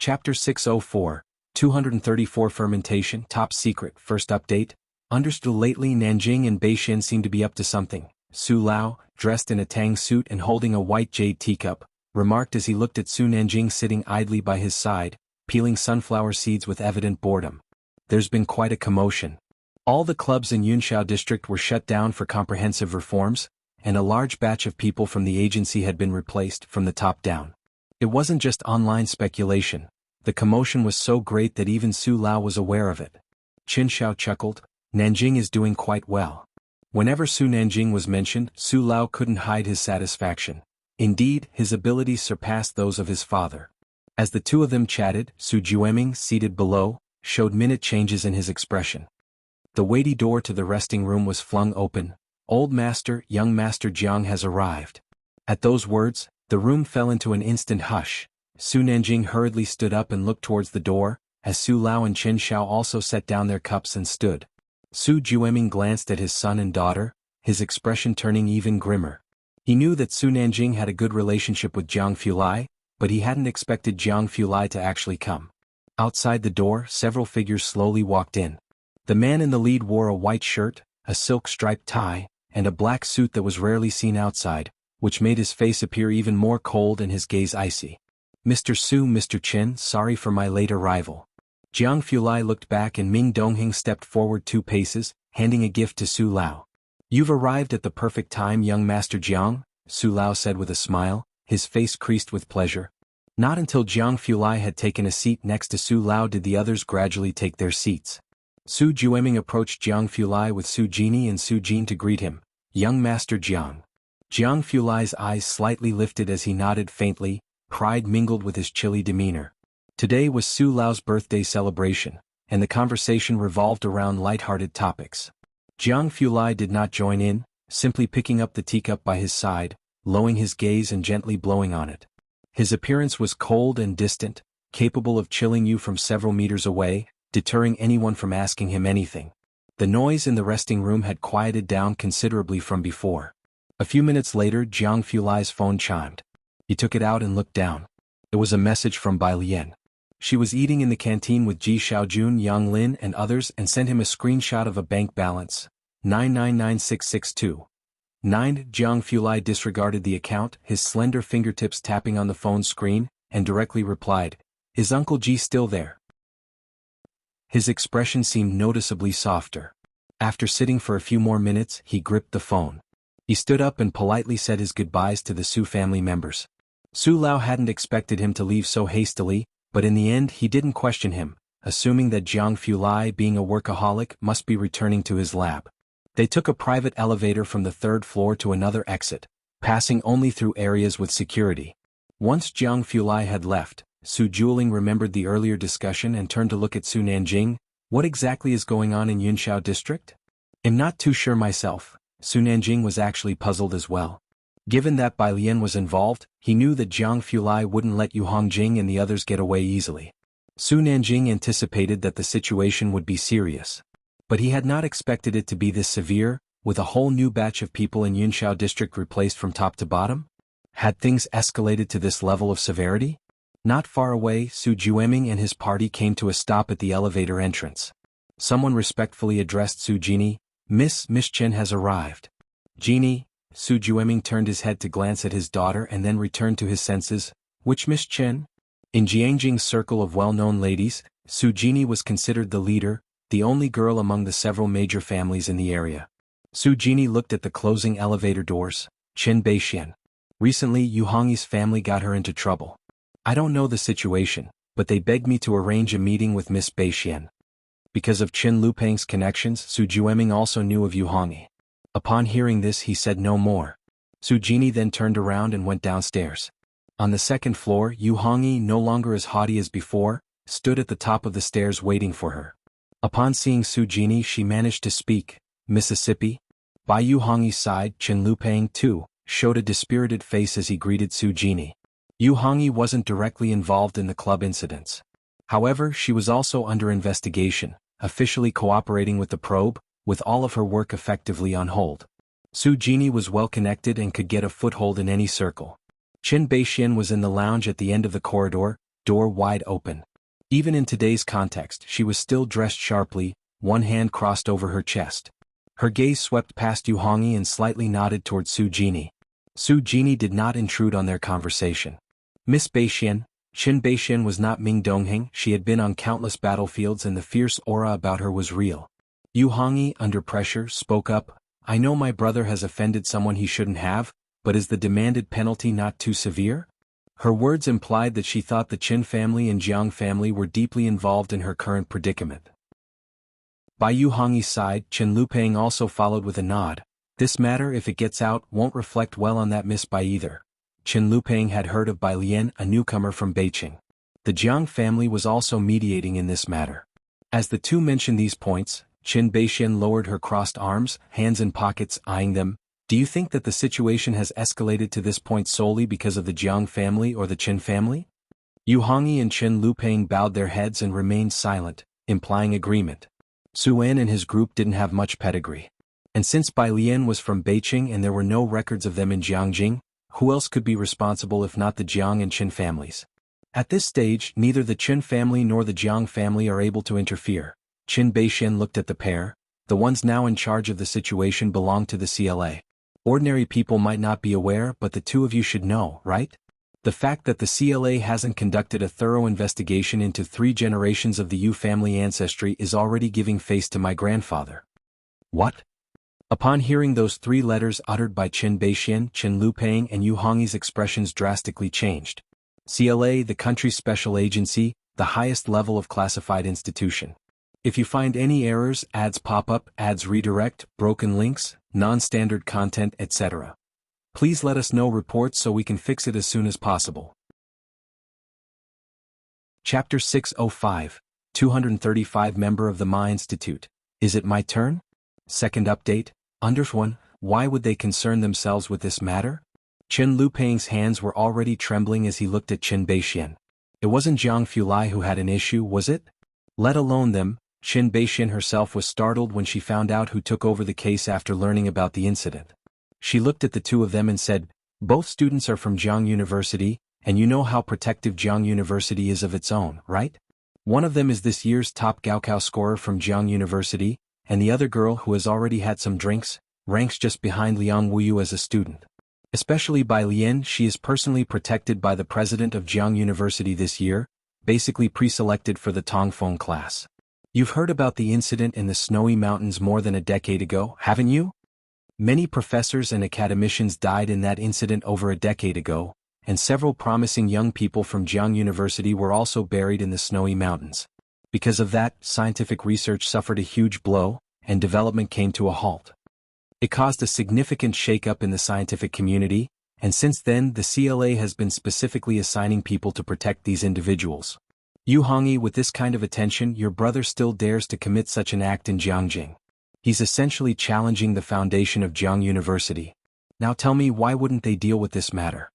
Chapter 604, 234 Fermentation, Top Secret, First Update. Understood lately Nanjing and Beixian seem to be up to something. Su Lao, dressed in a tang suit and holding a white jade teacup, remarked as he looked at Su Nanjing sitting idly by his side, peeling sunflower seeds with evident boredom. There's been quite a commotion. All the clubs in Yunxiao district were shut down for comprehensive reforms, and a large batch of people from the agency had been replaced from the top down. It wasn't just online speculation. The commotion was so great that even Su Lao was aware of it. Qin Xiao chuckled. Nanjing is doing quite well. Whenever Su Nanjing was mentioned, Su Lao couldn't hide his satisfaction. Indeed, his abilities surpassed those of his father. As the two of them chatted, Su Jueming, seated below, showed minute changes in his expression. The weighty door to the resting room was flung open. Old Master, Young Master Jiang has arrived. At those words, the room fell into an instant hush. Su Nanjing hurriedly stood up and looked towards the door, as Su Lao and Qin Xiao also set down their cups and stood. Su Jueming glanced at his son and daughter, his expression turning even grimmer. He knew that Su Nanjing had a good relationship with Jiang Fulai, but he hadn't expected Jiang Fulai to actually come. Outside the door, several figures slowly walked in. The man in the lead wore a white shirt, a silk-striped tie, and a black suit that was rarely seen outside, which made his face appear even more cold and his gaze icy. Mr. Su, Mr. Qin, sorry for my late arrival. Jiang Fulai looked back and Ming Dongheng stepped forward 2 paces, handing a gift to Su Lao. You've arrived at the perfect time, young Master Jiang, Su Lao said with a smile, his face creased with pleasure. Not until Jiang Fulai had taken a seat next to Su Lao did the others gradually take their seats. Su Jueming approached Jiang Fulai with Su Jini and Su Jin to greet him. Young Master Jiang. Jiang Fulai's eyes slightly lifted as he nodded faintly, pride mingled with his chilly demeanor. Today was Su Lao's birthday celebration, and the conversation revolved around light-hearted topics. Jiang Fulai did not join in, simply picking up the teacup by his side, lowering his gaze and gently blowing on it. His appearance was cold and distant, capable of chilling you from several meters away, deterring anyone from asking him anything. The noise in the resting room had quieted down considerably from before. A few minutes later Jiang Fulai's phone chimed. He took it out and looked down. It was a message from Bai Lian. She was eating in the canteen with Ji Xiaojun, Yang Lin and others and sent him a screenshot of a bank balance. 999,662. 9. Jiang Fulai disregarded the account, his slender fingertips tapping on the phone screen, and directly replied, "Is Uncle Ji still there?" His expression seemed noticeably softer. After sitting for a few more minutes, he gripped the phone. He stood up and politely said his goodbyes to the Su family members. Su Lao hadn't expected him to leave so hastily, but in the end he didn't question him, assuming that Jiang Fulai, being a workaholic, must be returning to his lab. They took a private elevator from the 3rd floor to another exit, passing only through areas with security. Once Jiang Fulai had left, Su Jueling remembered the earlier discussion and turned to look at Su Nanjing. What exactly is going on in Yunxiao district? I'm not too sure myself. Su Nanjing was actually puzzled as well. Given that Bai Lian was involved, he knew that Jiang Fulai wouldn't let Yu Hongjing and the others get away easily. Su Nanjing anticipated that the situation would be serious. But he had not expected it to be this severe, with a whole new batch of people in Yunxiao district replaced from top to bottom? Had things escalated to this level of severity? Not far away, Su Jueming and his party came to a stop at the elevator entrance. Someone respectfully addressed Su Jini. Miss Chen has arrived. Jini. Su Jueming turned his head to glance at his daughter and then returned to his senses. Which Miss Chen? In Jiangjing's circle of well-known ladies, Su Jini was considered the leader, the only girl among the several major families in the area. Su Jini looked at the closing elevator doors. Qin Beixian. Recently Yu Hongyi's family got her into trouble. I don't know the situation, but they begged me to arrange a meeting with Miss Beixian. Because of Qin Lupang's connections, Su Jueming also knew of Yu Hongyi. Upon hearing this he said no more. Su Jini then turned around and went downstairs. On the 2nd floor, Yu Hongyi, no longer as haughty as before, stood at the top of the stairs waiting for her. Upon seeing Su Jini she managed to speak. Mississippi? By Yu Hongyi's side, Qin Lupang, too, showed a dispirited face as he greeted Su Jini. Yu Hongyi wasn't directly involved in the club incidents. However, she was also under investigation, officially cooperating with the probe, with all of her work effectively on hold. Su Jini was well connected and could get a foothold in any circle. Qin Beixian was in the lounge at the end of the corridor, door wide open. Even in today's context, she was still dressed sharply, one hand crossed over her chest. Her gaze swept past Yu Hongyi and slightly nodded toward Su Jini. Su Jini did not intrude on their conversation. Miss Beixian, Qin Beixian was not Ming Dongheng. She had been on countless battlefields and the fierce aura about her was real. Yu Hongyi, under pressure, spoke up. I know my brother has offended someone he shouldn't have, but is the demanded penalty not too severe? Her words implied that she thought the Qin family and Jiang family were deeply involved in her current predicament. By Yu Hongyi's side, Chen Lupeng also followed with a nod. This matter, if it gets out, won't reflect well on that Miss Bai either. Chen Lupeng had heard of Bai Lian, a newcomer from Beijing. The Jiang family was also mediating in this matter. As the two mentioned these points, Qin Beixian lowered her crossed arms, hands in pockets, eyeing them. Do you think that the situation has escalated to this point solely because of the Jiang family or the Qin family? Yu Hongyi and Chen Lupeng bowed their heads and remained silent, implying agreement. Su En and his group didn't have much pedigree. And since Bai Lian was from Beijing and there were no records of them in Jiangjing, who else could be responsible if not the Jiang and Qin families? At this stage, neither the Qin family nor the Jiang family are able to interfere. Qin Beixian looked at the pair. The ones now in charge of the situation belong to the CLA. Ordinary people might not be aware, but the two of you should know, right? The fact that the CLA hasn't conducted a thorough investigation into 3 generations of the Yu family ancestry is already giving face to my grandfather. What? Upon hearing those 3 letters uttered by Qin Beixian, Chen Lupeng and Yu Hongyi's expressions drastically changed. CLA, the country's special agency, the highest level of classified institution. If you find any errors, ads pop up, ads redirect, broken links, non-standard content, etc. Please let us know reports so we can fix it as soon as possible. Chapter 605, 235 Member of the Ma Institute. Is it my turn? Second update, Under 1, why would they concern themselves with this matter? Chen Lupeng's hands were already trembling as he looked at Qin Beixian. It wasn't Jiang Fulai who had an issue, was it? Let alone them. Qin Beixian herself was startled when she found out who took over the case after learning about the incident. She looked at the two of them and said, both students are from Jiang University, and you know how protective Jiang University is of its own, right? One of them is this year's top Gaokao scorer from Jiang University, and the other girl who has already had some drinks, ranks just behind Liang Wuyu as a student. Especially by Lian, she is personally protected by the president of Jiang University this year, basically pre-selected for the Tongfeng class. You've heard about the incident in the snowy mountains more than a decade ago, haven't you? Many professors and academicians died in that incident over a decade ago, and several promising young people from Jiang University were also buried in the snowy mountains. Because of that, scientific research suffered a huge blow, and development came to a halt. It caused a significant shake-up in the scientific community, and since then the CLA has been specifically assigning people to protect these individuals. Yu Hongyi, with this kind of attention, your brother still dares to commit such an act in Jiangjing. He's essentially challenging the foundation of Jiang University. Now tell me, why wouldn't they deal with this matter?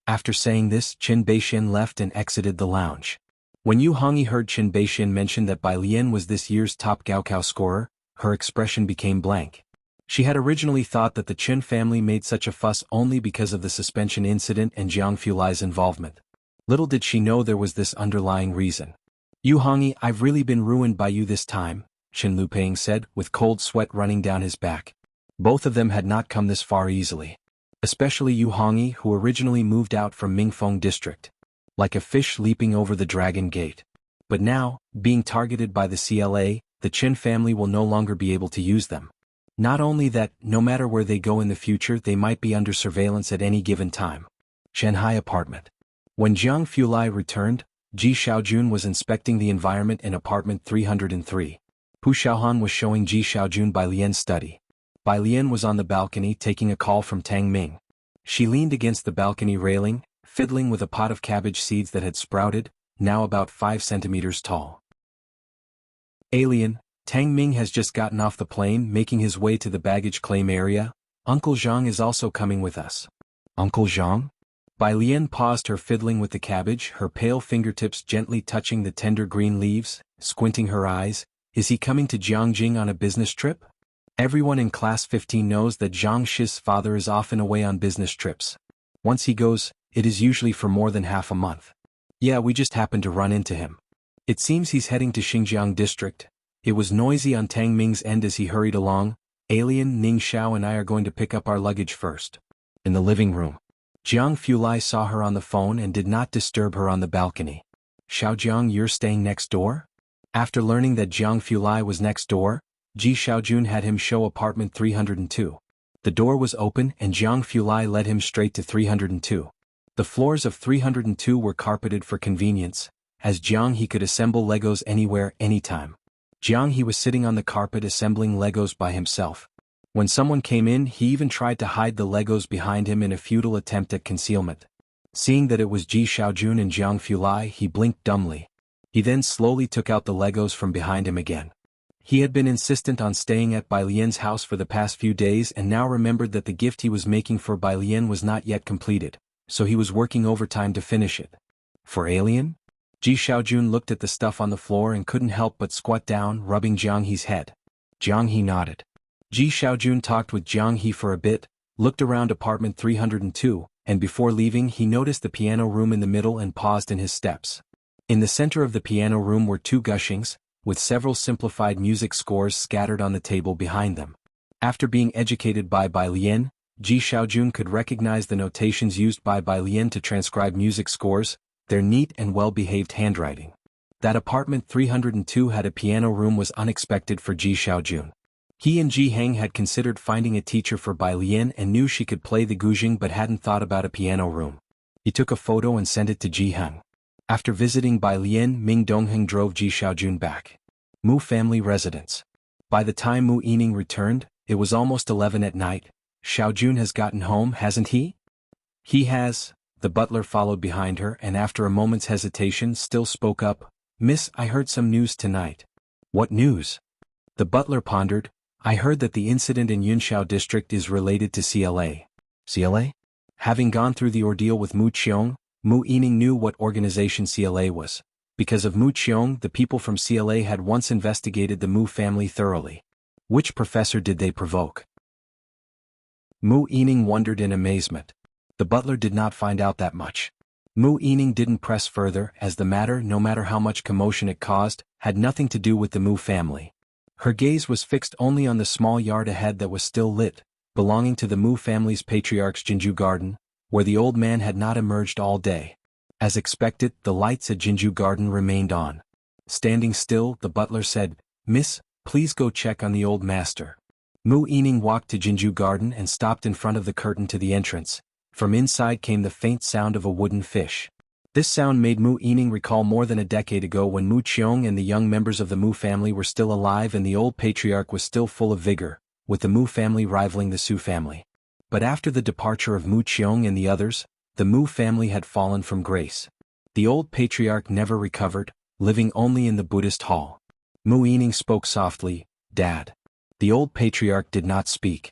After saying this, Qin Beixian left and exited the lounge. When Yu Hongyi heard Qin Beixian mention that Bai Lian was this year's top Gaokao scorer, her expression became blank. She had originally thought that the Qin family made such a fuss only because of the suspension incident and Jiang Fulai's involvement. Little did she know there was this underlying reason. Yu Hongyi, I've really been ruined by you this time, Chen Lupeng said, with cold sweat running down his back. Both of them had not come this far easily. Especially Yu Hongyi, who originally moved out from Mingfeng district. Like a fish leaping over the Dragon Gate. But now, being targeted by the CLA, the Qin family will no longer be able to use them. Not only that, no matter where they go in the future, they might be under surveillance at any given time. Shanghai apartment. When Jiang Fulai returned, Ji Xiaojun was inspecting the environment in apartment 303. Pu Xiaohan was showing Ji Xiaojun Bai Lian's study. Bai Lian was on the balcony taking a call from Tang Ming. She leaned against the balcony railing, fiddling with a pot of cabbage seeds that had sprouted, now about 5 centimeters tall. Alien, Tang Ming has just gotten off the plane, making his way to the baggage claim area. Uncle Zhang is also coming with us. Uncle Zhang? Bai Lian paused her fiddling with the cabbage, her pale fingertips gently touching the tender green leaves, squinting her eyes. Is he coming to Jiangjing on a business trip? Everyone in Class 15 knows that Zhang Shi's father is often away on business trips. Once he goes, it is usually for more than half a month. Yeah, we just happened to run into him. It seems he's heading to Xinjiang district. It was noisy on Tang Ming's end as he hurried along. Alien, Ning Xiao and I are going to pick up our luggage first. In the living room. Jiang Fulai saw her on the phone and did not disturb her on the balcony. Xiaojiang, you're staying next door? After learning that Jiang Fulai was next door, Ji Xiaojun had him show apartment 302. The door was open and Jiang Fulai led him straight to 302. The floors of 302 were carpeted for convenience. As Jiang he could assemble Legos anywhere, anytime. Jiang he was sitting on the carpet assembling Legos by himself. When someone came in he even tried to hide the Legos behind him in a futile attempt at concealment. Seeing that it was Ji Xiaojun and Jiang Fulai he blinked dumbly. He then slowly took out the Legos from behind him again. He had been insistent on staying at Bai Lian's house for the past few days and now remembered that the gift he was making for Bai Lian was not yet completed, so he was working overtime to finish it. For Alien? Ji Xiaojun looked at the stuff on the floor and couldn't help but squat down, rubbing Jiang He's head. Jiang He nodded. Ji Xiaojun talked with Jiang He for a bit, looked around apartment 302, and before leaving he noticed the piano room in the middle and paused in his steps. In the center of the piano room were two gushings, with several simplified music scores scattered on the table behind them. After being educated by Bai Lian, Ji Xiaojun could recognize the notations used by Bai Lian to transcribe music scores, their neat and well-behaved handwriting. That apartment 302 had a piano room was unexpected for Ji Xiaojun. He and Ji Heng had considered finding a teacher for Bai Lian and knew she could play the guzheng but hadn't thought about a piano room. He took a photo and sent it to Ji Heng. After visiting Bai Lian, Ming Dongheng drove Ji Xiaojun back. Mu family residence. By the time Mu Yining returned, it was almost 11 at night. Xiaojun has gotten home, hasn't he? He has. The butler followed behind her and after a moment's hesitation still spoke up. Miss, I heard some news tonight. What news? The butler pondered. I heard that the incident in Yunxiao district is related to CLA. CLA? Having gone through the ordeal with Mu Qiong, Mu Yining knew what organization CLA was. Because of Mu Qiong, the people from CLA had once investigated the Mu family thoroughly. Which professor did they provoke? Mu Yining wondered in amazement. The butler did not find out that much. Mu Yining didn't press further as the matter, no matter how much commotion it caused, had nothing to do with the Mu family. Her gaze was fixed only on the small yard ahead that was still lit, belonging to the Mu family's patriarch's Jinju garden, where the old man had not emerged all day. As expected, the lights at Jinju garden remained on. Standing still, the butler said, Miss, please go check on the old master. Mu Yining walked to Jinju garden and stopped in front of the curtain to the entrance. From inside came the faint sound of a wooden fish. This sound made Mu Yining recall more than a decade ago when Mu Qiong and the young members of the Mu family were still alive and the old patriarch was still full of vigor, with the Mu family rivaling the Su family. But after the departure of Mu Qiong and the others, the Mu family had fallen from grace. The old patriarch never recovered, living only in the Buddhist hall. Mu Yining spoke softly, Dad. The old patriarch did not speak.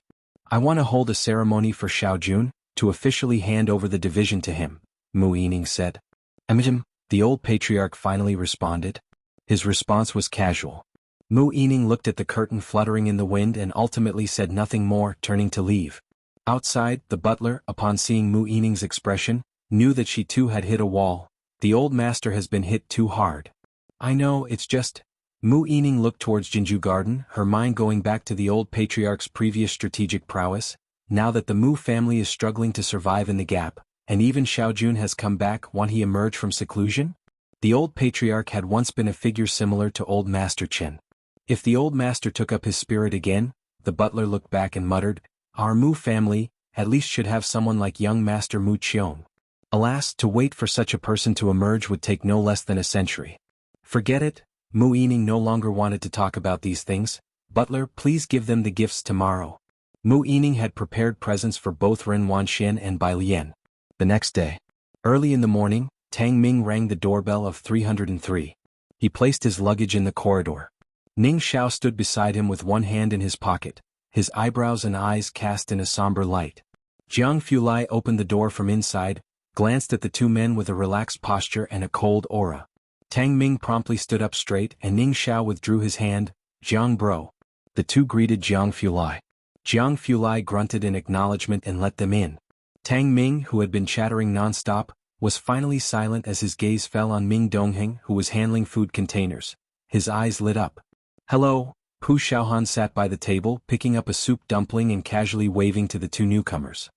I want to hold a ceremony for Xiaojun, to officially hand over the division to him, Mu Yining said. The old patriarch finally responded. His response was casual. Mu Yining looked at the curtain fluttering in the wind and ultimately said nothing more, turning to leave. Outside, the butler, upon seeing Mu Yining's expression, knew that she too had hit a wall. The old master has been hit too hard. I know, it's just... Mu Yining looked towards Jinju garden, her mind going back to the old patriarch's previous strategic prowess. Now that the Mu family is struggling to survive in the gap, and even Xiaojun has come back, won't he emerge from seclusion? The old patriarch had once been a figure similar to old Master Qin. If the old master took up his spirit again, the butler looked back and muttered, our Mu family, at least should have someone like young Master Mu Qiong. Alas, to wait for such a person to emerge would take no less than a century. Forget it, Mu Yining no longer wanted to talk about these things. Butler, please give them the gifts tomorrow. Mu Yining had prepared presents for both Ren Wanxian and Bai Lian. The next day, early in the morning, Tang Ming rang the doorbell of 303. He placed his luggage in the corridor. Ning Xiao stood beside him with one hand in his pocket, his eyebrows and eyes cast in a somber light. Jiang Fulai opened the door from inside, glanced at the two men with a relaxed posture and a cold aura. Tang Ming promptly stood up straight and Ning Xiao withdrew his hand. Jiang bro. The two greeted Jiang Fulai. Jiang Fulai grunted in acknowledgement and let them in. Tang Ming, who had been chattering non-stop, was finally silent as his gaze fell on Ming Dongheng, who was handling food containers. His eyes lit up. "Hello." Pu Xiaohan sat by the table, picking up a soup dumpling and casually waving to the two newcomers.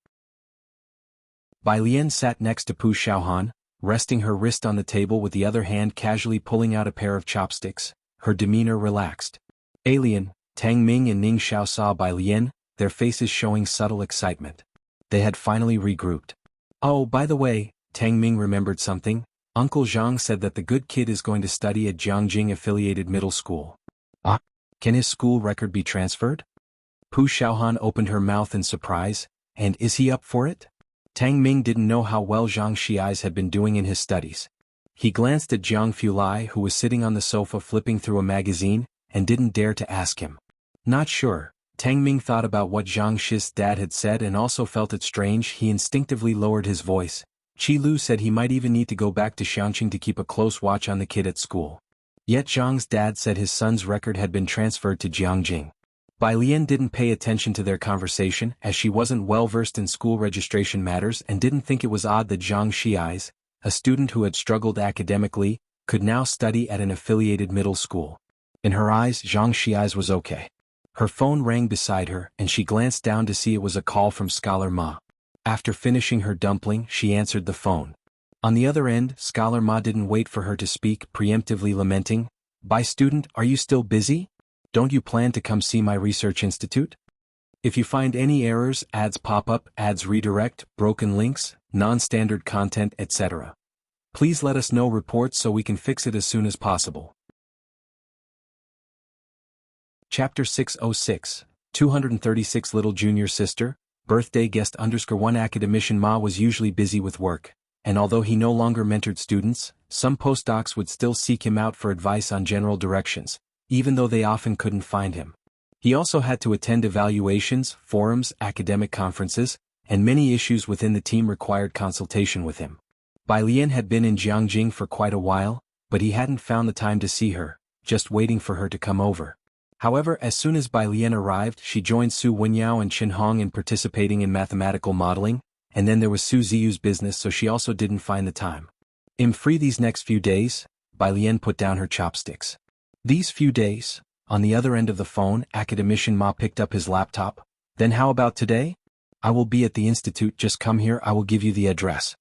Bai Lian sat next to Pu Xiaohan, resting her wrist on the table with the other hand casually pulling out a pair of chopsticks, her demeanor relaxed. Alien, Tang Ming and Ning Xiao saw Bai Lian, their faces showing subtle excitement. They had finally regrouped. "Oh, by the way," Tang Ming remembered something. "Uncle Zhang said that the good kid is going to study at Jiangjing Affiliated Middle School." "Ah? Can his school record be transferred?" Pu Xiaohan opened her mouth in surprise. "And is he up for it?" Tang Ming didn't know how well Zhang Xiai's had been doing in his studies. He glanced at Jiang Fulai, who was sitting on the sofa flipping through a magazine, and didn't dare to ask him. Not sure. Tang Ming thought about what Zhang Shi's dad had said and also felt it strange. He instinctively lowered his voice. Qi Lu said he might even need to go back to Xiangqing to keep a close watch on the kid at school. Yet Zhang's dad said his son's record had been transferred to Jiangjing. Bai Lian didn't pay attention to their conversation as she wasn't well versed in school registration matters and didn't think it was odd that Zhang Xiai's, a student who had struggled academically, could now study at an affiliated middle school. In her eyes, Zhang Xiai's was okay. Her phone rang beside her and she glanced down to see it was a call from Scholar Ma. After finishing her dumpling, she answered the phone. On the other end, Scholar Ma didn't wait for her to speak, preemptively lamenting, "Bai student, are you still busy? Don't you plan to come see my research institute? If you find any errors, ads pop up, ads redirect, broken links, non-standard content, etc. Please let us know reports so we can fix it as soon as possible." Chapter 606, 236 Little Junior Sister, Birthday Guest _1 Academician Ma was usually busy with work, and although he no longer mentored students, some postdocs would still seek him out for advice on general directions, even though they often couldn't find him. He also had to attend evaluations, forums, academic conferences, and many issues within the team required consultation with him. Bai Lian had been in Jiangjing for quite a while, but he hadn't found the time to see her, just waiting for her to come over. However, as soon as Bai Lian arrived, she joined Su Wenyao and Qin Hong in participating in mathematical modeling, and then there was Su Ziyu's business, so she also didn't find the time. "I'm free these next few days," Bai Lian put down her chopsticks. "These few days?" On the other end of the phone, Academician Ma picked up his laptop. "Then how about today? I will be at the institute, just come here, I will give you the address."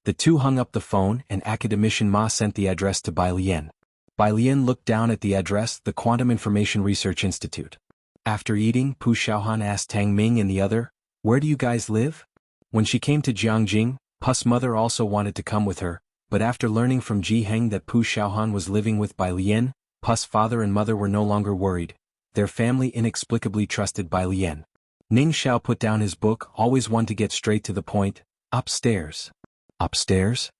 The two hung up the phone and Academician Ma sent the address to Bai Lian. Bai Lian looked down at the address, the Quantum Information Research Institute. After eating, Pu Xiaohan asked Tang Ming and the other, "Where do you guys live?" When she came to Jiangjing, Pu's mother also wanted to come with her, but after learning from Ji Heng that Pu Xiaohan was living with Bai Lian, Pu's father and mother were no longer worried. Their family inexplicably trusted Bai Lian. Ning Xiao put down his book, always one to get straight to the point. "Upstairs." "Upstairs?"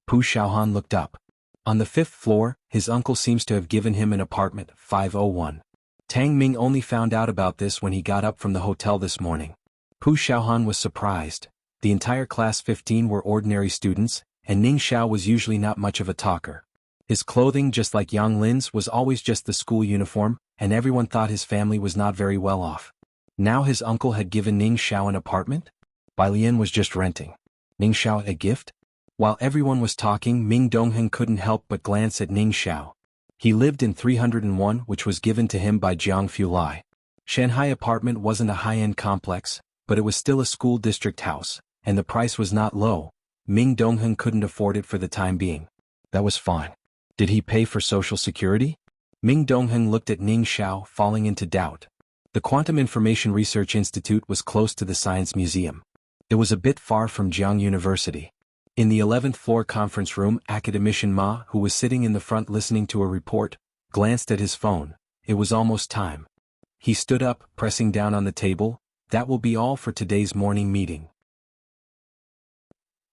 Pu Xiaohan looked up. "On the 5th floor, his uncle seems to have given him an apartment, 501. Tang Ming only found out about this when he got up from the hotel this morning." Pu Xiaohan was surprised. The entire class 15 were ordinary students, and Ning Xiao was usually not much of a talker. His clothing, just like Yang Lin's, was always just the school uniform, and everyone thought his family was not very well off. Now his uncle had given Ning Xiao an apartment? Bai Lian was just renting. Ning Xiao a gift? While everyone was talking, Ming Dongheng couldn't help but glance at Ning Xiao. He lived in 301, which was given to him by Jiang Fulai. Shanghai apartment wasn't a high-end complex, but it was still a school district house, and the price was not low. Ming Dongheng couldn't afford it for the time being. That was fine. Did he pay for Social Security? Ming Dongheng looked at Ning Xiao, falling into doubt. The Quantum Information Research Institute was close to the Science Museum. It was a bit far from Jiang University. In the 11th floor conference room, Academician Ma, who was sitting in the front listening to a report, glanced at his phone. It was almost time. He stood up, pressing down on the table. "That will be all for today's morning meeting."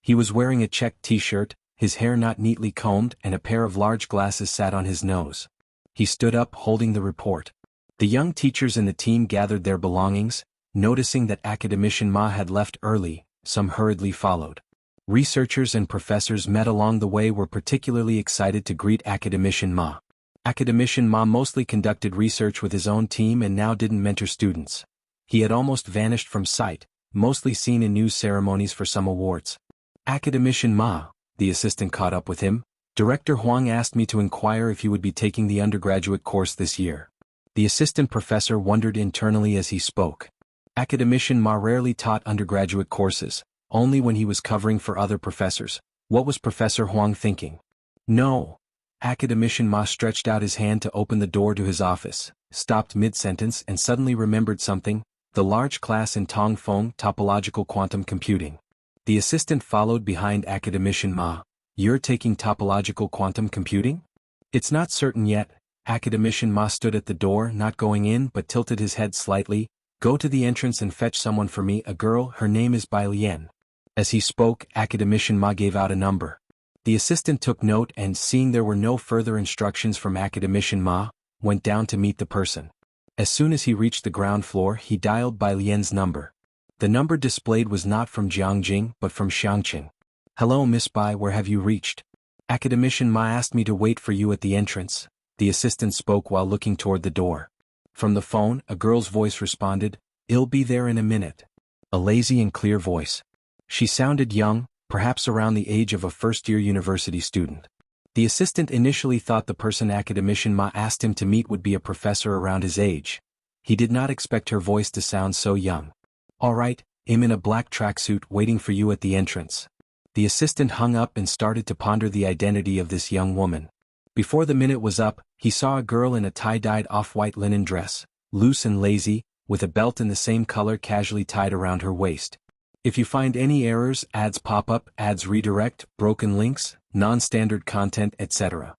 He was wearing a checked t-shirt, his hair not neatly combed, and a pair of large glasses sat on his nose. He stood up, holding the report. The young teachers in the team gathered their belongings. Noticing that Academician Ma had left early, some hurriedly followed. Researchers and professors met along the way were particularly excited to greet Academician Ma. Academician Ma mostly conducted research with his own team and now didn't mentor students. He had almost vanished from sight, mostly seen in news ceremonies for some awards. "Academician Ma, the assistant caught up with him. Director Huang asked me to inquire if you would be taking the undergraduate course this year. The assistant professor wondered internally as he spoke. Academician Ma rarely taught undergraduate courses, only when he was covering for other professors. What was Professor Huang thinking? No. Academician Ma stretched out his hand to open the door to his office, stopped mid-sentence and suddenly remembered something, the large class in Tongfeng topological quantum computing. The assistant followed behind Academician Ma. You're taking topological quantum computing? It's not certain yet. Academician Ma stood at the door, not going in but tilted his head slightly. Go to the entrance and fetch someone for me, a girl, her name is Bai Lian. As he spoke, Academician Ma gave out a number. The assistant took note and, seeing there were no further instructions from Academician Ma, went down to meet the person. As soon as he reached the ground floor, he dialed Bai Lian's number. The number displayed was not from Jiangjing but from Xiangqing. Hello Miss Bai, where have you reached? Academician Ma asked me to wait for you at the entrance. The assistant spoke while looking toward the door. From the phone, a girl's voice responded, I'll be there in a minute. A lazy and clear voice. She sounded young, perhaps around the age of a first-year university student. The assistant initially thought the person Academician Ma asked him to meet would be a professor around his age. He did not expect her voice to sound so young. All right, I'm in a black tracksuit waiting for you at the entrance. The assistant hung up and started to ponder the identity of this young woman. Before the minute was up, he saw a girl in a tie-dyed off-white linen dress, loose and lazy, with a belt in the same color casually tied around her waist. If you find any errors, ads pop up, ads redirect, broken links, non-standard content, etc.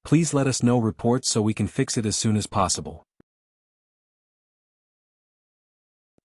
Please let us know reports so we can fix it as soon as possible.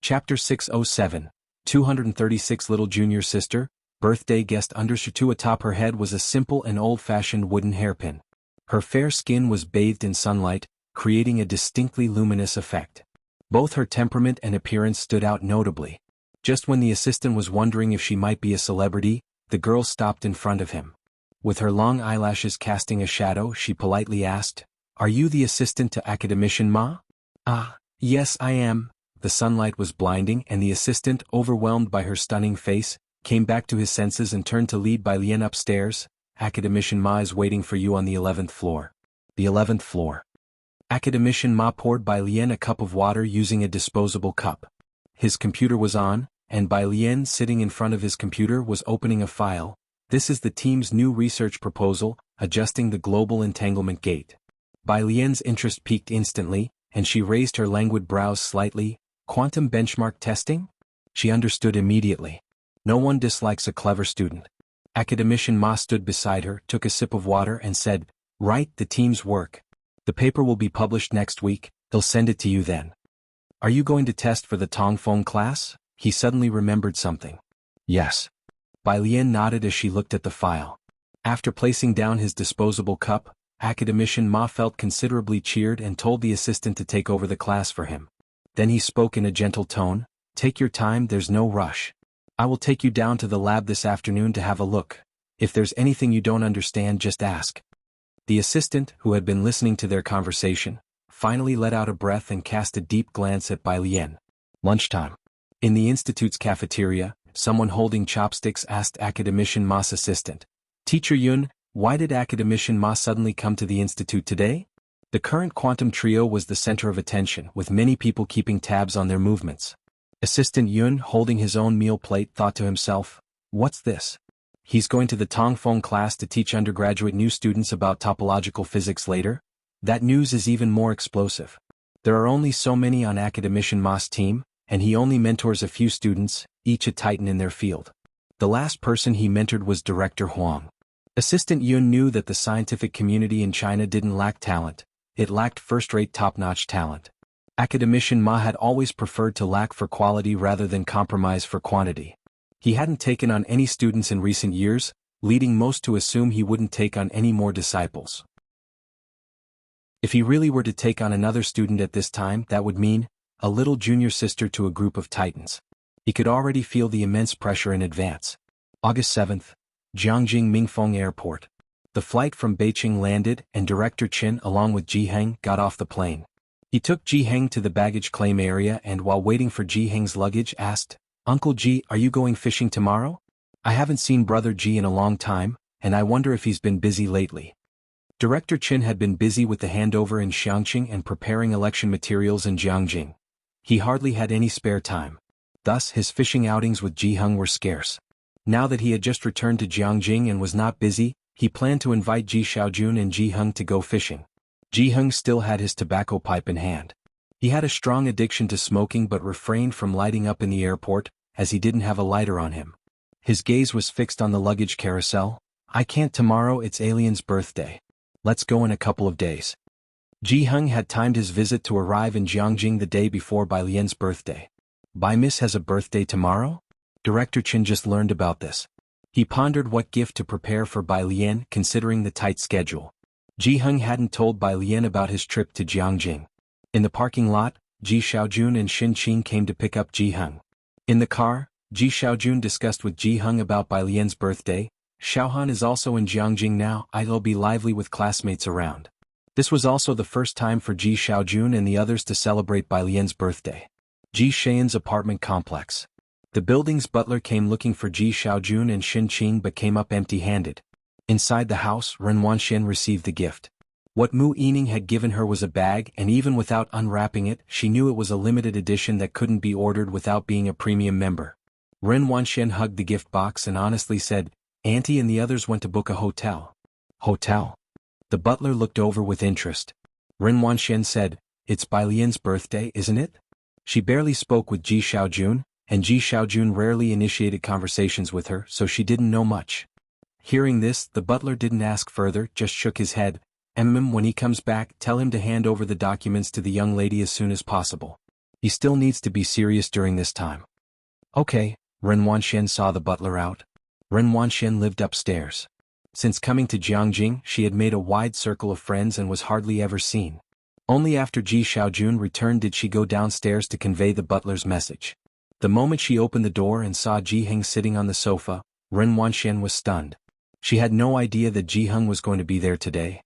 Chapter 607, 236 Little Junior Sister, Birthday Guest. Undershirt atop her head was a simple and old-fashioned wooden hairpin. Her fair skin was bathed in sunlight, creating a distinctly luminous effect. Both her temperament and appearance stood out notably. Just when the assistant was wondering if she might be a celebrity, the girl stopped in front of him. With her long eyelashes casting a shadow, she politely asked, Are you the assistant to Academician Ma? Ah, yes I am. The sunlight was blinding and the assistant, overwhelmed by her stunning face, came back to his senses and turned to lead Bai Lian upstairs. Academician Ma is waiting for you on the 11th floor. The 11th floor. Academician Ma poured Bai Lian a cup of water using a disposable cup. His computer was on, and Bai Lian, sitting in front of his computer, was opening a file. This is the team's new research proposal, adjusting the global entanglement gate. Bai Lian's interest peaked instantly, and she raised her languid brows slightly. Quantum benchmark testing? She understood immediately. No one dislikes a clever student. Academician Ma stood beside her, took a sip of water and said, Right, the team's work. The paper will be published next week, they'll send it to you then. Are you going to test for the Tongfeng class? He suddenly remembered something. Yes. Bai Lian nodded as she looked at the file. After placing down his disposable cup, Academician Ma felt considerably cheered and told the assistant to take over the class for him. Then he spoke in a gentle tone, Take your time, there's no rush. I will take you down to the lab this afternoon to have a look. If there's anything you don't understand, just ask. The assistant, who had been listening to their conversation, finally let out a breath and cast a deep glance at Bai Lian. Lunchtime. In the institute's cafeteria, someone holding chopsticks asked Academician Ma's assistant, Teacher Yun, why did Academician Ma suddenly come to the institute today? The current quantum trio was the center of attention, with many people keeping tabs on their movements. Assistant Yun, holding his own meal plate, thought to himself, What's this? He's going to the Tongfeng class to teach undergraduate new students about topological physics later? That news is even more explosive. There are only so many on Academician Ma's team, and he only mentors a few students, each a titan in their field. The last person he mentored was Director Huang. Assistant Yun knew that the scientific community in China didn't lack talent, it lacked first-rate top-notch talent. Academician Ma had always preferred to lack for quality rather than compromise for quantity. He hadn't taken on any students in recent years, leading most to assume he wouldn't take on any more disciples. If he really were to take on another student at this time, that would mean a little junior sister to a group of titans. He could already feel the immense pressure in advance. August 7th, Jiangjing Mingfeng Airport. The flight from Beijing landed and Director Qin along with Ji Heng got off the plane. He took Ji Heng to the baggage claim area and while waiting for Ji Heng's luggage asked, Uncle Ji, are you going fishing tomorrow? I haven't seen Brother Ji in a long time, and I wonder if he's been busy lately. Director Chin had been busy with the handover in Xiangqing and preparing election materials in Jiangjing. He hardly had any spare time. Thus his fishing outings with Ji Hung were scarce. Now that he had just returned to Jiangjing and was not busy, he planned to invite Ji Xiaojun and Ji Hung to go fishing. Ji Hung still had his tobacco pipe in hand. He had a strong addiction to smoking but refrained from lighting up in the airport, as he didn't have a lighter on him. His gaze was fixed on the luggage carousel. I can't tomorrow, it's Alien's birthday. Let's go in a couple of days. Ji Hung had timed his visit to arrive in Jiangjing the day before Bai Lian's birthday. Bai Miss has a birthday tomorrow? Director Chin just learned about this. He pondered what gift to prepare for Bai Lian considering the tight schedule. Ji Hung hadn't told Bai Lian about his trip to Jiangjing. In the parking lot, Ji Xiaojun and Xin Qing came to pick up Ji Hung. In the car, Ji Xiaojun discussed with Ji Hung about Bai Lian's birthday. Xiaohan is also in Jiangjing now, I'll be lively with classmates around. This was also the first time for Ji Xiaojun and the others to celebrate Bai Lian's birthday. Ji Xian's apartment complex. The building's butler came looking for Ji Xiaojun and Xin Qing but came up empty-handed. Inside the house, Ren Wanxian received the gift. What Mu Yining had given her was a bag, and even without unwrapping it, she knew it was a limited edition that couldn't be ordered without being a premium member. Ren Wanxian hugged the gift box and honestly said, Auntie and the others went to book a hotel. Hotel? The butler looked over with interest. Ren Wanxian said, It's Bai Lian's birthday, isn't it? She barely spoke with Ji Xiaojun, and Ji Xiaojun rarely initiated conversations with her, so she didn't know much. Hearing this, the butler didn't ask further, just shook his head. When he comes back, tell him to hand over the documents to the young lady as soon as possible. He still needs to be serious during this time. Okay, Ren Wanxian saw the butler out. Ren Wanxian lived upstairs. Since coming to Jiangjing, she had made a wide circle of friends and was hardly ever seen. Only after Ji Xiaojun returned did she go downstairs to convey the butler's message. The moment she opened the door and saw Ji Hung sitting on the sofa, Ren Wanxian was stunned. She had no idea that Ji Hung was going to be there today.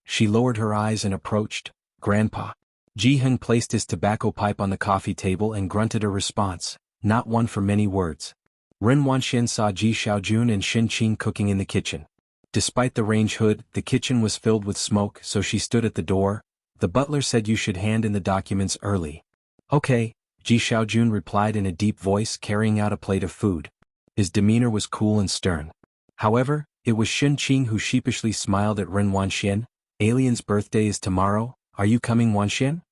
She lowered her eyes and approached. Grandpa. Ji Hung placed his tobacco pipe on the coffee table and grunted a response, not one for many words. Ren Wanxian saw Ji Xiaojun and Xin Qing cooking in the kitchen. Despite the range hood, the kitchen was filled with smoke, so she stood at the door. The butler said you should hand in the documents early. Okay, Ji Xiaojun replied in a deep voice, carrying out a plate of food. His demeanor was cool and stern. However, it was Xin Qing who sheepishly smiled at Ren Wanxian. Alien's birthday is tomorrow, are you coming, Wanxian?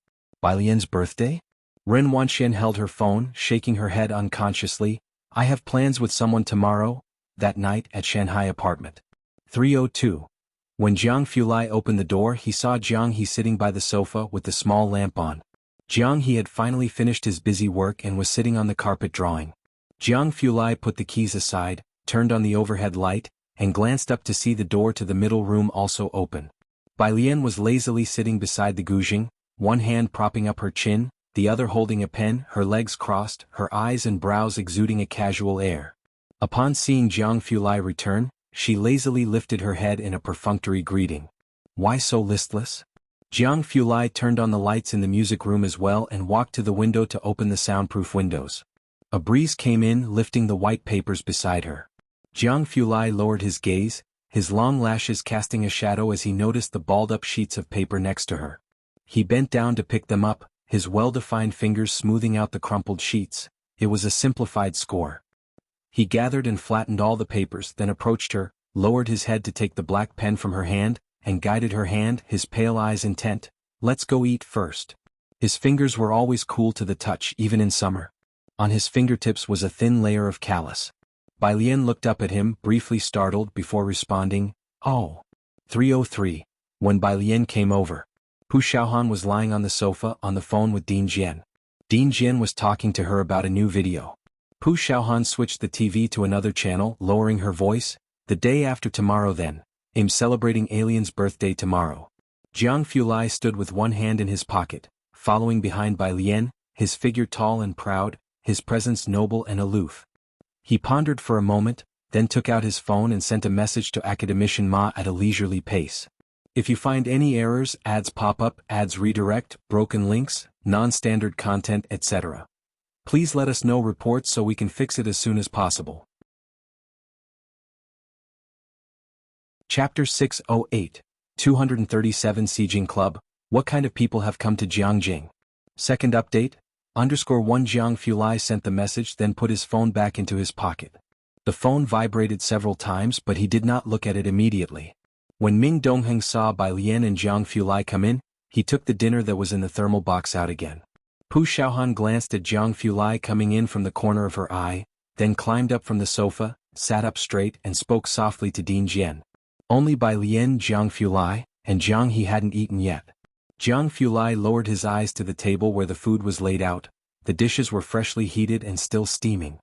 Bai Lian's birthday? Ren Wanxian held her phone, shaking her head unconsciously. I have plans with someone tomorrow, that night at Shanghai apartment. 302. When Jiang Fulai opened the door, he saw Jiang He sitting by the sofa with the small lamp on. Jiang He had finally finished his busy work and was sitting on the carpet drawing. Jiang Fulai put the keys aside, turned on the overhead light, and glanced up to see the door to the middle room also open. Bai Lian was lazily sitting beside the guzheng, one hand propping up her chin, the other holding a pen, her legs crossed, her eyes and brows exuding a casual air. Upon seeing Jiang Fulai return, she lazily lifted her head in a perfunctory greeting. Why so listless? Jiang Fulai turned on the lights in the music room as well and walked to the window to open the soundproof windows. A breeze came in, lifting the white papers beside her. Jiang Fulai lowered his gaze, his long lashes casting a shadow as he noticed the balled-up sheets of paper next to her. He bent down to pick them up, his well-defined fingers smoothing out the crumpled sheets. It was a simplified score. He gathered and flattened all the papers, then approached her, lowered his head to take the black pen from her hand, and guided her hand, his pale eyes intent. Let's go eat first. His fingers were always cool to the touch, even in summer. On his fingertips was a thin layer of callus. Bai Lian looked up at him, briefly startled, before responding, Oh. 303. When Bai Lian came over, Pu Xiaohan was lying on the sofa on the phone with Ding Jian. Ding Jian was talking to her about a new video. Pu Xiaohan switched the TV to another channel, lowering her voice. The day after tomorrow then. I'm celebrating Alien's birthday tomorrow. Jiang Fulai stood with one hand in his pocket, following behind Bai Lian, his figure tall and proud, his presence noble and aloof. He pondered for a moment, then took out his phone and sent a message to Academician Ma at a leisurely pace. If you find any errors, ads pop up, ads redirect, broken links, non-standard content, etc., please let us know reports so we can fix it as soon as possible. Chapter 608. 237 Sieging Club. What kind of people have come to Jiangjing? Second update. _1 Jiang Fulai sent the message, then put his phone back into his pocket. The phone vibrated several times, but he did not look at it immediately. When Ming Dongheng saw Bai Lian and Jiang Fulai come in, he took the dinner that was in the thermal box out again. Pu Xiaohan glanced at Jiang Fulai coming in from the corner of her eye, then climbed up from the sofa, sat up straight and spoke softly to Ding Jian. Only Bai Lian, Jiang Fulai, and Jiang he hadn't eaten yet. Jiang Fulai lowered his eyes to the table where the food was laid out. The dishes were freshly heated and still steaming.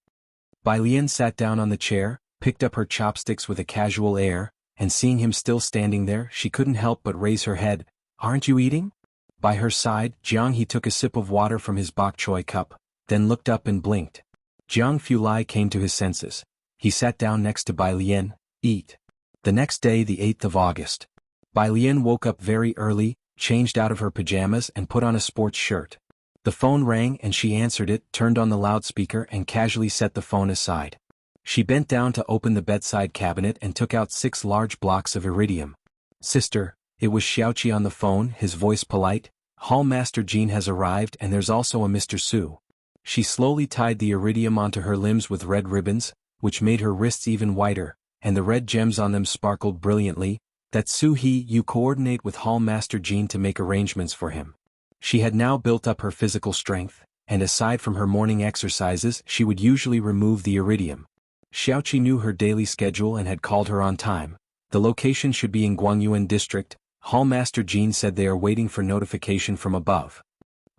Bai Lian sat down on the chair, picked up her chopsticks with a casual air, and seeing him still standing there, she couldn't help but raise her head. "Aren't you eating?" By her side, Jiang he took a sip of water from his bok choy cup, then looked up and blinked. Jiang Fulai came to his senses. He sat down next to Bai Lian. "Eat." The next day, the 8th of August. Bai Lian woke up very early, changed out of her pajamas and put on a sports shirt. The phone rang and she answered it, turned on the loudspeaker and casually set the phone aside. She bent down to open the bedside cabinet and took out 6 large blocks of iridium. "Sister," it was Xiaoqi on the phone, his voice polite. "Hall Master Jean has arrived and there's also a Mr. Su." She slowly tied the iridium onto her limbs with red ribbons, which made her wrists even whiter, and the red gems on them sparkled brilliantly. "That Su He, you coordinate with Hall Master Jean to make arrangements for him." She had now built up her physical strength, and aside from her morning exercises she would usually remove the iridium. Xiaoqi knew her daily schedule and had called her on time. The location should be in Guangyuan district. Hall Master Jean said they are waiting for notification from above.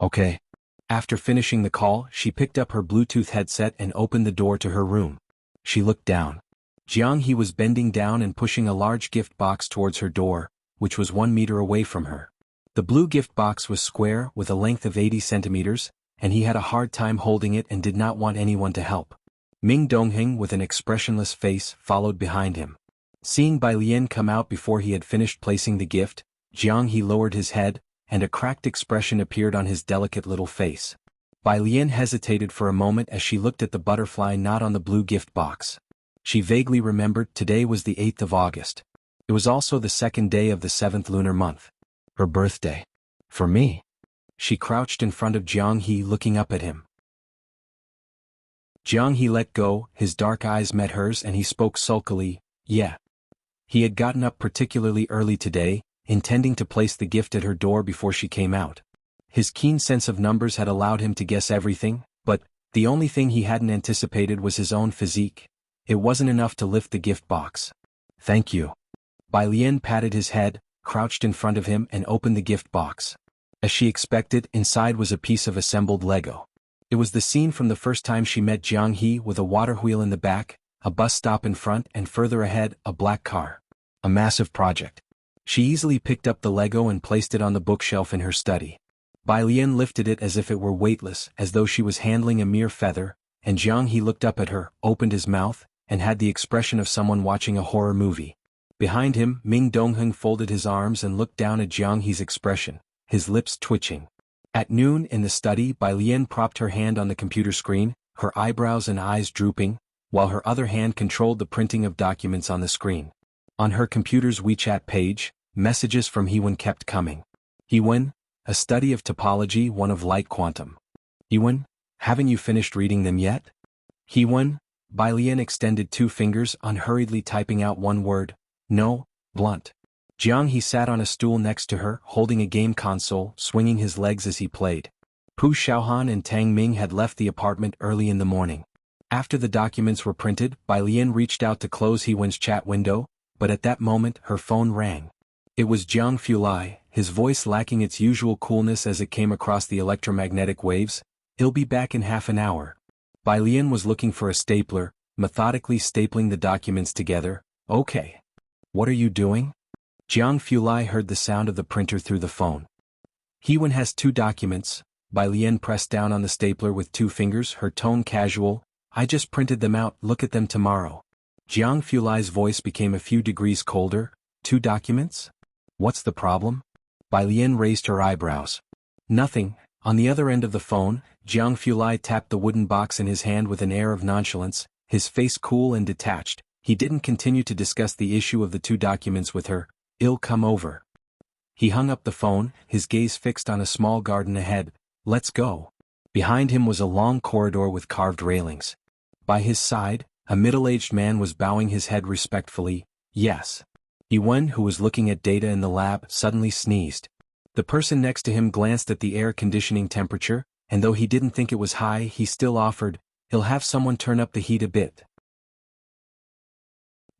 "Okay." After finishing the call, she picked up her Bluetooth headset and opened the door to her room. She looked down. Jiang he was bending down and pushing a large gift box towards her door, which was 1 meter away from her. The blue gift box was square with a length of 80 centimeters, and he had a hard time holding it and did not want anyone to help. Ming Dongheng with an expressionless face followed behind him. Seeing Bai Lian come out before he had finished placing the gift, Jiang he lowered his head, and a cracked expression appeared on his delicate little face. Bai Lian hesitated for a moment as she looked at the butterfly knot on the blue gift box. She vaguely remembered today was the 8th of August. It was also the 2nd day of the 7th lunar month. Her birthday. For me. She crouched in front of Jiang he, looking up at him. Jiang he let go, his dark eyes met hers and he spoke sulkily, "Yeah." He had gotten up particularly early today, intending to place the gift at her door before she came out. His keen sense of numbers had allowed him to guess everything, but the only thing he hadn't anticipated was his own physique. It wasn't enough to lift the gift box. "Thank you." Bai Lian patted his head, crouched in front of him and opened the gift box. As she expected, inside was a piece of assembled Lego. It was the scene from the first time she met Jiang he, with a water wheel in the back, a bus stop in front and further ahead, a black car. A massive project. She easily picked up the Lego and placed it on the bookshelf in her study. Bai Lian lifted it as if it were weightless, as though she was handling a mere feather, and Jiang he looked up at her, opened his mouth, and had the expression of someone watching a horror movie. Behind him, Ming Dongheng folded his arms and looked down at Jiang he's expression, his lips twitching. At noon, in the study, Bai Lian propped her hand on the computer screen, her eyebrows and eyes drooping, while her other hand controlled the printing of documents on the screen. On her computer's WeChat page, messages from Hewen kept coming. "Hewen, a study of topology, one of light quantum." "Hewen, haven't you finished reading them yet?" "Hewen." Bai Lian extended 2 fingers, unhurriedly typing out one word. "No, blunt." Jiang he sat on a stool next to her, holding a game console, swinging his legs as he played. Pu Xiaohan and Tang Ming had left the apartment early in the morning. After the documents were printed, Bai Lian reached out to close Hewen's chat window, but at that moment her phone rang. It was Jiang Fulai, his voice lacking its usual coolness as it came across the electromagnetic waves. "He'll be back in half an hour." Bai Lian was looking for a stapler, methodically stapling the documents together. "Okay. What are you doing?" Jiang Fulai heard the sound of the printer through the phone. "Hewen has 2 documents." Bai Lian pressed down on the stapler with 2 fingers, her tone casual. "I just printed them out, look at them tomorrow." Jiang Fulai's voice became a few degrees colder. "2 documents? What's the problem?" Bai Lian raised her eyebrows. "Nothing." On the other end of the phone, Jiang Fulai tapped the wooden box in his hand with an air of nonchalance, his face cool and detached. He didn't continue to discuss the issue of the 2 documents with her. "I'll come over." He hung up the phone, his gaze fixed on a small garden ahead. "Let's go." Behind him was a long corridor with carved railings. By his side, a middle-aged man was bowing his head respectfully. "Yes." Iwen, who was looking at data in the lab, suddenly sneezed. The person next to him glanced at the air conditioning temperature, and though he didn't think it was high, he still offered, "He'll have someone turn up the heat a bit."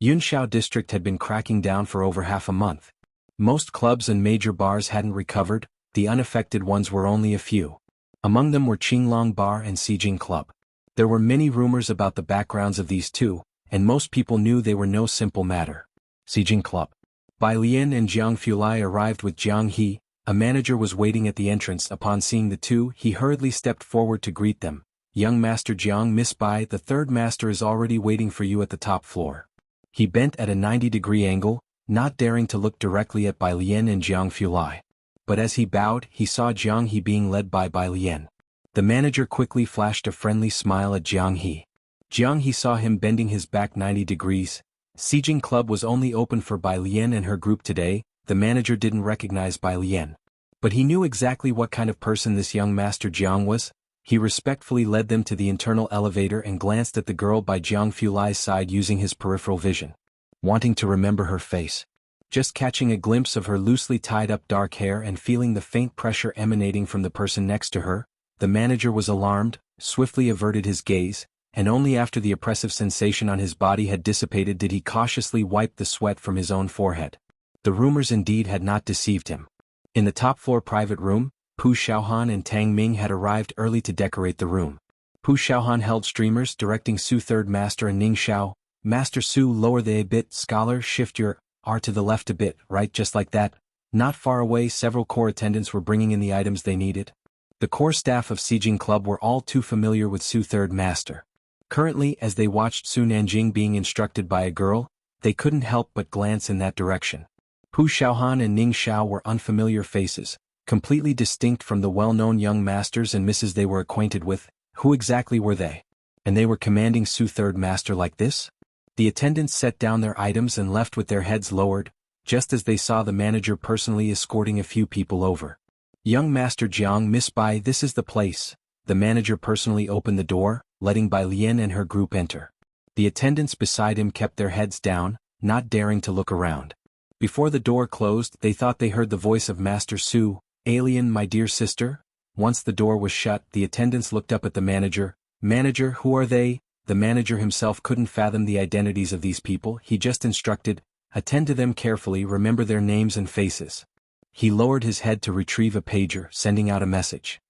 Yunshao district had been cracking down for over half a month. Most clubs and major bars hadn't recovered, the unaffected ones were only a few. Among them were Qinglong Bar and Xijing Club. There were many rumors about the backgrounds of these 2, and most people knew they were no simple matter. Xijing Club. Bai Lian and Jiang Fulai arrived with Jiang He. A manager was waiting at the entrance. Upon seeing the 2, he hurriedly stepped forward to greet them. "Young Master Jiang, Miss Bai, the 3rd master is already waiting for you at the top floor." He bent at a 90-degree angle, not daring to look directly at Bai Lian and Jiang Fulai. But as he bowed, he saw Jiang He being led by Bai Lian. The manager quickly flashed a friendly smile at Jiang He. Jiang He saw him bending his back 90 degrees. Xijing Club was only open for Bai Lian and her group today. The manager didn't recognize Bai Lian. But he knew exactly what kind of person this young Master Jiang was. He respectfully led them to the internal elevator and glanced at the girl by Jiang Fulai's side using his peripheral vision. Wanting to remember her face. Just catching a glimpse of her loosely tied-up dark hair and feeling the faint pressure emanating from the person next to her, the manager was alarmed, swiftly averted his gaze, and only after the oppressive sensation on his body had dissipated did he cautiously wipe the sweat from his own forehead. The rumors indeed had not deceived him. In the top-floor private room, Pu Xiaohan and Tang Ming had arrived early to decorate the room. Pu Xiaohan held streamers directing Su 3rd Master and Ning Xiao. "Master Su, lower the a bit, scholar, shift your R to the left a bit, right, just like that." Not far away, several core attendants were bringing in the items they needed. The core staff of Xijing Club were all too familiar with Su 3rd Master. Currently, as they watched Su Nanjing being instructed by a girl, they couldn't help but glance in that direction. Pu Xiaohan and Ning Xiao were unfamiliar faces, completely distinct from the well-known young masters and misses they were acquainted with. Who exactly were they? And they were commanding Su 3rd Master like this? The attendants set down their items and left with their heads lowered, just as they saw the manager personally escorting a few people over. "Young Master Jiang, Miss Bai, this is the place." The manager personally opened the door, letting Bai Lian and her group enter. The attendants beside him kept their heads down, not daring to look around. Before the door closed, they thought they heard the voice of Master Su. "Alien, my dear sister?" Once the door was shut, the attendants looked up at the manager. "Manager, who are they?" The manager himself couldn't fathom the identities of these people. He just instructed, "Attend to them carefully, remember their names and faces." He lowered his head to retrieve a pager, sending out a message.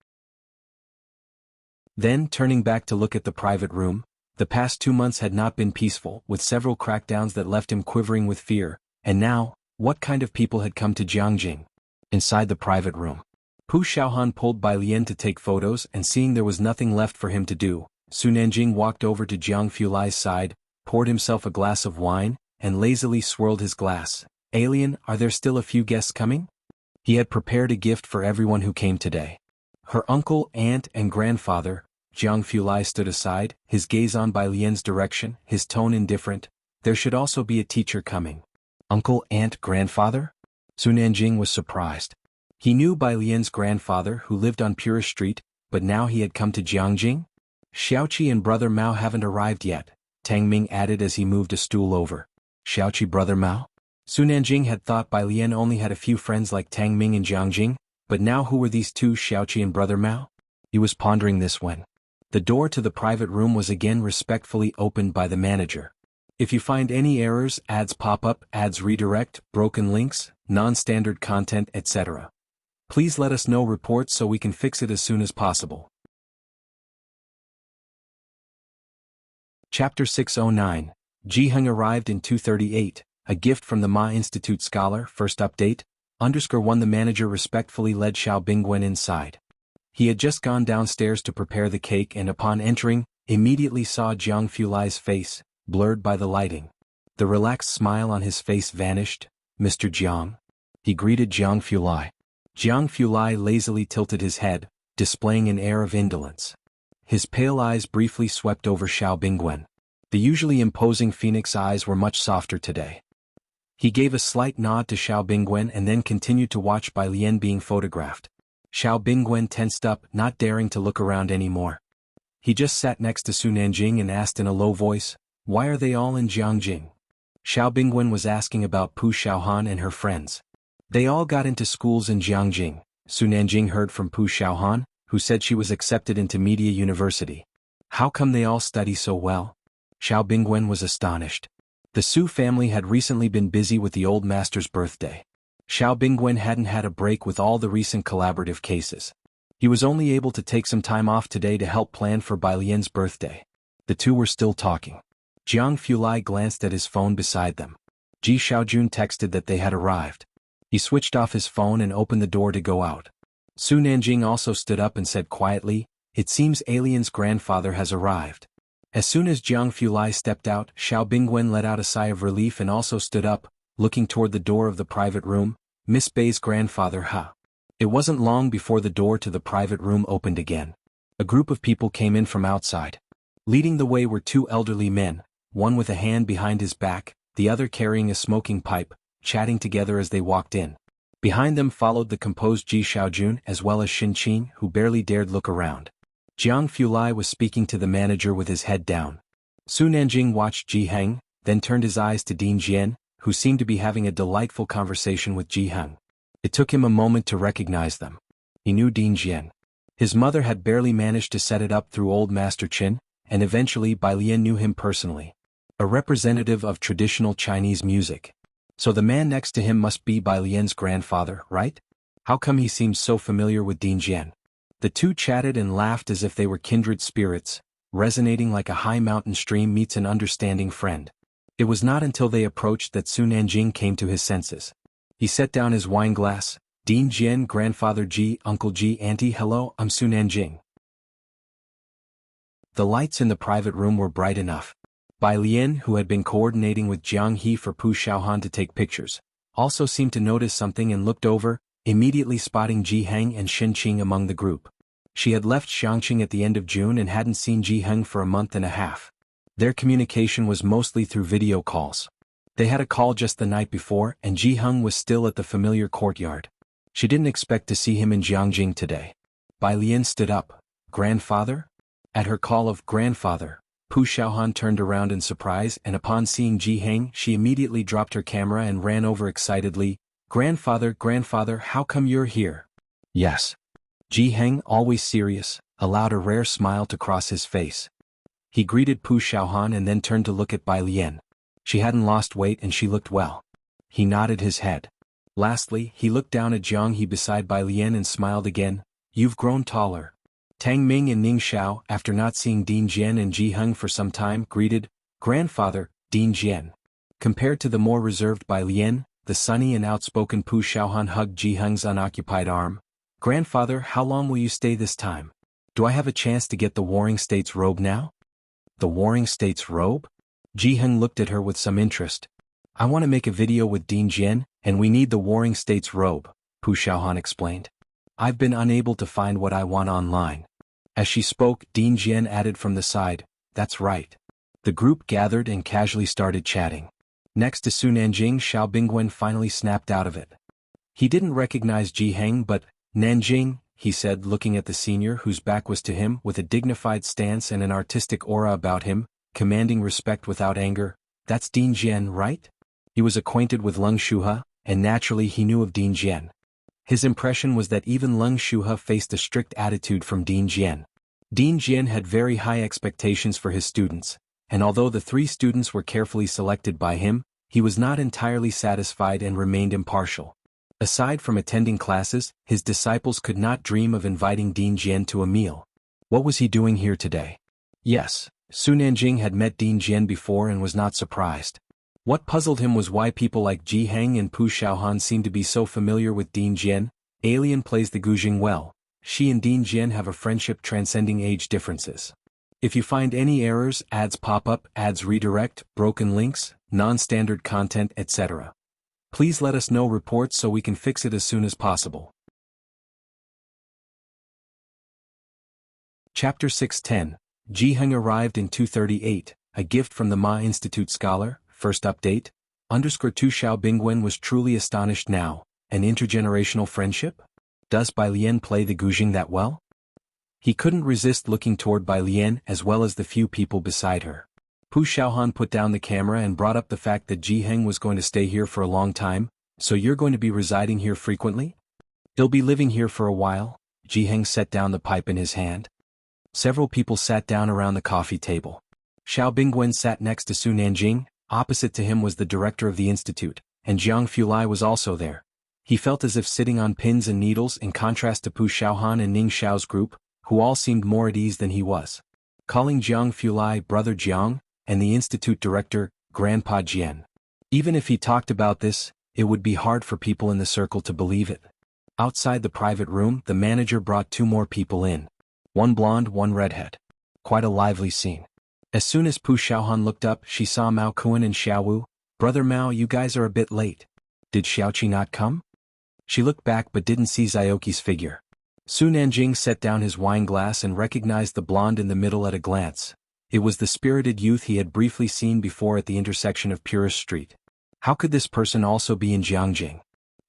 Then, turning back to look at the private room, the past 2 months had not been peaceful, with several crackdowns that left him quivering with fear. And now, what kind of people had come to Jiangjing? Inside the private room, Pu Xiaohan pulled Bai Lian to take photos, and seeing there was nothing left for him to do, Su Nanjing walked over to Jiang Fulai's side, poured himself a glass of wine, and lazily swirled his glass. "Alien, are there still a few guests coming?" He had prepared a gift for everyone who came today. Her uncle, aunt, and grandfather. Jiang Fulai stood aside, his gaze on Bai Lian's direction, his tone indifferent. "There should also be a teacher coming." Uncle, aunt, grandfather? Su Nanjing was surprised. He knew Bai Lian's grandfather who lived on Purist Street, but now he had come to Jiangjing? "Xiaoqi and Brother Mao haven't arrived yet," Tang Ming added as he moved a stool over. "Xiaoqi, Brother Mao?" Su Nanjing had thought Bai Lian only had a few friends like Tang Ming in Jiangjing, but now who were these two, Xiaoqi and Brother Mao? He was pondering this when the door to the private room was again respectfully opened by the manager. "If you find any errors, ads pop up, ads redirect, broken links, non-standard content, etc. please let us know reports so we can fix it as soon as possible." Chapter 609. Jiheng arrived in 238, a gift from the Ma Institute scholar, first update, _1 The manager respectfully led Xiao Bingwen inside. He had just gone downstairs to prepare the cake and upon entering, immediately saw Jiang Fulai's face, blurred by the lighting. The relaxed smile on his face vanished. "Mr. Jiang?" He greeted Jiang Fulai. Jiang Fulai lazily tilted his head, displaying an air of indolence. His pale eyes briefly swept over Xiao Bingwen. The usually imposing phoenix eyes were much softer today. He gave a slight nod to Xiao Bingwen and then continued to watch Bai Lian being photographed. Xiao Bingwen tensed up, not daring to look around anymore. He just sat next to Su Nanjing and asked in a low voice, "Why are they all in Jiangjing?" Xiao Bingwen was asking about Pu Xiaohan and her friends. They all got into schools in Jiangjing, Su Nanjing heard from Pu Xiaohan, who said she was accepted into Media University. How come they all study so well? Xiao Bingwen was astonished. The Su family had recently been busy with the old master's birthday. Xiao Bingwen hadn't had a break with all the recent collaborative cases. He was only able to take some time off today to help plan for Bai Lian's birthday. The two were still talking. Jiang Fulai glanced at his phone beside them. Ji Xiaojun texted that they had arrived. He switched off his phone and opened the door to go out. Su Nanjing also stood up and said quietly, "It seems Alien's grandfather has arrived." As soon as Jiang Fulai stepped out, Xiao Bingwen let out a sigh of relief and also stood up, looking toward the door of the private room. "Miss Bei's grandfather, huh?" It wasn't long before the door to the private room opened again. A group of people came in from outside. Leading the way were two elderly men, one with a hand behind his back, the other carrying a smoking pipe, chatting together as they walked in. Behind them followed the composed Ji Xiaojun as well as Xin Qin, who barely dared look around. Jiang Fulai was speaking to the manager with his head down. Su Nanjing watched Ji Heng, then turned his eyes to Ding Jian, who seemed to be having a delightful conversation with Ji Heng. It took him a moment to recognize them. He knew Ding Jian. His mother had barely managed to set it up through old Master Qin, and eventually Bai Lian knew him personally. A representative of traditional Chinese music. So the man next to him must be Bai Lian's grandfather, right? How come he seems so familiar with Ding Jian? The two chatted and laughed as if they were kindred spirits, resonating like a high mountain stream meets an understanding friend. It was not until they approached that Su Nanjing came to his senses. He set down his wine glass. "Ding Jian, grandfather Ji, uncle Ji, auntie, hello, I'm Su Nanjing." The lights in the private room were bright enough. Bai Lian, who had been coordinating with Jiang He for Pu Xiaohan to take pictures, also seemed to notice something and looked over, immediately spotting Ji Heng and Xin Qing among the group. She had left Xiangqing at the end of June and hadn't seen Ji Heng for a month and a half. Their communication was mostly through video calls. They had a call just the night before and Ji Heng was still at the familiar courtyard. She didn't expect to see him in Jiangjing today. Bai Lian stood up. "Grandfather?" At her call of "grandfather," Pu Xiaohan turned around in surprise and upon seeing Ji Heng she immediately dropped her camera and ran over excitedly. "Grandfather, grandfather, how come you're here?" "Yes." Ji Heng, always serious, allowed a rare smile to cross his face. He greeted Pu Xiaohan and then turned to look at Bai Lian. She hadn't lost weight and she looked well. He nodded his head. Lastly, he looked down at Jiang He beside Bai Lian and smiled again. "You've grown taller." Tang Ming and Ning Xiao, after not seeing Ding Jian and Ji Heng for some time, greeted, "Grandfather, Ding Jian." Compared to the more reserved Bai Lian, the sunny and outspoken Pu Xiaohan hugged Ji Heng's unoccupied arm. "Grandfather, how long will you stay this time? Do I have a chance to get the Warring States robe now?" "The Warring States robe?" Ji Heng looked at her with some interest. "I want to make a video with Ding Jian, and we need the Warring States robe," Pu Xiaohan explained. "I've been unable to find what I want online." As she spoke, Ding Jian added from the side, "That's right." The group gathered and casually started chatting. Next to Su Nanjing, Xiao Bingwen finally snapped out of it. He didn't recognize Ji Heng but, "Nanjing," he said looking at the senior whose back was to him with a dignified stance and an artistic aura about him, commanding respect without anger, "That's Ding Jian, right?" He was acquainted with Leng Shuhe, and naturally he knew of Ding Jian. His impression was that even Leng Shuhe faced a strict attitude from Ding Jian. Ding Jian had very high expectations for his students, and although the 3 students were carefully selected by him, he was not entirely satisfied and remained impartial. Aside from attending classes, his disciples could not dream of inviting Ding Jian to a meal. What was he doing here today? Yes, Su Nanjing had met Ding Jian before and was not surprised. What puzzled him was why people like Ji Heng and Pu Xiaohan seemed to be so familiar with Ding Jian. Alien plays the Guzheng well. She and Ding Jian have a friendship transcending age differences. If you find any errors, ads pop up, ads redirect, broken links, non-standard content, etc., please let us know reports so we can fix it as soon as possible. Chapter 610. Ji Heng arrived in 238. a gift from the Ma Institute scholar, first update. Underscore 2 Xiao Bingwen was truly astonished now. An intergenerational friendship? Does Bai Lian play the guzheng that well? He couldn't resist looking toward Bai Lian as well as the few people beside her. Pu Xiaohan put down the camera and brought up the fact that Ji Heng was going to stay here for a long time. So you're going to be residing here frequently? He'll be living here for a while. Ji Heng set down the pipe in his hand. Several people sat down around the coffee table. Xiao Bingwen sat next to Su Nanjing. Opposite to him was the director of the institute, and Jiang Fulai was also there. He felt as if sitting on pins and needles in contrast to Pu Xiaohan and Ning Xiao's group, who all seemed more at ease than he was. Calling Jiang Fulai Brother Jiang, and the institute director, Grandpa Jian. Even if he talked about this, it would be hard for people in the circle to believe it. Outside the private room, the manager brought 2 more people in. One blonde, one redhead. Quite a lively scene. As soon as Pu Xiaohan looked up, she saw Mao Kuan and Xiaowu. Brother Mao, you guys are a bit late. Did Xiaoqi not come? She looked back but didn't see Xiaoqi's figure. Su Nanjing set down his wine glass and recognized the blonde in the middle at a glance. It was the spirited youth he had briefly seen before at the intersection of Purist Street. How could this person also be in Jiangjing?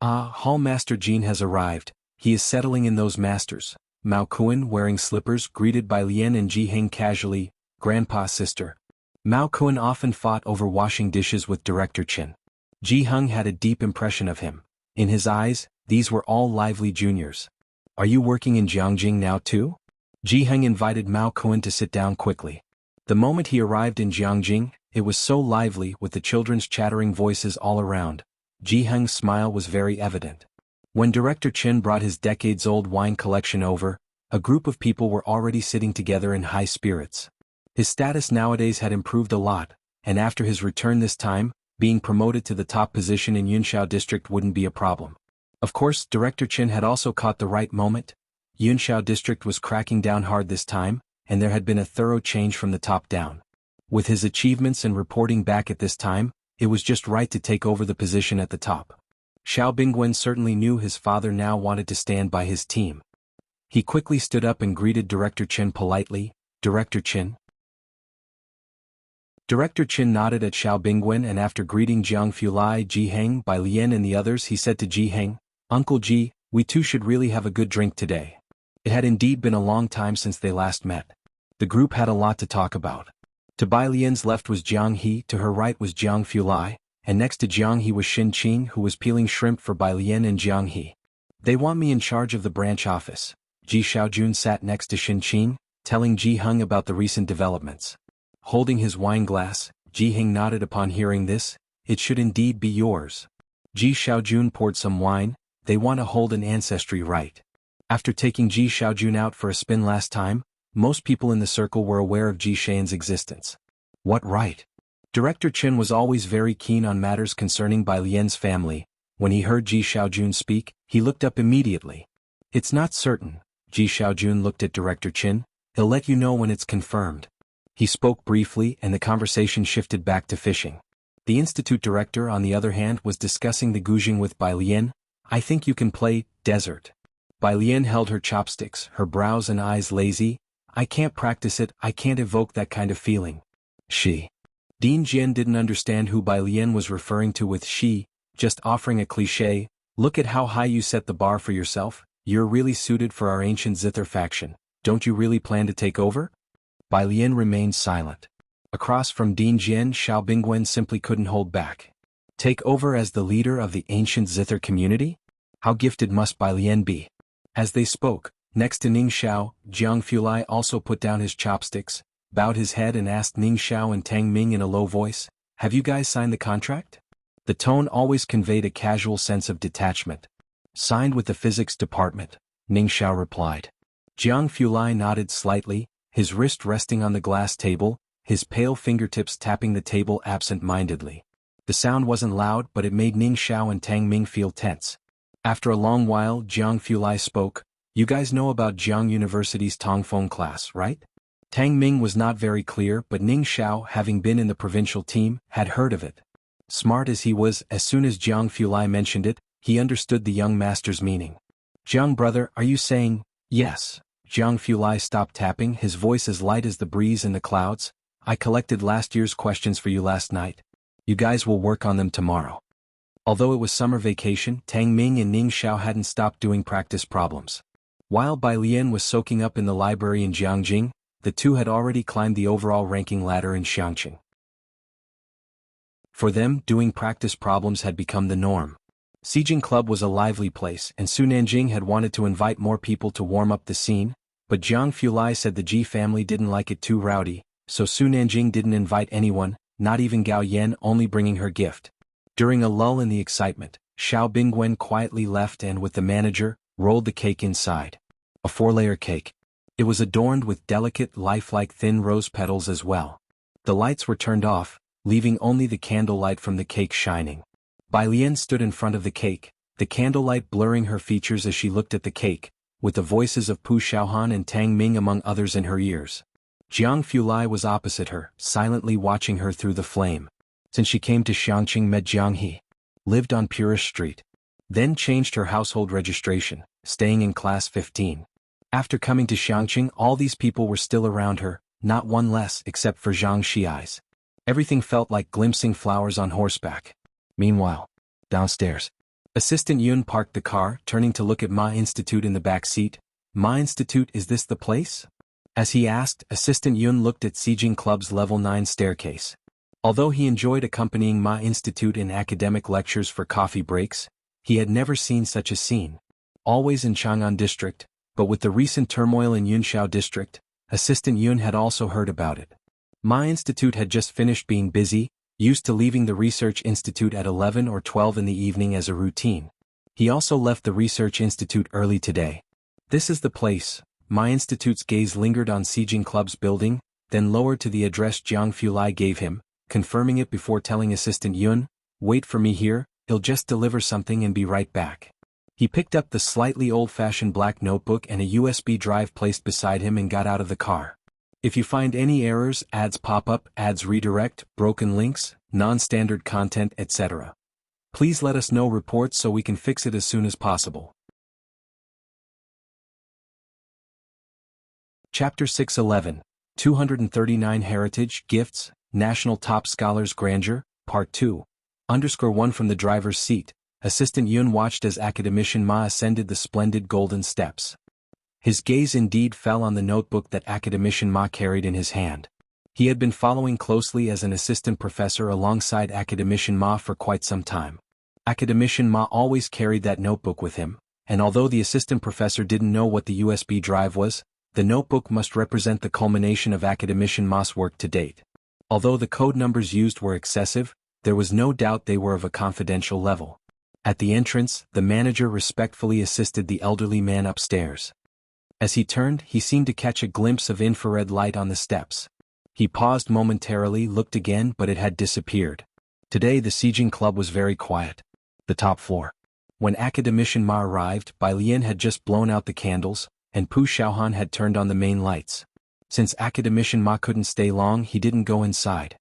Ah, Hall Master Jin has arrived. He is settling in those masters. Mao Kuan, wearing slippers, greeted Bai Lian and Ji Heng casually. Grandpa's sister. Mao Kuan often fought over washing dishes with Director Qin. Ji Heng had a deep impression of him. In his eyes, these were all lively juniors. Are you working in Jiangjing now too? Ji Heng invited Mao Kuan to sit down quickly. The moment he arrived in Jiangjing, it was so lively with the children's chattering voices all around. Ji Heng's smile was very evident. When Director Qin brought his decades-old wine collection over, a group of people were already sitting together in high spirits. His status nowadays had improved a lot, and after his return this time, being promoted to the top position in Yunxiao district wouldn't be a problem. Of course, Director Qin had also caught the right moment. Yunxiao district was cracking down hard this time, and there had been a thorough change from the top down. With his achievements and reporting back at this time, it was just right to take over the position at the top. Xiao Bingwen certainly knew his father now wanted to stand by his team. He quickly stood up and greeted Director Qin politely. Director Qin. Director Qin nodded at Xiao Bingwen, and after greeting Jiang Fulai, Ji Heng, Bai Lian and the others, he said to Ji Heng, Uncle Ji, we too should really have a good drink today. It had indeed been a long time since they last met. The group had a lot to talk about. To Bai Lian's left was Jiang He, to her right was Jiang Fulai, and next to Jiang He was Xin Qing, who was peeling shrimp for Bai Lian and Jiang He. They want me in charge of the branch office. Ji Xiaojun sat next to Xin Qing, telling Ji Heng about the recent developments. Holding his wine glass, Ji Heng nodded upon hearing this. It should indeed be yours. Ji Xiaojun poured some wine. They want to hold an ancestry rite. After taking Ji Xiaojun out for a spin last time, most people in the circle were aware of Ji Xian's existence. What rite? Director Qin was always very keen on matters concerning Bai Lian's family. When he heard Ji Xiaojun speak, he looked up immediately. It's not certain. Ji Xiaojun looked at Director Qin. He'll let you know when it's confirmed. He spoke briefly and the conversation shifted back to fishing. The institute director, on the other hand, was discussing the guzheng with Bai Lian. I think you can play desert. Bai Lian held her chopsticks, her brows and eyes lazy. I can't practice it, I can't evoke that kind of feeling. She. Dean Jian didn't understand who Bai Lian was referring to with she, just offering a cliché. Look at how high you set the bar for yourself. You're really suited for our ancient zither faction. Don't you really plan to take over? Bai Lian remained silent. Across from Dean Jian, Xiao Bingwen simply couldn't hold back. Take over as the leader of the ancient zither community? How gifted must Bai Lian be? As they spoke, next to Ning Xiao, Jiang Fulai also put down his chopsticks, bowed his head and asked Ning Xiao and Tang Ming in a low voice, have you guys signed the contract? The tone always conveyed a casual sense of detachment. Signed with the physics department, Ning Xiao replied. Jiang Fulai nodded slightly, his wrist resting on the glass table, his pale fingertips tapping the table absent-mindedly. The sound wasn't loud, but it made Ning Xiao and Tang Ming feel tense. After a long while, Jiang Fulai spoke. You guys know about Jiang University's Tongfeng class, right? Tang Ming was not very clear, but Ning Xiao, having been in the provincial team, had heard of it. Smart as he was, as soon as Jiang Fulai mentioned it, he understood the young master's meaning. Jiang brother, are you saying, yes? Jiang Fulai stopped tapping, his voice as light as the breeze in the clouds. I collected last year's questions for you last night. You guys will work on them tomorrow. Although it was summer vacation, Tang Ming and Ning Xiao hadn't stopped doing practice problems. While Bai Lian was soaking up in the library in Jiangjing, the two had already climbed the overall ranking ladder in Xiangqing. For them, doing practice problems had become the norm. Xijing Club was a lively place, and Su Nanjing had wanted to invite more people to warm up the scene, but Jiang Fulai said the Ji family didn't like it too rowdy, so Su Nanjing didn't invite anyone, not even Gao Yan, only bringing her gift. During a lull in the excitement, Xiao Bingwen quietly left and, with the manager, rolled the cake inside. A 4-layer cake. It was adorned with delicate, lifelike thin rose petals as well. The lights were turned off, leaving only the candlelight from the cake shining. Bai Lian stood in front of the cake, the candlelight blurring her features as she looked at the cake, with the voices of Pu Xiaohan and Tang Ming among others in her ears. Jiang Fulai was opposite her, silently watching her through the flame. Since she came to Xiangqing, met Jiang He. Lived on Purish Street. Then changed her household registration, staying in class 15. After coming to Xiangqing, all these people were still around her, not one less except for Zhang Xiai's. Everything felt like glimpsing flowers on horseback. Meanwhile, downstairs, Assistant Yun parked the car, turning to look at Ma Institute in the back seat. Ma Institute, is this the place? As he asked, Assistant Yun looked at Xijing Club's level 9 staircase. Although he enjoyed accompanying Ma Institute in academic lectures for coffee breaks, he had never seen such a scene. Always in Chang'an District, but with the recent turmoil in Yunxiao District, Assistant Yun had also heard about it. Ma Institute had just finished being busy, used to leaving the Research Institute at 11 or 12 in the evening as a routine. He also left the Research Institute early today. This is the place. Ma Institute's gaze lingered on Xijing Club's building, then lowered to the address Jiang Fulai gave him, confirming it before telling Assistant Yun, "Wait for me here, I'll just deliver something and be right back." He picked up the slightly old-fashioned black notebook and a USB drive placed beside him and got out of the car. If you find any errors, ads pop up, ads redirect, broken links, non-standard content, etc., please let us know reports so we can fix it as soon as possible. Chapter 611, 239 Heritage, Gifts, National Top Scholars Grandeur, Part 2. _1 From the driver's seat, Assistant Yun watched as Academician Ma ascended the splendid golden steps. His gaze indeed fell on the notebook that Academician Ma carried in his hand. He had been following closely as an assistant professor alongside Academician Ma for quite some time. Academician Ma always carried that notebook with him, and although the assistant professor didn't know what the USB drive was, the notebook must represent the culmination of Academician Ma's work to date. Although the code numbers used were excessive, there was no doubt they were of a confidential level. At the entrance, the manager respectfully assisted the elderly man upstairs. As he turned, he seemed to catch a glimpse of infrared light on the steps. He paused momentarily, looked again, but it had disappeared. Today the Xijing Club was very quiet. The top floor. When Academician Ma arrived, Bai Lian had just blown out the candles, and Pu Xiaohan had turned on the main lights. Since Academician Ma couldn't stay long, he didn't go inside.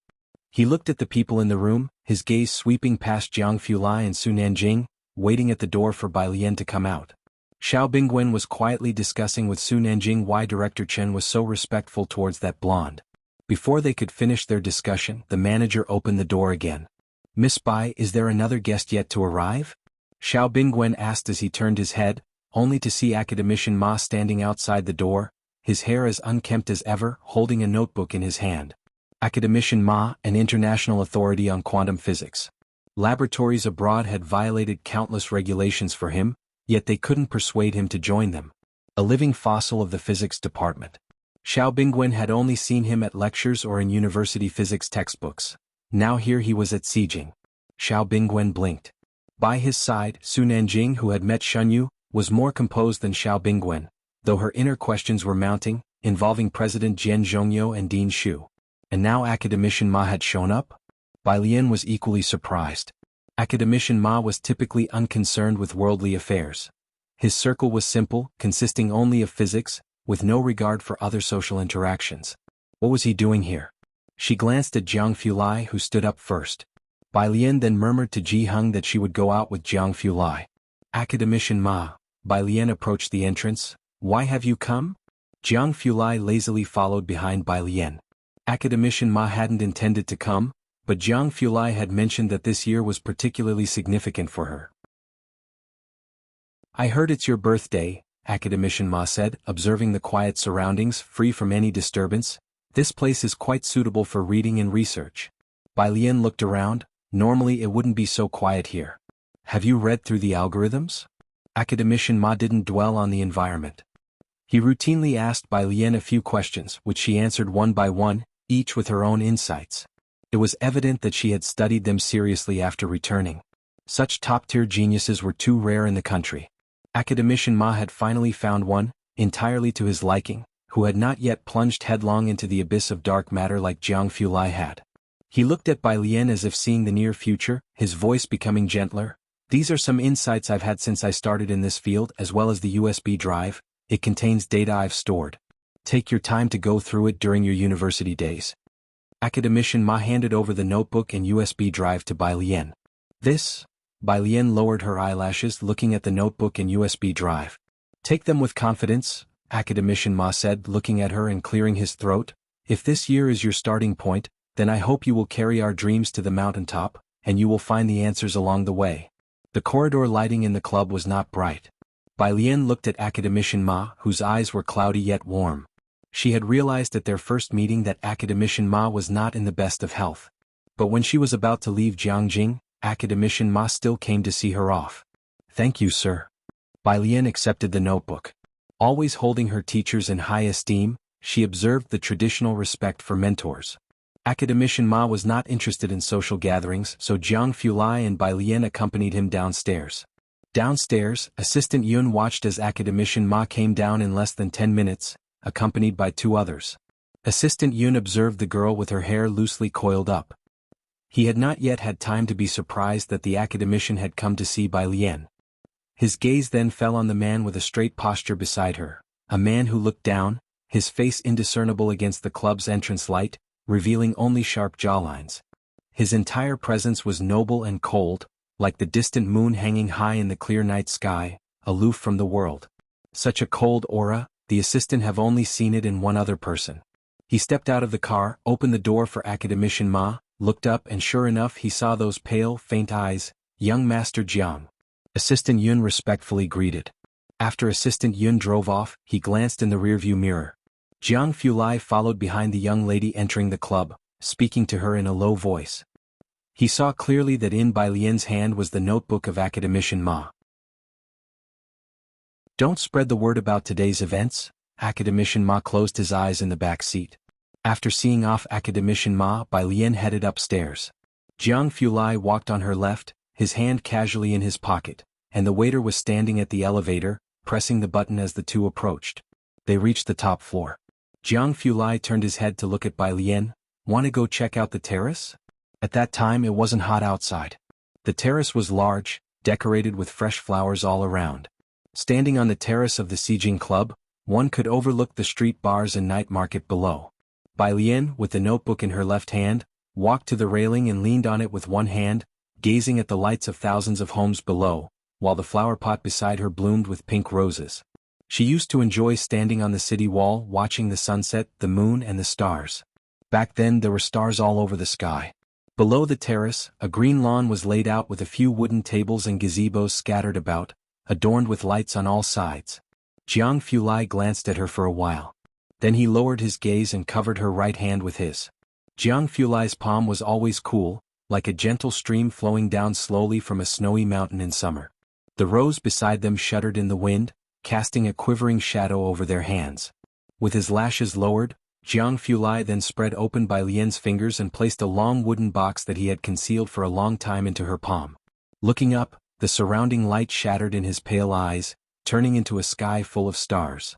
He looked at the people in the room, his gaze sweeping past Jiang Fulai and Su Nanjing, waiting at the door for Bai Lian to come out. Xiao Bingwen was quietly discussing with Su Nanjing why Director Chen was so respectful towards that blonde. Before they could finish their discussion, the manager opened the door again. "Miss Bai, is there another guest yet to arrive?" Xiao Bingwen asked as he turned his head, only to see Academician Ma standing outside the door, his hair as unkempt as ever, holding a notebook in his hand. Academician Ma, an international authority on quantum physics. Laboratories abroad had violated countless regulations for him, yet they couldn't persuade him to join them. A living fossil of the physics department. Xiao Bingwen had only seen him at lectures or in university physics textbooks. Now here he was at Xijing. Xiao Bingwen blinked. By his side, Su Nanjing, who had met Shunyu, was more composed than Xiao Bingwen, though her inner questions were mounting, involving President Jian Zhongyou and Dean Xu. And now Academician Ma had shown up? Bai Lian was equally surprised. Academician Ma was typically unconcerned with worldly affairs. His circle was simple, consisting only of physics, with no regard for other social interactions. What was he doing here? She glanced at Jiang Fulai, who stood up first. Bai Lian then murmured to Ji Heng that she would go out with Jiang Fulai. Academician Ma. Bai Lian approached the entrance. "Why have you come?" Jiang Fulai lazily followed behind Bai Lian. Academician Ma hadn't intended to come, but Jiang Fulai had mentioned that this year was particularly significant for her. I heard it's your birthday, Academician Ma said, observing the quiet surroundings, free from any disturbance. This place is quite suitable for reading and research. Bai Lian looked around. Normally it wouldn't be so quiet here. Have you read through the algorithms? Academician Ma didn't dwell on the environment. He routinely asked Bai Lian a few questions, which she answered one by one, each with her own insights. It was evident that she had studied them seriously after returning. Such top-tier geniuses were too rare in the country. Academician Ma had finally found one, entirely to his liking, who had not yet plunged headlong into the abyss of dark matter like Jiang Fulai had. He looked at Bai Lian as if seeing the near future, his voice becoming gentler. These are some insights I've had since I started in this field, as well as the USB drive. It contains data I've stored. Take your time to go through it during your university days. Academician Ma handed over the notebook and USB drive to Bai Lian. This? Bai Lian lowered her eyelashes, looking at the notebook and USB drive. Take them with confidence, Academician Ma said, looking at her and clearing his throat. If this year is your starting point, then I hope you will carry our dreams to the mountaintop, and you will find the answers along the way. The corridor lighting in the club was not bright. Bai Lian looked at Academician Ma, whose eyes were cloudy yet warm. She had realized at their first meeting that Academician Ma was not in the best of health. But when she was about to leave Jiangjing, Academician Ma still came to see her off. Thank you, sir. Bai Lian accepted the notebook. Always holding her teachers in high esteem, she observed the traditional respect for mentors. Academician Ma was not interested in social gatherings, so Jiang Fulai and Bai Lian accompanied him downstairs. Downstairs, Assistant Yun watched as Academician Ma came down in less than 10 minutes, accompanied by 2 others. Assistant Yun observed the girl with her hair loosely coiled up. He had not yet had time to be surprised that the Academician had come to see Bai Lian. His gaze then fell on the man with a straight posture beside her, a man who looked down, his face indiscernible against the club's entrance light, revealing only sharp jawlines. His entire presence was noble and cold, like the distant moon hanging high in the clear night sky, aloof from the world. Such a cold aura, the assistant have only seen it in one other person. He stepped out of the car, opened the door for Academician Ma, looked up, and sure enough he saw those pale, faint eyes. Young Master Jiang. Assistant Yun respectfully greeted. After Assistant Yun drove off, he glanced in the rearview mirror. Jiang Fulai followed behind the young lady entering the club, speaking to her in a low voice. He saw clearly that in Bai Lian's hand was the notebook of Academician Ma. Don't spread the word about today's events. Academician Ma closed his eyes in the back seat. After seeing off Academician Ma, Bai Lian headed upstairs. Jiang Fulai walked on her left, his hand casually in his pocket, and the waiter was standing at the elevator, pressing the button as the two approached. They reached the top floor. Jiang Fulai turned his head to look at Bai Lian. Want to go check out the terrace? At that time it wasn't hot outside. The terrace was large, decorated with fresh flowers all around. Standing on the terrace of the Sijing Club, one could overlook the street bars and night market below. Bai Lian, with the notebook in her left hand, walked to the railing and leaned on it with one hand, gazing at the lights of thousands of homes below, while the flower pot beside her bloomed with pink roses. She used to enjoy standing on the city wall watching the sunset, the moon and the stars. Back then there were stars all over the sky. Below the terrace, a green lawn was laid out with a few wooden tables and gazebos scattered about, adorned with lights on all sides. Jiang Fulai glanced at her for a while. Then he lowered his gaze and covered her right hand with his. Jiang Fulai's palm was always cool, like a gentle stream flowing down slowly from a snowy mountain in summer. The rose beside them shuddered in the wind, casting a quivering shadow over their hands. With his lashes lowered, Jiang Fulai then spread open Bai Lian's fingers and placed a long wooden box that he had concealed for a long time into her palm. Looking up, the surrounding light shattered in his pale eyes, turning into a sky full of stars.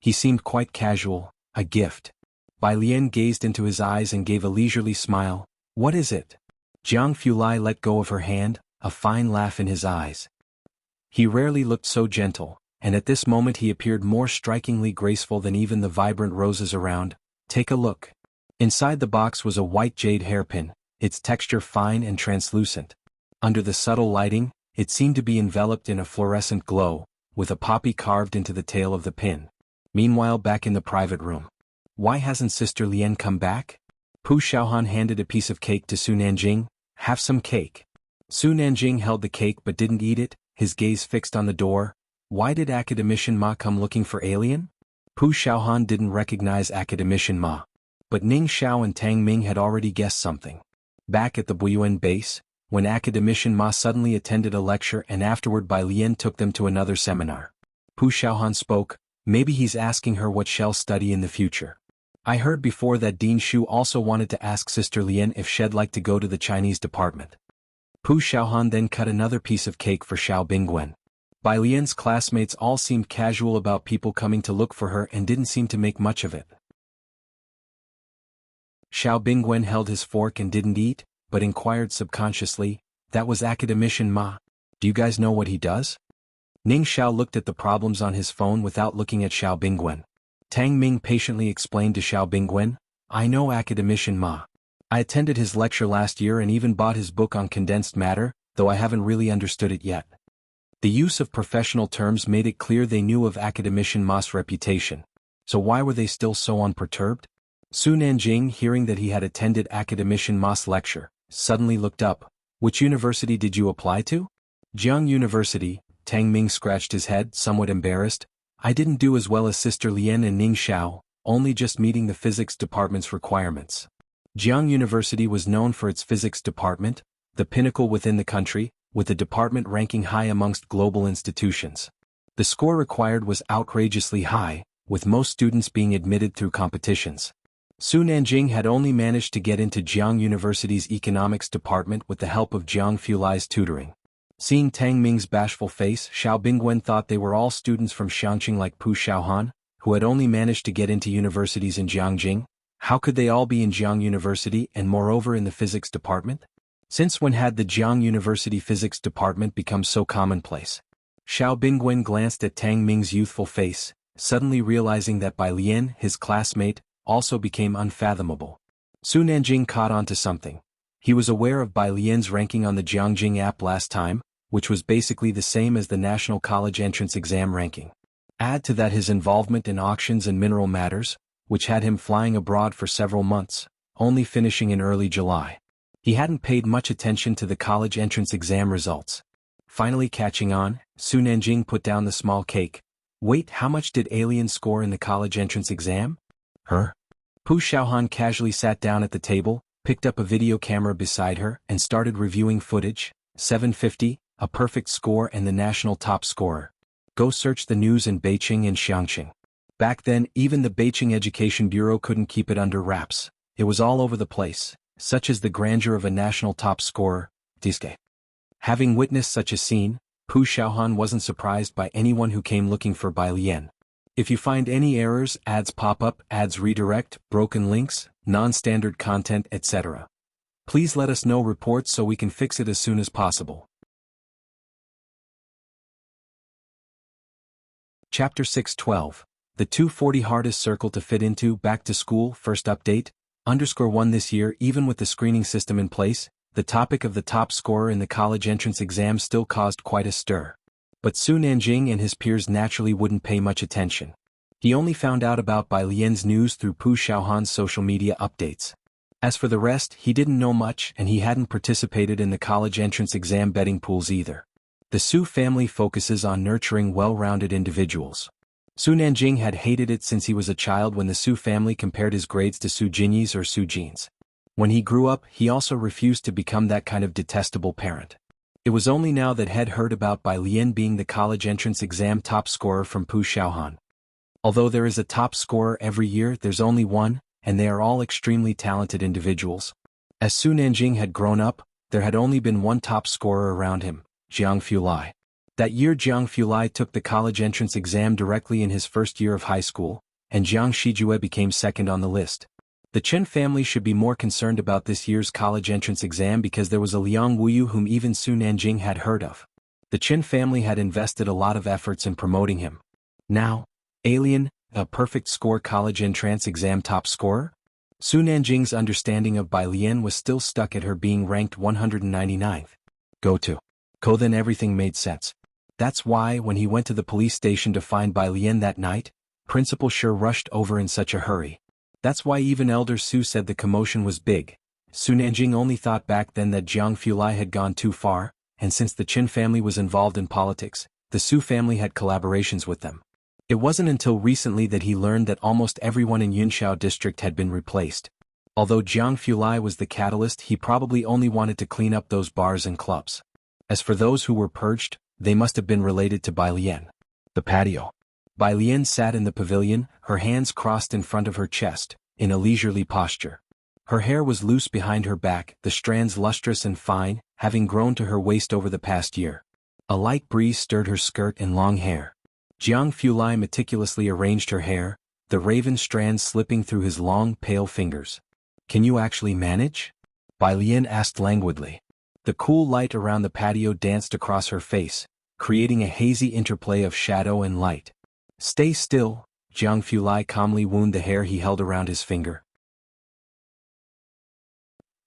He seemed quite casual, a gift. Bai Lian gazed into his eyes and gave a leisurely smile. What is it? Jiang Fulai let go of her hand, a fine laugh in his eyes. He rarely looked so gentle, and at this moment he appeared more strikingly graceful than even the vibrant roses around. Take a look. Inside the box was a white jade hairpin, its texture fine and translucent. Under the subtle lighting, it seemed to be enveloped in a fluorescent glow, with a poppy carved into the tail of the pin. Meanwhile, back in the private room. Why hasn't Sister Lian come back? Pu Xiaohan handed a piece of cake to Su Nanjing. Have some cake. Su Nanjing held the cake but didn't eat it, his gaze fixed on the door. Why did Academician Ma come looking for alien? Pu Xiaohan didn't recognize Academician Ma. But Ning Xiao and Tang Ming had already guessed something. Back at the Buyuan base, when Academician Ma suddenly attended a lecture and afterward Bai Lian took them to another seminar. Pu Xiaohan spoke, maybe he's asking her what she'll study in the future. I heard before that Dean Shu also wanted to ask Sister Lian if she'd like to go to the Chinese department. Pu Xiaohan then cut another piece of cake for Xiao Bingwen. Bai Lian's classmates all seemed casual about people coming to look for her and didn't seem to make much of it. Xiao Bingwen held his fork and didn't eat, but inquired subconsciously, that was Academician Ma. Do you guys know what he does? Ning Xiao looked at the problems on his phone without looking at Xiao Bingwen. Tang Ming patiently explained to Xiao Bingwen, I know Academician Ma. I attended his lecture last year and even bought his book on condensed matter, though I haven't really understood it yet. The use of professional terms made it clear they knew of Academician Ma's reputation. So why were they still so unperturbed? Su Nanjing, hearing that he had attended Academician Ma's lecture, suddenly looked up. Which university did you apply to? Jiang University. Tang Ming scratched his head, somewhat embarrassed. I didn't do as well as Sister Lian and Ning Xiao, only just meeting the physics department's requirements. Jiang University was known for its physics department, the pinnacle within the country, with the department ranking high amongst global institutions. The score required was outrageously high, with most students being admitted through competitions. Su Nanjing had only managed to get into Jiang University's economics department with the help of Jiang Fulai's tutoring. Seeing Tang Ming's bashful face, Xiao Bingwen thought they were all students from Xiangqing like Pu Xiaohan, who had only managed to get into universities in Jiangjing. How could they all be in Jiang University and moreover in the physics department? Since when had the Jiang University physics department become so commonplace? Xiao Bingwen glanced at Tang Ming's youthful face, suddenly realizing that Bai Lian, his classmate, also became unfathomable. Su Nanjing caught on to something. He was aware of Bai Lian's ranking on the Jiangjing app last time, which was basically the same as the National College Entrance Exam ranking. Add to that his involvement in auctions and mineral matters, which had him flying abroad for several months, only finishing in early July. He hadn't paid much attention to the college entrance exam results. Finally catching on, Su Nanjing put down the small cake. Wait, how much did Alien score in the college entrance exam? Her? Pu Xiaohan casually sat down at the table, picked up a video camera beside her and started reviewing footage. 750, a perfect score and the national top scorer. Go search the news in Beijing and Xiangqing. Back then, even the Beijing Education Bureau couldn't keep it under wraps. It was all over the place, such as the grandeur of a national top scorer, Diske. Having witnessed such a scene, Pu Xiaohan wasn't surprised by anyone who came looking for Bai Lian. If you find any errors, ads pop up, ads redirect, broken links, non-standard content, etc. Please let us know reports so we can fix it as soon as possible. Chapter 6:12. The 240 hardest circle to fit into. Back to school. First update. _1 this year. Even with the screening system in place, the topic of the top scorer in the college entrance exam still caused quite a stir. But Su Nanjing and his peers naturally wouldn't pay much attention. He only found out about Bai Lian's news through Pu Xiaohan's social media updates. As for the rest, he didn't know much and he hadn't participated in the college entrance exam betting pools either. The Su family focuses on nurturing well-rounded individuals. Su Nanjing had hated it since he was a child when the Su family compared his grades to Su Jinyi's or Su Jin's. When he grew up, he also refused to become that kind of detestable parent. It was only now that he'd heard about Bai Lian being the college entrance exam top scorer from Pu Xiaohan. Although there is a top scorer every year, there's only one, and they are all extremely talented individuals. As Su Nanjing had grown up, there had only been one top scorer around him, Jiang Fulai. That year Jiang Fulai took the college entrance exam directly in his first year of high school, and Jiang Shijue became second on the list. The Chen family should be more concerned about this year's college entrance exam because there was a Liang Wuyu whom even Su Nanjing had heard of. The Chen family had invested a lot of efforts in promoting him. Now, Alien, a perfect score college entrance exam top scorer? Su Nanjing's understanding of Bai Lian was still stuck at her being ranked 199th. Then everything made sense. That's why when he went to the police station to find Bai Lian that night, Principal Shi rushed over in such a hurry. That's why even Elder Su said the commotion was big. Su Nanjing only thought back then that Jiang Fulai had gone too far, and since the Qin family was involved in politics, the Su family had collaborations with them. It wasn't until recently that he learned that almost everyone in Yunxiao district had been replaced. Although Jiang Fulai was the catalyst, he probably only wanted to clean up those bars and clubs. As for those who were purged, they must have been related to Bai Lian. The patio. Bai Lian sat in the pavilion, her hands crossed in front of her chest, in a leisurely posture. Her hair was loose behind her back, the strands lustrous and fine, having grown to her waist over the past year. A light breeze stirred her skirt and long hair. Jiang Fulai meticulously arranged her hair, the raven strands slipping through his long, pale fingers. "Can you actually manage?" Bai Lian asked languidly. The cool light around the patio danced across her face, creating a hazy interplay of shadow and light. "Stay still," Jiang Fulai calmly wound the hair he held around his finger.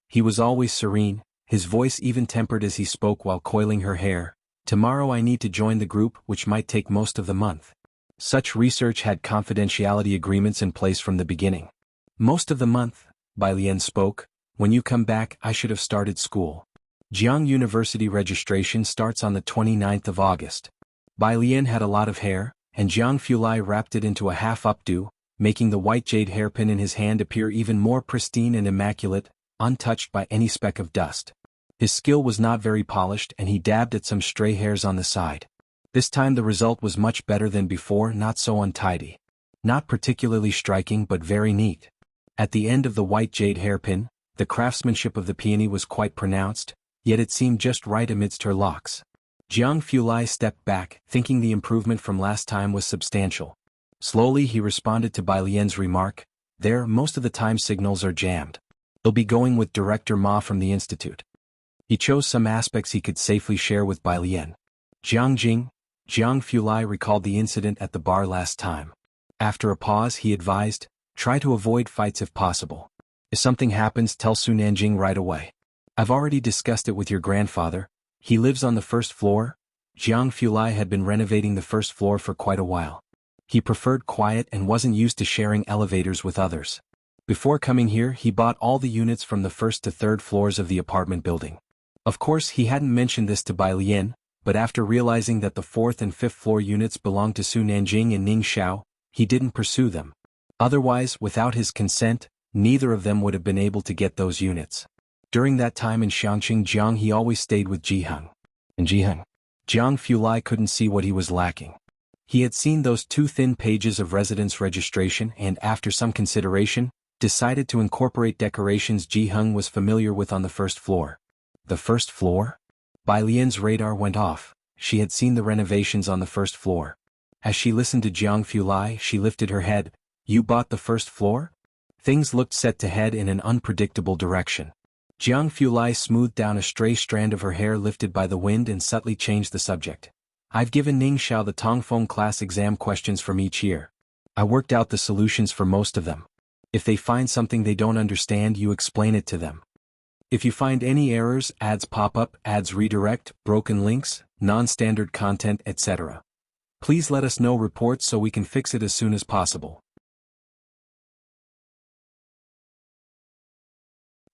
He was always serene, his voice even tempered as he spoke while coiling her hair. "Tomorrow I need to join the group, which might take most of the month." Such research had confidentiality agreements in place from the beginning. "Most of the month," Bai Lian spoke. "When you come back, I should have started school. Jiang University registration starts on the 29th of August. Bai Lian had a lot of hair, and Jiang Fulai wrapped it into a half updo, making the white jade hairpin in his hand appear even more pristine and immaculate, untouched by any speck of dust. His skill was not very polished, and he dabbed at some stray hairs on the side. This time the result was much better than before, not so untidy. Not particularly striking but very neat. At the end of the white jade hairpin, the craftsmanship of the peony was quite pronounced, yet it seemed just right amidst her locks. Jiang Fulai stepped back, thinking the improvement from last time was substantial. Slowly he responded to Bai Lian's remark, "There, most of the time signals are jammed. They'll be going with Director Ma from the institute." He chose some aspects he could safely share with Bai Lian. "Jiang Fulai recalled the incident at the bar last time. After a pause he advised, try to avoid fights if possible. If something happens, tell Su Nanjing right away. I've already discussed it with your grandfather. He lives on the first floor." Jiang Fulai had been renovating the first floor for quite a while. He preferred quiet and wasn't used to sharing elevators with others. Before coming here he bought all the units from the first to third floors of the apartment building. Of course he hadn't mentioned this to Bai Lian, but after realizing that the fourth and fifth floor units belonged to Su Nanjing and Ningxiao, he didn't pursue them. Otherwise, without his consent, neither of them would have been able to get those units. During that time in Jiang he always stayed with Jiheng. And Jiang Fulai couldn't see what he was lacking. He had seen those 2 thin pages of residence registration and, after some consideration, decided to incorporate decorations Jiheng was familiar with on the first floor. The first floor? Bai Lian's radar went off. She had seen the renovations on the first floor. As she listened to Jiang Fulai, she lifted her head. "You bought the first floor?" Things looked set to head in an unpredictable direction. Jiang Fulai smoothed down a stray strand of her hair lifted by the wind and subtly changed the subject. "I've given Ningxiao the Tongfeng class exam questions from each year. I worked out the solutions for most of them. If they find something they don't understand, you explain it to them. If you find any errors, ads pop up, ads redirect, broken links, non-standard content, etc. Please let us know reports so we can fix it as soon as possible."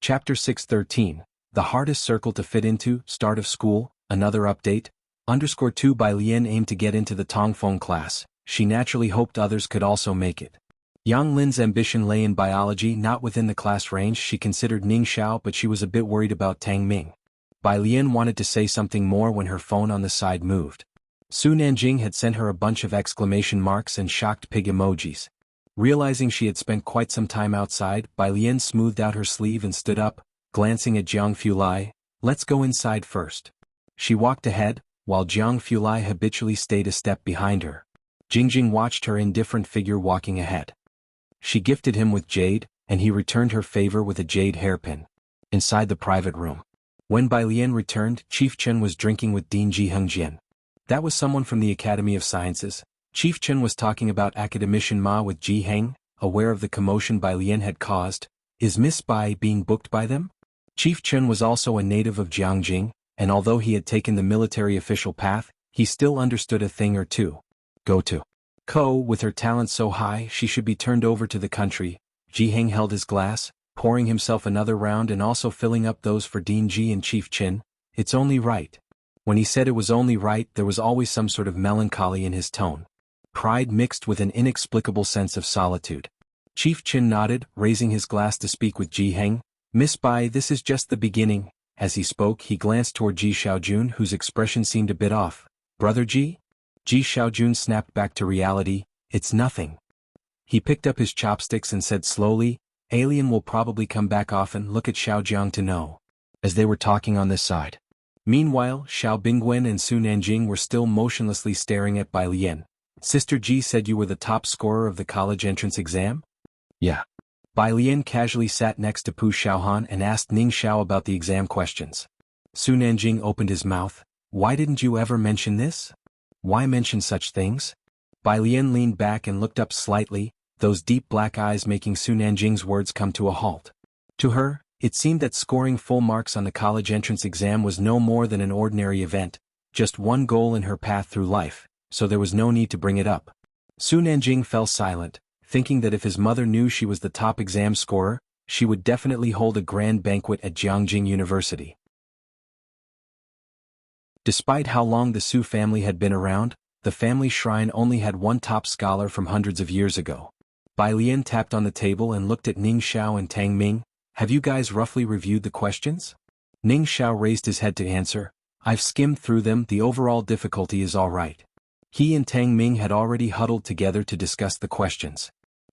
Chapter 613, The Hardest Circle to Fit Into, Start of School, Another Update. _2 Bai Lian aimed to get into the Tongfeng class. She naturally hoped others could also make it. Yang Lin's ambition lay in biology, not within the class range. She considered Ningxiao, but she was a bit worried about Tang Ming. Bai Lian wanted to say something more when her phone on the side moved. Su Nanjing had sent her a bunch of exclamation marks and shocked pig emojis. Realizing she had spent quite some time outside, Bai Lian smoothed out her sleeve and stood up, glancing at Jiang Fulai. "Let's go inside first." She walked ahead, while Jiang Fulai habitually stayed a step behind her. Jingjing watched her indifferent figure walking ahead. She gifted him with jade, and he returned her favor with a jade hairpin. Inside the private room. When Bai Lian returned, Chief Chen was drinking with Dean Jihengjian. That was someone from the Academy of Sciences. Chief Chen was talking about Academician Ma with Ji Heng, aware of the commotion Bai Lian had caused. Is Miss Bai being booked by them? Chief Chen was also a native of Jiangjing, and although he had taken the military official path, he still understood a thing or two. Go to Ko, with her talent so high, she should be turned over to the country. Ji Heng held his glass, pouring himself another round and also filling up those for Dean Ji and Chief Chin. It's only right. When he said it was only right, there was always some sort of melancholy in his tone. Pride mixed with an inexplicable sense of solitude. Chief Chin nodded, raising his glass to speak with Ji Heng. Miss Bai, this is just the beginning. As he spoke, he glanced toward Ji Xiaojun, whose expression seemed a bit off. Brother Ji? Ji Xiaojun snapped back to reality. It's nothing. He picked up his chopsticks and said slowly, Alien will probably come back often, look at Xiaojiang to know. As they were talking on this side. Meanwhile, Xiao Bingwen and Su Nanjing were still motionlessly staring at Bai Lian. Sister Ji said you were the top scorer of the college entrance exam? Yeah. Bai Lian casually sat next to Pu Xiaohan and asked Ning Xiao about the exam questions. Su Nanjing opened his mouth. Why didn't you ever mention this? Why mention such things? Bai Lian leaned back and looked up slightly, those deep black eyes making Su Nanjing's words come to a halt. To her, it seemed that scoring full marks on the college entrance exam was no more than an ordinary event, just one goal in her path through life, so there was no need to bring it up. Su Nanjing fell silent, thinking that if his mother knew she was the top exam scorer, she would definitely hold a grand banquet at Jiangjing University. Despite how long the Su family had been around, the family shrine only had one top scholar from hundreds of years ago. Bai Lian tapped on the table and looked at Ning Xiao and Tang Ming. Have you guys roughly reviewed the questions? Ning Xiao raised his head to answer. I've skimmed through them, the overall difficulty is all right. He and Tang Ming had already huddled together to discuss the questions.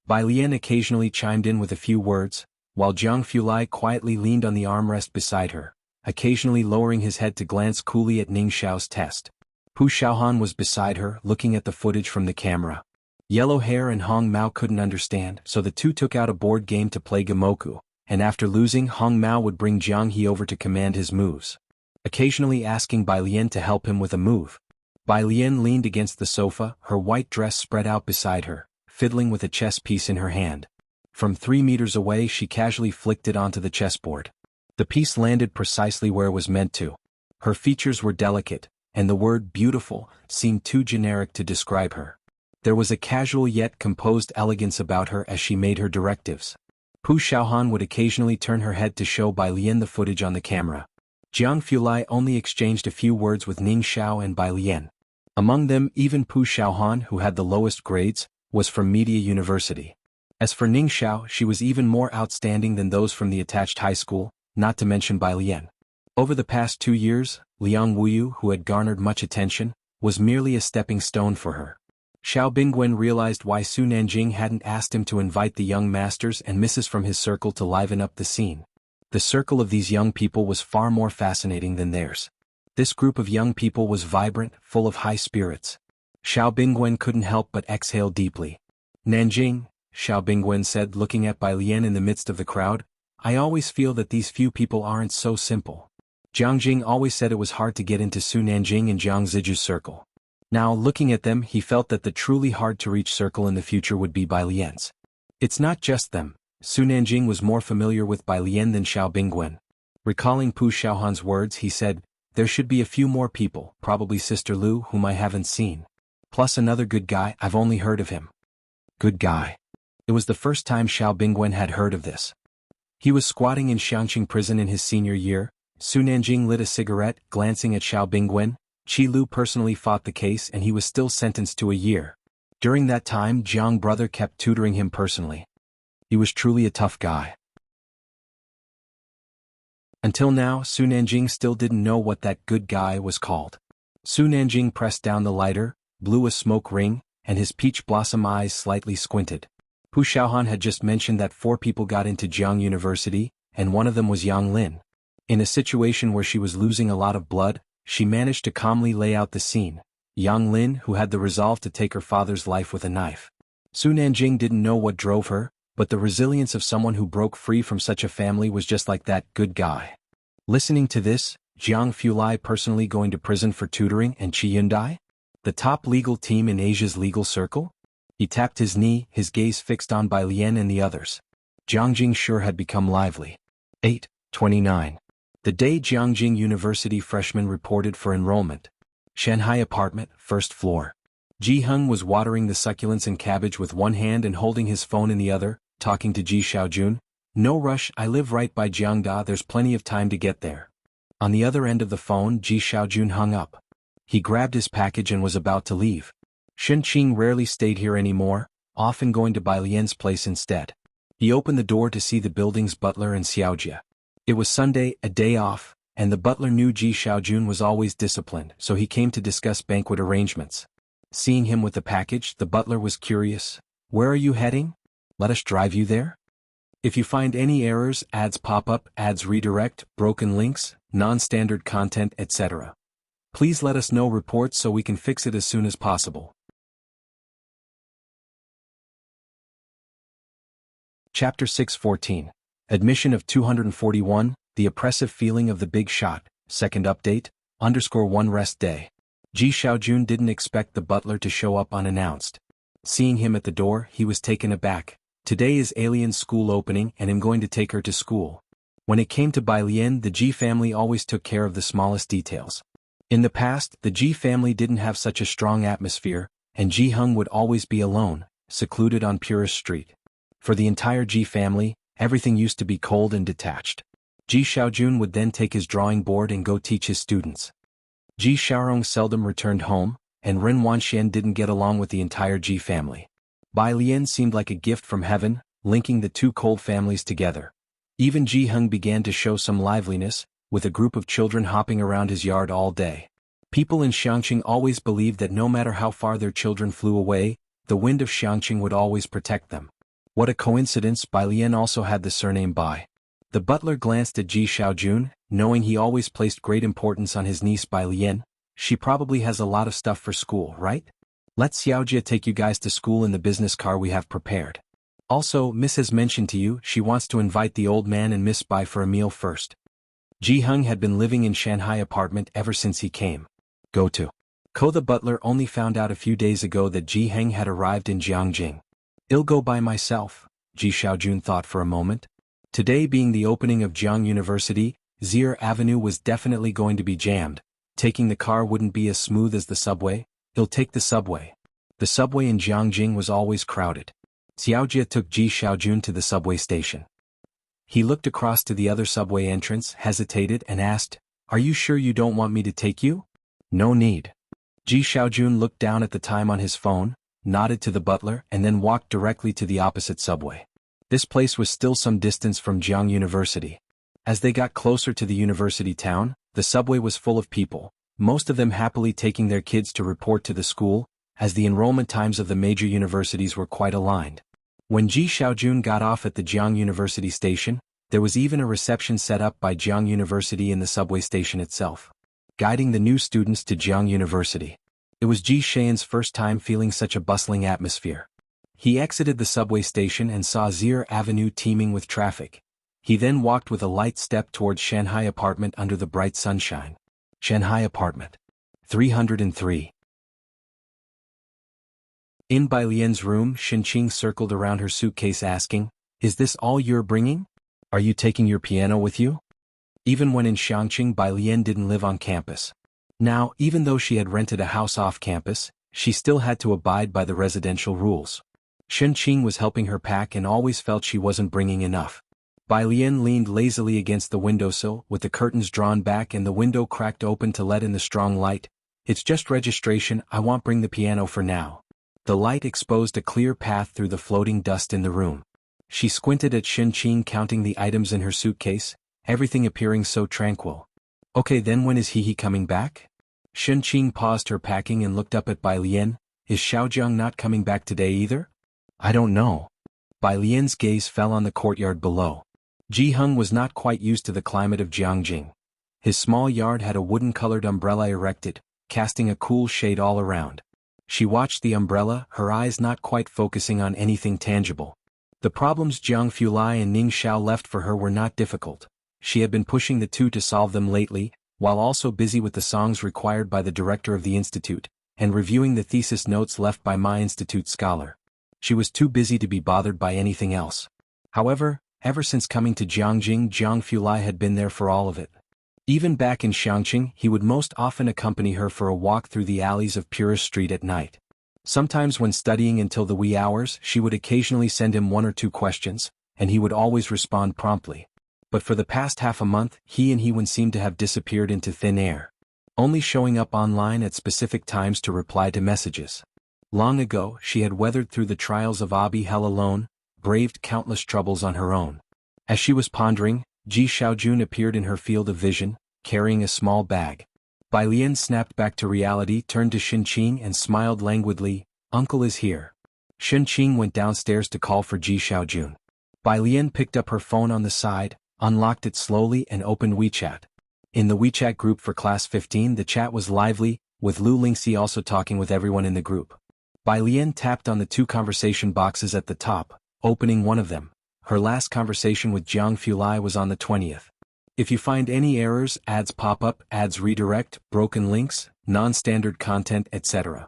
Bai Lian occasionally chimed in with a few words, while Jiang Fulai quietly leaned on the armrest beside her, occasionally lowering his head to glance coolly at Ning Xiao's test. Pu Xiaohan was beside her, looking at the footage from the camera. Yellow Hair and Hong Mao couldn't understand, so the two took out a board game to play Gamoku, and after losing, Hong Mao would bring Jiang He over to command his moves, occasionally asking Bai Lian to help him with a move. Bai Lian leaned against the sofa, her white dress spread out beside her, fiddling with a chess piece in her hand. From 3 meters away she casually flicked it onto the chessboard. The piece landed precisely where it was meant to. Her features were delicate, and the word beautiful seemed too generic to describe her. There was a casual yet composed elegance about her as she made her directives. Pu Xiaohan would occasionally turn her head to show Bai Lian the footage on the camera. Jiang Fulai only exchanged a few words with Ning Xiao and Bai Lian. Among them, even Pu Xiaohan, who had the lowest grades, was from Media University. As for Ning Xiao, she was even more outstanding than those from the attached high school, not to mention Bai Lian. Over the past 2 years, Liang Wuyu, who had garnered much attention, was merely a stepping stone for her. Xiao Bingwen realized why Su Nanjing hadn't asked him to invite the young masters and misses from his circle to liven up the scene. The circle of these young people was far more fascinating than theirs. This group of young people was vibrant, full of high spirits. Xiao Bingwen couldn't help but exhale deeply. Nanjing, Xiao Bingwen said, looking at Bai Lian in the midst of the crowd, I always feel that these few people aren't so simple. Jiangjing always said it was hard to get into Su Nanjing and Jiang Ziju's circle. Now, looking at them, he felt that the truly hard-to-reach circle in the future would be Bai Lian's. It's not just them. Su Nanjing was more familiar with Bai Lian than Xiao Bingwen. Recalling Pu Xiaohan's words, he said, there should be a few more people, probably Sister Lu, whom I haven't seen. Plus another good guy, I've only heard of him. Good guy. It was the first time Xiao Bingwen had heard of this. He was squatting in Xiangqing prison in his senior year. Su Nanjing lit a cigarette, glancing at Xiao Bingwen. Qi Lu personally fought the case and he was still sentenced to a year. During that time, Jiang brother kept tutoring him personally. He was truly a tough guy. Until now, Su Nanjing still didn't know what that good guy was called. Su Nanjing pressed down the lighter, blew a smoke ring, and his peach blossom eyes slightly squinted. Pu Xiaohan had just mentioned that 4 people got into Jiang University, and one of them was Yang Lin. In a situation where she was losing a lot of blood, she managed to calmly lay out the scene. Yang Lin, who had the resolve to take her father's life with a knife. Su Nanjing didn't know what drove her, but the resilience of someone who broke free from such a family was just like that good guy. Listening to this, Jiang Fulai personally going to prison for tutoring and Qi Yundai? The top legal team in Asia's legal circle? He tapped his knee, his gaze fixed on Bai Lian and the others. Jiangjing sure had become lively. 8:29. The day Jiangjing University freshmen reported for enrollment. Shanghai apartment, 1st floor. Ji Heng was watering the succulents and cabbage with one hand and holding his phone in the other, talking to Ji Xiaojun. No rush, I live right by Jiangda, there's plenty of time to get there. On the other end of the phone, Ji Xiaojun hung up. He grabbed his package and was about to leave. Shenqing rarely stayed here anymore, often going to Bai Lian's place instead. He opened the door to see the building's butler and Xiaojia. It was Sunday, a day off, and the butler knew Ji Xiaojun was always disciplined, so he came to discuss banquet arrangements. Seeing him with the package, the butler was curious. Where are you heading? Let us drive you there? If you find any errors, ads pop up, ads redirect, broken links, non-standard content, etc. Please let us know reports so we can fix it as soon as possible. Chapter 6:14. Admission of 241, The Oppressive Feeling of the Big Shot, Second Update, _1 Rest Day. Ji Xiaojun didn't expect the butler to show up unannounced. Seeing him at the door, he was taken aback. Today is Alien's school opening and I'm going to take her to school. When it came to Bai Lian, the Ji family always took care of the smallest details. In the past, the Ji family didn't have such a strong atmosphere, and Ji Hung would always be alone, secluded on Purist Street. For the entire Ji family, everything used to be cold and detached. Ji Xiaojun would then take his drawing board and go teach his students. Ji Xiaorong seldom returned home, and Ren Wanxian didn't get along with the entire Ji family. Bai Lian seemed like a gift from heaven, linking the two cold families together. Even Ji Hung began to show some liveliness, with a group of children hopping around his yard all day. People in Xiangqing always believed that no matter how far their children flew away, the wind of Xiangqing would always protect them. What a coincidence, Bai Lian also had the surname Bai. The butler glanced at Ji Xiaojun, knowing he always placed great importance on his niece Bai Lian. She probably has a lot of stuff for school, right? Let Xiaojia take you guys to school in the business car we have prepared. Also, Miss has mentioned to you she wants to invite the old man and Miss Bai for a meal first. Ji Hung had been living in Shanghai apartment ever since he came. Go to. Ko the butler only found out a few days ago that Ji Heng had arrived in Jiangjing. I'll go by myself, Ji Xiaojun thought for a moment. Today being the opening of Jiang University, Zier Avenue was definitely going to be jammed. Taking the car wouldn't be as smooth as the subway. He'll take the subway. The subway in Jiangjing was always crowded. Xiaojia took Ji Xiaojun to the subway station. He looked across to the other subway entrance, hesitated and asked, "Are you sure you don't want me to take you?" "No need." Ji Xiaojun looked down at the time on his phone, nodded to the butler and then walked directly to the opposite subway. This place was still some distance from Jiang University. As they got closer to the university town, the subway was full of people, most of them happily taking their kids to report to the school, as the enrollment times of the major universities were quite aligned. When Ji Xiaojun got off at the Jiang University station, there was even a reception set up by Jiang University in the subway station itself, guiding the new students to Jiang University. It was Ji Xian's first time feeling such a bustling atmosphere. He exited the subway station and saw Zier Avenue teeming with traffic. He then walked with a light step towards Shanghai apartment under the bright sunshine. Shanghai apartment. 303. In Bai Lian's room, Shenqing circled around her suitcase asking, "Is this all you're bringing? Are you taking your piano with you?" Even when in Xiangqing, Bai Lian didn't live on campus. Now, even though she had rented a house off campus, she still had to abide by the residential rules. Shenqing was helping her pack and always felt she wasn't bringing enough. Bai Lian leaned lazily against the windowsill with the curtains drawn back and the window cracked open to let in the strong light. "It's just registration, I won't bring the piano for now." The light exposed a clear path through the floating dust in the room. She squinted at Shenqing counting the items in her suitcase, everything appearing so tranquil. "Okay, then when is he coming back?" Shenqing paused her packing and looked up at Bai Lian. "Is Xiaojiang not coming back today either?" "I don't know." Bai Lian's gaze fell on the courtyard below. Ji Hung was not quite used to the climate of Jiangjing. His small yard had a wooden-colored umbrella erected, casting a cool shade all around. She watched the umbrella, her eyes not quite focusing on anything tangible. The problems Jiang Fulai and Ning Xiao left for her were not difficult. She had been pushing the two to solve them lately, while also busy with the songs required by the director of the institute, and reviewing the thesis notes left by my institute scholar. She was too busy to be bothered by anything else. However, ever since coming to Jiangjing, Jiang Fulai had been there for all of it. Even back in Xiangqing, he would most often accompany her for a walk through the alleys of Purist Street at night. Sometimes when studying until the wee hours, she would occasionally send him 1 or 2 questions, and he would always respond promptly. But for the past half a month, he and Hewen seemed to have disappeared into thin air, only showing up online at specific times to reply to messages. Long ago, she had weathered through the trials of Abi hell alone, braved countless troubles on her own. As she was pondering, Ji Xiaojun appeared in her field of vision, carrying a small bag. Bai Lian snapped back to reality, turned to Xinqing and smiled languidly, "Uncle is here." Xinqing went downstairs to call for Ji Xiaojun. Bai Lian picked up her phone on the side, unlocked it slowly and opened WeChat. In the WeChat group for Class 15 the chat was lively, with Lu Lingxi also talking with everyone in the group. Bai Lian tapped on the 2 conversation boxes at the top, opening one of them. Her last conversation with Jiang Fulai was on the 20th. If you find any errors, ads pop up, ads redirect, broken links, non-standard content, etc.,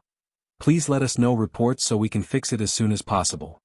please let us know reports so we can fix it as soon as possible.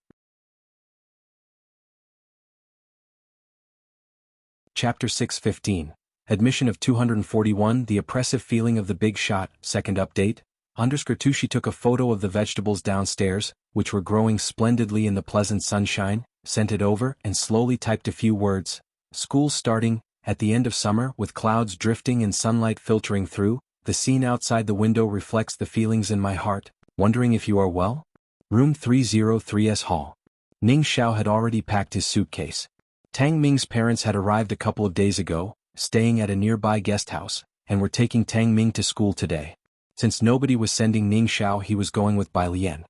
Chapter 6:15. Admission of 241. The oppressive feeling of the big shot. Second update. _2 She took a photo of the vegetables downstairs, which were growing splendidly in the pleasant sunshine, sent it over and slowly typed a few words. School's starting, at the end of summer, with clouds drifting and sunlight filtering through, the scene outside the window reflects the feelings in my heart, wondering if you are well? Room 303's hall. Ning Xiao had already packed his suitcase. Tang Ming's parents had arrived a couple of days ago, staying at a nearby guest house, and were taking Tang Ming to school today. Since nobody was sending Ning Xiao, he was going with Bai Lian.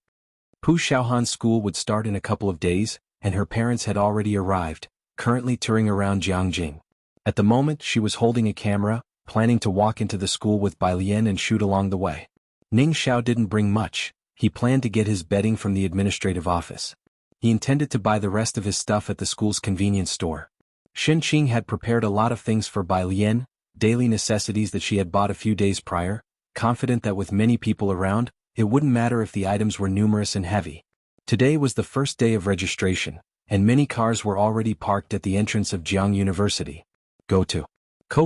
Pu Xiaohan's school would start in a couple of days, and her parents had already arrived, currently touring around Jiangjing. At the moment she was holding a camera, planning to walk into the school with Bai Lian and shoot along the way. Ning Xiao didn't bring much. He planned to get his bedding from the administrative office. He intended to buy the rest of his stuff at the school's convenience store. Xinqing had prepared a lot of things for Bai Lian, daily necessities that she had bought a few days prior, confident that with many people around, it wouldn't matter if the items were numerous and heavy. Today was the first day of registration, and many cars were already parked at the entrance of Jiang University. Go to.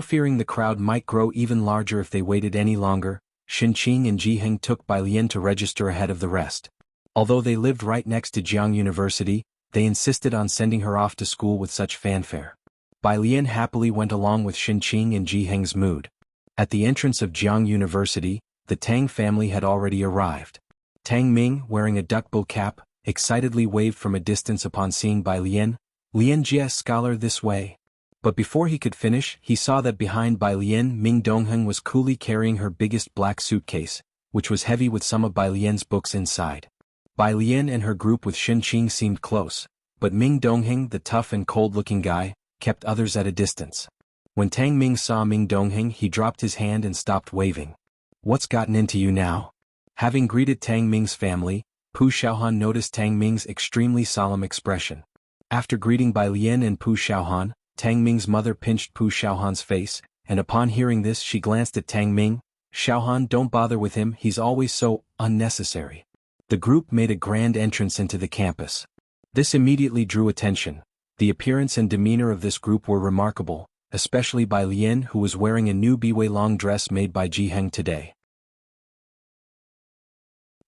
Fearing the crowd might grow even larger if they waited any longer, Xinqing and Jiheng took Bai Lian to register ahead of the rest. Although they lived right next to Jiang University, they insisted on sending her off to school with such fanfare. Bai Lian happily went along with Xinqing and Jiheng's mood. At the entrance of Jiang University, the Tang family had already arrived. Tang Ming, wearing a duckbill cap, excitedly waved from a distance upon seeing Bai Lian. "Lian Jie, scholar, this way." But before he could finish, he saw that behind Bai Lian, Ming Dongheng was coolly carrying her biggest black suitcase, which was heavy with some of Bai Lian's books inside. Bai Lian and her group with Xinqing seemed close, but Ming Dongheng, the tough and cold-looking guy, kept others at a distance. When Tang Ming saw Ming Dongheng, he dropped his hand and stopped waving. "What's gotten into you now?" Having greeted Tang Ming's family, Pu Xiaohan noticed Tang Ming's extremely solemn expression. After greeting Bai Lian and Pu Xiaohan, Tang Ming's mother pinched Pu Xiaohan's face, and upon hearing this she glanced at Tang Ming. "Xiaohan, don't bother with him, he's always so unnecessary." The group made a grand entrance into the campus. This immediately drew attention. The appearance and demeanor of this group were remarkable, especially Bai Lian, who was wearing a new biwei long dress made by Jiheng today.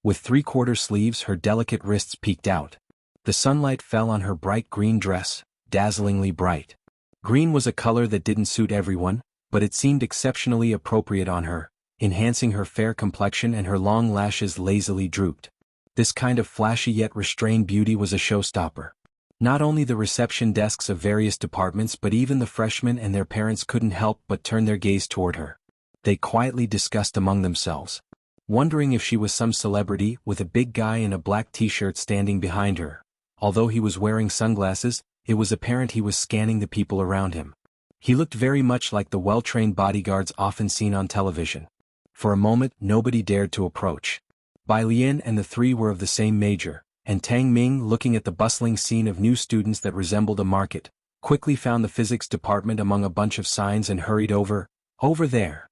With 3/4 sleeves, her delicate wrists peeked out. The sunlight fell on her bright green dress, dazzlingly bright. Green was a color that didn't suit everyone, but it seemed exceptionally appropriate on her, enhancing her fair complexion, and her long lashes lazily drooped. This kind of flashy yet restrained beauty was a showstopper. Not only the reception desks of various departments but even the freshmen and their parents couldn't help but turn their gaze toward her. They quietly discussed among themselves, wondering if she was some celebrity, with a big guy in a black t-shirt standing behind her. Although he was wearing sunglasses, it was apparent he was scanning the people around him. He looked very much like the well-trained bodyguards often seen on television. For a moment nobody dared to approach. Bai Lian and the 3 were of the same major, and Tang Ming, looking at the bustling scene of new students that resembled a market, quickly found the physics department among a bunch of signs and hurried over there.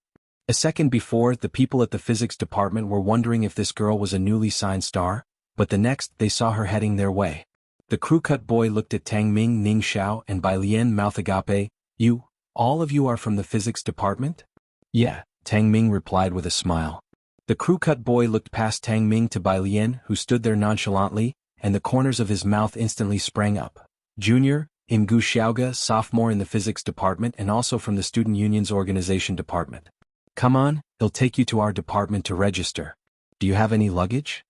A second before, the people at the physics department were wondering if this girl was a newly signed star, but the next they saw her heading their way. The crew-cut boy looked at Tang Ming, Ning Xiao and Bai Lian, mouth agape. "You, all of you are from the physics department?" "Yeah," Tang Ming replied with a smile. The crew-cut boy looked past Tang Ming to Bai Lian, who stood there nonchalantly, and the corners of his mouth instantly sprang up. Junior, Im Gu Xiaoga, sophomore in the physics department and also from the student union's organization department. Come on, it'll take you to our department to register. Do you have any luggage?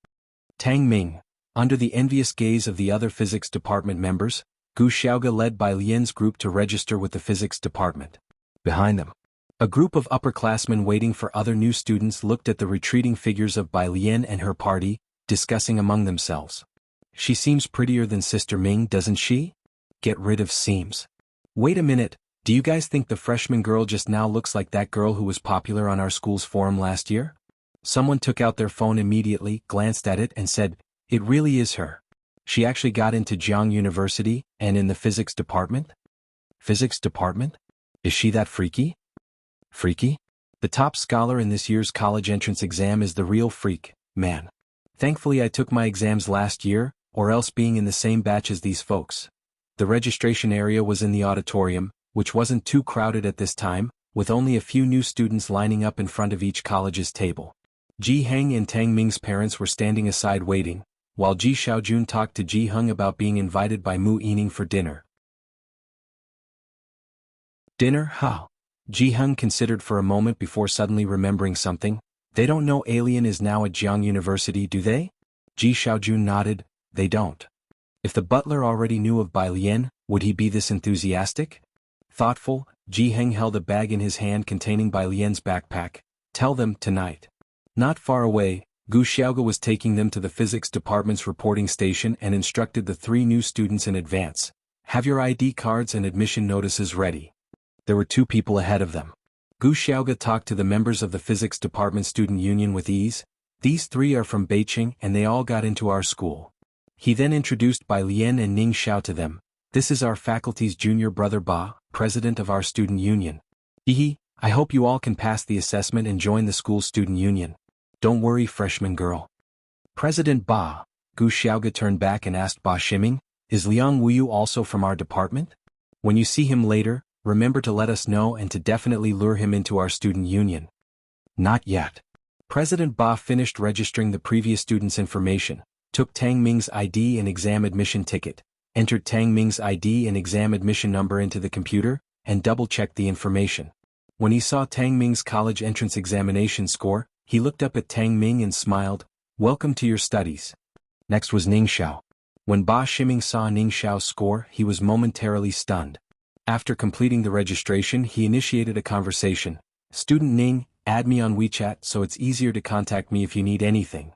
Tang Ming, under the envious gaze of the other physics department members, Gu Xiaoga led Bai Lian's group to register with the physics department. Behind them, a group of upperclassmen waiting for other new students looked at the retreating figures of Bai Lian and her party, discussing among themselves. She seems prettier than Sister Ming, doesn't she? Get rid of seems. Wait a minute, do you guys think the freshman girl just now looks like that girl who was popular on our school's forum last year? Someone took out their phone immediately, glanced at it and said, it really is her. She actually got into Jiang University, and in the physics department? Physics department? Is she that freaky? Freaky? The top scholar in this year's college entrance exam is the real freak, man. Thankfully I took my exams last year, or else being in the same batch as these folks. The registration area was in the auditorium, which wasn't too crowded at this time, with only a few new students lining up in front of each college's table. Ji Heng and Tang Ming's parents were standing aside waiting, while Ji Xiaojun talked to Ji Heng about being invited by Mu Yining for dinner. Dinner, how? Ji Heng considered for a moment before suddenly remembering something. They don't know Alien is now at Jiang University, do they? Ji Xiaojun nodded, they don't. If the butler already knew of Bai Lian, would he be this enthusiastic? Thoughtful, Ji Heng held a bag in his hand containing Bai Lian's backpack. Tell them, tonight. Not far away, Gu Xiaoga was taking them to the physics department's reporting station and instructed the 3 new students in advance. Have your ID cards and admission notices ready. There were 2 people ahead of them. Gu Xiaoga talked to the members of the physics department student union with ease. These 3 are from Beijing and they all got into our school. He then introduced Bai Lian and Ning Xiao to them. This is our faculty's junior brother Ba, president of our student union. Hehe, I hope you all can pass the assessment and join the school's student union. Don't worry, freshman girl. President Ba, Gu Xiaoga turned back and asked Ba Shiming, is Liang Wuyu also from our department? When you see him later, remember to let us know and to definitely lure him into our student union. Not yet. President Ba finished registering the previous students' information, took Tang Ming's ID and exam admission ticket, entered Tang Ming's ID and exam admission number into the computer, and double-checked the information. When he saw Tang Ming's college entrance examination score, he looked up at Tang Ming and smiled, welcome to your studies. Next was Ning Xiao. When Ba Shiming saw Ning Xiao's score, he was momentarily stunned. After completing the registration, he initiated a conversation. Student Ning, add me on WeChat so it's easier to contact me if you need anything.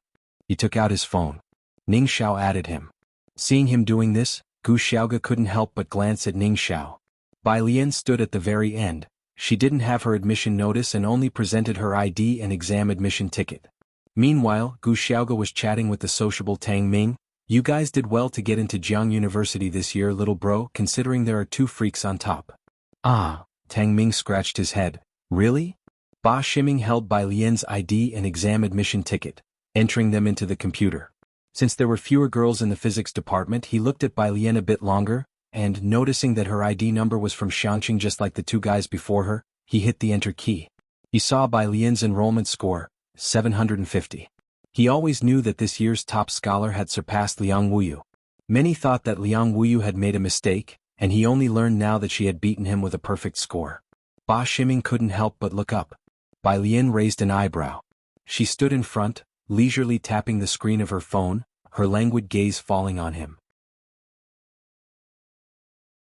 He took out his phone. Ning Xiao added him. Seeing him doing this, Gu Xiaoga couldn't help but glance at Ning Xiao. Bai Lian stood at the very end. She didn't have her admission notice and only presented her ID and exam admission ticket. Meanwhile, Gu Xiaoga was chatting with the sociable Tang Ming. You guys did well to get into Jiang University this year, little bro, considering there are 2 freaks on top. Ah, Tang Ming scratched his head. Really? Ba Shiming held Bai Lian's ID and exam admission ticket, entering them into the computer. Since there were fewer girls in the physics department, he looked at Bai Lian a bit longer, and noticing that her ID number was from Xiangqing just like the 2 guys before her, he hit the enter key. He saw Bai Lian's enrollment score, 750. He always knew that this year's top scholar had surpassed Liang Wuyu. Many thought that Liang Wuyu had made a mistake, and he only learned now that she had beaten him with a perfect score. Ba Shiming couldn't help but look up. Bai Lian raised an eyebrow. She stood in front, leisurely tapping the screen of her phone, her languid gaze falling on him.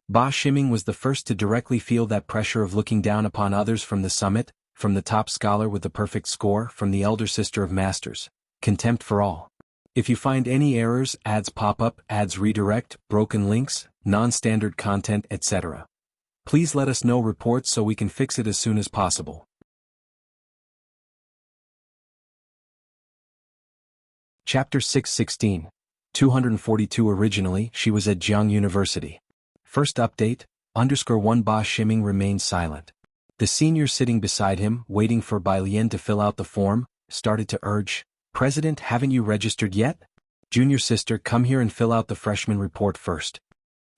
Ba Shiming was the first to directly feel that pressure of looking down upon others from the summit, from the top scholar with the perfect score, from the elder sister of masters. Contempt for all. If you find any errors, ads pop up, ads redirect, broken links, non-standard content, etc. Please let us know reports so we can fix it as soon as possible. Chapter 616. 242 Originally, she was at Jiang University. First update, _1 Ba Shiming remained silent. The senior sitting beside him, waiting for Bai Lian to fill out the form, started to urge, President, haven't you registered yet? Junior sister, come here and fill out the freshman report first.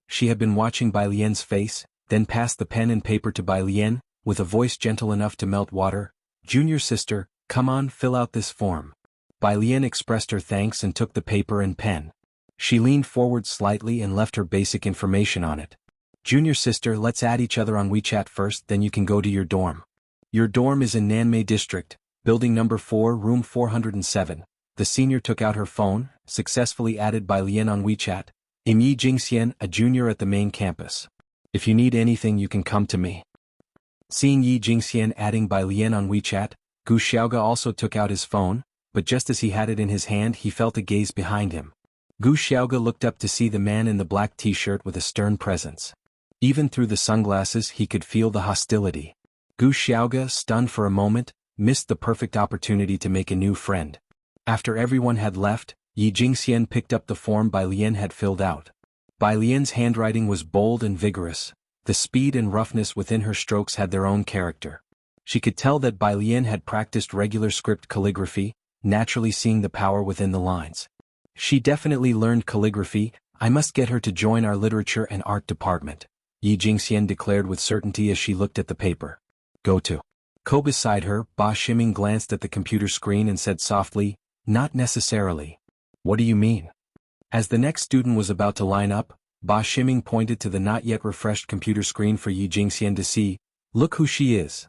She had been watching Bai Lian's face, then passed the pen and paper to Bai Lian, with a voice gentle enough to melt water. Junior sister, Come on, fill out this form. Bai Lian expressed her thanks and took the paper and pen. She leaned forward slightly and left her basic information on it. Junior sister, let's add each other on WeChat first, then you can go to your dorm. Your dorm is in Nanmei District, building number 4, room 407. The senior took out her phone, successfully added Bai Lian on WeChat. I'm Yi Jingxian, a junior at the main campus. If you need anything you can come to me. Seeing Yi Jingxian adding Bai Lian on WeChat, Gu Xiaoge also took out his phone, but just as he had it in his hand he felt a gaze behind him. Gu Xiaoge looked up to see the man in the black t-shirt with a stern presence. Even through the sunglasses he could feel the hostility. Gu Xiaoge, stunned for a moment, missed the perfect opportunity to make a new friend. After everyone had left, Yi Jingxian picked up the form Bai Lian had filled out. Bai Lian's handwriting was bold and vigorous. The speed and roughness within her strokes had their own character. She could tell that Bai Lian had practiced regular script calligraphy, naturally seeing the power within the lines. She definitely learned calligraphy. I must get her to join our literature and art department, Yi Jingxian declared with certainty as she looked at the paper. Go to. Beside her, Ba Ximing glanced at the computer screen and said softly, not necessarily. What do you mean? As the next student was about to line up, Ba Ximing pointed to the not yet refreshed computer screen for Yi Jingxian to see. Look who she is.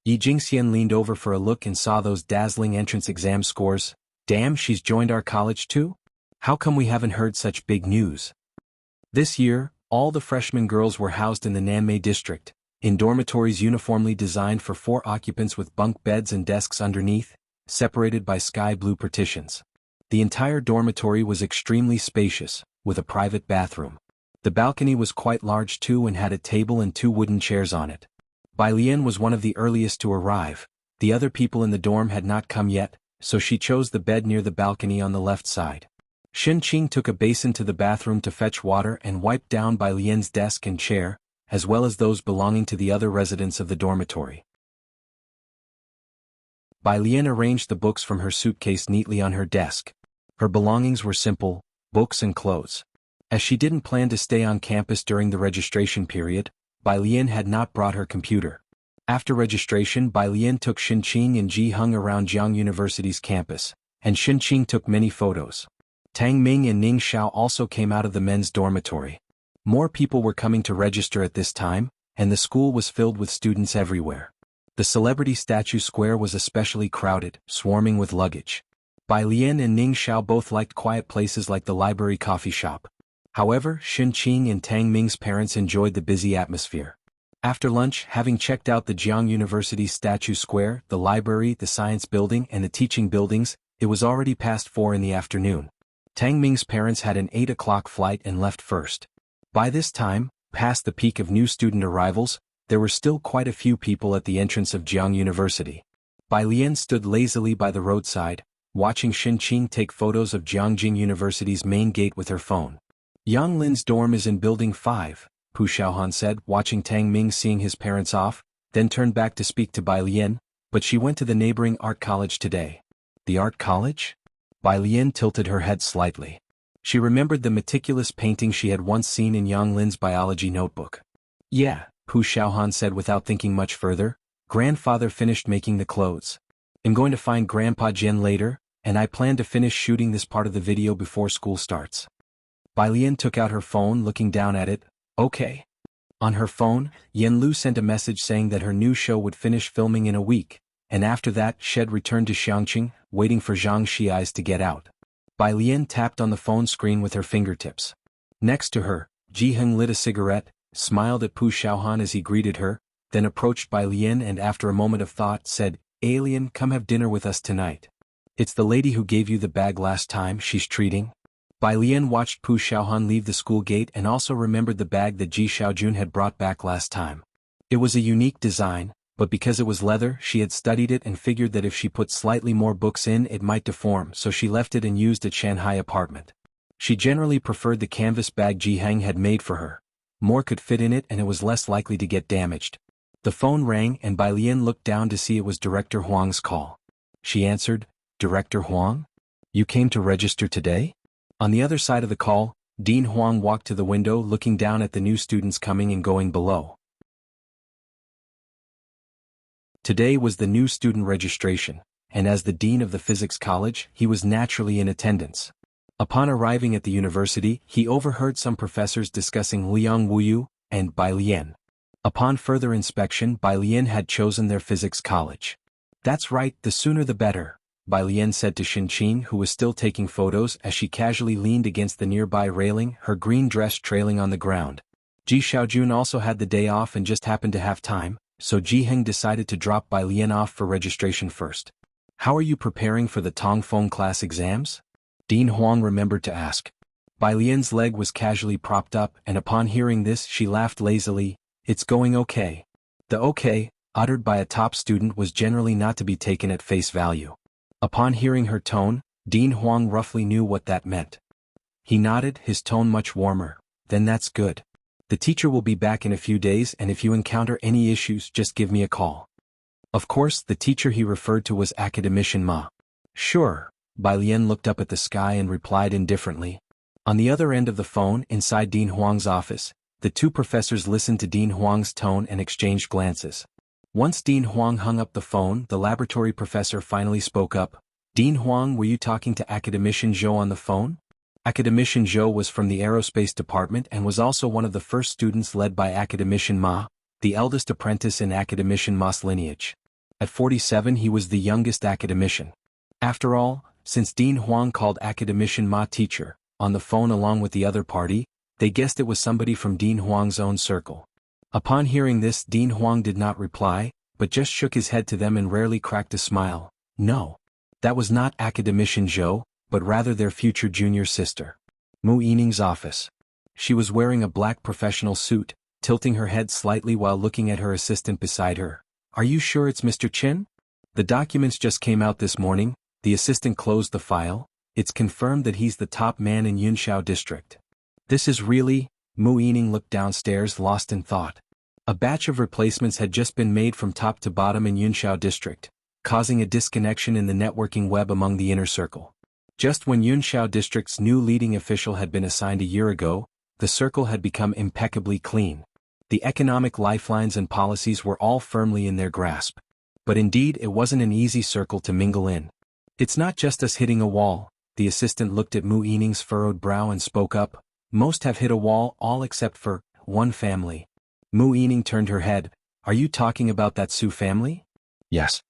Yi Jingxian leaned over for a look and saw those dazzling entrance exam scores. Damn, she's joined our college too? How come we haven't heard such big news? This year, all the freshman girls were housed in the Nanmei district, in dormitories uniformly designed for 4 occupants with bunk beds and desks underneath, separated by sky blue partitions. The entire dormitory was extremely spacious, with a private bathroom. The balcony was quite large too and had a table and 2 wooden chairs on it. Bai Lian was one of the earliest to arrive. The other people in the dorm had not come yet, so she chose the bed near the balcony on the left side. Shen Qing took a basin to the bathroom to fetch water and wiped down Bai Lian's desk and chair, as well as those belonging to the other residents of the dormitory. Bai Lian arranged the books from her suitcase neatly on her desk. Her belongings were simple, books and clothes. As she didn't plan to stay on campus during the registration period, Bai Lian had not brought her computer. After registration, Bai Lian took Shen Qing and Ji Heng around Jiang University's campus, and Shen Qing took many photos. Tang Ming and Ning Xiao also came out of the men's dormitory. More people were coming to register at this time, and the school was filled with students everywhere. The celebrity statue square was especially crowded, swarming with luggage. Bai Lian and Ning Xiao both liked quiet places like the library coffee shop. However, Shen Qing and Tang Ming's parents enjoyed the busy atmosphere. After lunch, having checked out the Jiang University statue square, the library, the science building and the teaching buildings, it was already past 4 in the afternoon. Tang Ming's parents had an 8 o'clock flight and left first. By this time, past the peak of new student arrivals, there were still quite a few people at the entrance of Jiang University. Bai Lian stood lazily by the roadside, watching Shen Qing take photos of Jiangjing University's main gate with her phone. Yang Lin's dorm is in building 5, Pu Xiaohan said, watching Tang Ming seeing his parents off, then turned back to speak to Bai Lian, but she went to the neighboring art college today. The art college? Bai Lian tilted her head slightly. She remembered the meticulous painting she had once seen in Yang Lin's biology notebook. Yeah, Pu Xiaohan said without thinking much further. Grandfather finished making the clothes. I'm going to find Grandpa Jian later, and I plan to finish shooting this part of the video before school starts. Bai Lian took out her phone, looking down at it. Okay. On her phone, Yen Lu sent a message saying that her new show would finish filming in a week, and after that Shed returned to Xiangqing, waiting for Zhang Xiais to get out. Bai Lian tapped on the phone screen with her fingertips. Next to her, Ji Heng lit a cigarette, smiled at Pu Xiaohan as he greeted her, then approached Bai Lian and after a moment of thought said, Alien, come have dinner with us tonight. It's the lady who gave you the bag last time she's treating. Bai Lian watched Pu Xiaohan leave the school gate and also remembered the bag that Ji Xiaojun had brought back last time. It was a unique design, but because it was leather she had studied it and figured that if she put slightly more books in it might deform, so she left it and used a Shanghai apartment. She generally preferred the canvas bag Ji Heng had made for her. More could fit in it and it was less likely to get damaged. The phone rang and Bai Lian looked down to see it was Director Huang's call. She answered, Director Huang? You came to register today? On the other side of the call, Dean Huang walked to the window looking down at the new students coming and going below. Today was the new student registration, and as the dean of the physics college, he was naturally in attendance. Upon arriving at the university, he overheard some professors discussing Liang Wuyu and Bai Lian. Upon further inspection, Bai Lian had chosen their physics college. "That's right, the sooner the better," Bai Lian said to Xinqin, who was still taking photos as she casually leaned against the nearby railing, her green dress trailing on the ground. Ji Xiaojun also had the day off and just happened to have time, so Ji Heng decided to drop Bai Lian off for registration first. "How are you preparing for the Tongfeng class exams?" Dean Huang remembered to ask. Bai Lian's leg was casually propped up, and upon hearing this she laughed lazily. "It's going okay." The "okay," uttered by a top student, was generally not to be taken at face value. Upon hearing her tone, Dean Huang roughly knew what that meant. He nodded, his tone much warmer. "Then that's good. The teacher will be back in a few days, and if you encounter any issues, just give me a call." Of course, the teacher he referred to was Academician Ma. "Sure." Bai Lian looked up at the sky and replied indifferently. On the other end of the phone, inside Dean Huang's office, the two professors listened to Dean Huang's tone and exchanged glances. Once Dean Huang hung up the phone, the laboratory professor finally spoke up. "Dean Huang, were you talking to Academician Zhou on the phone?" Academician Zhou was from the aerospace department and was also one of the first students led by Academician Ma, the eldest apprentice in Academician Ma's lineage. At 47 he was the youngest academician. After all, since Dean Huang called Academician Ma teacher, on the phone along with the other party, they guessed it was somebody from Dean Huang's own circle. Upon hearing this, Dean Huang did not reply, but just shook his head to them and rarely cracked a smile. No. That was not Academician Zhou, but rather their future junior sister. Mu Yining's office. She was wearing a black professional suit, tilting her head slightly while looking at her assistant beside her. "Are you sure it's Mr. Chen?" "The documents just came out this morning." The assistant closed the file. "It's confirmed that he's the top man in Yunshao district." "This is really..." Mu Yining looked downstairs, lost in thought. A batch of replacements had just been made from top to bottom in Yunshao district, causing a disconnection in the networking web among the inner circle. Just when Yunshao district's new leading official had been assigned a year ago, the circle had become impeccably clean. The economic lifelines and policies were all firmly in their grasp. But indeed it wasn't an easy circle to mingle in. "It's not just us hitting a wall." The assistant looked at Mu Yining's furrowed brow and spoke up. "Most have hit a wall, all except for one family." Mu Yining turned her head. "Are you talking about that Su family?" "Yes."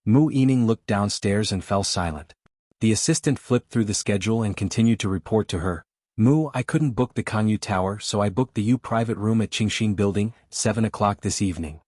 Mu Yining looked downstairs and fell silent. The assistant flipped through the schedule and continued to report to her. "Mu, I couldn't book the Kangyu Tower, so I booked the U private room at Qingxin Building, 7 o'clock this evening."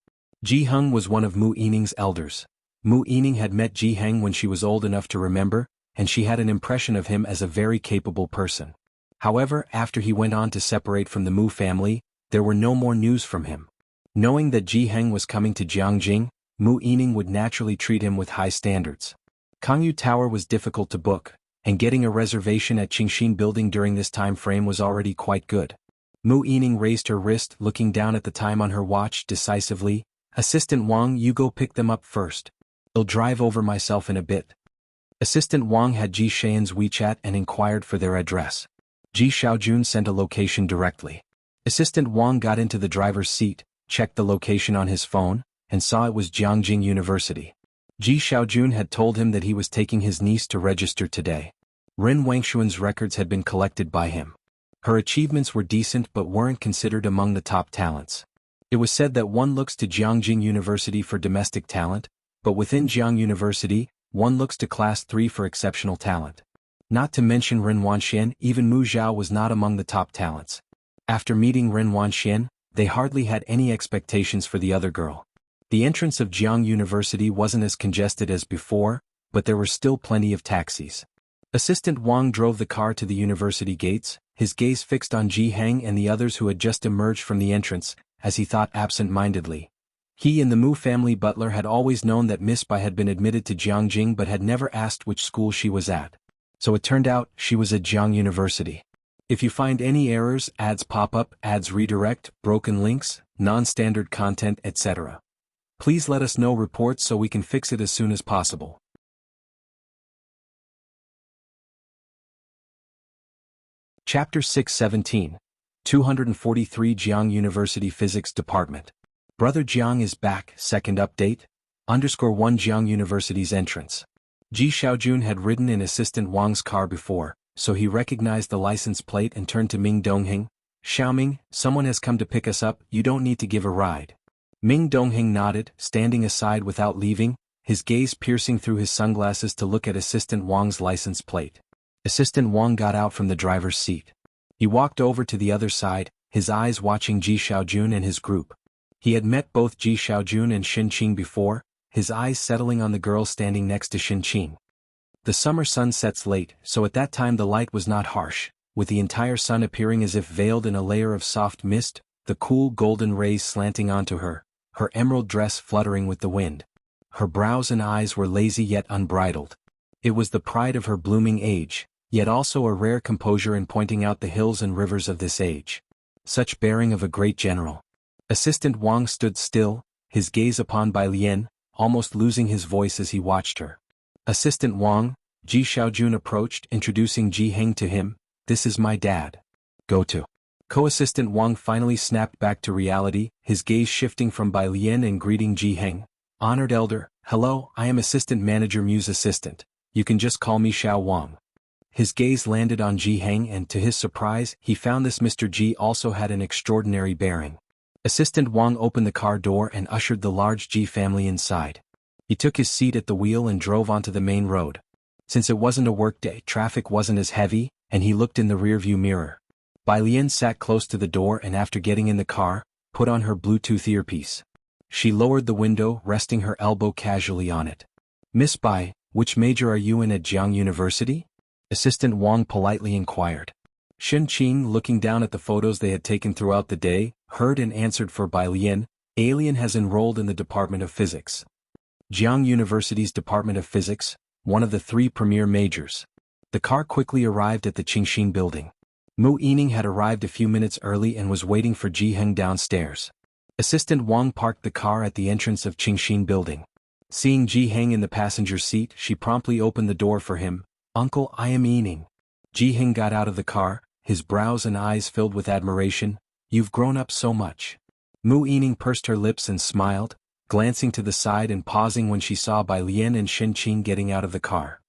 Ji Heng was one of Mu Yining's elders. Mu Yining had met Ji Heng when she was old enough to remember, and she had an impression of him as a very capable person. However, after he went on to separate from the Mu family, there were no more news from him. Knowing that Ji Heng was coming to Jiangjing, Mu Yining would naturally treat him with high standards. Kangyu Tower was difficult to book, and getting a reservation at Qingxin Building during this time frame was already quite good. Mu Yining raised her wrist, looking down at the time on her watch decisively. "Assistant Wang, you go pick them up first. I'll drive over myself in a bit." Assistant Wang had Ji Xian's WeChat and inquired for their address. Ji Xiaojun sent a location directly. Assistant Wang got into the driver's seat, checked the location on his phone, and saw it was Jiangjing University. Ji Xiaojun had told him that he was taking his niece to register today. Ren Wangshuan's records had been collected by him. Her achievements were decent but weren't considered among the top talents. It was said that one looks to Jiangjing University for domestic talent, but within Jiang University, one looks to Class 3 for exceptional talent. Not to mention Ren Wanxian, even Mu Zhao was not among the top talents. After meeting Ren Wanxian, they hardly had any expectations for the other girl. The entrance of Jiang University wasn't as congested as before, but there were still plenty of taxis. Assistant Wang drove the car to the university gates, his gaze fixed on Ji Heng and the others who had just emerged from the entrance, as he thought absent-mindedly. He and the Mu family butler had always known that Miss Bai had been admitted to Jiangjing but had never asked which school she was at. So it turned out she was at Jiang University. If you find any errors, ads pop up, ads redirect, broken links, non-standard content, etc., please let us know reports so we can fix it as soon as possible. Chapter 617. 243 Jiang University Physics Department. Brother Jiang is back, second update. _1 Jiang University's entrance. Ji Xiaojun had ridden in Assistant Wang's car before, so he recognized the license plate and turned to Ming Dongheng. Xiaoming, someone has come to pick us up, you don't need to give a ride. Ming Dongheng nodded, standing aside without leaving, his gaze piercing through his sunglasses to look at Assistant Wang's license plate. Assistant Wang got out from the driver's seat. He walked over to the other side, his eyes watching Ji Xiaojun and his group. He had met both Ji Xiaojun and Xin Qing before, his eyes settling on the girl standing next to Xin Qing. The summer sun sets late, so at that time the light was not harsh, with the entire sun appearing as if veiled in a layer of soft mist, the cool golden rays slanting onto her, her emerald dress fluttering with the wind. Her brows and eyes were lazy yet unbridled. It was the pride of her blooming age, yet also a rare composure in pointing out the hills and rivers of this age. Such bearing of a great general. Assistant Wang stood still, his gaze upon Bai Lian, almost losing his voice as he watched her. Assistant Wang, Ji Xiaojun approached, introducing Ji Heng to him. This is my dad. Go to. Co-assistant Wang finally snapped back to reality, his gaze shifting from Bai Lian and greeting Ji Heng. Honored elder, hello, I am Assistant Manager Mu's assistant. You can just call me Xiao Wang. His gaze landed on Ji Heng and to his surprise, he found this Mr. Ji also had an extraordinary bearing. Assistant Wang opened the car door and ushered the large Ji family inside. He took his seat at the wheel and drove onto the main road. Since it wasn't a workday, traffic wasn't as heavy, and he looked in the rearview mirror. Bai Lian sat close to the door and after getting in the car, put on her Bluetooth earpiece. She lowered the window, resting her elbow casually on it. Miss Bai, which major are you in at Jiang University? Assistant Wang politely inquired. Xin Qing, looking down at the photos they had taken throughout the day, heard and answered for Bai Lian. Alien has enrolled in the Department of Physics. Jiang University's Department of Physics, one of the 3 premier majors. The car quickly arrived at the Qingxin building. Mu Yining had arrived a few minutes early and was waiting for Ji Heng downstairs. Assistant Wang parked the car at the entrance of Qingxin building. Seeing Ji Heng in the passenger seat, she promptly opened the door for him. Uncle, I am Yining. Ji Heng got out of the car, his brows and eyes filled with admiration. You've grown up so much. Mu Yining pursed her lips and smiled, glancing to the side and pausing when she saw Bai Lian and Xin Qing getting out of the car.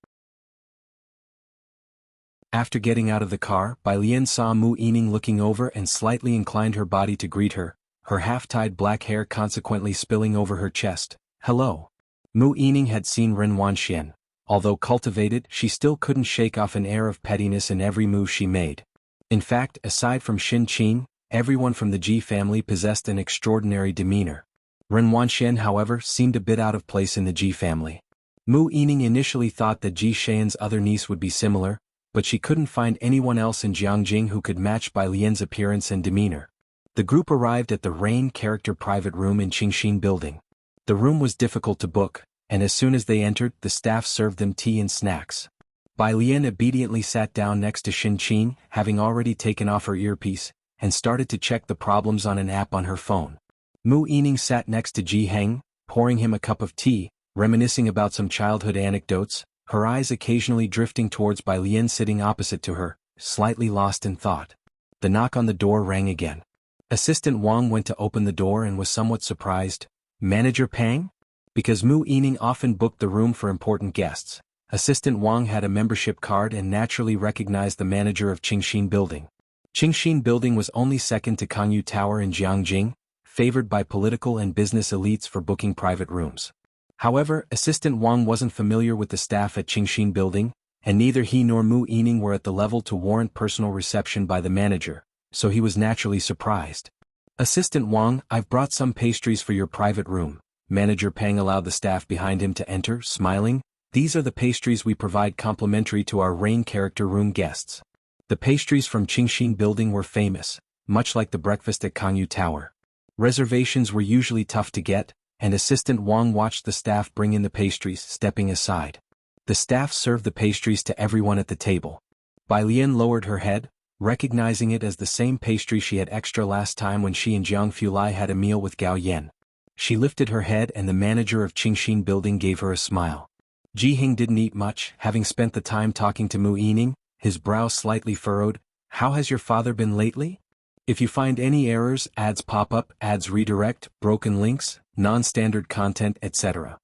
After getting out of the car, Bai Lian saw Mu Yining looking over and slightly inclined her body to greet her, her half-tied black hair consequently spilling over her chest. Hello. Mu Yining had seen Ren Wanxian. Although cultivated, she still couldn't shake off an air of pettiness in every move she made. In fact, aside from Xin Qing, everyone from the Ji family possessed an extraordinary demeanor. Ren Wanxian, however, seemed a bit out of place in the Ji family. Mu Yining initially thought that Ji Xian's other niece would be similar, but she couldn't find anyone else in Jiangjing who could match Bai Lian's appearance and demeanor. The group arrived at the Rain character private room in Qingxin building. The room was difficult to book, and as soon as they entered, the staff served them tea and snacks. Bai Lian obediently sat down next to Xin Qing, having already taken off her earpiece, and started to check the problems on an app on her phone. Mu Yining sat next to Ji Heng, pouring him a cup of tea, reminiscing about some childhood anecdotes, her eyes occasionally drifting towards Bai Lian sitting opposite to her, slightly lost in thought. The knock on the door rang again. Assistant Wang went to open the door and was somewhat surprised. Manager Pang? Because Mu Yining often booked the room for important guests, Assistant Wang had a membership card and naturally recognized the manager of Qingxin building. Qingxin building was only second to Kangyu Tower in Jiangjing, favored by political and business elites for booking private rooms. However, Assistant Wang wasn't familiar with the staff at Qingxin building, and neither he nor Mu Yining were at the level to warrant personal reception by the manager, so he was naturally surprised. Assistant Wang, I've brought some pastries for your private room. Manager Pang allowed the staff behind him to enter, smiling. These are the pastries we provide complimentary to our Rain character room guests. The pastries from Qingxin building were famous, much like the breakfast at Kangyu Tower. Reservations were usually tough to get, and Assistant Wang watched the staff bring in the pastries, stepping aside. The staff served the pastries to everyone at the table. Bai Lian lowered her head, recognizing it as the same pastry she had extra last time when she and Jiang Fulai had a meal with Gao Yan. She lifted her head and the manager of Qingxin building gave her a smile. Ji Heng didn't eat much, having spent the time talking to Mu Yining, his brow slightly furrowed. How has your father been lately? If you find any errors, ads pop up, ads redirect, broken links, non-standard content, etc.,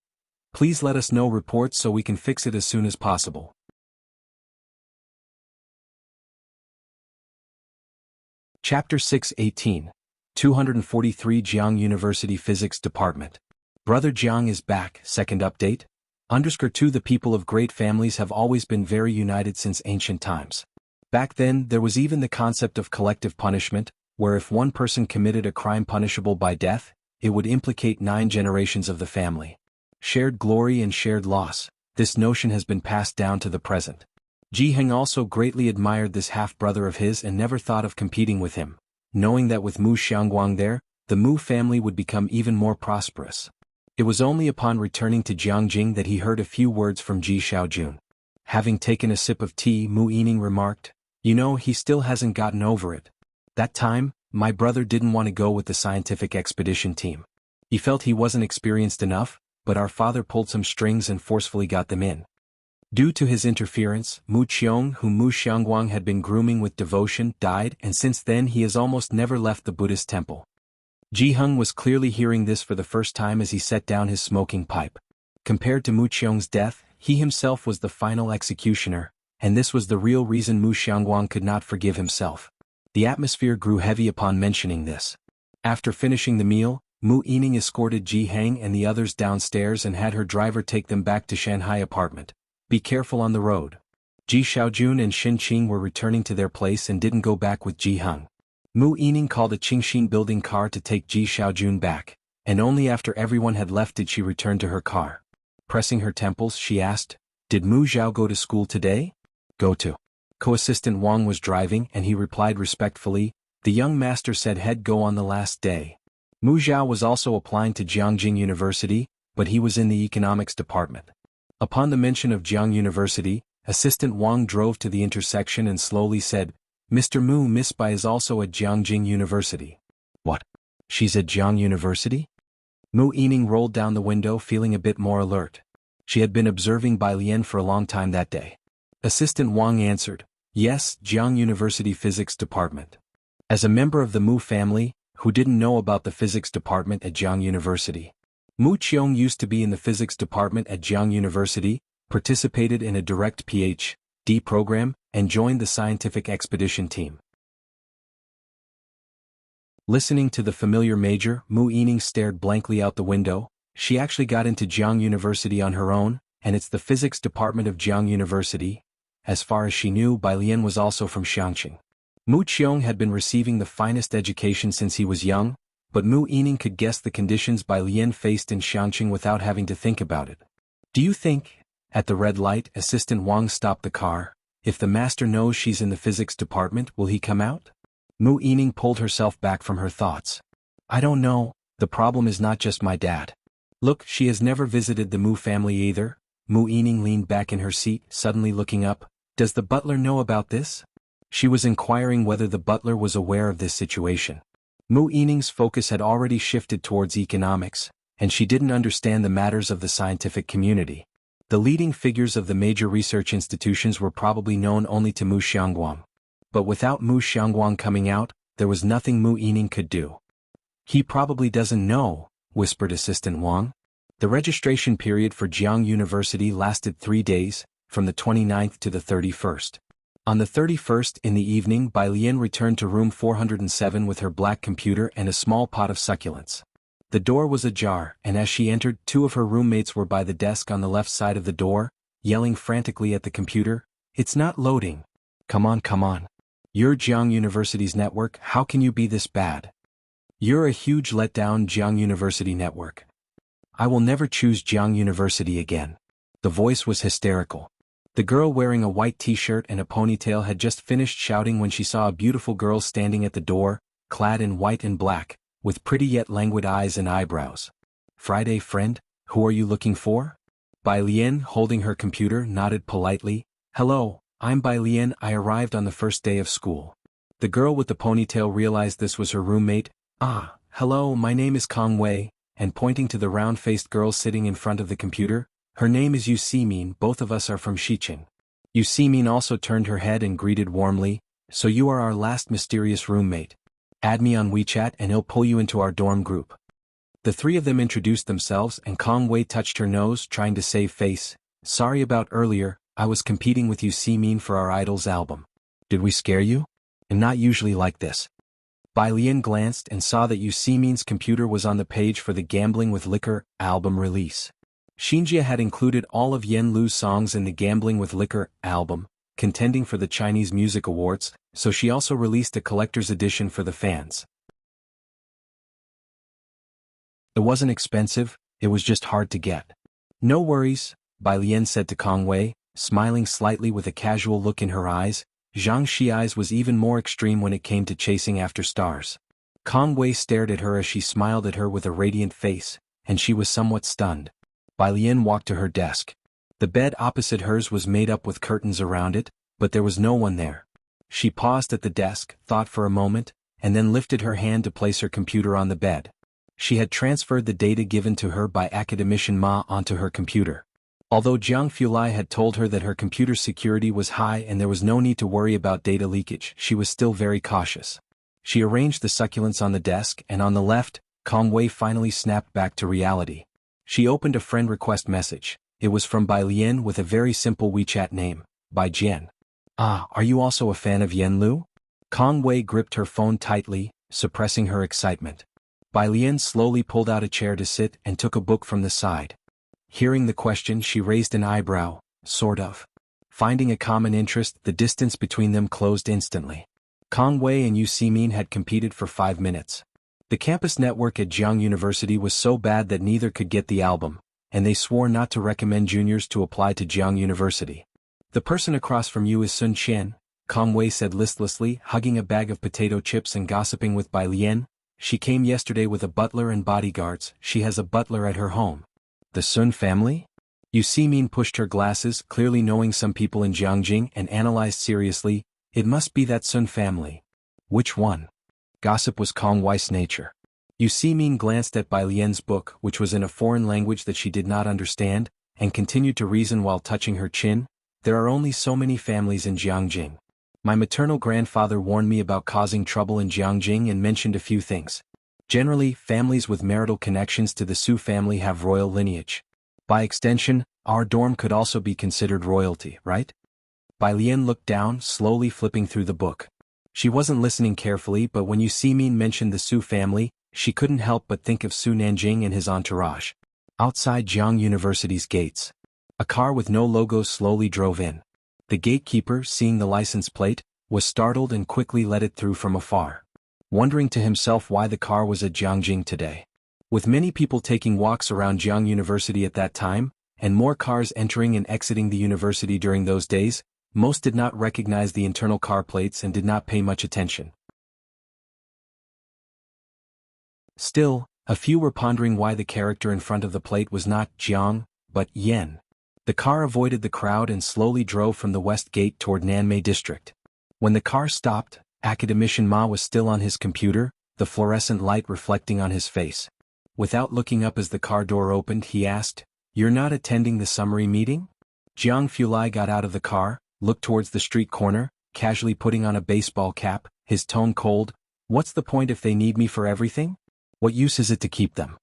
Please let us know reports so we can fix it as soon as possible. Chapter 6:18. 243 Jiang University Physics Department. Brother Jiang is back. Second update. _2 The people of great families have always been very united since ancient times. Back then, there was even the concept of collective punishment, where if one person committed a crime punishable by death, it would implicate 9 generations of the family. Shared glory and shared loss, this notion has been passed down to the present. Ji Heng also greatly admired this half-brother of his and never thought of competing with him, knowing that with Mu Xiangguang there, the Mu family would become even more prosperous. It was only upon returning to Jiangjing that he heard a few words from Ji Xiaojun. Having taken a sip of tea, Mu Yining remarked, "You know, he still hasn't gotten over it. That time, my brother didn't want to go with the scientific expedition team. He felt he wasn't experienced enough, but our father pulled some strings and forcefully got them in." Due to his interference, Mu Qiong, whom Mu Xiangguang had been grooming with devotion, died, and since then he has almost never left the Buddhist temple. Ji Heng was clearly hearing this for the first time as he set down his smoking pipe. Compared to Mu Qiong's death, he himself was the final executioner, and this was the real reason Mu Xiangguang could not forgive himself. The atmosphere grew heavy upon mentioning this. After finishing the meal, Mu Yining escorted Ji Heng and the others downstairs and had her driver take them back to Shanghai apartment. "Be careful on the road." Ji Xiaojun and Xin Qing were returning to their place and didn't go back with Ji Heng. Mu Yining called a Qingxin building car to take Ji Xiaojun back, and only after everyone had left did she return to her car. Pressing her temples, she asked, "Did Mu Zhao go to school today?" "Go to." Co-assistant Wang was driving and he replied respectfully, "The young master said he'd go on the last day." Mu Zhao was also applying to Jiangjing University, but he was in the economics department. Upon the mention of Jiang University, Assistant Wang drove to the intersection and slowly said, "Mr. Mu, Miss Bai is also at Jiangjing University." "What? She's at Jiang University?" Mu Yining rolled down the window feeling a bit more alert. She had been observing Bai Lian for a long time that day. Assistant Wang answered, "Yes, Jiang University Physics Department." As a member of the Mu family, who didn't know about the physics department at Jiang University. Mu Qiong used to be in the physics department at Jiang University, participated in a direct Ph.D. program, and joined the scientific expedition team. Listening to the familiar major, Mu Yining stared blankly out the window. She actually got into Jiang University on her own, and it's the physics department of Jiang University. As far as she knew, Bai Lian was also from Xiangqing. Mu Qiong had been receiving the finest education since he was young, but Mu Yining could guess the conditions Bai Lian faced in Xiangqing without having to think about it. "Do you think?" At the red light, Assistant Wang stopped the car. "If the master knows she's in the physics department, will he come out?" Mu Yining pulled herself back from her thoughts. "I don't know, the problem is not just my dad. Look, she has never visited the Mu family either." Mu Yining leaned back in her seat, suddenly looking up. "Does the butler know about this?" She was inquiring whether the butler was aware of this situation. Mu Yining's focus had already shifted towards economics, and she didn't understand the matters of the scientific community. The leading figures of the major research institutions were probably known only to Mu Xiangguang. But without Mu Xiangguang coming out, there was nothing Mu Yining could do. "He probably doesn't know," whispered Assistant Wang. The registration period for Jiang University lasted 3 days, from the 29th to the 31st. On the 31st in the evening, Bai Lian returned to room 407 with her black computer and a small pot of succulents. The door was ajar, and as she entered, 2 of her roommates were by the desk on the left side of the door, yelling frantically at the computer, "It's not loading. Come on, come on. You're Jiang University's network, how can you be this bad? You're a huge letdown, Jiang University network. I will never choose Jiang University again." The voice was hysterical. The girl wearing a white t-shirt and a ponytail had just finished shouting when she saw a beautiful girl standing at the door, clad in white and black, with pretty yet languid eyes and eyebrows. "Friday, friend, who are you looking for?" Bai Lian, holding her computer, nodded politely. "Hello, I'm Bai Lian, I arrived on the first day of school." The girl with the ponytail realized this was her roommate. "Ah, hello, my name is Kong Wei," and pointing to the round-faced girl sitting in front of the computer, "Her name is Yu Simin, both of us are from Xiqing." Yu Simin also turned her head and greeted warmly, "So you are our last mysterious roommate. Add me on WeChat and he'll pull you into our dorm group." The three of them introduced themselves and Kong Wei touched her nose trying to save face. Sorry about earlier, I was competing with Yu Simin for our Idols album. Did we scare you? And not usually like this. Bai Lian glanced and saw that Yu Simin's computer was on the page for the Gambling with Liquor album release. Xinjia had included all of Yen Lu's songs in the Gambling with Liquor album, contending for the Chinese Music Awards, so she also released a collector's edition for the fans. It wasn't expensive, it was just hard to get. No worries, Bai Lian said to Kong Wei, smiling slightly with a casual look in her eyes. Zhang Xiai's was even more extreme when it came to chasing after stars. Kong Wei stared at her as she smiled at her with a radiant face, and she was somewhat stunned. Bai Lian walked to her desk. The bed opposite hers was made up with curtains around it, but there was no one there. She paused at the desk, thought for a moment, and then lifted her hand to place her computer on the bed. She had transferred the data given to her by Academician Ma onto her computer. Although Jiang Fulai had told her that her computer security was high and there was no need to worry about data leakage, she was still very cautious. She arranged the succulents on the desk and on the left, Kong Wei finally snapped back to reality. She opened a friend request message. It was from Bai Lian with a very simple WeChat name, Bai Jian. Ah, are you also a fan of Yen Lu? Kong Wei gripped her phone tightly, suppressing her excitement. Bai Lian slowly pulled out a chair to sit and took a book from the side. Hearing the question, she raised an eyebrow, sort of. Finding a common interest, the distance between them closed instantly. Kong Wei and Yu Simin had competed for 5 minutes. The campus network at Jiang University was so bad that neither could get the album, and they swore not to recommend juniors to apply to Jiang University. The person across from you is Sun Qian, Kong Wei said listlessly, hugging a bag of potato chips and gossiping with Bai Lian. She came yesterday with a butler and bodyguards. She has a butler at her home. The Sun family? Yu Simin pushed her glasses, clearly knowing some people in Jiangjing, and analyzed seriously. It must be that Sun family. Which one? Gossip was Kong Wei's nature. Yu Simin glanced at Bai Lian's book, which was in a foreign language that she did not understand, and continued to reason while touching her chin. There are only so many families in Jiangjing. My maternal grandfather warned me about causing trouble in Jiangjing and mentioned a few things. Generally, families with marital connections to the Su family have royal lineage. By extension, our dorm could also be considered royalty, right? Bai Lian looked down, slowly flipping through the book. She wasn't listening carefully, but when Yu Simin mentioned the Su family, she couldn't help but think of Su Nanjing and his entourage. Outside Jiang University's gates, a car with no logo slowly drove in. The gatekeeper, seeing the license plate, was startled and quickly let it through from afar, wondering to himself why the car was at Jiangjing today. With many people taking walks around Jiang University at that time, and more cars entering and exiting the university during those days, most did not recognize the internal car plates and did not pay much attention. Still, a few were pondering why the character in front of the plate was not Jiang, but Yen. The car avoided the crowd and slowly drove from the west gate toward Nanmei district. When the car stopped, Academician Ma was still on his computer, the fluorescent light reflecting on his face. Without looking up as the car door opened, he asked, "You're not attending the summary meeting?" Jiang Fulai got out of the car, looked towards the street corner, casually putting on a baseball cap, his tone cold. "What's the point if they need me for everything? What use is it to keep them?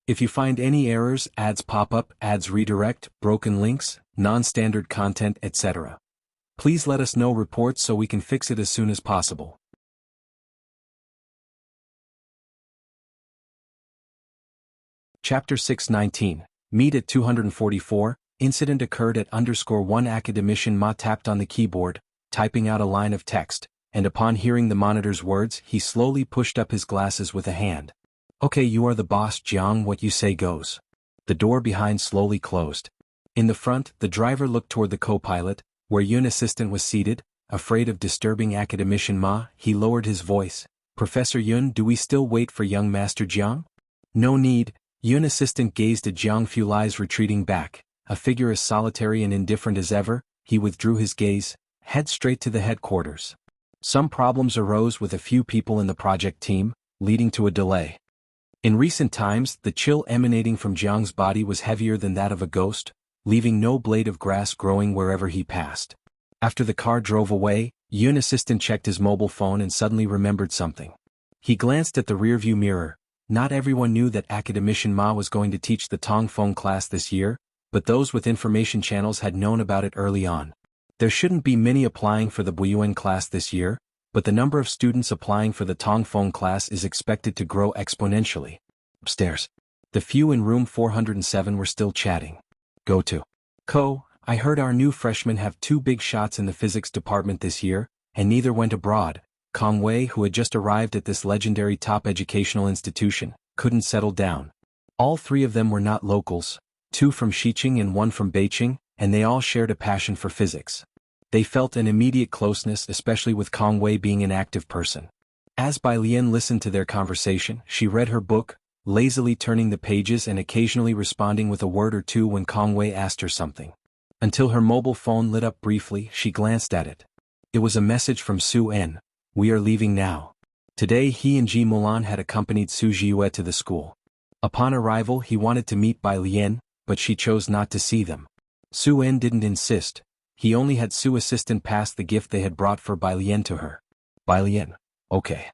If you find any errors, ads pop up, ads redirect, broken links, non-standard content, etc. Please let us know reports so we can fix it as soon as possible." Chapter 619, Meet at 244, incident occurred at _1 Academician Ma tapped on the keyboard, typing out a line of text, and upon hearing the monitor's words, he slowly pushed up his glasses with a hand. "Okay, you are the boss, Jiang, what you say goes." The door behind slowly closed. In the front, the driver looked toward the co-pilot, where Yun assistant was seated. Afraid of disturbing Academician Ma, he lowered his voice. "Professor Yun, do we still wait for young Master Jiang?" "No need." Yun assistant gazed at Jiang Fulai's retreating back, a figure as solitary and indifferent as ever. He withdrew his gaze, head straight to the headquarters. Some problems arose with a few people in the project team, leading to a delay. In recent times, the chill emanating from Jiang's body was heavier than that of a ghost, leaving no blade of grass growing wherever he passed. After the car drove away, Yun assistant checked his mobile phone and suddenly remembered something. He glanced at the rearview mirror, Not everyone knew that Academician Ma was going to teach the Tongfeng class this year, but those with information channels had known about it early on. There shouldn't be many applying for the Buyuan class this year, but the number of students applying for the Tongfeng class is expected to grow exponentially. Upstairs, the few in room 407 were still chatting. Go to. Ko, I heard our new freshmen have 2 big shots in the physics department this year, and neither went abroad. Kong Wei, who had just arrived at this legendary top educational institution, couldn't settle down. All 3 of them were not locals, 2 from Xiqing and 1 from Beijing, and they all shared a passion for physics. They felt an immediate closeness, especially with Kong Wei being an active person. As Bai Lian listened to their conversation, she read her book, lazily turning the pages and occasionally responding with a word or two when Kong Wei asked her something. Until her mobile phone lit up briefly, she glanced at it. It was a message from Su En. We are leaving now. Today he and Ji Mulan had accompanied Su Jiue to the school. Upon arrival he wanted to meet Bai Lian, but she chose not to see them. Su En didn't insist. He only had Su assistant pass the gift they had brought for Bai Lian to her. Bai Lian. Okay.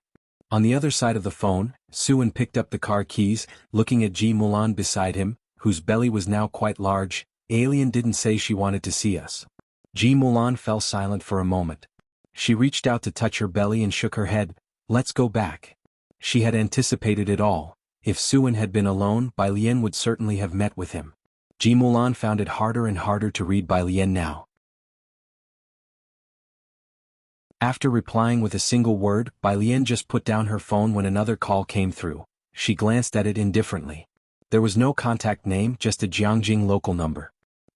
On the other side of the phone, Su En picked up the car keys, looking at Ji Mulan beside him, whose belly was now quite large. Alien didn't say she wanted to see us. Ji Mulan fell silent for a moment. She reached out to touch her belly and shook her head. Let's go back. She had anticipated it all. If Su En had been alone, Bai Lian would certainly have met with him. Ji Mulan found it harder and harder to read Bai Lian now. After replying with a single word, Bai Lian just put down her phone when another call came through. She glanced at it indifferently. There was no contact name, just a Jiangjing local number.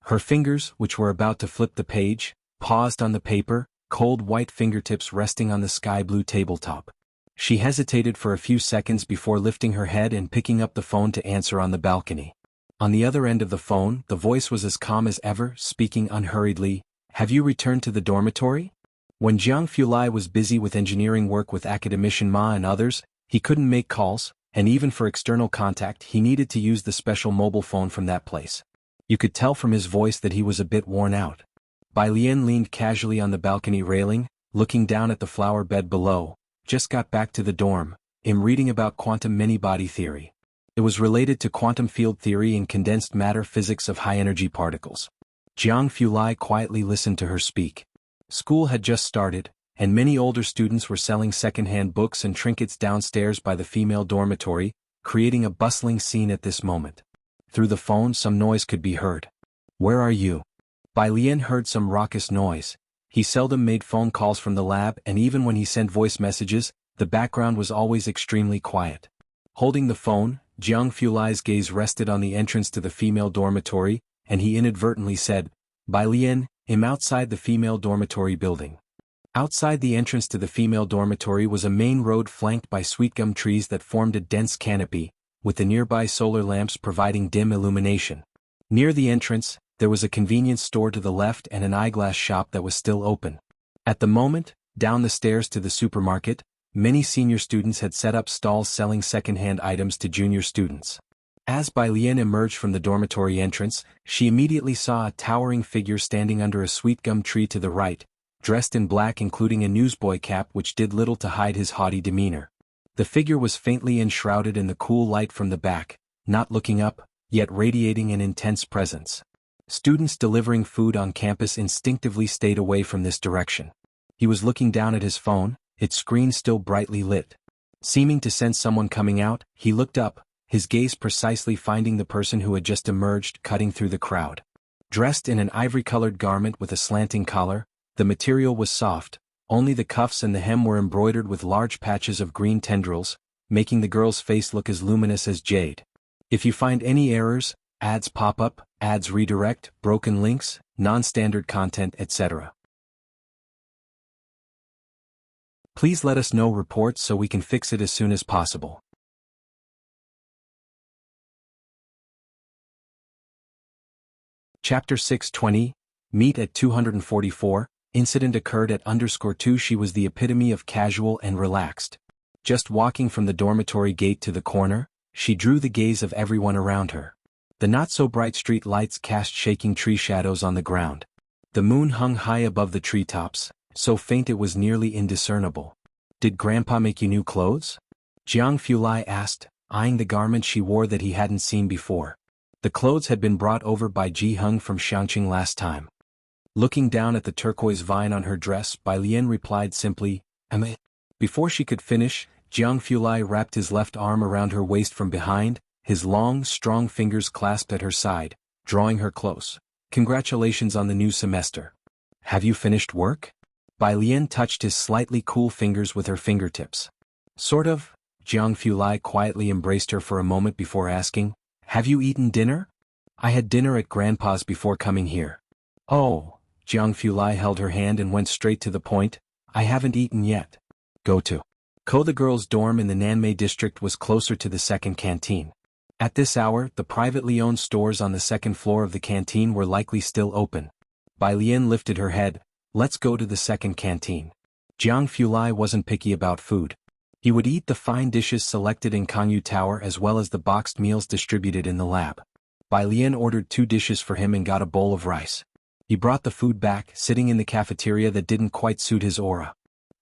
Her fingers, which were about to flip the page, paused on the paper, cold white fingertips resting on the sky-blue tabletop. She hesitated for a few seconds before lifting her head and picking up the phone to answer on the balcony. On the other end of the phone, the voice was as calm as ever, speaking unhurriedly. Have you returned to the dormitory? When Jiang Fulai was busy with engineering work with Academician Ma and others, he couldn't make calls, and even for external contact he needed to use the special mobile phone from that place. You could tell from his voice that he was a bit worn out. Bai Lian leaned casually on the balcony railing, looking down at the flower bed below. Just got back to the dorm. I'm reading about quantum many-body theory. It was related to quantum field theory and condensed matter physics of high-energy particles. Jiang Fulai quietly listened to her speak. School had just started, and many older students were selling second-hand books and trinkets downstairs by the female dormitory, creating a bustling scene at this moment. Through the phone some noise could be heard. Where are you? Bai Lian heard some raucous noise. He seldom made phone calls from the lab, and even when he sent voice messages, the background was always extremely quiet. Holding the phone, Jiang Fulai's gaze rested on the entrance to the female dormitory, and he inadvertently said, Bai Lian, I'm outside the female dormitory building. Outside the entrance to the female dormitory was a main road flanked by sweetgum trees that formed a dense canopy, with the nearby solar lamps providing dim illumination. Near the entrance, there was a convenience store to the left and an eyeglass shop that was still open. At the moment, down the stairs to the supermarket, many senior students had set up stalls selling second-hand items to junior students. As Bai Lian emerged from the dormitory entrance, she immediately saw a towering figure standing under a sweetgum tree to the right, dressed in black including a newsboy cap which did little to hide his haughty demeanor. The figure was faintly enshrouded in the cool light from the back, not looking up, yet radiating an intense presence. Students delivering food on campus instinctively stayed away from this direction. He was looking down at his phone, its screen still brightly lit. Seeming to sense someone coming out, he looked up, his gaze precisely finding the person who had just emerged cutting through the crowd. Dressed in an ivory-colored garment with a slanting collar, the material was soft, only the cuffs and the hem were embroidered with large patches of green tendrils, making the girl's face look as luminous as jade. If you find any errors, ads pop up, ads redirect, broken links, non-standard content, etc. Please let us know reports so we can fix it as soon as possible. Chapter 620, Meet at 244, Incident occurred at _2. She was the epitome of casual and relaxed. Just walking from the dormitory gate to the corner, she drew the gaze of everyone around her. The not-so-bright street lights cast shaking tree shadows on the ground. The moon hung high above the treetops, so faint it was nearly indiscernible. Did Grandpa make you new clothes? Jiang Fulai asked, eyeing the garment she wore that he hadn't seen before. The clothes had been brought over by Ji Hung from Xiangqing last time. Looking down at the turquoise vine on her dress, Bai Lian replied simply, "Am." Before she could finish, Jiang Fulai wrapped his left arm around her waist from behind, his long, strong fingers clasped at her side, drawing her close. "Congratulations on the new semester. Have you finished work?" Bai Lian touched his slightly cool fingers with her fingertips. "Sort of." Jiang Fulai quietly embraced her for a moment before asking, "Have you eaten dinner?" "I had dinner at Grandpa's before coming here." "Oh." Jiang Fulai held her hand and went straight to the point, "I haven't eaten yet." Go to. The girls' dorm in the Nanmei district was closer to the second canteen. At this hour, the privately owned stores on the second floor of the canteen were likely still open. Bai Lian lifted her head. "Let's go to the second canteen." Jiang Fulai wasn't picky about food. He would eat the fine dishes selected in Kangyu Tower as well as the boxed meals distributed in the lab. Bai Lian ordered 2 dishes for him and got a bowl of rice. He brought the food back, sitting in the cafeteria that didn't quite suit his aura.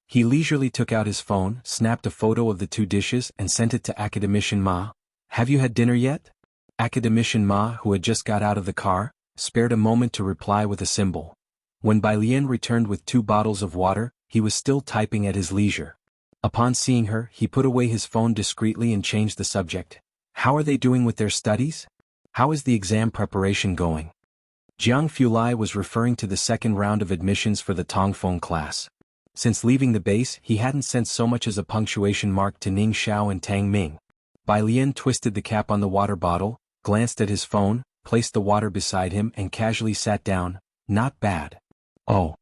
He leisurely took out his phone, snapped a photo of the 2 dishes and sent it to Academician Ma. "Have you had dinner yet?" Academician Ma, who had just got out of the car, spared a moment to reply with a symbol. When Bai Lian returned with 2 bottles of water, he was still typing at his leisure. Upon seeing her, he put away his phone discreetly and changed the subject. "How are they doing with their studies? How is the exam preparation going?" Jiang Fulai was referring to the second round of admissions for the Tongfeng class. Since leaving the base, he hadn't sent so much as a punctuation mark to Ning Xiao and Tang Ming. Bai Lian twisted the cap on the water bottle, glanced at his phone, placed the water beside him and casually sat down. "Not bad." "Oh."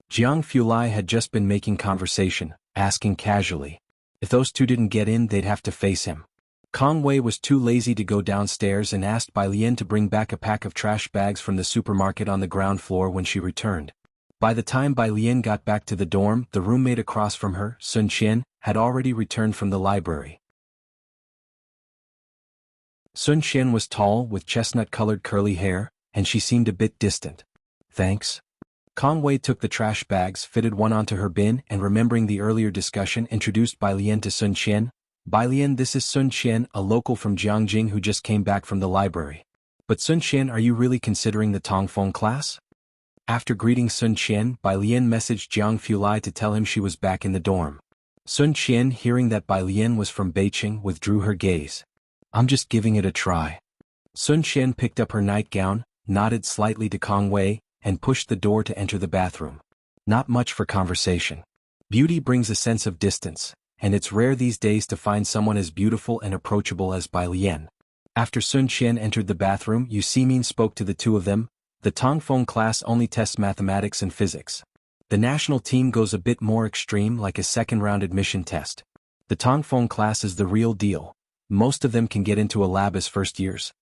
Jiang Fulai had just been making conversation, asking casually. If those 2 didn't get in, they'd have to face him. Kong Wei was too lazy to go downstairs and asked Bai Lian to bring back a pack of trash bags from the supermarket on the ground floor when she returned. By the time Bai Lian got back to the dorm, the roommate across from her, Sun Qian, had already returned from the library. Sun Qian was tall, with chestnut-colored curly hair, and she seemed a bit distant. "Thanks." Kong Wei took the trash bags, fitted one onto her bin, and remembering the earlier discussion, introduced Bai Lian to Sun Qian. "Bai Lian, this is Sun Qian, a local from Jiangjing who just came back from the library. But Sun Qian, are you really considering the Tongfeng class?" After greeting Sun Qian, Bai Lian messaged Jiang Fulai to tell him she was back in the dorm. Sun Qian, hearing that Bai Lian was from Beiqing, withdrew her gaze. "I'm just giving it a try." Sun Qian picked up her nightgown, nodded slightly to Kong Wei, and pushed the door to enter the bathroom. Not much for conversation. Beauty brings a sense of distance, and it's rare these days to find someone as beautiful and approachable as Bai Lian. After Sun Qian entered the bathroom, Yu Ximin spoke to the 2 of them. "The Tongfeng class only tests mathematics and physics. The national team goes a bit more extreme, like a second-round admission test. The Tongfeng class is the real deal. Most of them can get into a lab as first years.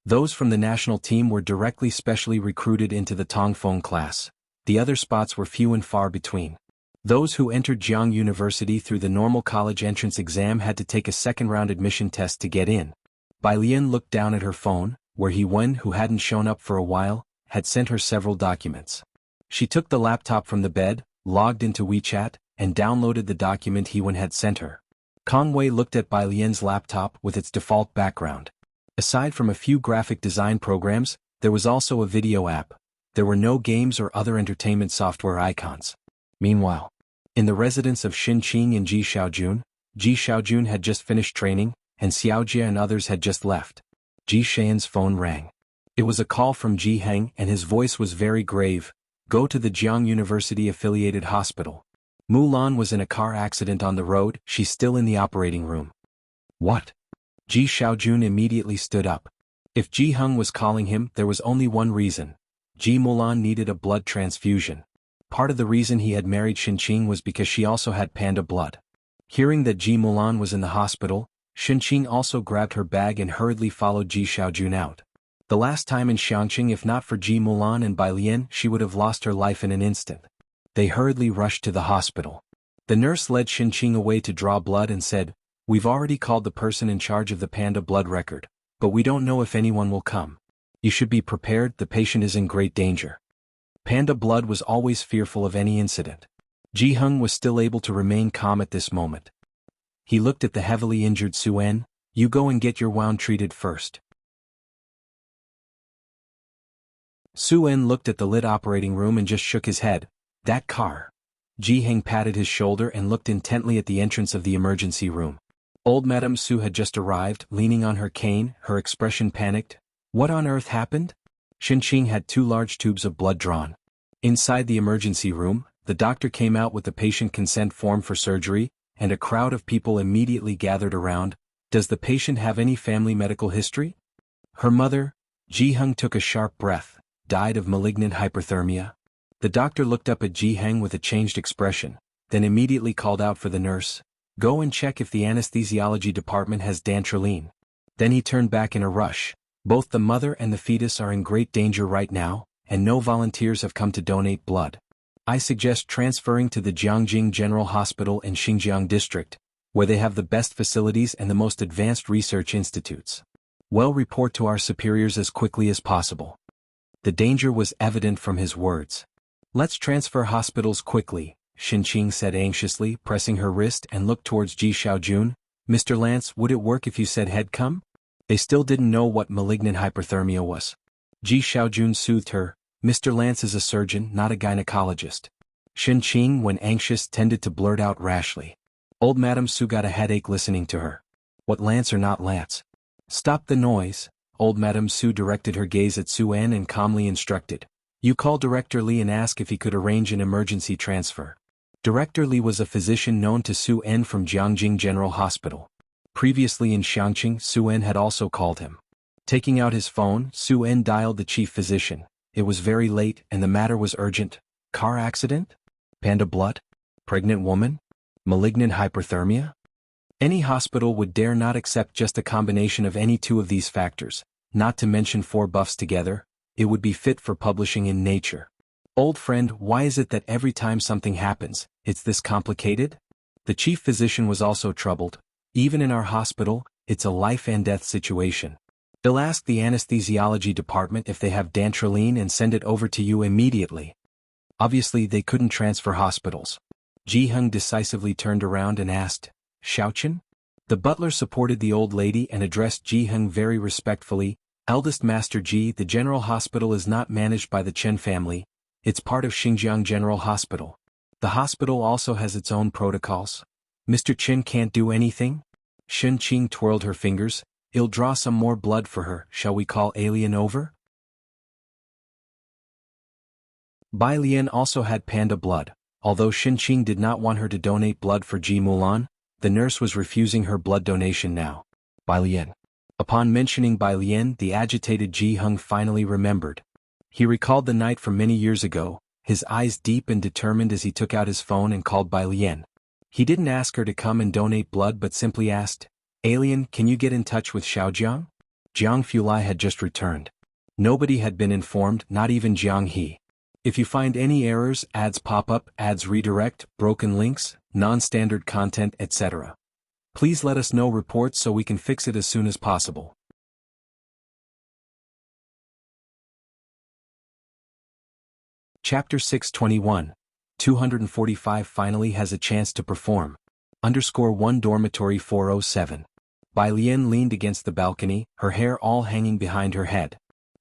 Those from the national team were directly specially recruited into the Tongfeng class. The other spots were few and far between. Those who entered Jiang University through the normal college entrance exam had to take a second-round admission test to get in." Bai Lian looked down at her phone, where He Wen, who hadn't shown up for a while, had sent her several documents. She took the laptop from the bed, logged into WeChat, and downloaded the document He Wen had sent her. Kong Wei looked at Bai Lian's laptop with its default background. Aside from a few graphic design programs, there was also a video app. There were no games or other entertainment software icons. Meanwhile, in the residence of Xin Qing and Ji Xiaojun had just finished training, and Xiaojia and others had just left. Ji Xian's phone rang. It was a call from Ji Heng, and his voice was very grave. "Go to the Jiang University-affiliated hospital. Mulan was in a car accident on the road, she's still in the operating room." "What?" Ji Xiaojun immediately stood up. If Ji Heng was calling him, there was only one reason. Ji Mulan needed a blood transfusion. Part of the reason he had married Xinqing was because she also had panda blood. Hearing that Ji Mulan was in the hospital, Xinqing also grabbed her bag and hurriedly followed Ji Xiaojun out. The last time in Xiangqing, if not for Ji Mulan and Bai Lian, she would have lost her life in an instant. They hurriedly rushed to the hospital. The nurse led Xinqing away to draw blood and said, "We've already called the person in charge of the panda blood record, but we don't know if anyone will come. You should be prepared, the patient is in great danger." Panda blood was always fearful of any incident. Ji Heng was still able to remain calm at this moment. He looked at the heavily injured Suen. You go and get your wound treated first. Su En looked at the lit operating room and just shook his head. That car. Ji Heng patted his shoulder and looked intently at the entrance of the emergency room. Old Madame Su had just arrived, leaning on her cane, her expression panicked. What on earth happened? Shenqing had 2 large tubes of blood drawn. Inside the emergency room, the doctor came out with the patient consent form for surgery, and a crowd of people immediately gathered around. Does the patient have any family medical history? Her mother, Ji Heng, took a sharp breath. Died of malignant hyperthermia. The doctor looked up at Ji Heng with a changed expression, then immediately called out for the nurse. Go and check if the anesthesiology department has dantrolene. Then he turned back in a rush. Both the mother and the fetus are in great danger right now, and no volunteers have come to donate blood. I suggest transferring to the Jiangjing General Hospital in Xinjiang District, where they have the best facilities and the most advanced research institutes. Well, report to our superiors as quickly as possible. The danger was evident from his words. Let's transfer hospitals quickly, Shenqing said anxiously, pressing her wrist and looked towards Ji Xiaojun. Mr. Lance, would it work if you said head come? They still didn't know what malignant hyperthermia was. Ji Xiaojun soothed her. Mr. Lance is a surgeon, not a gynecologist. Shenqing, when anxious, tended to blurt out rashly. Old Madame Su got a headache listening to her. What, Lance or not Lance? Stop the noise. Old Madame Su directed her gaze at Su En and calmly instructed. You call Director Li and ask if he could arrange an emergency transfer. Director Li was a physician known to Su En from Jiangjing General Hospital. Previously in Xiangqing, Su En had also called him. Taking out his phone, Su En dialed the chief physician. It was very late and the matter was urgent. Car accident? Panda blood? Pregnant woman? Malignant hyperthermia? Any hospital would dare not accept just a combination of any 2 of these factors, not to mention 4 buffs together. It would be fit for publishing in Nature. Old friend, why is it that every time something happens, it's this complicated? The chief physician was also troubled. Even in our hospital, it's a life and death situation. They'll ask the anesthesiology department if they have dantrolene and send it over to you immediately. Obviously they couldn't transfer hospitals. Ji Heng decisively turned around and asked, Xiaochen? The butler supported the old lady and addressed Ji Heng very respectfully. Eldest Master Ji, the General Hospital is not managed by the Chen family. It's part of Xinjiang General Hospital. The hospital also has its own protocols. Mr. Chen can't do anything? Shenqing twirled her fingers. I'll draw some more blood for her. Shall we call Alien over? Bai Lian also had panda blood. Although Shenqing did not want her to donate blood for Ji Mulan, the nurse was refusing her blood donation now. Bai Lian. Upon mentioning Bai Lian, the agitated Ji Heng finally remembered. He recalled the night from many years ago, his eyes deep and determined as he took out his phone and called Bai Lian. He didn't ask her to come and donate blood but simply asked, Alien, can you get in touch with Xiaojiang? Jiang Fulai had just returned. Nobody had been informed, not even Jiang He. If you find any errors, ads pop up, ads redirect, broken links, non-standard content, etc. Please let us know reports so we can fix it as soon as possible. Chapter 621. 245 finally has a chance to perform. _1 Dormitory 407. Bai Lian leaned against the balcony, her hair all hanging behind her head.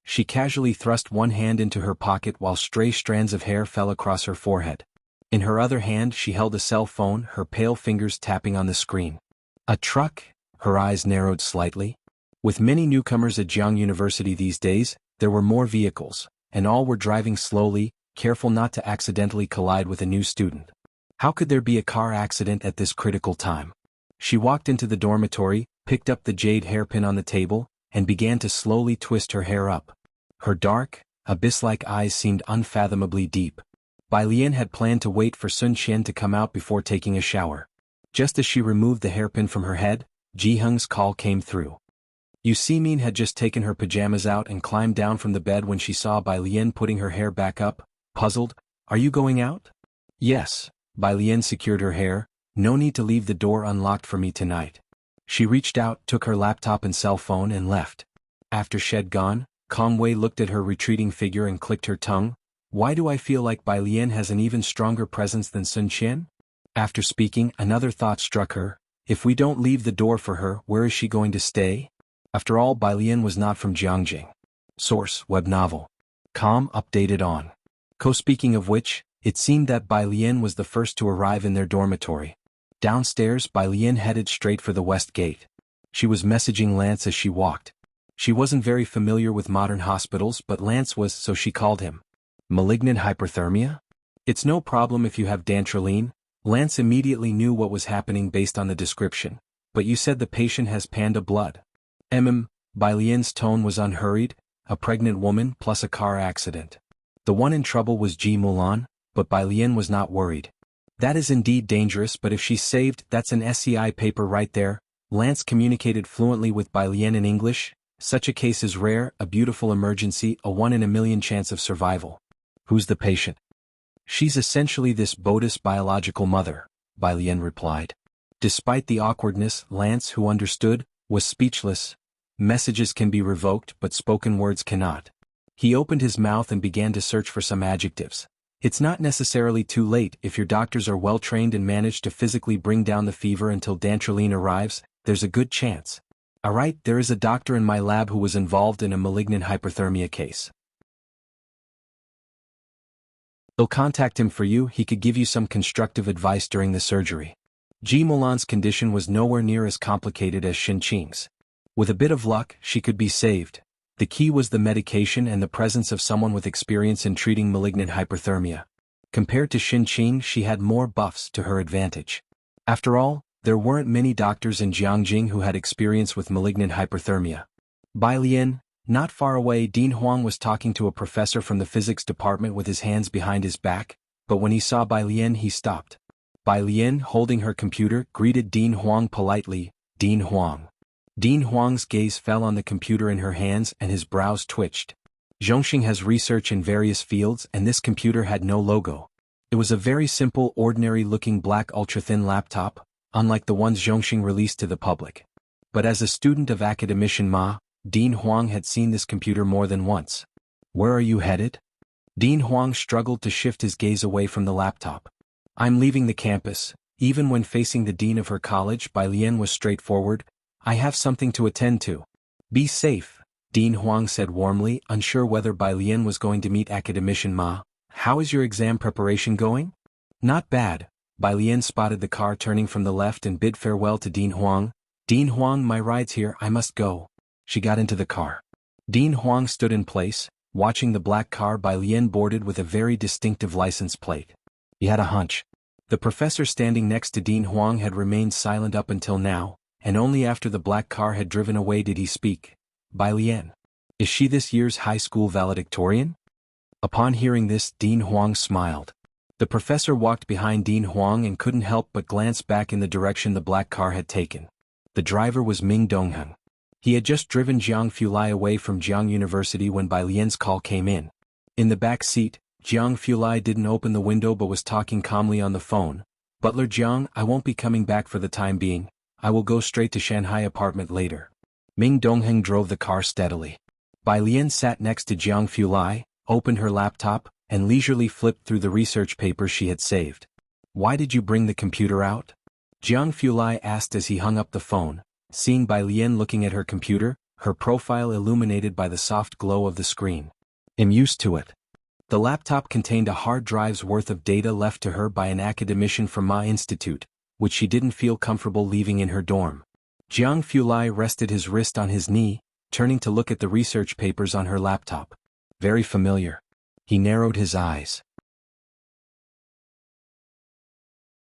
She casually thrust one hand into her pocket while stray strands of hair fell across her forehead. In her other hand she held a cell phone, her pale fingers tapping on the screen. A truck? Her eyes narrowed slightly. With many newcomers at Jiang University these days, there were more vehicles, and all were driving slowly, careful not to accidentally collide with a new student. How could there be a car accident at this critical time? She walked into the dormitory, picked up the jade hairpin on the table, and began to slowly twist her hair up. Her dark, abyss-like eyes seemed unfathomably deep. Bai Lian had planned to wait for Sun Qian to come out before taking a shower. Just as she removed the hairpin from her head, Ji Heng's call came through. Yu Simin had just taken her pajamas out and climbed down from the bed when she saw Bai Lian putting her hair back up, puzzled. Are you going out? Yes. Bai Lian secured her hair. No need to leave the door unlocked for me tonight. She reached out, took her laptop and cell phone and left. After she'd gone, Kong Wei looked at her retreating figure and clicked her tongue. Why do I feel like Bai Lian has an even stronger presence than Sun Qian? After speaking, another thought struck her. If we don't leave the door for her, where is she going to stay? After all, Bai Lian was not from Jiangjing. Source, web novel. Com updated on. Speaking of which, it seemed that Bai Lian was the first to arrive in their dormitory. Downstairs, Bai Lian headed straight for the west gate. She was messaging Lance as she walked. She wasn't very familiar with modern hospitals, but Lance was, so she called him. Malignant hyperthermia? It's no problem if you have dantrolene. Lance immediately knew what was happening based on the description. But you said the patient has panda blood. Bai Lian's tone was unhurried, a pregnant woman plus a car accident. The one in trouble was Ji Mulan, but Bai Lian was not worried. That is indeed dangerous, but if she's saved, that's an SCI paper right there. Lance communicated fluently with Bai Lian in English. Such a case is rare, a beautiful emergency, a 1 in a million chance of survival. Who's the patient? She's essentially this Boda's biological mother, Bai Lian replied. Despite the awkwardness, Lance, who understood, was speechless. Messages can be revoked, but spoken words cannot. He opened his mouth and began to search for some adjectives. It's not necessarily too late if your doctors are well trained and manage to physically bring down the fever until dantrolene arrives, there's a good chance. Alright, there is a doctor in my lab who was involved in a malignant hyperthermia case. I'll contact him for you, he could give you some constructive advice during the surgery. Ji Mulan's condition was nowhere near as complicated as Xin Qing's. With a bit of luck, she could be saved. The key was the medication and the presence of someone with experience in treating malignant hyperthermia. Compared to Xin Qing, she had more buffs to her advantage. After all, there weren't many doctors in Jiangjing who had experience with malignant hyperthermia. Bai Lian, not far away, Dean Huang was talking to a professor from the physics department with his hands behind his back, but when he saw Bai Lian he stopped. Bai Lian, holding her computer, greeted Dean Huang politely, Dean Huang. Dean Huang's gaze fell on the computer in her hands and his brows twitched. Zhongxing has research in various fields and this computer had no logo. It was a very simple, ordinary-looking black ultra-thin laptop, unlike the ones Zhongxing released to the public. But as a student of academician Ma, Dean Huang had seen this computer more than once. Where are you headed? Dean Huang struggled to shift his gaze away from the laptop. I'm leaving the campus. Even when facing the dean of her college, Bai Lian was straightforward. I have something to attend to. Be safe, Dean Huang said warmly, unsure whether Bai Lian was going to meet academician Ma. How is your exam preparation going? Not bad. Bai Lian spotted the car turning from the left and bid farewell to Dean Huang. Dean Huang, my ride's here, I must go. She got into the car. Dean Huang stood in place, watching the black car Bai Lian boarded with a very distinctive license plate. He had a hunch. The professor standing next to Dean Huang had remained silent up until now, and only after the black car had driven away did he speak. Bai Lian. Is she this year's high school valedictorian? Upon hearing this, Dean Huang smiled. The professor walked behind Dean Huang and couldn't help but glance back in the direction the black car had taken. The driver was Ming Dongheng. He had just driven Jiang Fulai away from Jiang University when Bai Lian's call came in. In the back seat, Jiang Fulai didn't open the window but was talking calmly on the phone. Butler Jiang, I won't be coming back for the time being. I will go straight to Shanghai apartment later. Ming Dongheng drove the car steadily. Bai Lian sat next to Jiang Fulai, opened her laptop, and leisurely flipped through the research papers she had saved. Why did you bring the computer out? Jiang Fulai asked as he hung up the phone, seeing Bai Lian looking at her computer, her profile illuminated by the soft glow of the screen. I'm used to it. The laptop contained a hard drive's worth of data left to her by an academician from Ma Institute, which she didn't feel comfortable leaving in her dorm. Jiang Fulai rested his wrist on his knee, turning to look at the research papers on her laptop. Very familiar. He narrowed his eyes.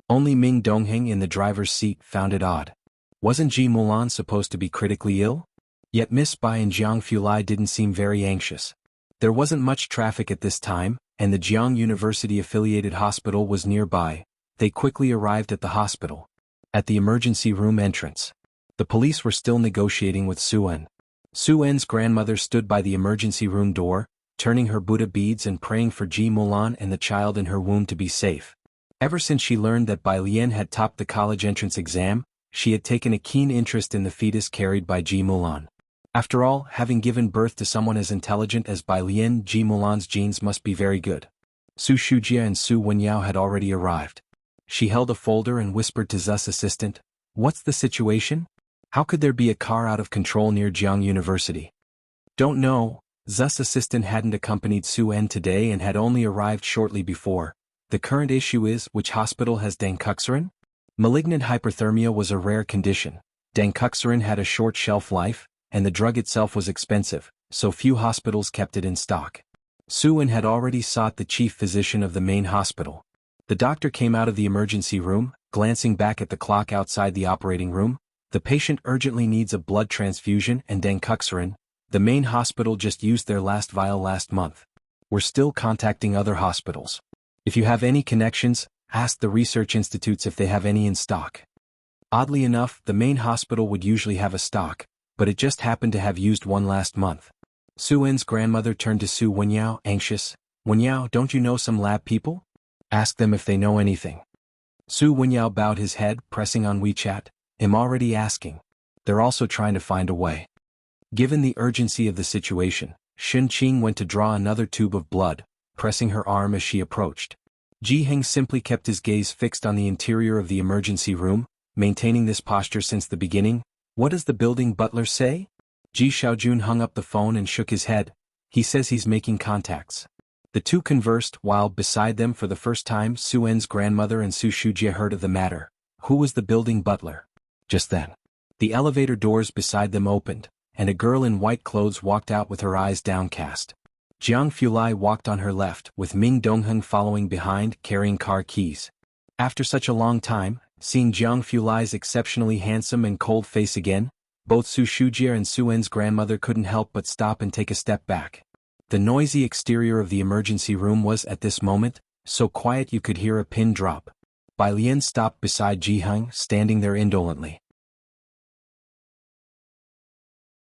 Only Ming Dongheng in the driver's seat found it odd. Wasn't Ji Mulan supposed to be critically ill? Yet Miss Bai and Jiang Fulai didn't seem very anxious. There wasn't much traffic at this time, and the Jiang University-affiliated hospital was nearby. They quickly arrived at the hospital. At the emergency room entrance, the police were still negotiating with Su-en. Su-en's grandmother stood by the emergency room door, turning her Buddha beads and praying for Ji Mulan and the child in her womb to be safe. Ever since she learned that Bai Lian had topped the college entrance exam, she had taken a keen interest in the fetus carried by Ji Mulan. After all, having given birth to someone as intelligent as Bai Lian, Ji Mulan's genes must be very good. Su Shujia and Su Wenyao had already arrived. She held a folder and whispered to Zu's assistant, What's the situation? How could there be a car out of control near Jiang University? Don't know. Zu's assistant hadn't accompanied Su En today and had only arrived shortly before. The current issue is, which hospital has dancuxarin? Malignant hyperthermia was a rare condition. Dancuxarin had a short shelf life, and the drug itself was expensive, so few hospitals kept it in stock. Su En had already sought the chief physician of the main hospital. The doctor came out of the emergency room, glancing back at the clock outside the operating room. The patient urgently needs a blood transfusion and dancuxarin. The main hospital just used their last vial last month. We're still contacting other hospitals. If you have any connections, ask the research institutes if they have any in stock. Oddly enough, the main hospital would usually have a stock, but it just happened to have used one last month. Su En's grandmother turned to Su Wenyao, anxious. Wenyao, don't you know some lab people? Ask them if they know anything. Su Wenyao bowed his head, pressing on WeChat. I'm already asking. They're also trying to find a way. Given the urgency of the situation, Shen Qing went to draw another tube of blood, pressing her arm as she approached. Ji Heng simply kept his gaze fixed on the interior of the emergency room, maintaining this posture since the beginning. What does the building butler say? Ji Xiaojun hung up the phone and shook his head. He says he's making contacts. The two conversed while, beside them for the first time, Su En's grandmother and Su Shujie heard of the matter. Who was the building butler? Just then, the elevator doors beside them opened, and a girl in white clothes walked out with her eyes downcast. Jiang Fulai walked on her left, with Ming Dongheng following behind, carrying car keys. After such a long time, seeing Jiang Fulai's exceptionally handsome and cold face again, both Su Shujie and Su En's grandmother couldn't help but stop and take a step back. The noisy exterior of the emergency room was, at this moment, so quiet you could hear a pin drop. Bai Lian stopped beside Ji Heng, standing there indolently.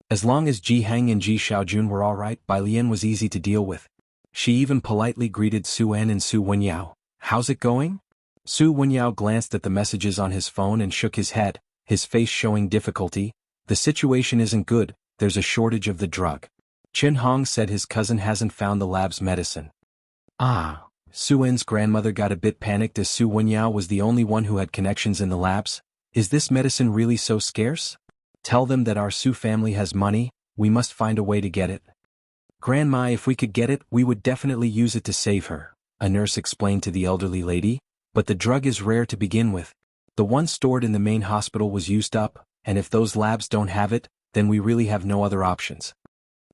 As long as Ji Heng and Ji Xiaojun were all right, Bai Lian was easy to deal with. She even politely greeted Su En and Su Wenyao. How's it going? Su Wenyao glanced at the messages on his phone and shook his head, his face showing difficulty. The situation isn't good, there's a shortage of the drug. Chen Hong said his cousin hasn't found the lab's medicine. Ah. Su En's grandmother got a bit panicked as Su Wenyao was the only one who had connections in the labs. Is this medicine really so scarce? Tell them that our Su family has money, we must find a way to get it. Grandma, if we could get it, we would definitely use it to save her, a nurse explained to the elderly lady, but the drug is rare to begin with. The one stored in the main hospital was used up, and if those labs don't have it, then we really have no other options.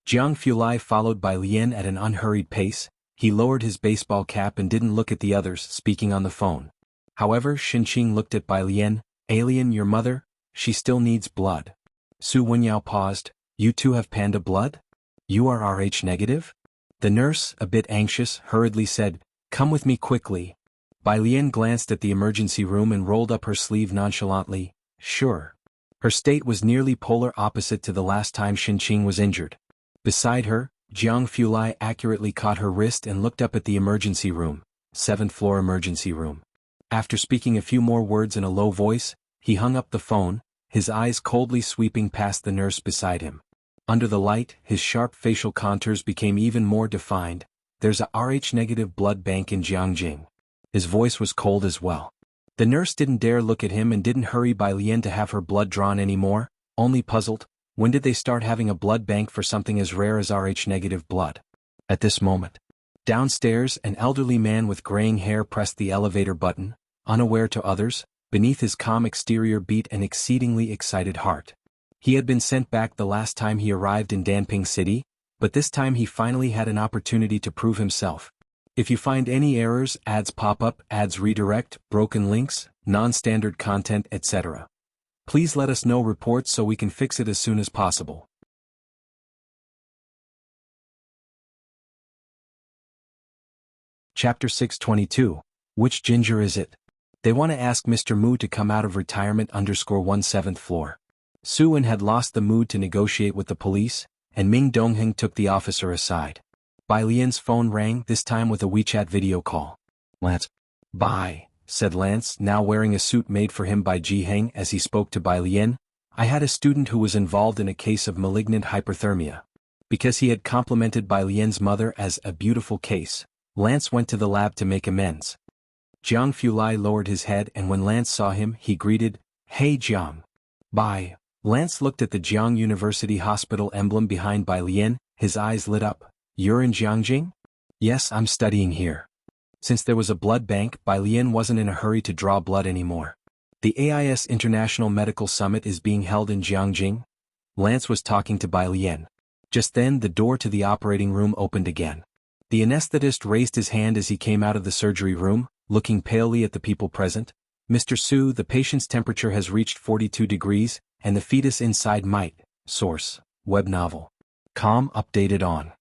Jiang Fulai followed Bai Lian at an unhurried pace. He lowered his baseball cap and didn't look at the others, speaking on the phone. However, Shen Qing looked at Bai Lian. Alien, your mother? She still needs blood. Su Wenyao paused. You two have panda blood? You are Rh negative? The nurse, a bit anxious, hurriedly said, Come with me quickly. Bai Lian glanced at the emergency room and rolled up her sleeve nonchalantly. Sure. Her state was nearly polar opposite to the last time Shen Qing was injured. Beside her, Jiang Fulai accurately caught her wrist and looked up at the emergency room, 7th floor emergency room. After speaking a few more words in a low voice, he hung up the phone, his eyes coldly sweeping past the nurse beside him. Under the light, his sharp facial contours became even more defined. There's a Rh-negative blood bank in Jiangjing. His voice was cold as well. The nurse didn't dare look at him and didn't hurry Bai Lian to have her blood drawn anymore, only puzzled. When did they start having a blood bank for something as rare as Rh-negative blood? At this moment. Downstairs, an elderly man with graying hair pressed the elevator button, unaware to others. Beneath his calm exterior beat an exceedingly excited heart. He had been sent back the last time he arrived in Danping City, but this time he finally had an opportunity to prove himself. If you find any errors, ads pop up, ads redirect, broken links, non-standard content, etc. Please let us know reports so we can fix it as soon as possible. Chapter 622. Which ginger is it? They want to ask Mr. Mu to come out of retirement _1 7th floor. Su En had lost the mood to negotiate with the police, and Ming Dongheng took the officer aside. Bai Lian's phone rang, this time with a WeChat video call. Lance. Bye, said Lance, now wearing a suit made for him by Ji Heng as he spoke to Bai Lian. I had a student who was involved in a case of malignant hyperthermia. Because he had complimented Bai Lian's mother as a beautiful case, Lance went to the lab to make amends. Jiang Fulai lowered his head and when Lance saw him he greeted, Hey Jiang. Bye. Lance looked at the Jiang University Hospital emblem behind Bai Lian, his eyes lit up. You're in Jiangjing? Yes, I'm studying here. Since there was a blood bank, Bai Lian wasn't in a hurry to draw blood anymore. The AIS International Medical Summit is being held in Jiangjing. Lance was talking to Bai Lian. Just then the door to the operating room opened again. The anesthetist raised his hand as he came out of the surgery room, looking palely at the people present. Mr. Su, the patient's temperature has reached 42 degrees, and the fetus inside might. Source. Web novel. Com updated on.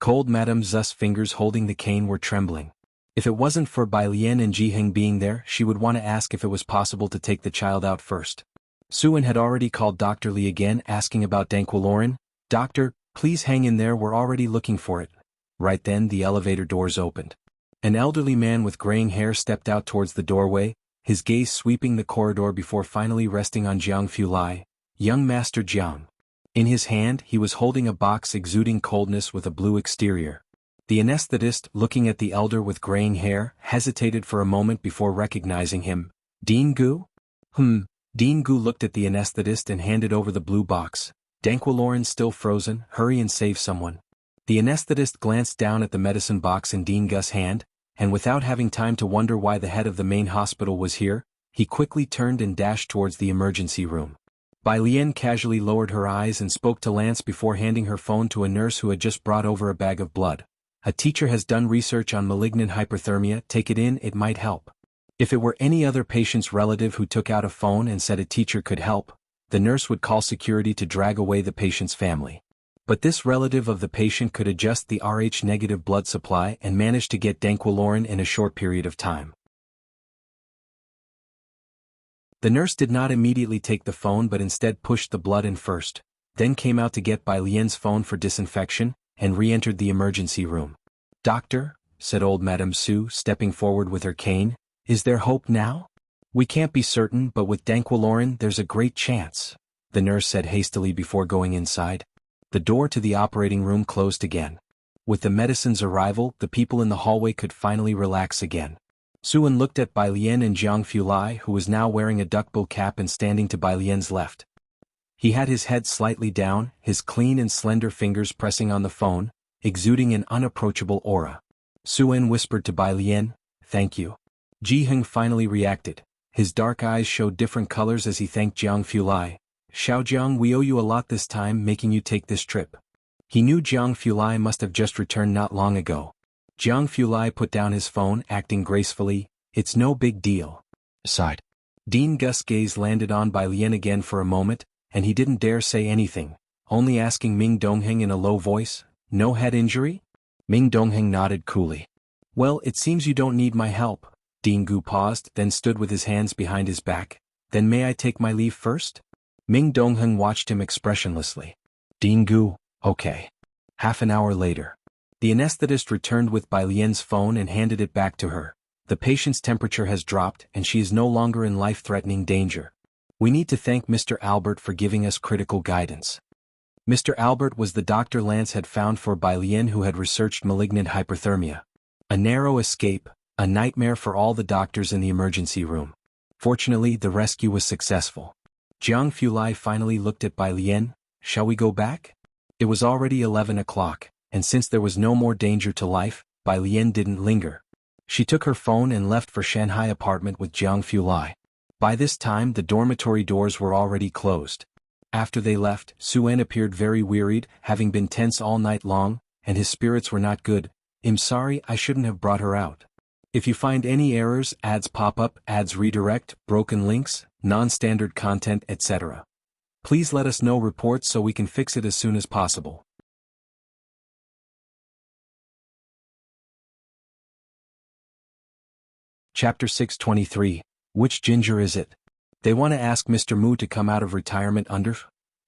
Cold Madame Zu's fingers holding the cane were trembling. If it wasn't for Bai Lian and Ji Heng being there, she would want to ask if it was possible to take the child out first. Suan had already called Dr. Li again asking about Danquilaurin. Doctor, please hang in there, we're already looking for it. Right then the elevator doors opened. An elderly man with graying hair stepped out towards the doorway, his gaze sweeping the corridor before finally resting on Jiang Fulai. Young Master Jiang. In his hand he was holding a box exuding coldness with a blue exterior. The anesthetist, looking at the elder with graying hair, hesitated for a moment before recognizing him. Dean Gu? Dean Gu looked at the anesthetist and handed over the blue box. Danquilaurin still frozen, hurry and save someone. The anesthetist glanced down at the medicine box in Dean Gu's hand, and without having time to wonder why the head of the main hospital was here, he quickly turned and dashed towards the emergency room. Bai Lian casually lowered her eyes and spoke to Lance before handing her phone to a nurse who had just brought over a bag of blood. A teacher has done research on malignant hyperthermia, take it in, it might help. If it were any other patient's relative who took out a phone and said a teacher could help, the nurse would call security to drag away the patient's family. But this relative of the patient could adjust the Rh-negative blood supply and manage to get Danquilaurin in a short period of time. The nurse did not immediately take the phone but instead pushed the blood in first, then came out to get Bai Lian's phone for disinfection, and re-entered the emergency room. Doctor, said old Madame Su, stepping forward with her cane, is there hope now? We can't be certain, but with Danquilaurin there's a great chance, the nurse said hastily before going inside. The door to the operating room closed again. With the medicine's arrival, the people in the hallway could finally relax again. Suan looked at Bai Lian and Jiang Fulai, who was now wearing a duckbill cap and standing to Bai Lian's left. He had his head slightly down, his clean and slender fingers pressing on the phone, exuding an unapproachable aura. Suan whispered to Bai Lian, "Thank you." Ji Heng finally reacted. His dark eyes showed different colors as he thanked Jiang Fulai. "Xiaojiang, we owe you a lot this time, making you take this trip." He knew Jiang Fulai must have just returned not long ago. Jiang Fulai put down his phone, acting gracefully. "It's no big deal." Sighed. Dean Gus' gaze landed on Bai Lian again for a moment, and he didn't dare say anything, only asking Ming Dongheng in a low voice, "No head injury?" Ming Dongheng nodded coolly. "Well, it seems you don't need my help." Dean Gu paused, then stood with his hands behind his back. "Then may I take my leave first?" Ming Dongheng watched him expressionlessly. Dean Gu, okay. Half an hour later. The anesthetist returned with Bai Lian's phone and handed it back to her. "The patient's temperature has dropped and she is no longer in life-threatening danger. We need to thank Mr. Albert for giving us critical guidance." Mr. Albert was the doctor Lance had found for Bai Lian, who had researched malignant hyperthermia. A narrow escape, a nightmare for all the doctors in the emergency room. Fortunately, the rescue was successful. Jiang Fulai finally looked at Bai Lian. "Shall we go back?" It was already 11 o'clock, and since there was no more danger to life, Bai Lian didn't linger. She took her phone and left for Shanghai apartment with Jiang Fulai. By this time the dormitory doors were already closed. After they left, Suan appeared very wearied, having been tense all night long, and his spirits were not good. "I'm sorry, I shouldn't have brought her out. If you find any errors, ads pop up, ads redirect, broken links, non-standard content, etc. Please let us know reports so we can fix it as soon as possible." Chapter 623. Which ginger is it? They want to ask Mr. Mu to come out of retirement under?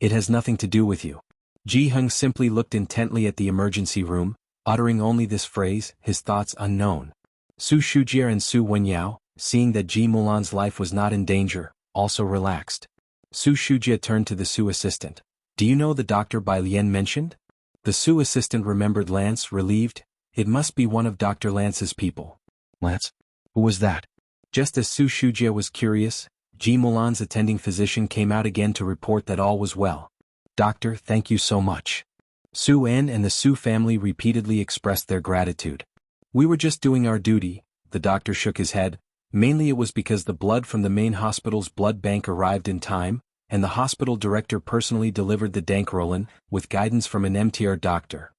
It has nothing to do with you. Ji Heng simply looked intently at the emergency room, uttering only this phrase, his thoughts unknown. Su Shujie and Su Wenyao, seeing that Ji Mulan's life was not in danger, also relaxed. Su Shujie turned to the Su assistant. "Do you know the Dr. Bai Lian mentioned?" The Su assistant remembered Lance, relieved. "It must be one of Dr. Lance's people." "Lance? Who was that?" Just as Su Shujie was curious, Ji Mulan's attending physician came out again to report that all was well. "Doctor, thank you so much." Su En and the Su family repeatedly expressed their gratitude. "We were just doing our duty," the doctor shook his head. "Mainly it was because the blood from the main hospital's blood bank arrived in time, and the hospital director personally delivered the Dankrollin, with guidance from an MTR doctor."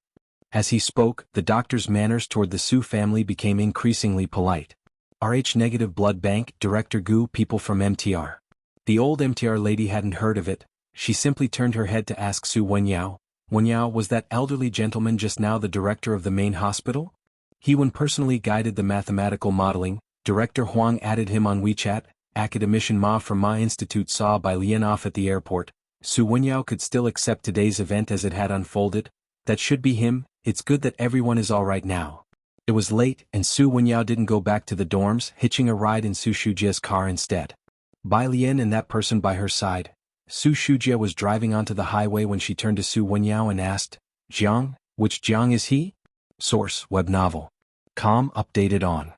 As he spoke, the doctor's manners toward the Su family became increasingly polite. "Rh-negative blood bank, Director Gu, people from MTR." The old MTR lady hadn't heard of it. She simply turned her head to ask Su Wenyao. "Wenyao, was that elderly gentleman just now the director of the main hospital?" "He one personally guided the mathematical modeling," Director Huang added him on WeChat. "Academician Ma from Ma Institute saw Bai Lian off at the airport. Su Wenyao could still accept today's event as it had unfolded. That should be him. It's good that everyone is all right now." It was late, and Su Wenyao didn't go back to the dorms, hitching a ride in Su Shujia's car instead. Bai Lian and that person by her side. Su Shujia was driving onto the highway when she turned to Su Wenyao and asked, "Jiang, which Jiang is he?" Source, web novel. Com updated on.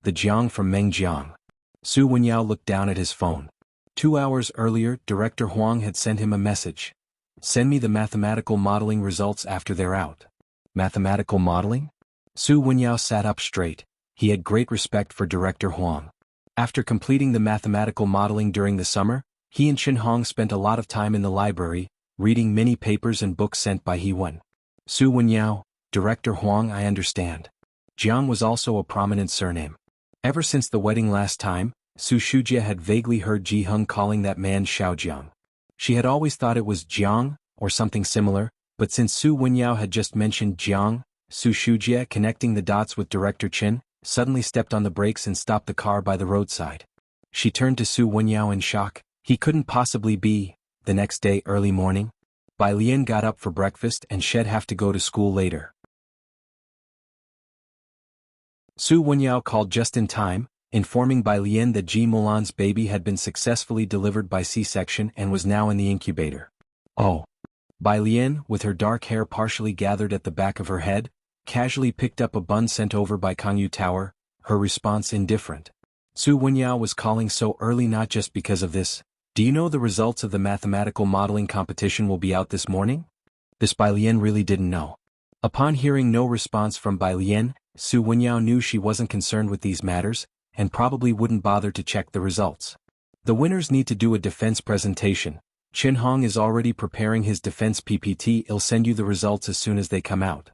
The Jiang from Meng Jiang. Su Wenyao looked down at his phone. 2 hours earlier, Director Huang had sent him a message. "Send me the mathematical modeling results after they're out." Mathematical modeling? Su Wenyao sat up straight. He had great respect for Director Huang. After completing the mathematical modeling during the summer, he and Qin Hong spent a lot of time in the library, reading many papers and books sent by He Wen. "Su Wenyao, Director Huang, I understand." Jiang was also a prominent surname. Ever since the wedding last time, Su Shujia had vaguely heard Ji Hung calling that man Xiao Jiang. She had always thought it was Jiang, or something similar, but since Su Wenyao had just mentioned Jiang, Su Shujia, connecting the dots with Director Qin, suddenly stepped on the brakes and stopped the car by the roadside. She turned to Su Wenyao in shock. He couldn't possibly be. The next day early morning, Bai Lian got up for breakfast and she'd have to go to school later. Su Wenyao called just in time, informing Bai Lian that Ji Mulan's baby had been successfully delivered by C-section and was now in the incubator. "Oh." Bai Lian, with her dark hair partially gathered at the back of her head, casually picked up a bun sent over by Kangyu Tower, her response indifferent. Su Wenyao was calling so early not just because of this. "Do you know the results of the mathematical modeling competition will be out this morning?" This Bai Lian really didn't know. Upon hearing no response from Bai Lian, Su Wenyao knew she wasn't concerned with these matters, and probably wouldn't bother to check the results. "The winners need to do a defense presentation. Qin Hong is already preparing his defense PPT. He'll send you the results as soon as they come out."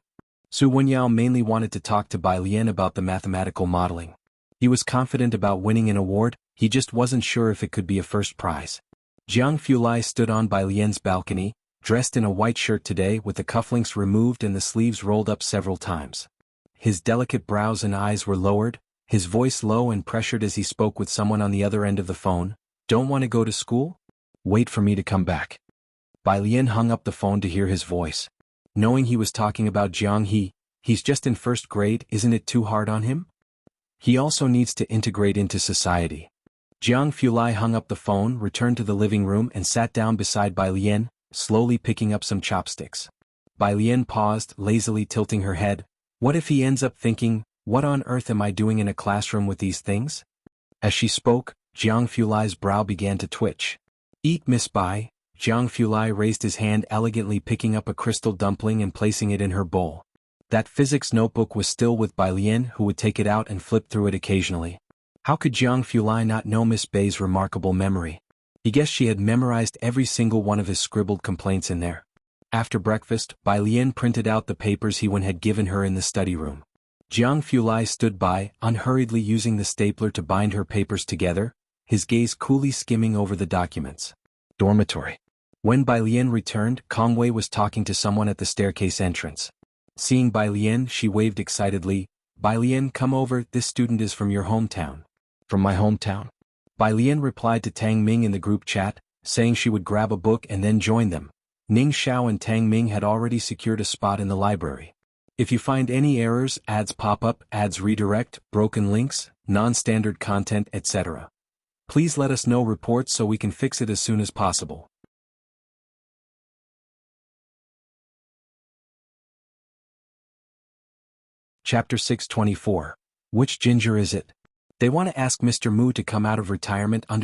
Su Wenyao mainly wanted to talk to Bai Lian about the mathematical modeling. He was confident about winning an award, he just wasn't sure if it could be a first prize. Jiang Fulai stood on Bai Lian's balcony, dressed in a white shirt today with the cufflinks removed and the sleeves rolled up several times. His delicate brows and eyes were lowered, his voice low and pressured as he spoke with someone on the other end of the phone. "Don't want to go to school? Wait for me to come back." Bai Lian hung up the phone to hear his voice. Knowing he was talking about Jiang he's just in first grade, isn't it too hard on him? He also needs to integrate into society. Jiang Fulai hung up the phone, returned to the living room and sat down beside Bai Lian, slowly picking up some chopsticks. Bai Lian paused, lazily tilting her head. What if he ends up thinking, "What on earth am I doing in a classroom with these things?" As she spoke, Jiang Fulai's brow began to twitch. "Eat, Miss Bai." Jiang Fulai raised his hand, elegantly picking up a crystal dumpling and placing it in her bowl. That physics notebook was still with Bai Lian, who would take it out and flip through it occasionally. How could Jiang Fulai not know Miss Bai's remarkable memory? He guessed she had memorized every single one of his scribbled complaints in there. After breakfast, Bai Lian printed out the papers He Wen had given her in the study room. Jiang Fulai stood by, unhurriedly using the stapler to bind her papers together, his gaze coolly skimming over the documents. Dormitory. When Bai Lian returned, Kong Wei was talking to someone at the staircase entrance. Seeing Bai Lian, she waved excitedly. "Bai Lian, come over, this student is from your hometown." "From my hometown?" Bai Lian replied to Tang Ming in the group chat, saying she would grab a book and then join them. Ning Xiao and Tang Ming had already secured a spot in the library. If you find any errors, ads pop up, ads redirect, broken links, non-standard content, etc., please let us know reports so we can fix it as soon as possible. Chapter 624. Which ginger is it? They want to ask Mr. Mu to come out of retirement. 3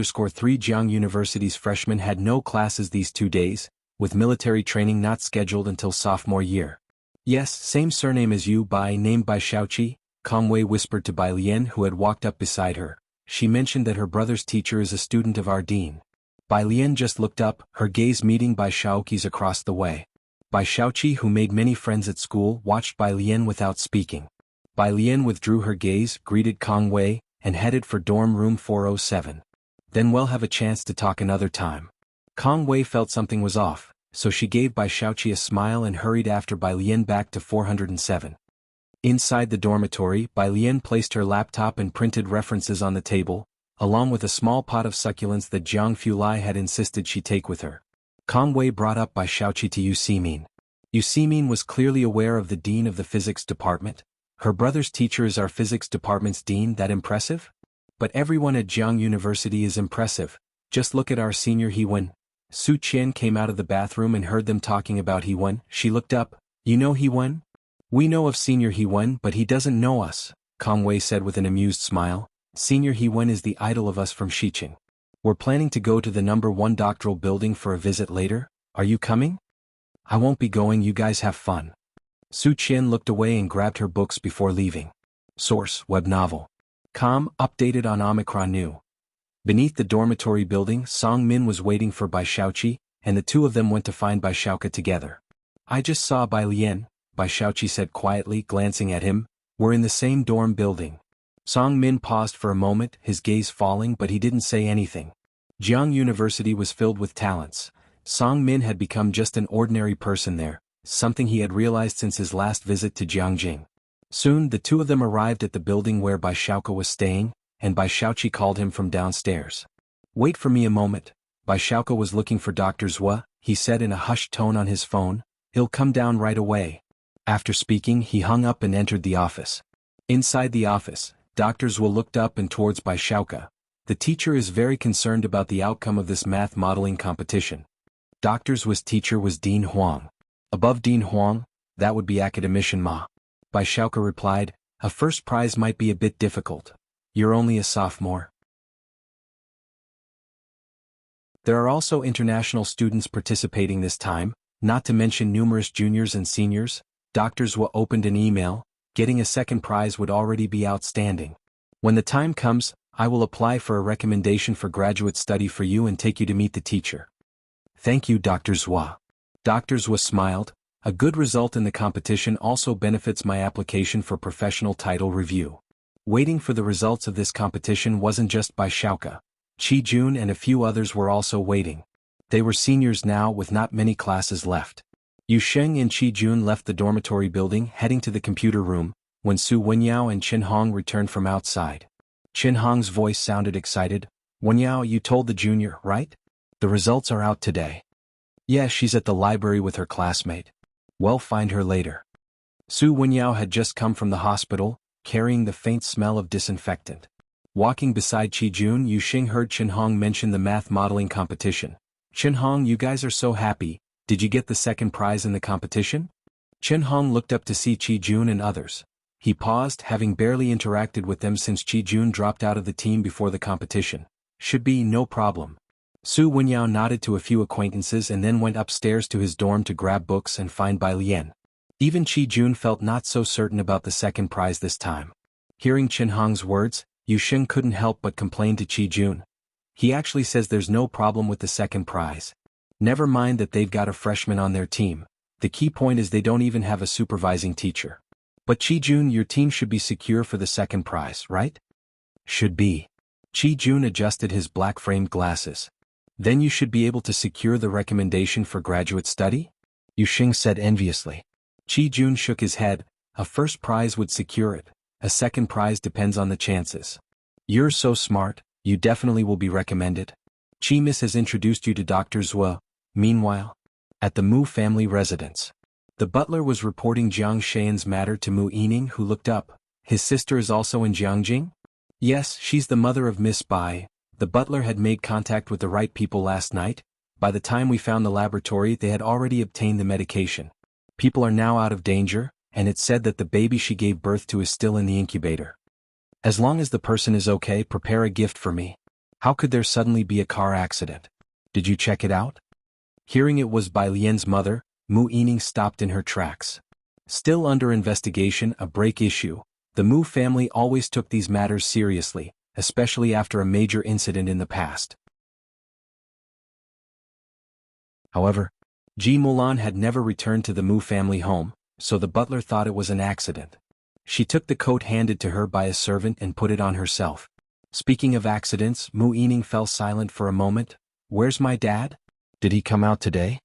Jiang University's freshmen had no classes these 2 days, with military training not scheduled until sophomore year. Yes, same surname as you, Bai, named Bai Shaoqi, Kongwei whispered to Bai Lian, who had walked up beside her. She mentioned that her brother's teacher is a student of our dean. Bai Lian just looked up, her gaze meeting Bai Shaoqi's across the way. Bai Shaoqi, who made many friends at school, watched Bai Lian without speaking. Bai Lian withdrew her gaze, greeted Kongwei, and headed for dorm room 407. Then we'll have a chance to talk another time. Kongwei felt something was off, so she gave Bai Shaoqi a smile and hurried after Bai Lian back to 407. Inside the dormitory, Bai Lian placed her laptop and printed references on the table, along with a small pot of succulents that Jiang Fulai had insisted she take with her. Kongwei brought up Bai Shaoqi to Yu Simin. Yu Simin was clearly aware of the dean of the physics department. Her brother's teacher is our physics department's dean. That impressive? But everyone at Jiang University is impressive. Just look at our senior He-Wen. Su Qian came out of the bathroom and heard them talking about He-Wen. She looked up. You know He-Wen? We know of Senior He-Wen, but he doesn't know us, Kongwei said with an amused smile. Senior He-Wen is the idol of us from Xiqing. We're planning to go to the number 1 doctoral building for a visit later. Are you coming? I won't be going. You guys have fun. Su Qian looked away and grabbed her books before leaving. Source: web novel. Updated on Omicron New. Beneath the dormitory building, Song Min was waiting for Bai Shaoqi, and the two of them went to find Bai Shaoqi together. I just saw Bai Lian, Bai Shaoqi said quietly, glancing at him. We're in the same dorm building. Song Min paused for a moment, his gaze falling, but he didn't say anything. Jiang University was filled with talents. Song Min had become just an ordinary person there, something he had realized since his last visit to Jiangjing. Soon the two of them arrived at the building where Bai Shaoqi was staying, and Bai Shaoqi called him from downstairs. Wait for me a moment. Bai Shaoqi was looking for Dr. Zhua, he said in a hushed tone on his phone. He'll come down right away. After speaking, he hung up and entered the office. Inside the office, Dr. Zhua looked up and towards Bai Shaoqi. The teacher is very concerned about the outcome of this math modeling competition. Dr. Zhua's teacher was Dean Huang. Above Dean Huang, that would be Academician Ma. Bai Shaoqi replied, a first prize might be a bit difficult. You're only a sophomore. There are also international students participating this time, not to mention numerous juniors and seniors. Dr. Zhua opened an email. Getting a second prize would already be outstanding. When the time comes, I will apply for a recommendation for graduate study for you and take you to meet the teacher. Thank you, Dr. Zhua. Dr. Zhua smiled. A good result in the competition also benefits my application for professional title review. Waiting for the results of this competition wasn't just Bai Shaoqi. Qi Jun and a few others were also waiting. They were seniors now with not many classes left. Yu Sheng and Qi Jun left the dormitory building heading to the computer room, when Su Wenyao and Qin Hong returned from outside. Qin Hong's voice sounded excited. Wenyao, you told the junior, right? The results are out today. Yeah, she's at the library with her classmate. Well, find her later. Su Wenyao had just come from the hospital, carrying the faint smell of disinfectant. Walking beside Qi Jun, Yu Sheng heard Qin Hong mention the math modeling competition. Qin Hong, you guys are so happy. Did you get the second prize in the competition? Qin Hong looked up to see Qi Jun and others. He paused, having barely interacted with them since Qi Jun dropped out of the team before the competition. Should be no problem. Su Wenyao nodded to a few acquaintances and then went upstairs to his dorm to grab books and find Bai Lian. Even Qi Jun felt not so certain about the second prize this time. Hearing Qin Hong's words, Yu Sheng couldn't help but complain to Qi Jun. He actually says there's no problem with the second prize. Never mind that they've got a freshman on their team. The key point is they don't even have a supervising teacher. But Qi Jun, your team should be secure for the second prize, right? Should be. Qi Jun adjusted his black-framed glasses. Then you should be able to secure the recommendation for graduate study? Yu Sheng said enviously. Qi Jun shook his head. A first prize would secure it. A second prize depends on the chances. You're so smart, you definitely will be recommended. Qi Miss has introduced you to Dr. Zhua. Meanwhile, at the Mu family residence, the butler was reporting Jiang Xian's matter to Mu Yining, who looked up. His sister is also in Jiangjing? Yes, she's the mother of Miss Bai. The butler had made contact with the right people last night. By the time we found the laboratory, they had already obtained the medication. People are now out of danger, and it's said that the baby she gave birth to is still in the incubator. As long as the person is okay, prepare a gift for me. How could there suddenly be a car accident? Did you check it out? Hearing it was Bai Lian's mother, Mu Yining stopped in her tracks. Still under investigation, a break issue, the Mu family always took these matters seriously, especially after a major incident in the past. However, Ji Mulan had never returned to the Mu family home, so the butler thought it was an accident. She took the coat handed to her by a servant and put it on herself. Speaking of accidents, Mu Yining fell silent for a moment. Where's my dad? Did he come out today?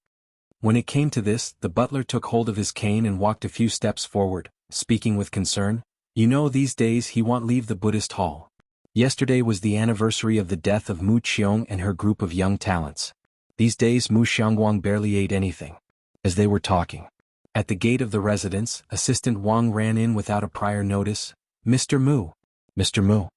When it came to this, the butler took hold of his cane and walked a few steps forward, speaking with concern. You know, these days he won't leave the Buddhist hall. Yesterday was the anniversary of the death of Mu Qiong and her group of young talents. These days Mu Xiangguang barely ate anything. As they were talking, at the gate of the residence, Assistant Wang ran in without a prior notice. Mr. Mu. Mr. Mu.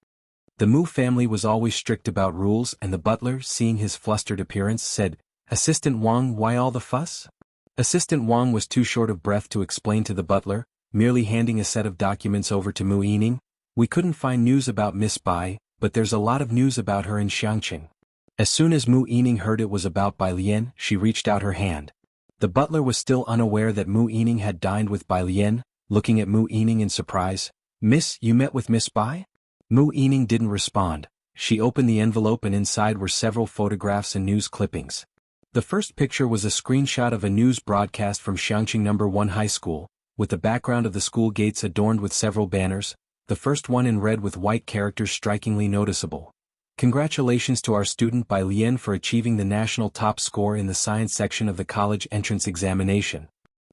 The Mu family was always strict about rules, and the butler, seeing his flustered appearance, said, Assistant Wang, why all the fuss? Assistant Wang was too short of breath to explain to the butler, merely handing a set of documents over to Mu Yining. We couldn't find news about Miss Bai, but there's a lot of news about her in Xiangqing. As soon as Mu Yining heard it was about Bai Lian, she reached out her hand. The butler was still unaware that Mu Yining had dined with Bai Lian, looking at Mu Yining in surprise. Miss, you met with Miss Bai? Mu Yining didn't respond. She opened the envelope and inside were several photographs and news clippings. The first picture was a screenshot of a news broadcast from Xiangqing No. 1 High School, with the background of the school gates adorned with several banners, the first one in red with white characters strikingly noticeable. Congratulations to our student Bai Lian for achieving the national top score in the science section of the college entrance examination.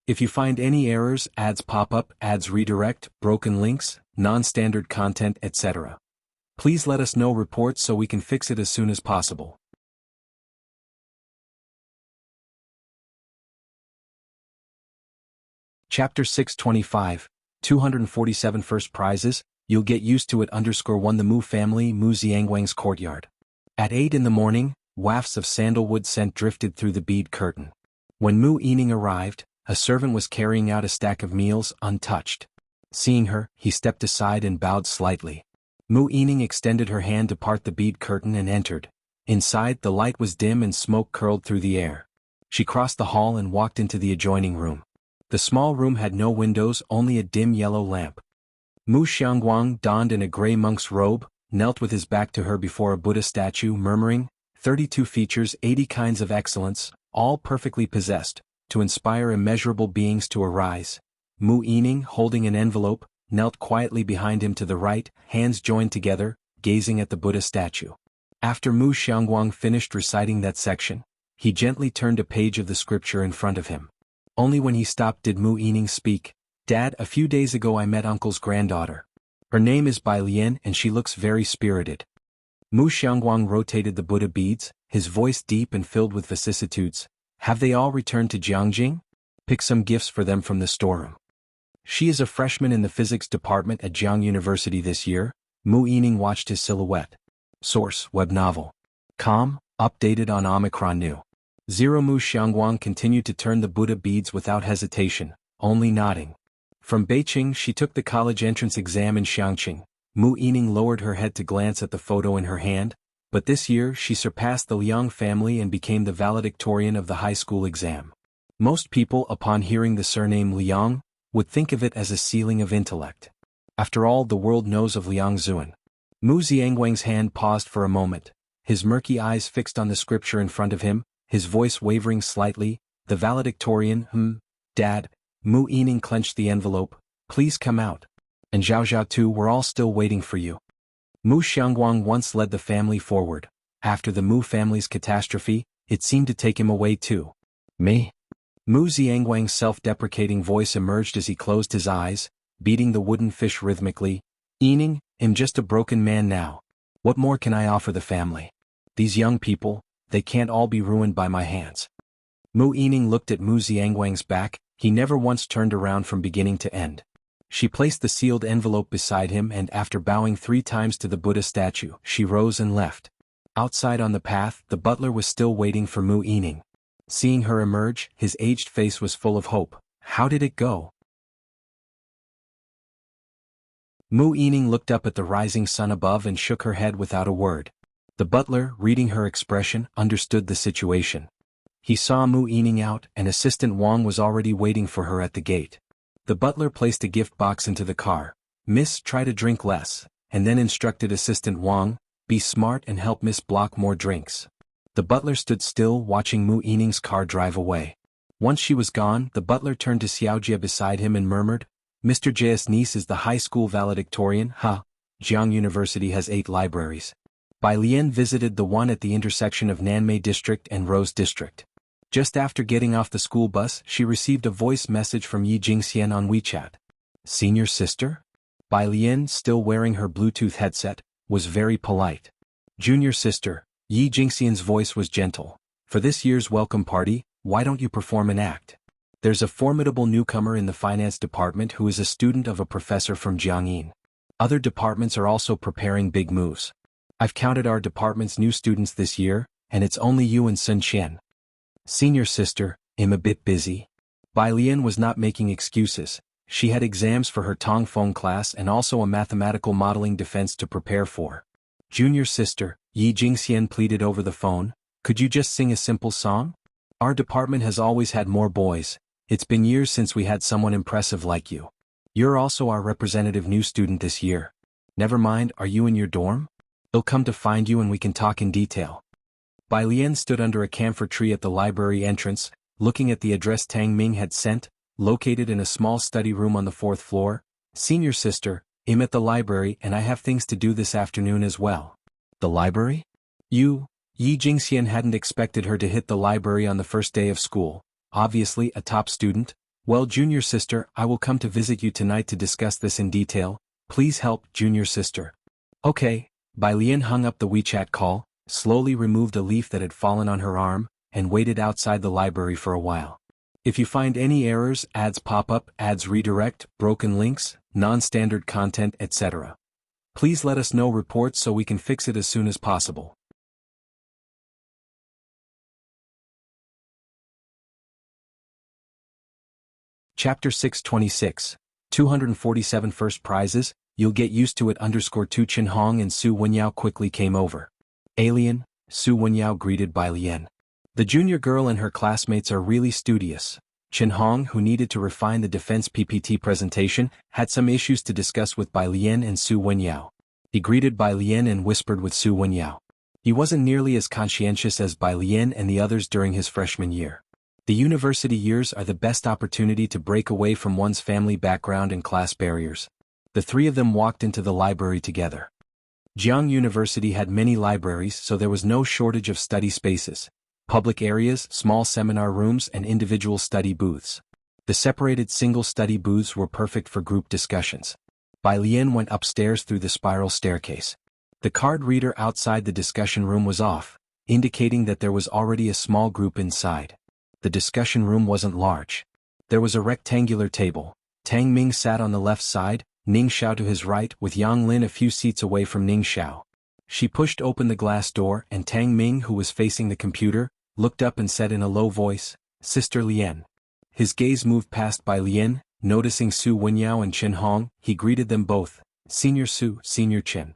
If you find any errors, ads pop up, ads redirect, broken links, non-standard content, etc., please let us know reports so we can fix it as soon as possible. Chapter 625, 247 First Prizes. You'll get used to it. _1 The Mu family, Mu Xiangguang's courtyard. At 8 in the morning, wafts of sandalwood scent drifted through the bead curtain. When Mu Yining arrived, a servant was carrying out a stack of meals untouched. Seeing her, he stepped aside and bowed slightly. Mu Yining extended her hand to part the bead curtain and entered. Inside, the light was dim and smoke curled through the air. She crossed the hall and walked into the adjoining room. The small room had no windows, only a dim yellow lamp. Mu Xiangguang, donned in a gray monk's robe, knelt with his back to her before a Buddha statue, murmuring, 32 features, 80 kinds of excellence, all perfectly possessed, to inspire immeasurable beings to arise. Mu Yining, holding an envelope, knelt quietly behind him to the right, hands joined together, gazing at the Buddha statue. After Mu Xiangguang finished reciting that section, he gently turned a page of the scripture in front of him. Only when he stopped did Mu Yining speak. Dad, a few days ago I met Uncle's granddaughter. Her name is Bai Lian and she looks very spirited. Mu Xiangguang rotated the Buddha beads, his voice deep and filled with vicissitudes. Have they all returned to Jiangjing? Pick some gifts for them from the storeroom. She is a freshman in the physics department at Jiang University this year. Mu Yining watched his silhouette. Source, web novel. Com, updated on Omicron New. 0 Mu Xiangguang continued to turn the Buddha beads without hesitation, only nodding. From Beijing she took the college entrance exam in Xiangqing. Mu Yining lowered her head to glance at the photo in her hand, but this year she surpassed the Liang family and became the valedictorian of the high school exam. Most people, upon hearing the surname Liang, would think of it as a ceiling of intellect. After all, the world knows of Liang Zuan. Mu Xiangguang's hand paused for a moment, his murky eyes fixed on the scripture in front of him, his voice wavering slightly. The valedictorian, Dad. Mu Yining clenched the envelope. Please come out. And Zhao Zhao too, we're all still waiting for you. Mu Xiangguang once led the family forward. After the Mu family's catastrophe, it seemed to take him away too. Me? Mu Xiangguang's self-deprecating voice emerged as he closed his eyes, beating the wooden fish rhythmically. Yining, I'm just a broken man now. What more can I offer the family? These young people, they can't all be ruined by my hands. Mu Yining looked at Mu Xiangguang's back. He never once turned around from beginning to end. She placed the sealed envelope beside him and after bowing 3 times to the Buddha statue, she rose and left. Outside on the path, the butler was still waiting for Mu Yining. Seeing her emerge, his aged face was full of hope. How did it go? Mu Yining looked up at the rising sun above and shook her head without a word. The butler, reading her expression, understood the situation. He saw Mu Yining out, and Assistant Wang was already waiting for her at the gate. The butler placed a gift box into the car. "Miss, try to drink less," and then instructed Assistant Wang, "Be smart and help Miss block more drinks." The butler stood still watching Mu Yining's car drive away. Once she was gone, the butler turned to Xiaojia beside him and murmured, "Mr. J's niece is the high school valedictorian, huh? Jiang University has 8 libraries." Bai Lian visited the one at the intersection of Nanmei District and Rose District. Just after getting off the school bus, she received a voice message from Yi Jingxian on WeChat. "Senior sister?" Bai Lian, still wearing her Bluetooth headset, was very polite. "Junior sister," Yi Jingxian's voice was gentle. "For this year's welcome party, why don't you perform an act? There's a formidable newcomer in the finance department who is a student of a professor from Jiangyin. Other departments are also preparing big moves. I've counted our department's new students this year, and it's only you and Sun Qian." "Senior sister, I'm a bit busy." Bai Lian was not making excuses. She had exams for her Tongfeng class and also a mathematical modeling defense to prepare for. "Junior sister," Yi Jingxian pleaded over the phone, "could you just sing a simple song? Our department has always had more boys. It's been years since we had someone impressive like you. You're also our representative new student this year. Never mind, are you in your dorm? I'll come to find you and we can talk in detail." Bai Lian stood under a camphor tree at the library entrance, looking at the address Tang Ming had sent, located in a small study room on the 4th floor. "Senior sister, I'm at the library and I have things to do this afternoon as well." "The library?" Yi Jingxian hadn't expected her to hit the library on the first day of school. Obviously a top student. "Well, junior sister, I will come to visit you tonight to discuss this in detail. Please help, junior sister." "Okay." Bai Lian hung up the WeChat call, slowly removed a leaf that had fallen on her arm, and waited outside the library for a while. "If you find any errors, ads pop up, ads redirect, broken links, non-standard content, etc., please let us know reports so we can fix it as soon as possible." Chapter 626, 247 First Prizes, You'll Get Used to It _2 Chen Hong and Su Wenyao quickly came over. "Alien," Su Wenyao greeted Bai Lian. "The junior girl and her classmates are really studious." Chen Hong, who needed to refine the defense PPT presentation, had some issues to discuss with Bai Lian and Su Wenyao. He greeted Bai Lian and whispered with Su Wenyao. He wasn't nearly as conscientious as Bai Lian and the others during his freshman year. The university years are the best opportunity to break away from one's family background and class barriers. The three of them walked into the library together. Jiang University had many libraries, so there was no shortage of study spaces, public areas, small seminar rooms, and individual study booths. The separated single study booths were perfect for group discussions. Bai Lian went upstairs through the spiral staircase. The card reader outside the discussion room was off, indicating that there was already a small group inside. The discussion room wasn't large. There was a rectangular table. Tang Ming sat on the left side, Ning Xiao to his right, with Yang Lin a few seats away from Ning Xiao. She pushed open the glass door and Tang Ming, who was facing the computer, looked up and said in a low voice, "Sister Lian." His gaze moved past Bai Lian, noticing Su Wenyao and Chen Hong, he greeted them both, "Senior Su, Senior Chen."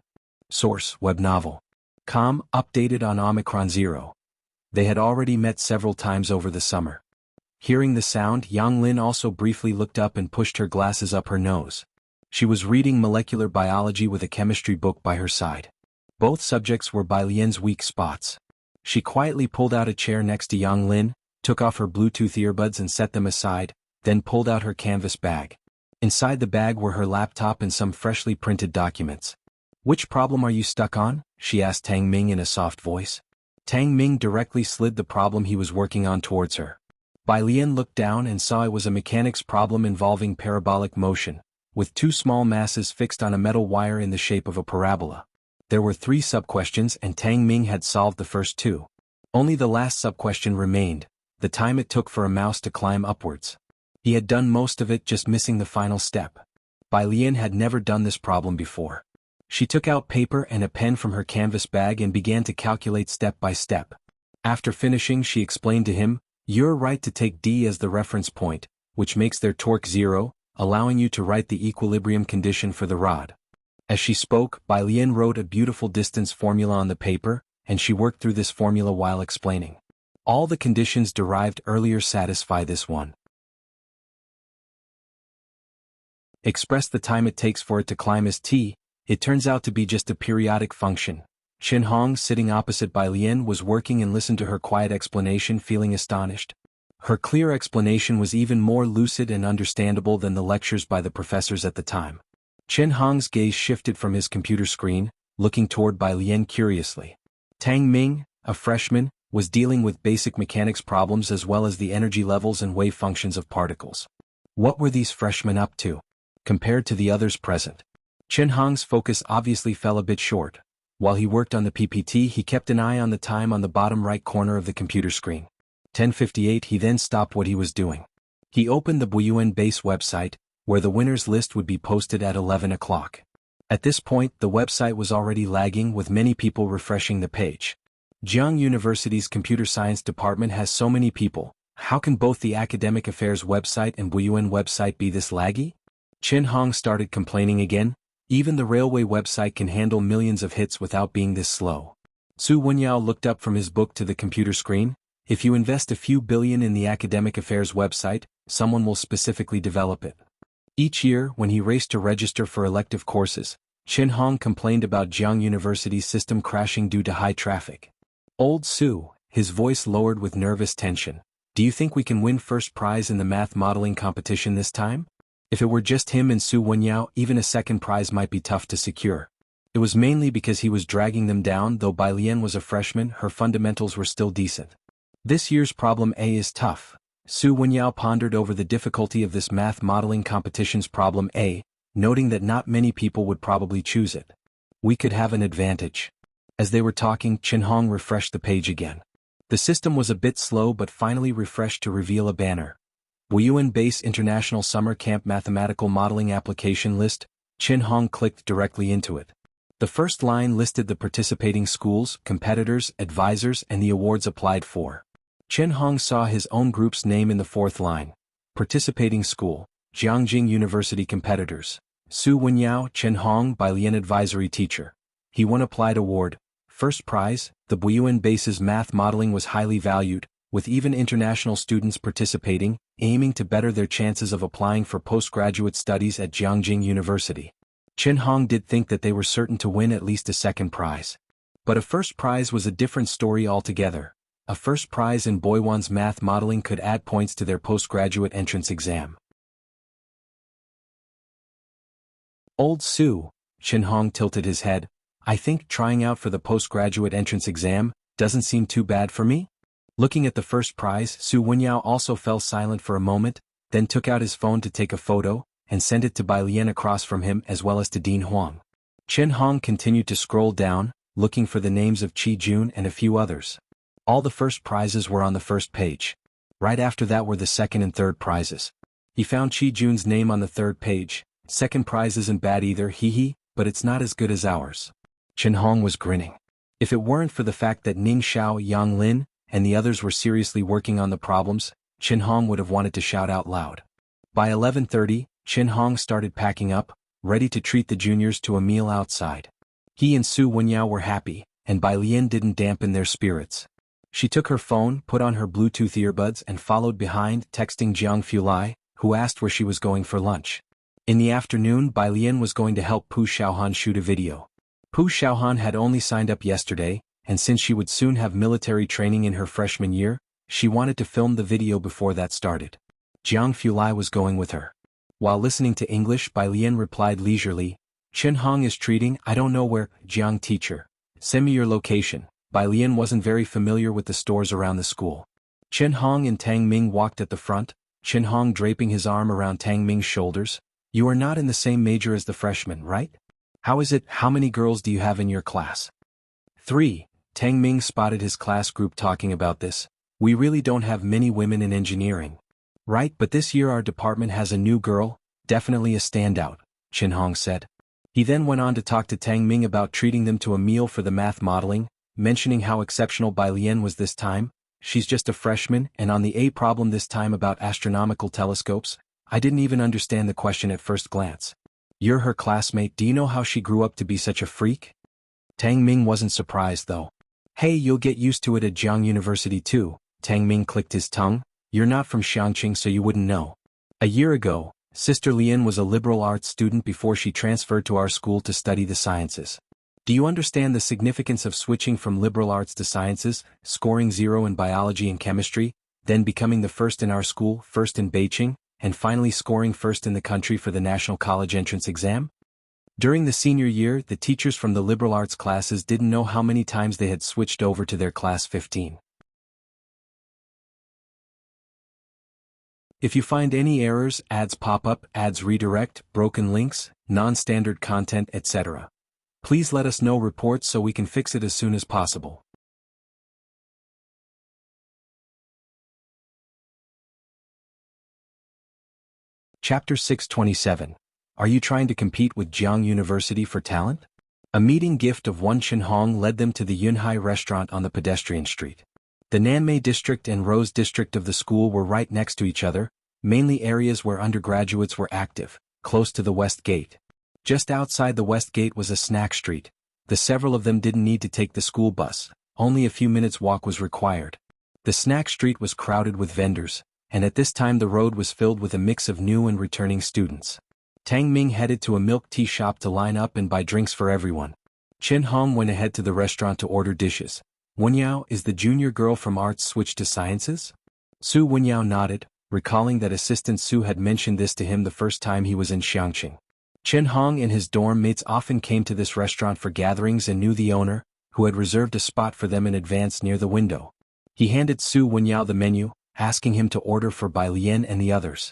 Source, web novel. Com, updated on Omicron 0. They had already met several times over the summer. Hearing the sound, Yang Lin also briefly looked up and pushed her glasses up her nose. She was reading molecular biology with a chemistry book by her side. Both subjects were Bai Lian's weak spots. She quietly pulled out a chair next to Yang Lin, took off her Bluetooth earbuds and set them aside, then pulled out her canvas bag. Inside the bag were her laptop and some freshly printed documents. "Which problem are you stuck on?" she asked Tang Ming in a soft voice. Tang Ming directly slid the problem he was working on towards her. Bai Lian looked down and saw it was a mechanics problem involving parabolic motion, with two small masses fixed on a metal wire in the shape of a parabola. There were 3 sub-questions and Tang Ming had solved the first 2. Only the last sub-question remained, the time it took for a mouse to climb upwards. He had done most of it, just missing the final step. Bai Lian had never done this problem before. She took out paper and a pen from her canvas bag and began to calculate step by step. After finishing, she explained to him, "You're right to take D as the reference point, which makes their torque 0, allowing you to write the equilibrium condition for the rod. As she spoke, Bai Lian wrote a beautiful distance formula on the paper, and she worked through this formula while explaining. All the conditions derived earlier satisfy this one. Express the time it takes for it to climb as t, it turns out to be just a periodic function. Chen Hong, sitting opposite Bai Lian, was working and listened to her quiet explanation, feeling astonished. Her clear explanation was even more lucid and understandable than the lectures by the professors at the time. Chen Hong's gaze shifted from his computer screen, looking toward Bai Lian curiously. Tang Ming, a freshman, was dealing with basic mechanics problems as well as the energy levels and wave functions of particles. What were these freshmen up to, compared to the others present? Chen Hong's focus obviously fell a bit short. While he worked on the PPT, he kept an eye on the time on the bottom right corner of the computer screen. 10:58. He then stopped what he was doing. He opened the Buyuan base website, where the winners list would be posted at 11 o'clock. At this point, the website was already lagging, with many people refreshing the page. Jiang University's computer science department has so many people. How can both the academic affairs website and Buyuan website be this laggy? Chen Hong started complaining again. Even the railway website can handle millions of hits without being this slow. Su Wenyao looked up from his book to the computer screen. If you invest a few billion in the academic affairs website, someone will specifically develop it. Each year, when he raced to register for elective courses, Chen Hong complained about Jiang University's system crashing due to high traffic. Old Su, his voice lowered with nervous tension. Do you think we can win first prize in the math modeling competition this time? If it were just him and Su Wenyao, even a second prize might be tough to secure. It was mainly because he was dragging them down. Though Bai Lian was a freshman, her fundamentals were still decent. This year's problem A is tough. Su Wenyao pondered over the difficulty of this math modeling competition's problem A, noting that not many people would probably choose it. We could have an advantage. As they were talking, Chen Hong refreshed the page again. The system was a bit slow but finally refreshed to reveal a banner. Buyuan Base International Summer Camp Mathematical Modeling Application List. Chen Hong clicked directly into it. The first line listed the participating schools, competitors, advisors, and the awards applied for. Chen Hong saw his own group's name in the fourth line. Participating school, Jiangjing University competitors. Su Wenyao, Chen Hong, Bai Lian advisory teacher. He won applied award. First prize, the Buyuan Base's math modeling was highly valued, with even international students participating, aiming to better their chances of applying for postgraduate studies at Jiangjing University. Chen Hong did think that they were certain to win at least a second prize. But a first prize was a different story altogether. A first prize in Buyuan's math modeling could add points to their postgraduate entrance exam. Old Su, Chen Hong tilted his head. I think trying out for the postgraduate entrance exam doesn't seem too bad for me. Looking at the first prize, Su Wenyao also fell silent for a moment, then took out his phone to take a photo, and sent it to Bai Lian across from him as well as to Dean Huang. Chen Hong continued to scroll down, looking for the names of Qi Jun and a few others. All the first prizes were on the first page. Right after that were the second and third prizes. He found Qi Jun's name on the third page. Second prize isn't bad either, hee, but it's not as good as ours. Chen Hong was grinning. If it weren't for the fact that Ning Xiao, Yang Lin, and the others were seriously working on the problems, Chen Hong would have wanted to shout out loud. By 11:30, Chen Hong started packing up, ready to treat the juniors to a meal outside. He and Su Wenyao were happy, and Bai Lian didn't dampen their spirits. She took her phone, put on her Bluetooth earbuds and followed behind, texting Jiang Fulai, who asked where she was going for lunch. In the afternoon, Bai Lian was going to help Pu Xiaohan shoot a video. Pu Xiaohan had only signed up yesterday, and since she would soon have military training in her freshman year, she wanted to film the video before that started. Jiang Fulai was going with her. While listening to English, Bai Lian replied leisurely, Chen Hong is treating, I don't know where, Jiang teacher. Send me your location. Bai Lian wasn't very familiar with the stores around the school. Chen Hong and Tang Ming walked at the front, Chen Hong draping his arm around Tang Ming's shoulders. You are not in the same major as the freshmen, right? How is it, how many girls do you have in your class? 3. Tang Ming spotted his class group talking about this. We really don't have many women in engineering. Right, but this year our department has a new girl, definitely a standout, Chen Hong said. He then went on to talk to Tang Ming about treating them to a meal for the math modeling, mentioning how exceptional Bai Lian was this time. She's just a freshman, and on the A problem this time about astronomical telescopes, I didn't even understand the question at first glance. You're her classmate. Do you know how she grew up to be such a freak? Tang Ming wasn't surprised though. Hey, you'll get used to it at Jiang University too. Tang Ming clicked his tongue. You're not from Xiangqing, so you wouldn't know. A year ago, Sister Lian was a liberal arts student before she transferred to our school to study the sciences. Do you understand the significance of switching from liberal arts to sciences, scoring 0 in biology and chemistry, then becoming the first in our school, first in Beijing, and finally scoring first in the country for the National College Entrance Exam? During the senior year, the teachers from the liberal arts classes didn't know how many times they had switched over to their class 15. If you find any errors, ads pop up, ads redirect, broken links, non-standard content, etc., please let us know reports so we can fix it as soon as possible. Chapter 627. Are you trying to compete with Jiang University for talent? A meeting gift of Wen Chenhong led them to the Yunhai restaurant on the pedestrian street. The Nanmei district and Rose district of the school were right next to each other, mainly areas where undergraduates were active, close to the West Gate. Just outside the West Gate was a snack street. Several of them didn't need to take the school bus, only a few minutes' walk was required. The snack street was crowded with vendors, and at this time the road was filled with a mix of new and returning students. Tang Ming headed to a milk tea shop to line up and buy drinks for everyone. Chen Hong went ahead to the restaurant to order dishes. Wenyao, is the junior girl from arts switched to sciences? Su Wenyao nodded, recalling that Assistant Su had mentioned this to him the first time he was in Xiangqing. Chen Hong and his dorm mates often came to this restaurant for gatherings and knew the owner, who had reserved a spot for them in advance near the window. He handed Su Wenyao the menu, asking him to order for Bai Lian and the others.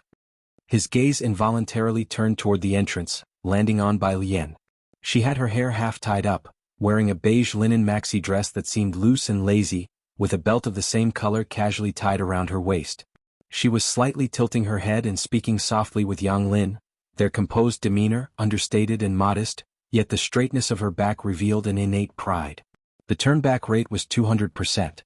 His gaze involuntarily turned toward the entrance, landing on Bai Lian. She had her hair half tied up, wearing a beige linen maxi dress that seemed loose and lazy, with a belt of the same color casually tied around her waist. She was slightly tilting her head and speaking softly with Yang Lin, their composed demeanor, understated and modest, yet the straightness of her back revealed an innate pride. The turnback rate was 200%.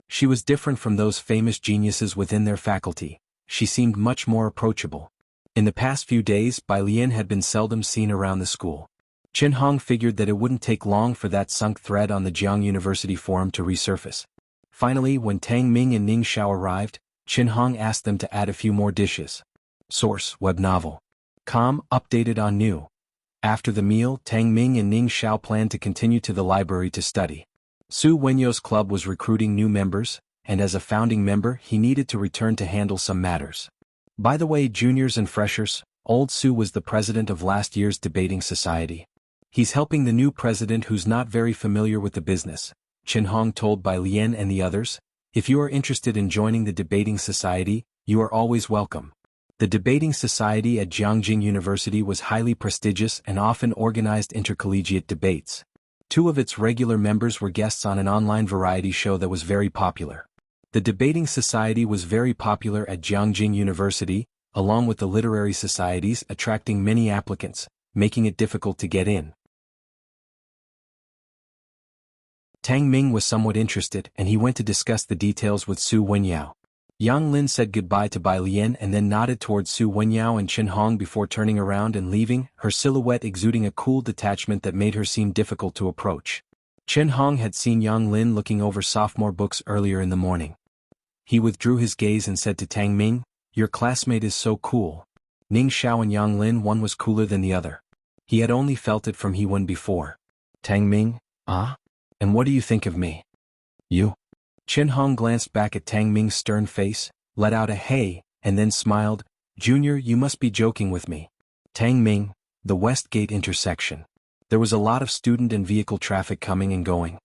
She was different from those famous geniuses within their faculty. She seemed much more approachable. In the past few days, Bai Lian had been seldom seen around the school. Chen Hong figured that it wouldn't take long for that sunk thread on the Jiang University forum to resurface. Finally, when Tang Ming and Ning Xiao arrived, Chen Hong asked them to add a few more dishes. Source: web novel. Updated on new. After the meal, Tang Ming and Ning Xiao planned to continue to the library to study. Su Wenyao's club was recruiting new members, and as a founding member he needed to return to handle some matters. By the way, juniors and freshers, old Su was the president of last year's debating society. He's helping the new president who's not very familiar with the business, Chen Hong told Bai Lian and the others. If you are interested in joining the debating society, you are always welcome. The debating society at Jiangjing University was highly prestigious and often organized intercollegiate debates. Two of its regular members were guests on an online variety show that was very popular. The debating society was very popular at Jiangjing University, along with the literary societies, attracting many applicants, making it difficult to get in. Tang Ming was somewhat interested, and he went to discuss the details with Su Wenyao. Yang Lin said goodbye to Bai Lian and then nodded towards Su Wenyao and Chen Hong before turning around and leaving, her silhouette exuding a cool detachment that made her seem difficult to approach. Chen Hong had seen Yang Lin looking over sophomore books earlier in the morning. He withdrew his gaze and said to Tang Ming, "Your classmate is so cool." Ning Xiao and Yang Lin, one was cooler than the other. He had only felt it from He-Wen before. Tang Ming, ah? And what do you think of me? You? Chen Hong glanced back at Tang Ming's stern face, let out a hey, and then smiled. Junior, you must be joking with me. Tang Ming, the West Gate intersection. There was a lot of student and vehicle traffic coming and going.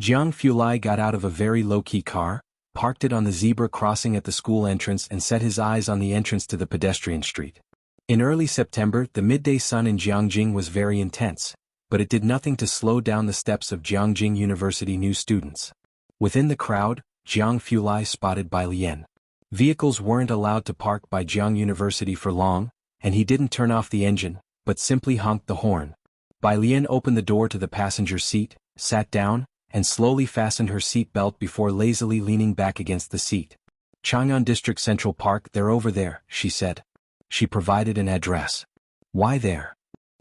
Jiang Fulai got out of a very low-key car, parked it on the zebra crossing at the school entrance and set his eyes on the entrance to the pedestrian street. In early September, the midday sun in Jiangjing was very intense, but it did nothing to slow down the steps of Jiangjing University new students. Within the crowd, Jiang Fulai spotted Bai Lian. Vehicles weren't allowed to park by Jiang University for long, and he didn't turn off the engine, but simply honked the horn. Bai Lian opened the door to the passenger seat, sat down, and slowly fastened her seat belt before lazily leaning back against the seat. Chang'an District Central Park, they're over there, she said. She provided an address. Why there?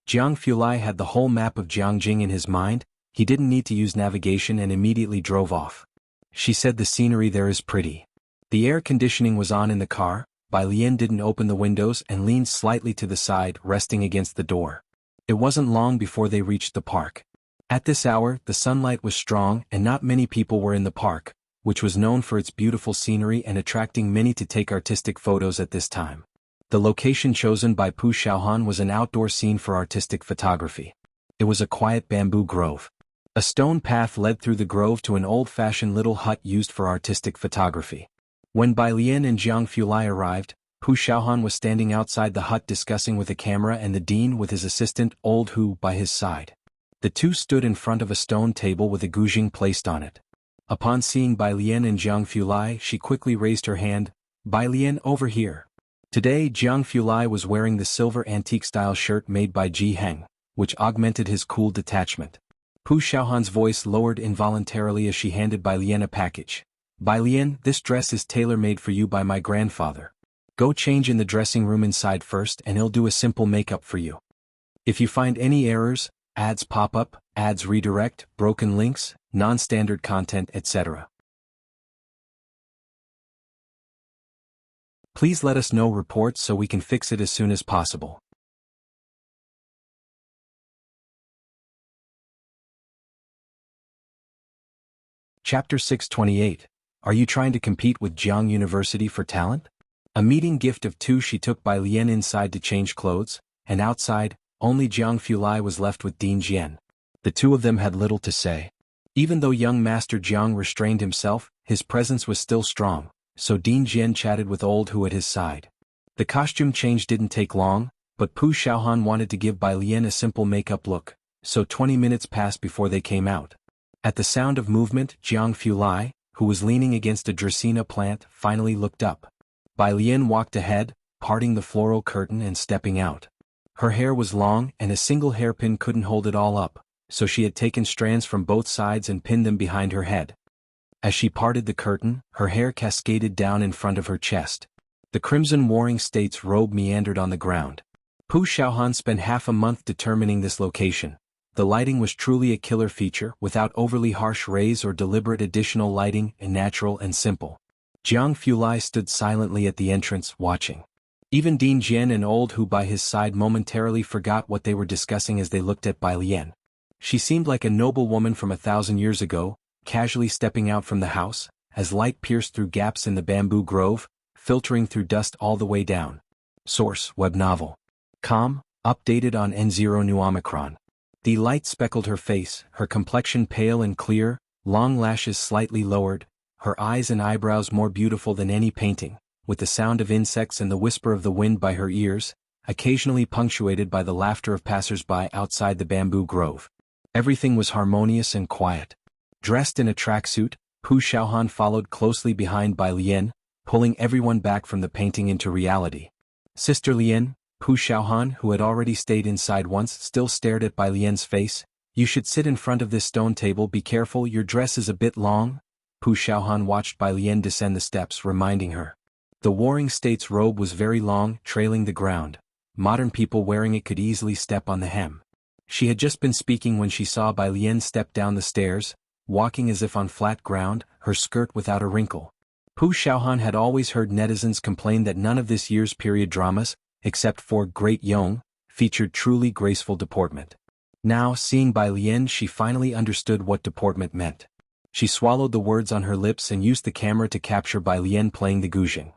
Jiang Fulai had the whole map of Jiangjing in his mind. He didn't need to use navigation and immediately drove off. She said the scenery there is pretty. The air conditioning was on in the car. Bai Lian didn't open the windows and leaned slightly to the side, resting against the door. It wasn't long before they reached the park. At this hour, the sunlight was strong and not many people were in the park, which was known for its beautiful scenery and attracting many to take artistic photos at this time. The location chosen by Pu Xiaohan was an outdoor scene for artistic photography. It was a quiet bamboo grove. A stone path led through the grove to an old-fashioned little hut used for artistic photography. When Bai Lian and Jiang Fulai arrived, Pu Xiaohan was standing outside the hut discussing with a camera and the dean with his assistant, Old Hu, by his side. The two stood in front of a stone table with a guzheng placed on it. Upon seeing Bai Lian and Jiang Fulai, she quickly raised her hand. Bai Lian, over here. Today Jiang Fulai was wearing the silver antique-style shirt made by Ji Heng, which augmented his cool detachment. Pu Xiaohan's voice lowered involuntarily as she handed Bai Lian a package. Bai Lian, this dress is tailor-made for you by my grandfather. Go change in the dressing room inside first and he'll do a simple makeup for you. If you find any errors, ads pop up, ads redirect, broken links, non-standard content, etc., please let us know reports so we can fix it as soon as possible. Chapter 628. Are you trying to compete with Jiang University for talent? A meeting gift of two. She took Bai Lian inside to change clothes, and outside, only Jiang Fulai was left with Dean Jian. The two of them had little to say. Even though young Master Jiang restrained himself, his presence was still strong, so Dean Jian chatted with Old Hu at his side. The costume change didn't take long, but Pu Xiaohan wanted to give Bai Lian a simple makeup look, so 20 minutes passed before they came out. At the sound of movement, Jiang Fulai, who was leaning against a Dracaena plant, finally looked up. Bai Lian walked ahead, parting the floral curtain and stepping out. Her hair was long and a single hairpin couldn't hold it all up, so she had taken strands from both sides and pinned them behind her head. As she parted the curtain, her hair cascaded down in front of her chest. The crimson Warring States robe meandered on the ground. Pu Xiaohan spent half a month determining this location. The lighting was truly a killer feature, without overly harsh rays or deliberate additional lighting, and natural and simple. Jiang Fulai stood silently at the entrance, watching. Even Dean Jian and Old Hu by his side momentarily forgot what they were discussing as they looked at Bai Lian. She seemed like a noble woman from 1,000 years ago, casually stepping out from the house, as light pierced through gaps in the bamboo grove, filtering through dust all the way down. Source: Web Novel. Com. Updated on N0 New Omicron. The light speckled her face, her complexion pale and clear, long lashes slightly lowered, her eyes and eyebrows more beautiful than any painting, with the sound of insects and the whisper of the wind by her ears, occasionally punctuated by the laughter of passers-by outside the bamboo grove. Everything was harmonious and quiet. Dressed in a tracksuit, Pu Xiaohan followed closely behind Bai Lian, pulling everyone back from the painting into reality. Sister Lian, Pu Xiaohan, who had already stayed inside once, still stared at Bai Lian's face. You should sit in front of this stone table. Be careful, your dress is a bit long. Pu Xiaohan watched Bai Lian descend the steps, reminding her. The Warring States robe was very long, trailing the ground. Modern people wearing it could easily step on the hem. She had just been speaking when she saw Bai Lian step down the stairs, walking as if on flat ground, her skirt without a wrinkle. Pu Xiaohan had always heard netizens complain that none of this year's period dramas, except for Great Yong, featured truly graceful deportment. Now, seeing Bai Lian, she finally understood what deportment meant. She swallowed the words on her lips and used the camera to capture Bai Lian playing the guzheng.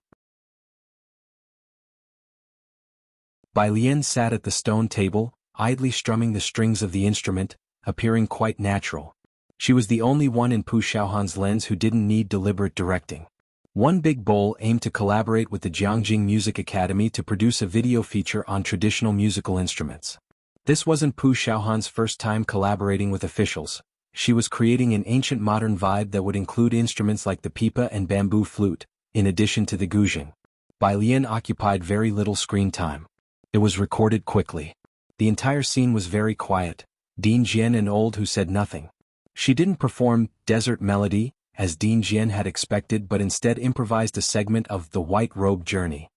Bai Lian sat at the stone table, idly strumming the strings of the instrument, appearing quite natural. She was the only one in Pu Xiaohan's lens who didn't need deliberate directing. One Big Bowl aimed to collaborate with the Jiangjing Music Academy to produce a video feature on traditional musical instruments. This wasn't Pu Xiaohan's first time collaborating with officials. She was creating an ancient modern vibe that would include instruments like the pipa and bamboo flute, in addition to the guzheng. Bai Lian occupied very little screen time. It was recorded quickly. The entire scene was very quiet. Dean Jian and Old Hu said nothing. She didn't perform Desert Melody, as Dean Jian had expected, but instead improvised a segment of The White Robe Journey.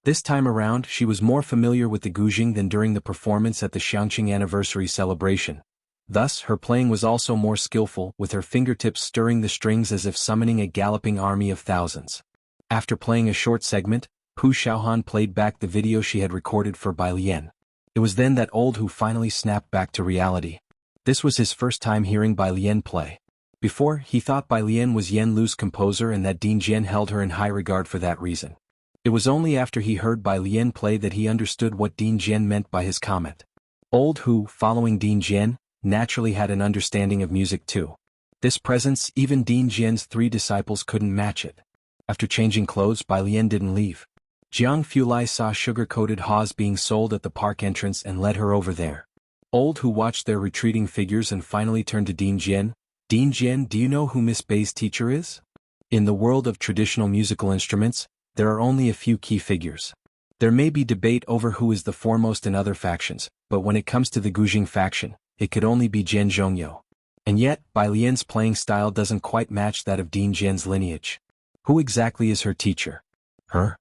This time around she was more familiar with the guzheng than during the performance at the Xiangqing anniversary celebration. Thus her playing was also more skillful, with her fingertips stirring the strings as if summoning a galloping army of thousands. After playing a short segment, Pu Xiaohan played back the video she had recorded for Bai Lian. It was then that Old Hu finally snapped back to reality. This was his first time hearing Bai Lian play. Before, he thought Bai Lian was Yan Lu's composer and that Ding Jian held her in high regard for that reason. It was only after he heard Bai Lian play that he understood what Ding Jian meant by his comment. Old Hu, following Ding Jian, naturally had an understanding of music too. This presence, even Ding Jian's 3 disciples couldn't match it. After changing clothes, Bai Lian didn't leave. Jiang Fulai saw sugar-coated haws being sold at the park entrance and led her over there. Old Hu watched their retreating figures and finally turned to Ding Jian. Ding Jian, do you know who Miss Bei's teacher is? In the world of traditional musical instruments, there are only a few key figures. There may be debate over who is the foremost in other factions, but when it comes to the guzheng faction, it could only be Jian Zhongyou. And yet, Bai Lian's playing style doesn't quite match that of Ding Jian's lineage. Who exactly is her teacher? Her?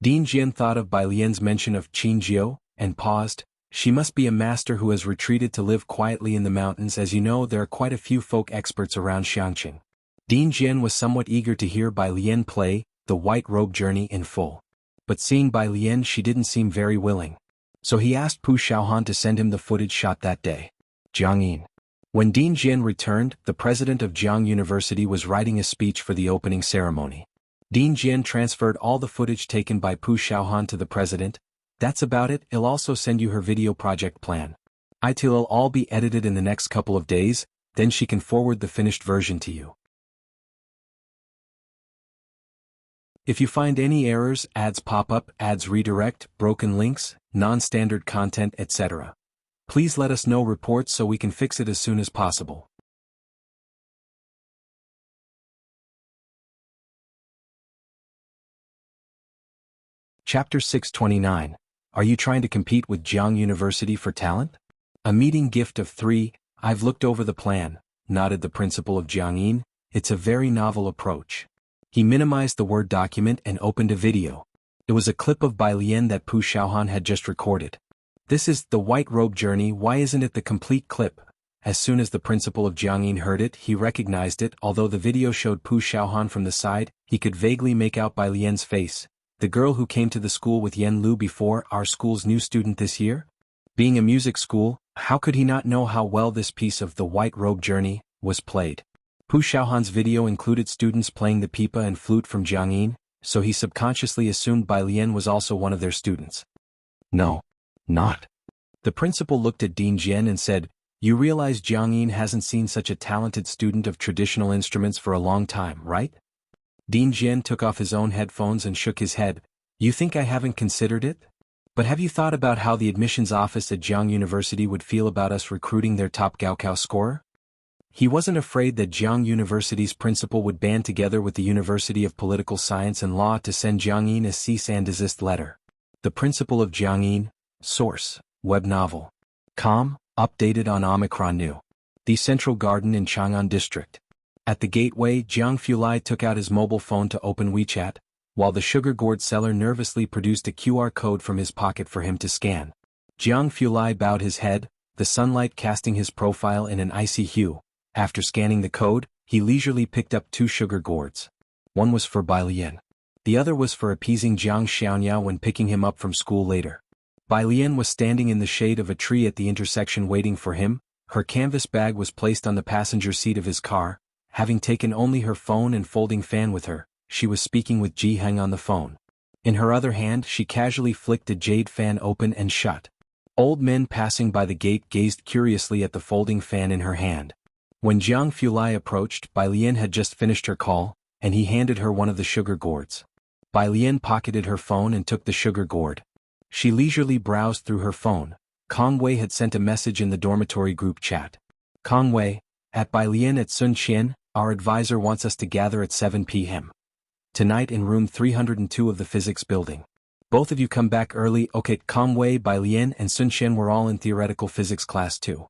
Ding Jian thought of Bai Lian's mention of Qin Jiu, and paused. She must be a master who has retreated to live quietly in the mountains. As you know, there are quite a few folk experts around Xiangqing. Ding Jian was somewhat eager to hear Bai Lian play The White Robe Journey in full. But seeing Bai Lian, she didn't seem very willing. So he asked Pu Xiaohan to send him the footage shot that day. Jiangyin. When Ding Jian returned, the president of Jiang University was writing a speech for the opening ceremony. Ding Jian transferred all the footage taken by Pu Xiaohan to the president. That's about it. I'll also send you her video project plan. It'll all be edited in the next couple of days, then she can forward the finished version to you. If you find any errors, ads pop up, ads redirect, broken links, non-standard content, etc., please let us know reports so we can fix it as soon as possible. Chapter 629. Are you trying to compete with Jiang University for talent? A meeting gift of 3. I've looked over the plan, nodded the principal of Jiangyin. It's a very novel approach. He minimized the Word document and opened a video. It was a clip of Bai Lian that Pu Xiaohan had just recorded. This is The White Robe Journey. Why isn't it the complete clip? As soon as the principal of Jiangyin heard it, he recognized it. Although the video showed Pu Xiaohan from the side, he could vaguely make out Bai Lian's face. The girl who came to the school with Yan Lu before, our school's new student this year? Being a music school, how could he not know how well this piece of The White Robe Journey was played? Pu Xiaohan's video included students playing the pipa and flute from Jiangyin, so he subconsciously assumed Bai Lian was also one of their students. No. Not. The principal looked at Ding Jian and said, you realize Jiangyin hasn't seen such a talented student of traditional instruments for a long time, right? Ding Jian took off his own headphones and shook his head. You think I haven't considered it? But have you thought about how the admissions office at Jiang University would feel about us recruiting their top Gaokao scorer? He wasn't afraid that Jiang University's principal would band together with the University of Political Science and Law to send Jiangyin a cease and desist letter. The principal of Jiangyin. Source, web novel. Com, updated on Omicron New. The Central Garden in Chang'an District. At the gateway, Jiang Fulai took out his mobile phone to open WeChat, while the sugar gourd seller nervously produced a QR code from his pocket for him to scan. Jiang Fulai bowed his head, the sunlight casting his profile in an icy hue. After scanning the code, he leisurely picked up 2 sugar gourds. One was for Bai Lian. The other was for appeasing Jiang Xiaonyao when picking him up from school later. Bai Lian was standing in the shade of a tree at the intersection waiting for him. Her canvas bag was placed on the passenger seat of his car. Having taken only her phone and folding fan with her, she was speaking with Ji Heng on the phone. In her other hand, she casually flicked a jade fan open and shut. Old men passing by the gate gazed curiously at the folding fan in her hand. When Jiang Fulai approached, Bai Lian had just finished her call, and he handed her one of the sugar gourds. Bai Lian pocketed her phone and took the sugar gourd. She leisurely browsed through her phone. Kong Wei had sent a message in the dormitory group chat. Kong Wei, at Bai Lian at Sun Qian, our advisor wants us to gather at 7 p.m. tonight in room 302 of the physics building. Both of you come back early. Okay. Kong Wei, Bai Lian, and Sun Qian were all in theoretical physics class too.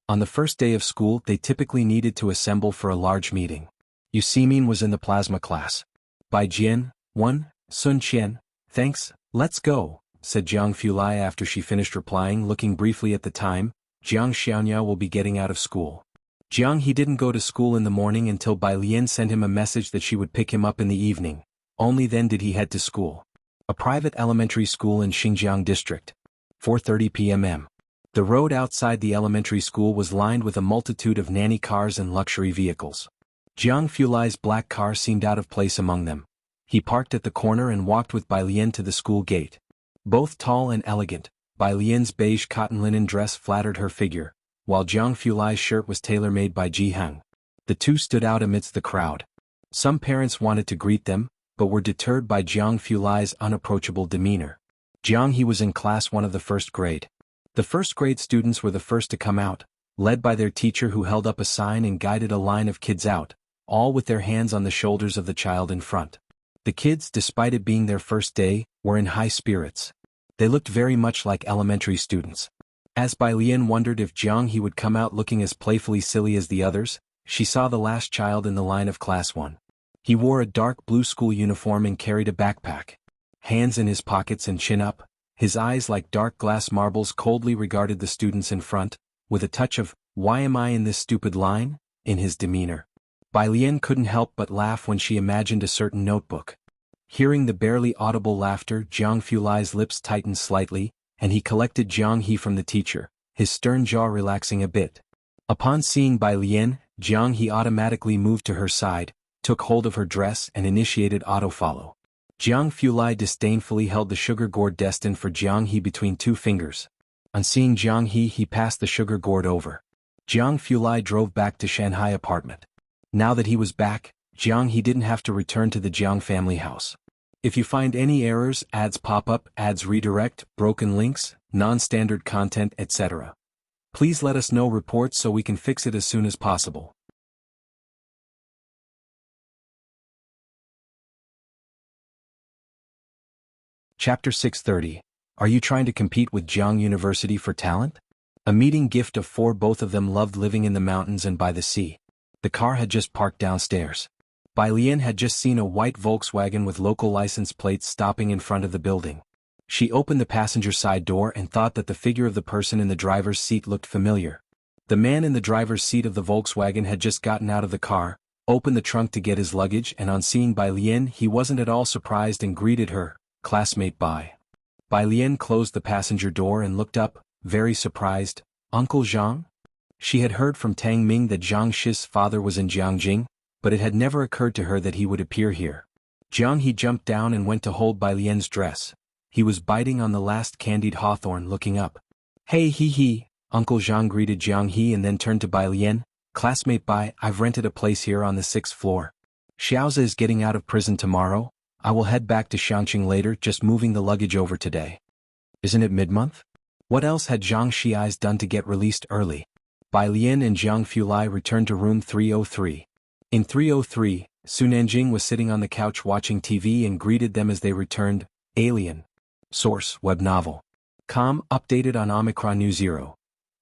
On the first day of school, they typically needed to assemble for a large meeting. Yusimin was in the plasma class. By Jian, 1, Sun Qian. Thanks, let's go, said Jiang Fulai after she finished replying, looking briefly at the time. Jiang Xiaonya will be getting out of school. Jiang he didn't go to school in the morning until Bai Lian sent him a message that she would pick him up in the evening. Only then did he head to school. A private elementary school in Xinjiang district. 4:30 p.m. The road outside the elementary school was lined with a multitude of nanny cars and luxury vehicles. Jiang Fulai's black car seemed out of place among them. He parked at the corner and walked with Bai Lian to the school gate. Both tall and elegant, Bai Lian's beige cotton linen dress flattered her figure, while Jiang Fulai's shirt was tailor-made by Ji Hang. The two stood out amidst the crowd. Some parents wanted to greet them, but were deterred by Jiang Fulai's unapproachable demeanor. Jiang he was in class 1 of the first grade. The first grade students were the first to come out, led by their teacher who held up a sign and guided a line of kids out, all with their hands on the shoulders of the child in front. The kids, despite it being their first day, were in high spirits. They looked very much like elementary students. As Bai Lian wondered if Jiang he would come out looking as playfully silly as the others, she saw the last child in the line of class 1. He wore a dark blue school uniform and carried a backpack. Hands in his pockets and chin up, his eyes like dark glass marbles coldly regarded the students in front, with a touch of, "Why am I in this stupid line?" in his demeanor. Bai Lian couldn't help but laugh when she imagined a certain notebook. Hearing the barely audible laughter, Jiang Fulai's lips tightened slightly, and he collected Jiang he from the teacher, his stern jaw relaxing a bit. Upon seeing Bai Lian, Jiang he automatically moved to her side, took hold of her dress and initiated auto-follow. Jiang Fulai disdainfully held the sugar gourd destined for Jiang he between 2 fingers. On seeing Jiang he passed the sugar gourd over. Jiang Fulai drove back to Shanghai apartment. Now that he was back, Jiang he didn't have to return to the Jiang family house. If you find any errors, ads pop up, ads redirect, broken links, non-standard content, etc., please let us know reports so we can fix it as soon as possible. Chapter 630. Are you trying to compete with Jiang University for talent? A meeting gift of 4. Both of them loved living in the mountains and by the sea. The car had just parked downstairs. Bai Lian had just seen a white Volkswagen with local license plates stopping in front of the building. She opened the passenger side door and thought that the figure of the person in the driver's seat looked familiar. The man in the driver's seat of the Volkswagen had just gotten out of the car, opened the trunk to get his luggage, and on seeing Bai Lian he wasn't at all surprised and greeted her, "Classmate Bai." Bai Lian closed the passenger door and looked up, very surprised. "Uncle Zhang?" She had heard from Tang Ming that Zhang Shi's father was in Jiangjing, but it had never occurred to her that he would appear here. Jiang he jumped down and went to hold Bai Lian's dress. He was biting on the last candied hawthorn, looking up. "Hey he," Uncle Zhang greeted Jiang he and then turned to Bai Lian. "Classmate Bai, I've rented a place here on the 6th floor. Xiaoza is getting out of prison tomorrow. I will head back to Xiangqing later, just moving the luggage over today." "Isn't it mid-month?" What else had Zhang Shi's done to get released early? Bai Lian and Jiang Fulai returned to room 303. In 303, Su Nanjing was sitting on the couch watching TV and greeted them as they returned. Alien. Source, web novel. Com, updated on Omicron New 0.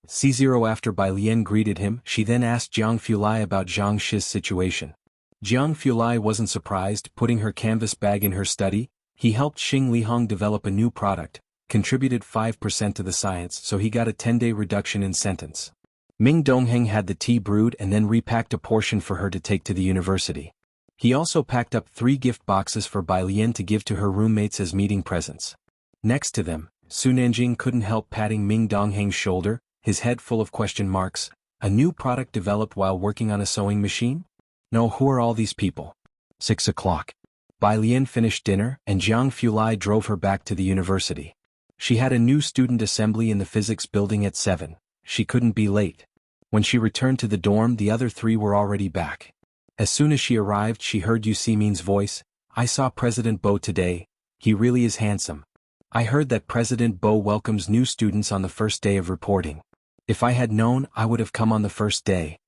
C0. After Bai Lian greeted him, she then asked Jiang Fulai about Zhang Shi's situation. Jiang Fulai wasn't surprised, putting her canvas bag in her study. He helped Xing Lihong develop a new product, contributed 5% to the science, so he got a 10-day reduction in sentence. Ming Dongheng had the tea brewed and then repacked a portion for her to take to the university. He also packed up 3 gift boxes for Bai Lian to give to her roommates as meeting presents. Next to them, Su Nanjing couldn't help patting Ming Dongheng's shoulder, his head full of question marks. A new product developed while working on a sewing machine? No, who are all these people? 6 o'clock. Bai Lian finished dinner and Jiang Fulai drove her back to the university. She had a new student assembly in the physics building at 7. She couldn't be late. When she returned to the dorm, the other 3 were already back. As soon as she arrived, she heard Yu Simin's voice. "I saw President Bo today. He really is handsome. I heard that President Bo welcomes new students on the first day of reporting. If I had known, I would have come on the first day."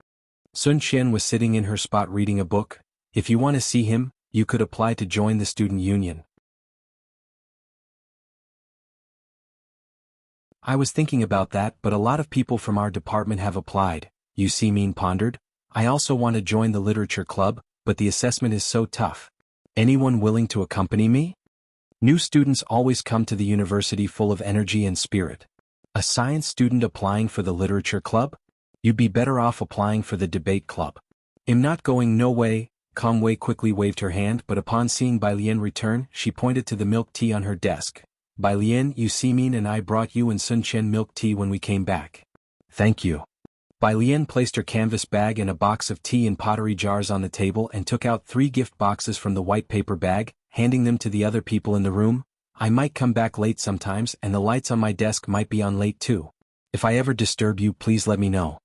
Sun Qian was sitting in her spot reading a book. "If you want to see him, you could apply to join the student union." "I was thinking about that, but a lot of people from our department have applied," Yu Simin pondered. "I also want to join the literature club, but the assessment is so tough. Anyone willing to accompany me? New students always come to the university full of energy and spirit. A science student applying for the literature club? You'd be better off applying for the debate club. I'm not going, no way. Kang Wei quickly waved her hand, but upon seeing Bai Lian return, she pointed to the milk tea on her desk. Bai Lian, you see, Min and I brought you and Sun Chen milk tea when we came back. Thank you. Bai Lian placed her canvas bag and a box of tea in pottery jars on the table and took out 3 gift boxes from the white paper bag, handing them to the other people in the room. I might come back late sometimes and the lights on my desk might be on late too. If I ever disturb you, please let me know.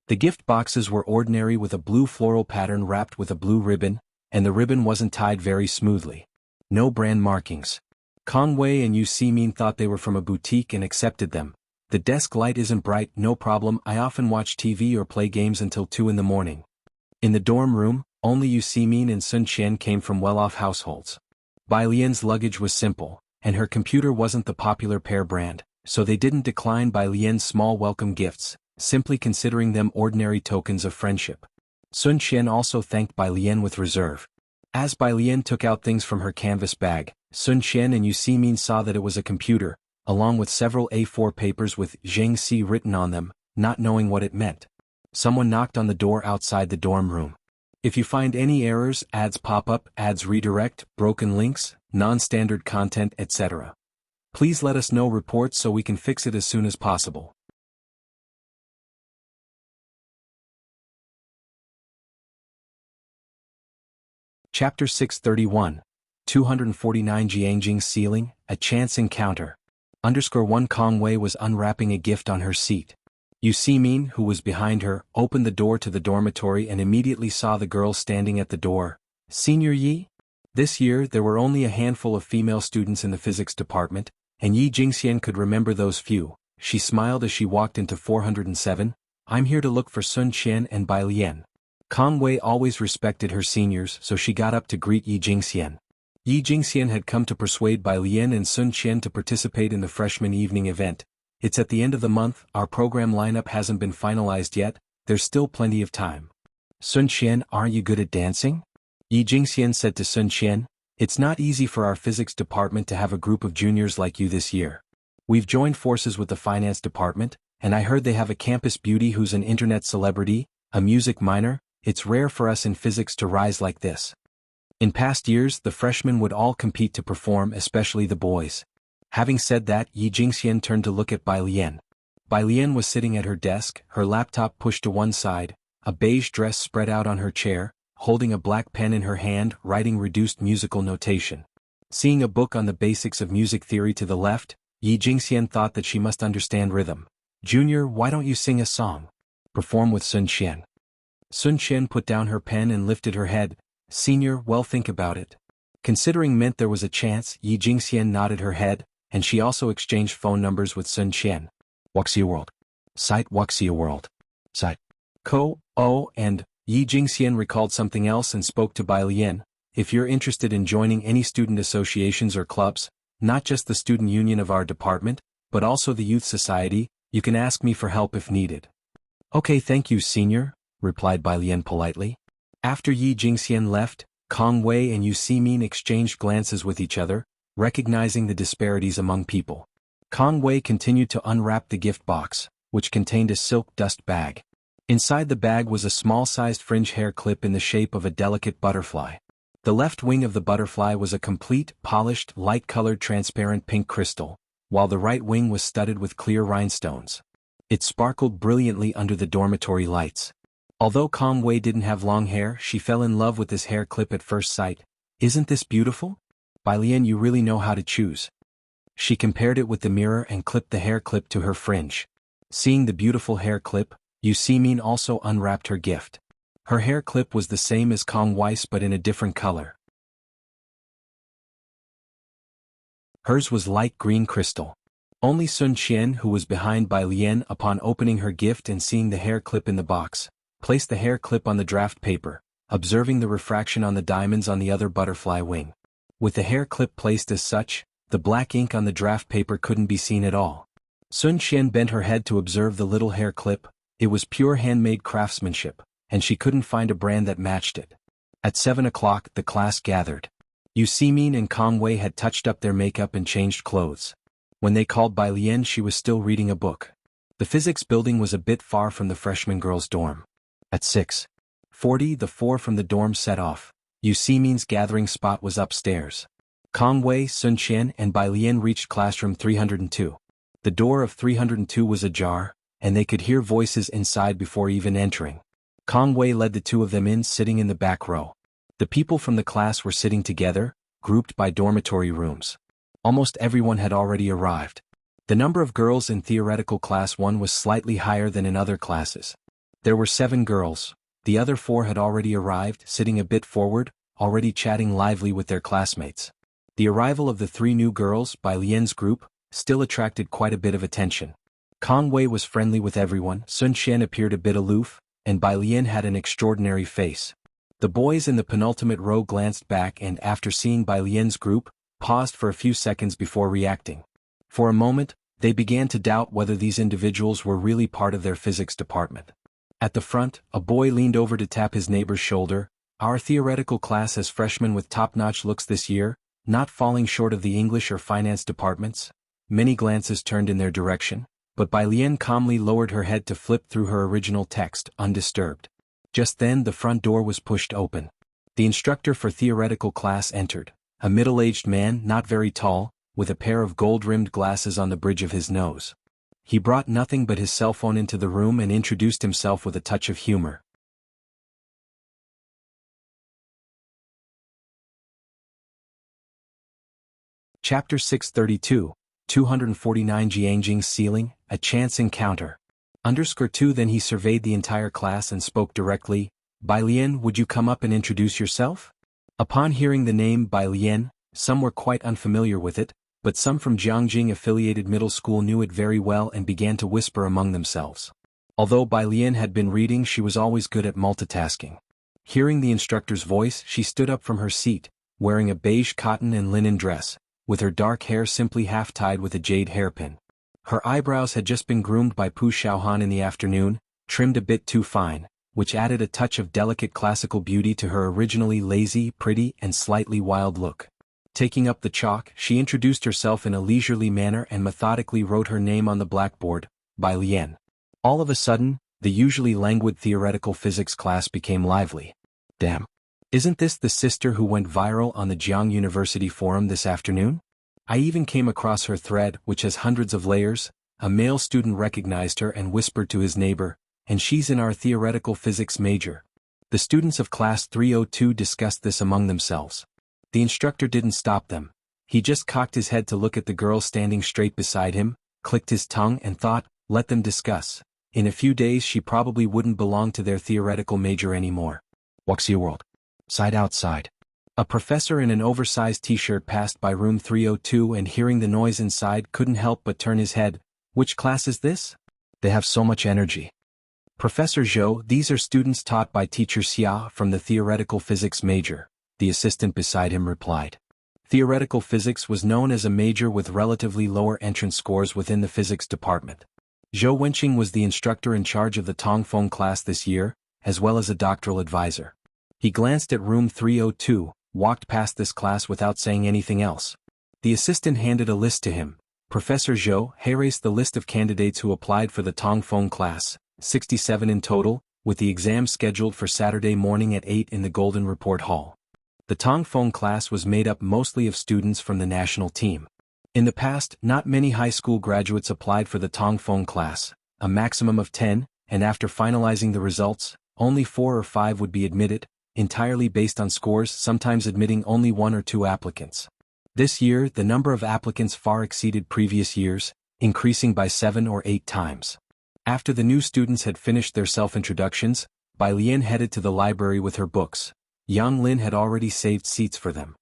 The gift boxes were ordinary with a blue floral pattern wrapped with a blue ribbon, and the ribbon wasn't tied very smoothly. No brand markings. Kang Wei and Yu Simin thought they were from a boutique and accepted them. The desk light isn't bright, no problem, I often watch TV or play games until 2 in the morning. In the dorm room, only Yu Simin and Sun Qian came from well-off households. Bai Lian's luggage was simple, and her computer wasn't the popular pair brand, so they didn't decline Bai Lian's small welcome gifts, simply considering them ordinary tokens of friendship. Sun Qian also thanked Bai Lian with reserve. As Bai Lian took out things from her canvas bag, Sun Qian and Yu Simin saw that it was a computer, along with several A4 papers with Zheng Si written on them, not knowing what it meant. Someone knocked on the door outside the dorm room. If you find any errors, ads pop up, ads redirect, broken links, non-standard content, etc., please let us know reports so we can fix it as soon as possible. Chapter 631. 249 Jiangjing's Ceiling, A Chance Encounter. _1 Kang Wei was unwrapping a gift on her seat. Yu Simin, who was behind her, opened the door to the dormitory and immediately saw the girl standing at the door. Senior Yi? This year there were only a handful of female students in the physics department, and Yi Jingxian could remember those few. She smiled as she walked into 407. I'm here to look for Sun Qian and Bai Lian. Kang Wei always respected her seniors, so she got up to greet Yi Jingxian. Yi Jingxian had come to persuade Bai Lian and Sun Qian to participate in the freshman evening event. It's at the end of the month, our program lineup hasn't been finalized yet, there's still plenty of time. Sun Qian, aren't you good at dancing? Yi Jingxian said to Sun Qian, it's not easy for our physics department to have a group of juniors like you this year. We've joined forces with the finance department, and I heard they have a campus beauty who's an internet celebrity, a music minor. It's rare for us in physics to rise like this. In past years, the freshmen would all compete to perform, especially the boys. Having said that, Yi Jingxian turned to look at Bai Lian. Bai Lian was sitting at her desk, her laptop pushed to one side, a beige dress spread out on her chair, holding a black pen in her hand, writing reduced musical notation. Seeing a book on the basics of music theory to the left, Yi Jingxian thought that she must understand rhythm. Junior, why don't you sing a song? Perform with Sun Qian. Sun Qian put down her pen and lifted her head. Senior, well, think about it. Considering meant there was a chance, Yi Jingxian nodded her head, and she also exchanged phone numbers with Sun Qian. Wuxia World. Site Wuxia World. Site. And Yi Jingxian recalled something else and spoke to Bai Lian. If you're interested in joining any student associations or clubs, not just the student union of our department, but also the youth society, you can ask me for help if needed. Okay, thank you, senior, replied Bai Lian politely. After Yi Jingxian left, Kang Wei and Yu Simin exchanged glances with each other, recognizing the disparities among people. Kang Wei continued to unwrap the gift box, which contained a silk dust bag. Inside the bag was a small-sized fringe hair clip in the shape of a delicate butterfly. The left wing of the butterfly was a complete, polished, light-colored transparent pink crystal, while the right wing was studded with clear rhinestones. It sparkled brilliantly under the dormitory lights. Although Kang Wei didn't have long hair, she fell in love with this hair clip at first sight. Isn't this beautiful? Bai Lian, you really know how to choose. She compared it with the mirror and clipped the hair clip to her fringe. Seeing the beautiful hair clip, Yu Simin also unwrapped her gift. Her hair clip was the same as Kang Wei's but in a different color. Hers was light green crystal. Only Sun Qian, who was behind Bai Lian upon opening her gift and seeing the hair clip in the box, placed the hair clip on the draft paper, observing the refraction on the diamonds on the other butterfly wing. With the hair clip placed as such, the black ink on the draft paper couldn't be seen at all. Sun Qian bent her head to observe the little hair clip. It was pure handmade craftsmanship, and she couldn't find a brand that matched it. At 7 o'clock, the class gathered. Yu Simin and Kong Wei had touched up their makeup and changed clothes. When they called Bai Lian, she was still reading a book. The physics building was a bit far from the freshman girls' dorm. At 6:40, the four from the dorm set off. Yu Simin's gathering spot was upstairs. Kong Wei, Sun Qian, and Bai Lian reached classroom 302. The door of 302 was ajar, and they could hear voices inside before even entering. Kong Wei led the two of them in, sitting in the back row. The people from the class were sitting together, grouped by dormitory rooms. Almost everyone had already arrived. The number of girls in theoretical class 1 was slightly higher than in other classes. There were 7 girls. The other 4 had already arrived, sitting a bit forward, already chatting lively with their classmates. The arrival of the 3 new girls, Bai Lian's group, still attracted quite a bit of attention. Kong Wei was friendly with everyone, Sun Qian appeared a bit aloof, and Bai Lian had an extraordinary face. The boys in the penultimate row glanced back and, after seeing Bai Lian's group, paused for a few seconds before reacting. For a moment, they began to doubt whether these individuals were really part of their physics department. At the front, a boy leaned over to tap his neighbor's shoulder. Our theoretical class has freshmen with top-notch looks this year, not falling short of the English or finance departments. Many glances turned in their direction, but Bai Lian calmly lowered her head to flip through her original text, undisturbed. Just then the front door was pushed open. The instructor for theoretical class entered, a middle-aged man, not very tall, with a pair of gold-rimmed glasses on the bridge of his nose. He brought nothing but his cell phone into the room and introduced himself with a touch of humor. Chapter 632, 249 Jiangjing's Ceiling, A Chance Encounter. _2 Then he surveyed the entire class and spoke directly. Bai Lian, would you come up and introduce yourself? Upon hearing the name Bai Lian, some were quite unfamiliar with it, but some from Jiangjing-affiliated middle school knew it very well and began to whisper among themselves. Although Bai Lian had been reading, she was always good at multitasking. Hearing the instructor's voice, she stood up from her seat, wearing a beige cotton and linen dress, with her dark hair simply half-tied with a jade hairpin. Her eyebrows had just been groomed by Pu Xiaohan in the afternoon, trimmed a bit too fine, which added a touch of delicate classical beauty to her originally lazy, pretty, and slightly wild look. Taking up the chalk, she introduced herself in a leisurely manner and methodically wrote her name on the blackboard, Bai Lian. All of a sudden, the usually languid theoretical physics class became lively. Damn. Isn't this the sister who went viral on the Jiang University forum this afternoon? I even came across her thread, which has hundreds of layers. A male student recognized her and whispered to his neighbor, and she's in our theoretical physics major. The students of class 302 discussed this among themselves. The instructor didn't stop them. He just cocked his head to look at the girl standing straight beside him, clicked his tongue and thought, let them discuss. In a few days she probably wouldn't belong to their theoretical major anymore. Wuxia World. Side outside. A professor in an oversized t-shirt passed by room 302 and hearing the noise inside couldn't help but turn his head. Which class is this? They have so much energy. Professor Zhou, these are students taught by teacher Xia from the theoretical physics major. The assistant beside him replied. Theoretical physics was known as a major with relatively lower entrance scores within the physics department. Zhou Wenqing was the instructor in charge of the Tongfeng class this year, as well as a doctoral advisor. He glanced at room 302, walked past this class without saying anything else. The assistant handed a list to him. Professor Zhou, Heiress, the list of candidates who applied for the Tongfeng class, 67 in total, with the exam scheduled for Saturday morning at 8 in the Golden Report Hall. The Tongfeng class was made up mostly of students from the national team. In the past, not many high school graduates applied for the Tongfeng class, a maximum of 10, and after finalizing the results, only 4 or 5 would be admitted, entirely based on scores, sometimes admitting only 1 or 2 applicants. This year, the number of applicants far exceeded previous years, increasing by 7 or 8 times. After the new students had finished their self-introductions, Bai Lian headed to the library with her books. Yang Lin had already saved seats for them.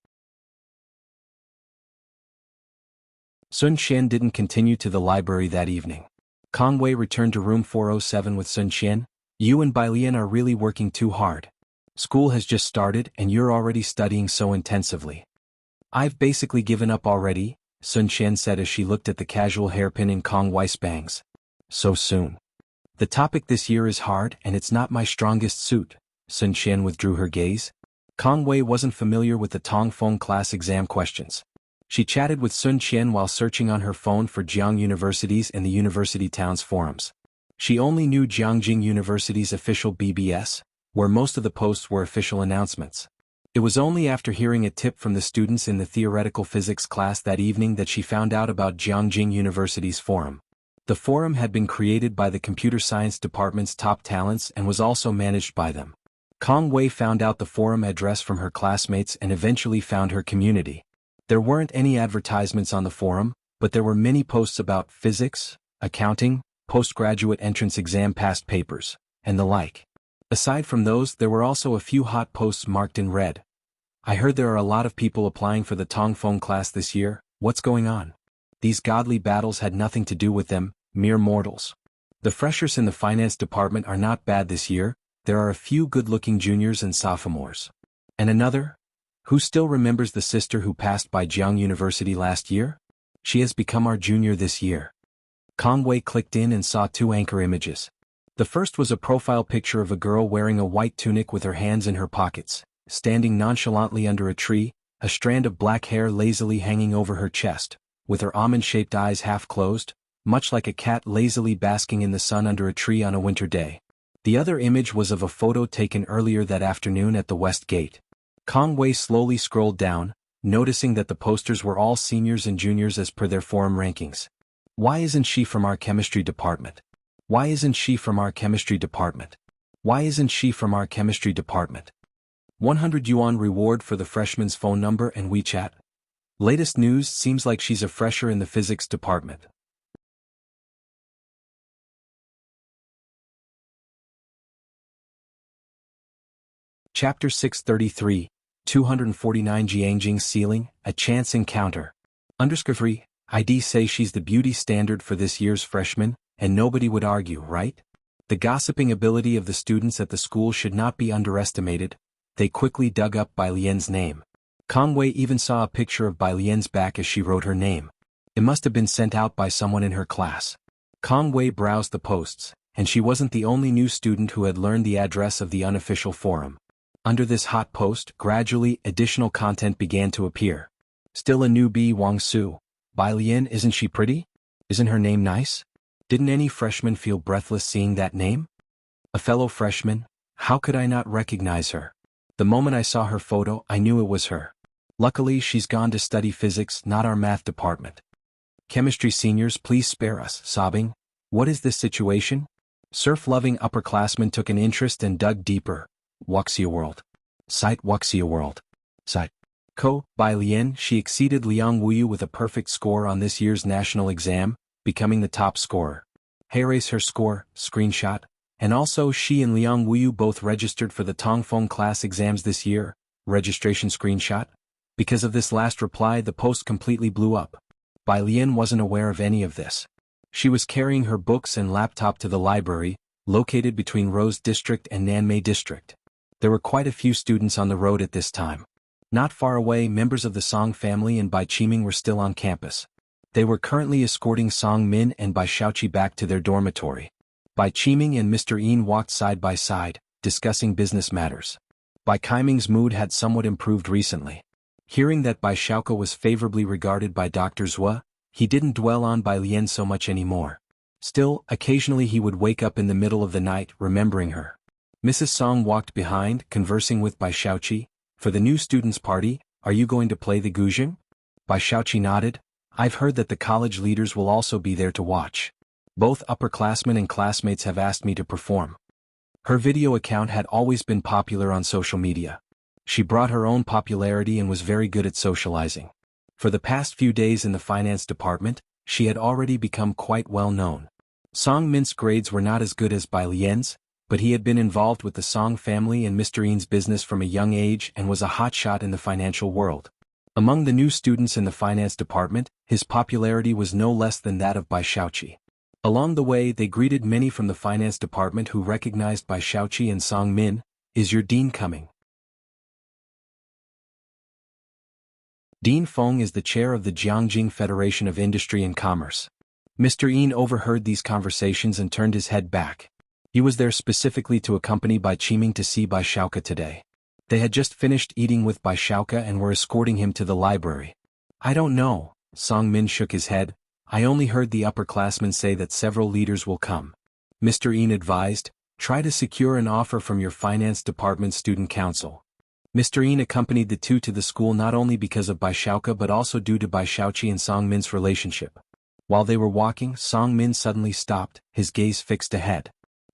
Sun Qian didn't continue to the library that evening. Kong Wei returned to room 407 with Sun Qian. You and Bai Lian are really working too hard. School has just started and you're already studying so intensively. I've basically given up already, Sun Qian said as she looked at the casual hairpin in Kong Wei's bangs. So soon. The topic this year is hard and it's not my strongest suit. Sun Qian withdrew her gaze. Kang Wei wasn't familiar with the Tongfeng class exam questions. She chatted with Sun Qian while searching on her phone for Jiang University's and the University Town's forums. She only knew Jiangjing University's official BBS, where most of the posts were official announcements. It was only after hearing a tip from the students in the theoretical physics class that evening that she found out about Jiangjing University's forum. The forum had been created by the computer science department's top talents and was also managed by them. Kang Wei found out the forum address from her classmates and eventually found her community. There weren't any advertisements on the forum, but there were many posts about physics, accounting, postgraduate entrance exam past papers, and the like. Aside from those, there were also a few hot posts marked in red. I heard there are a lot of people applying for the Tongfeng class this year. What's going on? These godly battles had nothing to do with them, mere mortals. The freshers in the finance department are not bad this year. There are a few good-looking juniors and sophomores. And another? Who still remembers the sister who passed by Jiang University last year? She has become our junior this year. Kang Wei clicked in and saw two anchor images. The first was a profile picture of a girl wearing a white tunic with her hands in her pockets, standing nonchalantly under a tree, a strand of black hair lazily hanging over her chest, with her almond-shaped eyes half closed, much like a cat lazily basking in the sun under a tree on a winter day. The other image was of a photo taken earlier that afternoon at the West Gate. Kang Wei slowly scrolled down, noticing that the posters were all seniors and juniors as per their forum rankings. Why isn't she from our chemistry department? Why isn't she from our chemistry department? Why isn't she from our chemistry department? 100 yuan reward for the freshman's phone number and WeChat. Latest news, seems like she's a fresher in the physics department. Chapter 633, 249 Jiangjing Ceiling, A Chance Encounter. _3, ID say she's the beauty standard for this year's freshman, and nobody would argue, right? The gossiping ability of the students at the school should not be underestimated. They quickly dug up Bai Lian's name. Kang Wei even saw a picture of Bai Lian's back as she wrote her name. It must have been sent out by someone in her class. Kang Wei browsed the posts, and she wasn't the only new student who had learned the address of the unofficial forum. Under this hot post, gradually, additional content began to appear. Still a newbie, Wang Su. Bai Lian, isn't she pretty? Isn't her name nice? Didn't any freshman feel breathless seeing that name? A fellow freshman? How could I not recognize her? The moment I saw her photo, I knew it was her. Luckily, she's gone to study physics, not our math department. Chemistry seniors, please spare us, sobbing. What is this situation? Surf-loving upperclassmen took an interest and dug deeper. Wuxia World. Site Wuxia World. Site. Bai Lian, she exceeded Liang Wuyu with a perfect score on this year's national exam, becoming the top scorer. Heiress her score, screenshot, and also she and Liang Wuyu both registered for the Tongfeng class exams this year, registration screenshot. Because of this last reply, the post completely blew up. Bai Lian wasn't aware of any of this. She was carrying her books and laptop to the library, located between Rose District and Nanmei District. There were quite a few students on the road at this time. Not far away, members of the Song family and Bai Qiming were still on campus. They were currently escorting Song Min and Bai Shaoqi back to their dormitory. Bai Qiming and Mr. Yin walked side by side, discussing business matters. Bai Qiming's mood had somewhat improved recently. Hearing that Bai Shaoqi was favorably regarded by Dr. Zhua, he didn't dwell on Bai Lian so much anymore. Still, occasionally he would wake up in the middle of the night, remembering her. Mrs. Song walked behind, conversing with Bai Shaoqi. For the new students' party, are you going to play the guzheng? Bai Shaoqi nodded. I've heard that the college leaders will also be there to watch. Both upperclassmen and classmates have asked me to perform. Her video account had always been popular on social media. She brought her own popularity and was very good at socializing. For the past few days in the finance department, she had already become quite well known. Song Min's grades were not as good as Bai Lian's, but he had been involved with the Song family and Mr. Yin's business from a young age and was a hotshot in the financial world. Among the new students in the finance department, his popularity was no less than that of Bai Shaoqi. Along the way, they greeted many from the finance department who recognized Bai Shaoqi and Song Min. Is your dean coming? Dean Feng is the chair of the Jiangjing Federation of Industry and Commerce. Mr. Yin overheard these conversations and turned his head back. He was there specifically to accompany Bai Qiming to see Bai Shaoqi today. They had just finished eating with Bai Shaoke and were escorting him to the library. I don't know, Song Min shook his head. I only heard the upperclassmen say that several leaders will come. Mr. Yin advised, try to secure an offer from your finance department student council. Mr. Yin accompanied the two to the school not only because of Bai Shaoke but also due to Bai Shaoqi and Song Min's relationship. While they were walking, Song Min suddenly stopped, his gaze fixed ahead.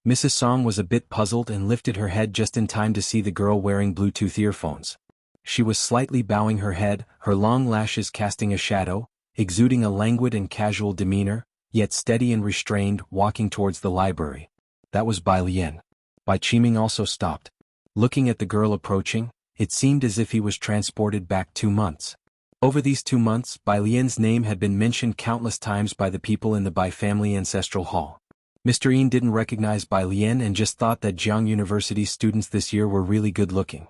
Mrs. Song was a bit puzzled and lifted her head just in time to see the girl wearing Bluetooth earphones. She was slightly bowing her head, her long lashes casting a shadow, exuding a languid and casual demeanor, yet steady and restrained, walking towards the library. That was Bai Lian. Bai Qiming also stopped. Looking at the girl approaching, it seemed as if he was transported back 2 months. Over these 2 months, Bai Lian's name had been mentioned countless times by the people in the Bai family ancestral hall. Mr. Yin didn't recognize Bai Lian and just thought that Jiang University's students this year were really good looking.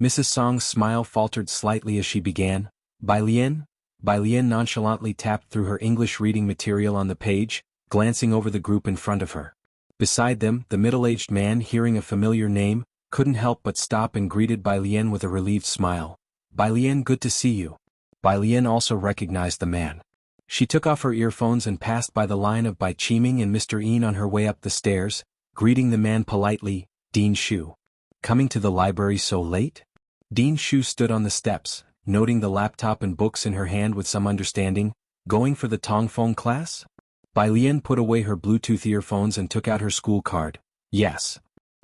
Mrs. Song's smile faltered slightly as she began. Bai Lian? Bai Lian nonchalantly tapped through her English reading material on the page, glancing over the group in front of her. Beside them, the middle-aged man, hearing a familiar name, couldn't help but stop and greeted Bai Lian with a relieved smile. Bai Lian, good to see you. Bai Lian also recognized the man. She took off her earphones and passed by the line of Bai Qiming and Mr. Yin on her way up the stairs, greeting the man politely, Dean Shu. Coming to the library so late? Dean Shu stood on the steps, noting the laptop and books in her hand with some understanding. Going for the Tongfeng class? Bai Lian put away her Bluetooth earphones and took out her school card. Yes.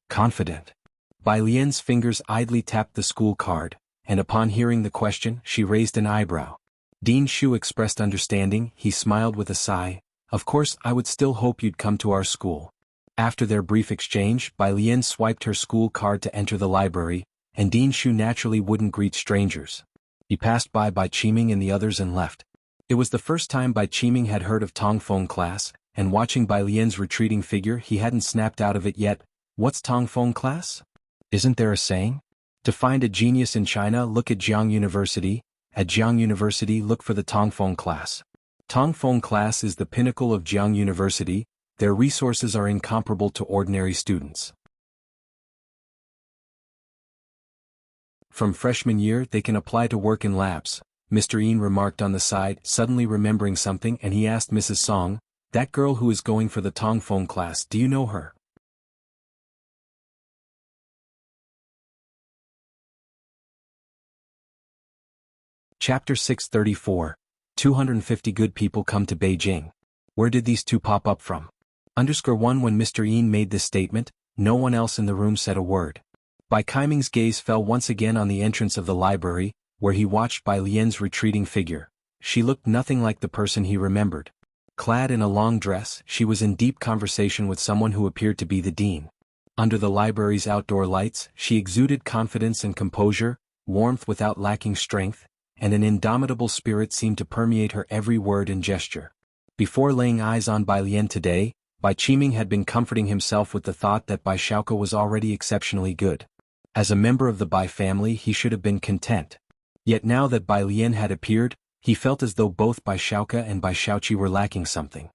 Confident. Bai Lian's fingers idly tapped the school card, and upon hearing the question, she raised an eyebrow. Dean Shu expressed understanding. He smiled with a sigh. Of course, I would still hope you'd come to our school. After their brief exchange, Bai Lian swiped her school card to enter the library, and Dean Shu naturally wouldn't greet strangers. He passed by Bai Qiming and the others and left. It was the first time Bai Qiming had heard of Tongfeng class, and watching Bai Lian's retreating figure he hadn't snapped out of it yet. What's Tongfeng class? Isn't there a saying? To find a genius in China, look at Jiang University. At Jiang University, look for the Tongfeng class. Tongfeng class is the pinnacle of Jiang University. Their resources are incomparable to ordinary students. From freshman year they can apply to work in labs, Mr. Yin remarked on the side, suddenly remembering something, and he asked Mrs. Song, that girl who is going for the Tongfeng class, do you know her? Chapter 634. 250 good people come to Beijing. Where did these two pop up from? _1 When Mr. Yin made this statement, no one else in the room said a word. Bai Qiming's gaze fell once again on the entrance of the library, where he watched Bai Lian's retreating figure. She looked nothing like the person he remembered. Clad in a long dress, she was in deep conversation with someone who appeared to be the dean. Under the library's outdoor lights, she exuded confidence and composure, warmth without lacking strength, and an indomitable spirit seemed to permeate her every word and gesture. Before laying eyes on Bai Lian today, Bai Qiming had been comforting himself with the thought that Bai Shaoke was already exceptionally good. As a member of the Bai family he should have been content. Yet now that Bai Lian had appeared, he felt as though both Bai Shaoke and Bai Shaoqi were lacking something.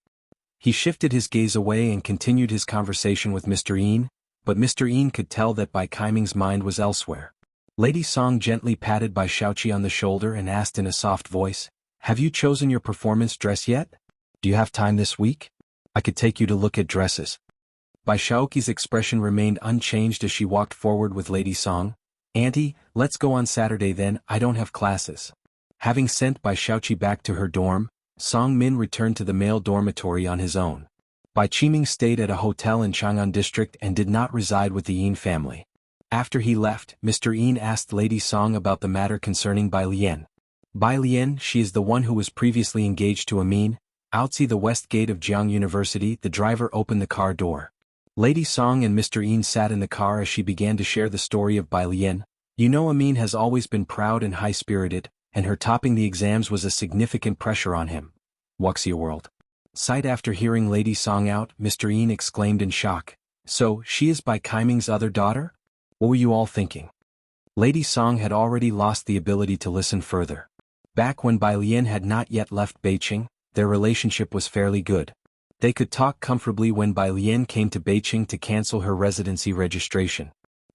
He shifted his gaze away and continued his conversation with Mr. Yin, but Mr. Yin could tell that Bai Qiming's mind was elsewhere. Lady Song gently patted Bai Shaoqi on the shoulder and asked in a soft voice, have you chosen your performance dress yet? Do you have time this week? I could take you to look at dresses. Bai Shaoqi's expression remained unchanged as she walked forward with Lady Song. Auntie, let's go on Saturday then, I don't have classes. Having sent Bai Shaoqi back to her dorm, Song Min returned to the male dormitory on his own. Bai Qiming stayed at a hotel in Chang'an district and did not reside with the Yin family. After he left, Mr. Yin asked Lady Song about the matter concerning Bai Lian. Bai Lian, she is the one who was previously engaged to Amin. Outside the west gate of Jiang University, the driver opened the car door. Lady Song and Mr. Yin sat in the car as she began to share the story of Bai Lian. You know, Amin has always been proud and high-spirited, and her topping the exams was a significant pressure on him. Wuxia World. Sight after hearing Lady Song out, Mr. Yin exclaimed in shock. So, she is Bai Qiming's other daughter? What were you all thinking? Lady Song had already lost the ability to listen further. Back when Bai Lian had not yet left Beijing, their relationship was fairly good. They could talk comfortably when Bai Lian came to Beijing to cancel her residency registration.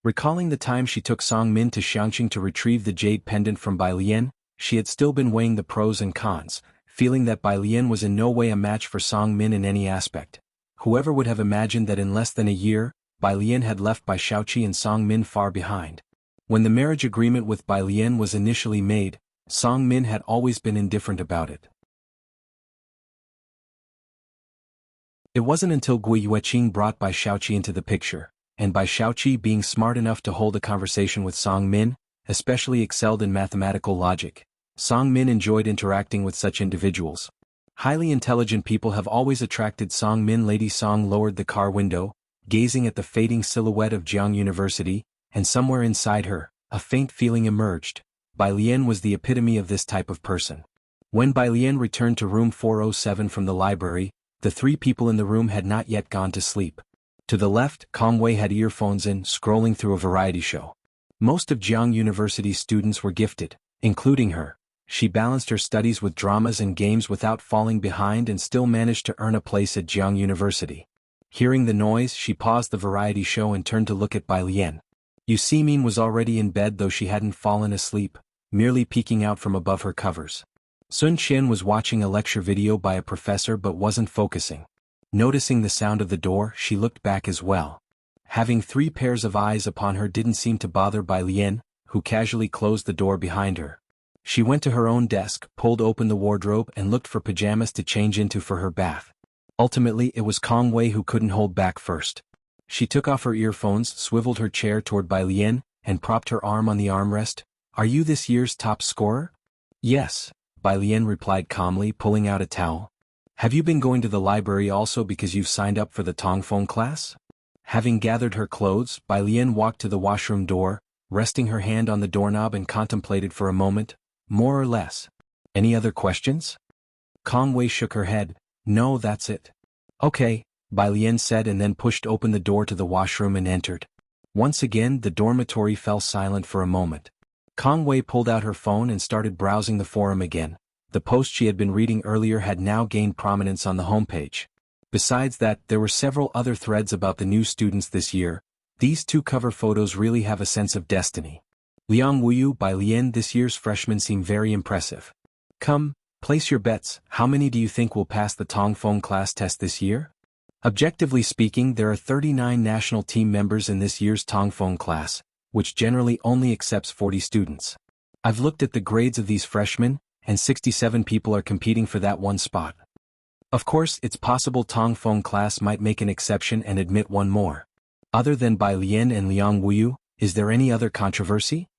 Recalling the time she took Song Min to Xiangqing to retrieve the jade pendant from Bai Lian, she had still been weighing the pros and cons, feeling that Bai Lian was in no way a match for Song Min in any aspect. Whoever would have imagined that in less than a year, Bai Lian had left Bai Xiaoqi and Song Min far behind. When the marriage agreement with Bai Lian was initially made, Song Min had always been indifferent about it. It wasn't until Gui Yueqing brought Bai Xiaoqi into the picture, and Bai Xiaoqi being smart enough to hold a conversation with Song Min, especially excelled in mathematical logic, Song Min enjoyed interacting with such individuals. Highly intelligent people have always attracted Song Min. Lady Song lowered the car window, gazing at the fading silhouette of Jiang University, and somewhere inside her, a faint feeling emerged. Bai Lian was the epitome of this type of person. When Bai Lian returned to room 407 from the library, the three people in the room had not yet gone to sleep. To the left, Kong Wei had earphones in, scrolling through a variety show. Most of Jiang University's students were gifted, including her. She balanced her studies with dramas and games without falling behind and still managed to earn a place at Jiang University. Hearing the noise, she paused the variety show and turned to look at Bai Lian. Min was already in bed, though she hadn't fallen asleep, merely peeking out from above her covers. Sun Qian was watching a lecture video by a professor but wasn't focusing. Noticing the sound of the door, she looked back as well. Having three pairs of eyes upon her didn't seem to bother Bai Lian, who casually closed the door behind her. She went to her own desk, pulled open the wardrobe and looked for pajamas to change into for her bath. Ultimately, it was Kong Wei who couldn't hold back first. She took off her earphones, swiveled her chair toward Bai Lian, and propped her arm on the armrest. "Are you this year's top scorer?" "Yes," Bai Lian replied calmly, pulling out a towel. "Have you been going to the library also because you've signed up for the Tongfeng class?" Having gathered her clothes, Bai Lian walked to the washroom door, resting her hand on the doorknob and contemplated for a moment. "More or less. Any other questions?" Kong Wei shook her head. "No, that's it." "Okay," Bai Lian said, and then pushed open the door to the washroom and entered. Once again the dormitory fell silent for a moment. Kong Wei pulled out her phone and started browsing the forum again. The post she had been reading earlier had now gained prominence on the homepage. Besides that, there were several other threads about the new students this year. These two cover photos really have a sense of destiny. Liang Wuyu, Bai Lian, this year's freshmen seem very impressive. Come, place your bets. How many do you think will pass the Tongfeng class test this year? Objectively speaking, there are 39 national team members in this year's Tongfeng class, which generally only accepts 40 students. I've looked at the grades of these freshmen, and 67 people are competing for that one spot. Of course, it's possible Tongfeng class might make an exception and admit one more. Other than Bai Lian and Liang Wuyu, is there any other controversy?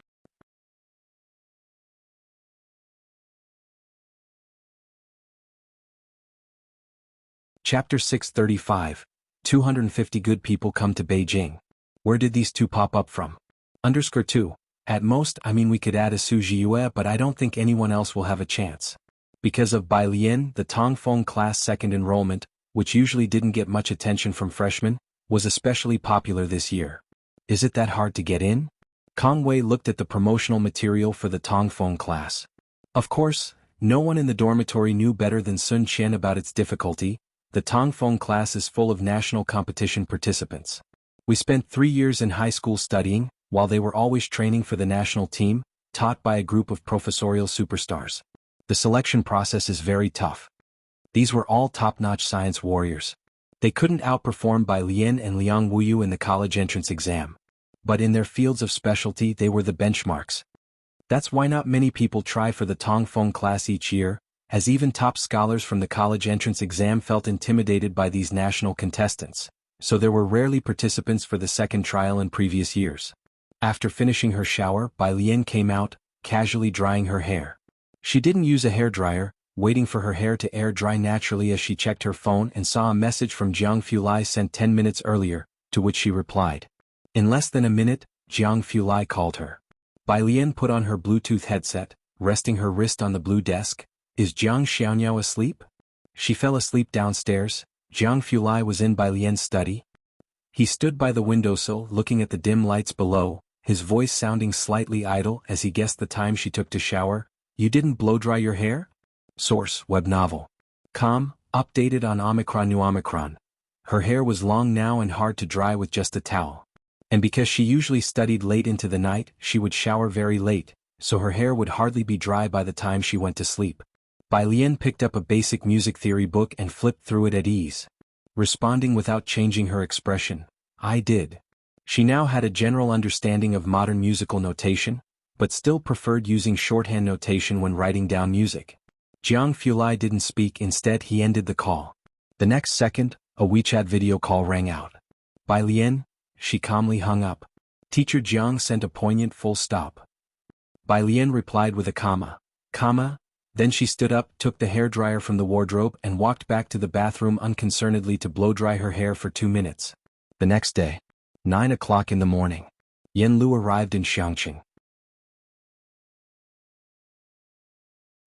Chapter 635. 250 good people come to Beijing. Where did these two pop up from? _2. At most, we could add a Su Jiyue, but I don't think anyone else will have a chance. Because of Bai Lian, the Tongfeng class second enrollment, which usually didn't get much attention from freshmen, was especially popular this year. Is it that hard to get in? Kong Wei looked at the promotional material for the Tongfeng class. Of course, no one in the dormitory knew better than Sun Qian about its difficulty. The Tongfeng class is full of national competition participants. We spent 3 years in high school studying, while they were always training for the national team, taught by a group of professorial superstars. The selection process is very tough. These were all top-notch science warriors. They couldn't outperform Bai Lian and Liang Wuyu in the college entrance exam. But in their fields of specialty they were the benchmarks. That's why not many people try for the Tongfeng class each year, as even top scholars from the college entrance exam felt intimidated by these national contestants, so there were rarely participants for the second trial in previous years. After finishing her shower, Bai Lian came out, casually drying her hair. She didn't use a hairdryer, waiting for her hair to air dry naturally as she checked her phone and saw a message from Jiang Fulai sent 10 minutes earlier, to which she replied. In less than a minute, Jiang Fulai called her. Bai Lian put on her Bluetooth headset, resting her wrist on the blue desk. Is Jiang Xiaoniao asleep? She fell asleep downstairs. Jiang Fulai was in Bai Lian's study. He stood by the windowsill looking at the dim lights below, his voice sounding slightly idle as he guessed the time she took to shower. You didn't blow-dry your hair? Source, web novel. Com, updated on Omicron. New Omicron. Her hair was long now and hard to dry with just a towel. And because she usually studied late into the night, she would shower very late, so her hair would hardly be dry by the time she went to sleep. Bai Lian picked up a basic music theory book and flipped through it at ease, responding without changing her expression. I did. She now had a general understanding of modern musical notation, but still preferred using shorthand notation when writing down music. Jiang Fulai didn't speak, instead he ended the call. The next second, a WeChat video call rang out. Bai Lian, she calmly hung up. Teacher Jiang sent a poignant full stop. Bai Lian replied with a comma. Then she stood up, took the hairdryer from the wardrobe and walked back to the bathroom unconcernedly to blow-dry her hair for 2 minutes. The next day, 9 o'clock in the morning, Yan Lu arrived in Xiangqing.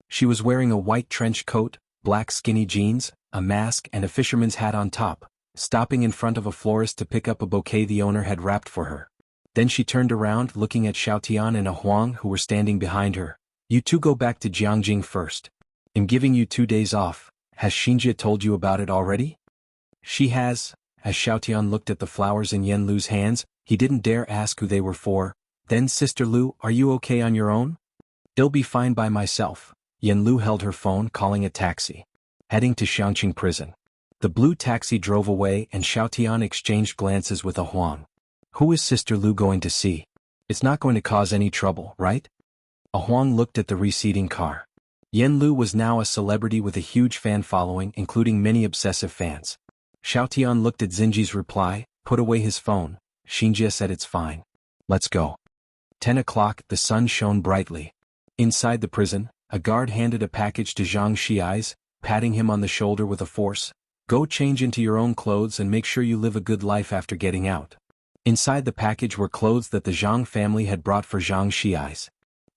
She was wearing a white trench coat, black skinny jeans, a mask and a fisherman's hat on top, stopping in front of a florist to pick up a bouquet the owner had wrapped for her. Then she turned around looking at Xiaotian and a Huang who were standing behind her. You two go back to Jiangjing first. I'm giving you 2 days off. Has Xinjie told you about it already? She has. As Xiaotian looked at the flowers in Yan Lu's hands, he didn't dare ask who they were for. Then Sister Lu, are you okay on your own? I'll be fine by myself. Yan Lu held her phone calling a taxi. Heading to Xiangqing prison. The blue taxi drove away and Xiaotian exchanged glances with a Huang. Who is Sister Lu going to see? It's not going to cause any trouble, right? A Huang looked at the receding car. Yan Lu was now a celebrity with a huge fan following, including many obsessive fans. Xiaotian looked at Xinji's reply, put away his phone. Xinjie said it's fine. Let's go. 10 o'clock, the sun shone brightly. Inside the prison, a guard handed a package to Zhang Xiai's, patting him on the shoulder with a force. Go change into your own clothes and make sure you live a good life after getting out. Inside the package were clothes that the Zhang family had brought for Zhang Xiai's.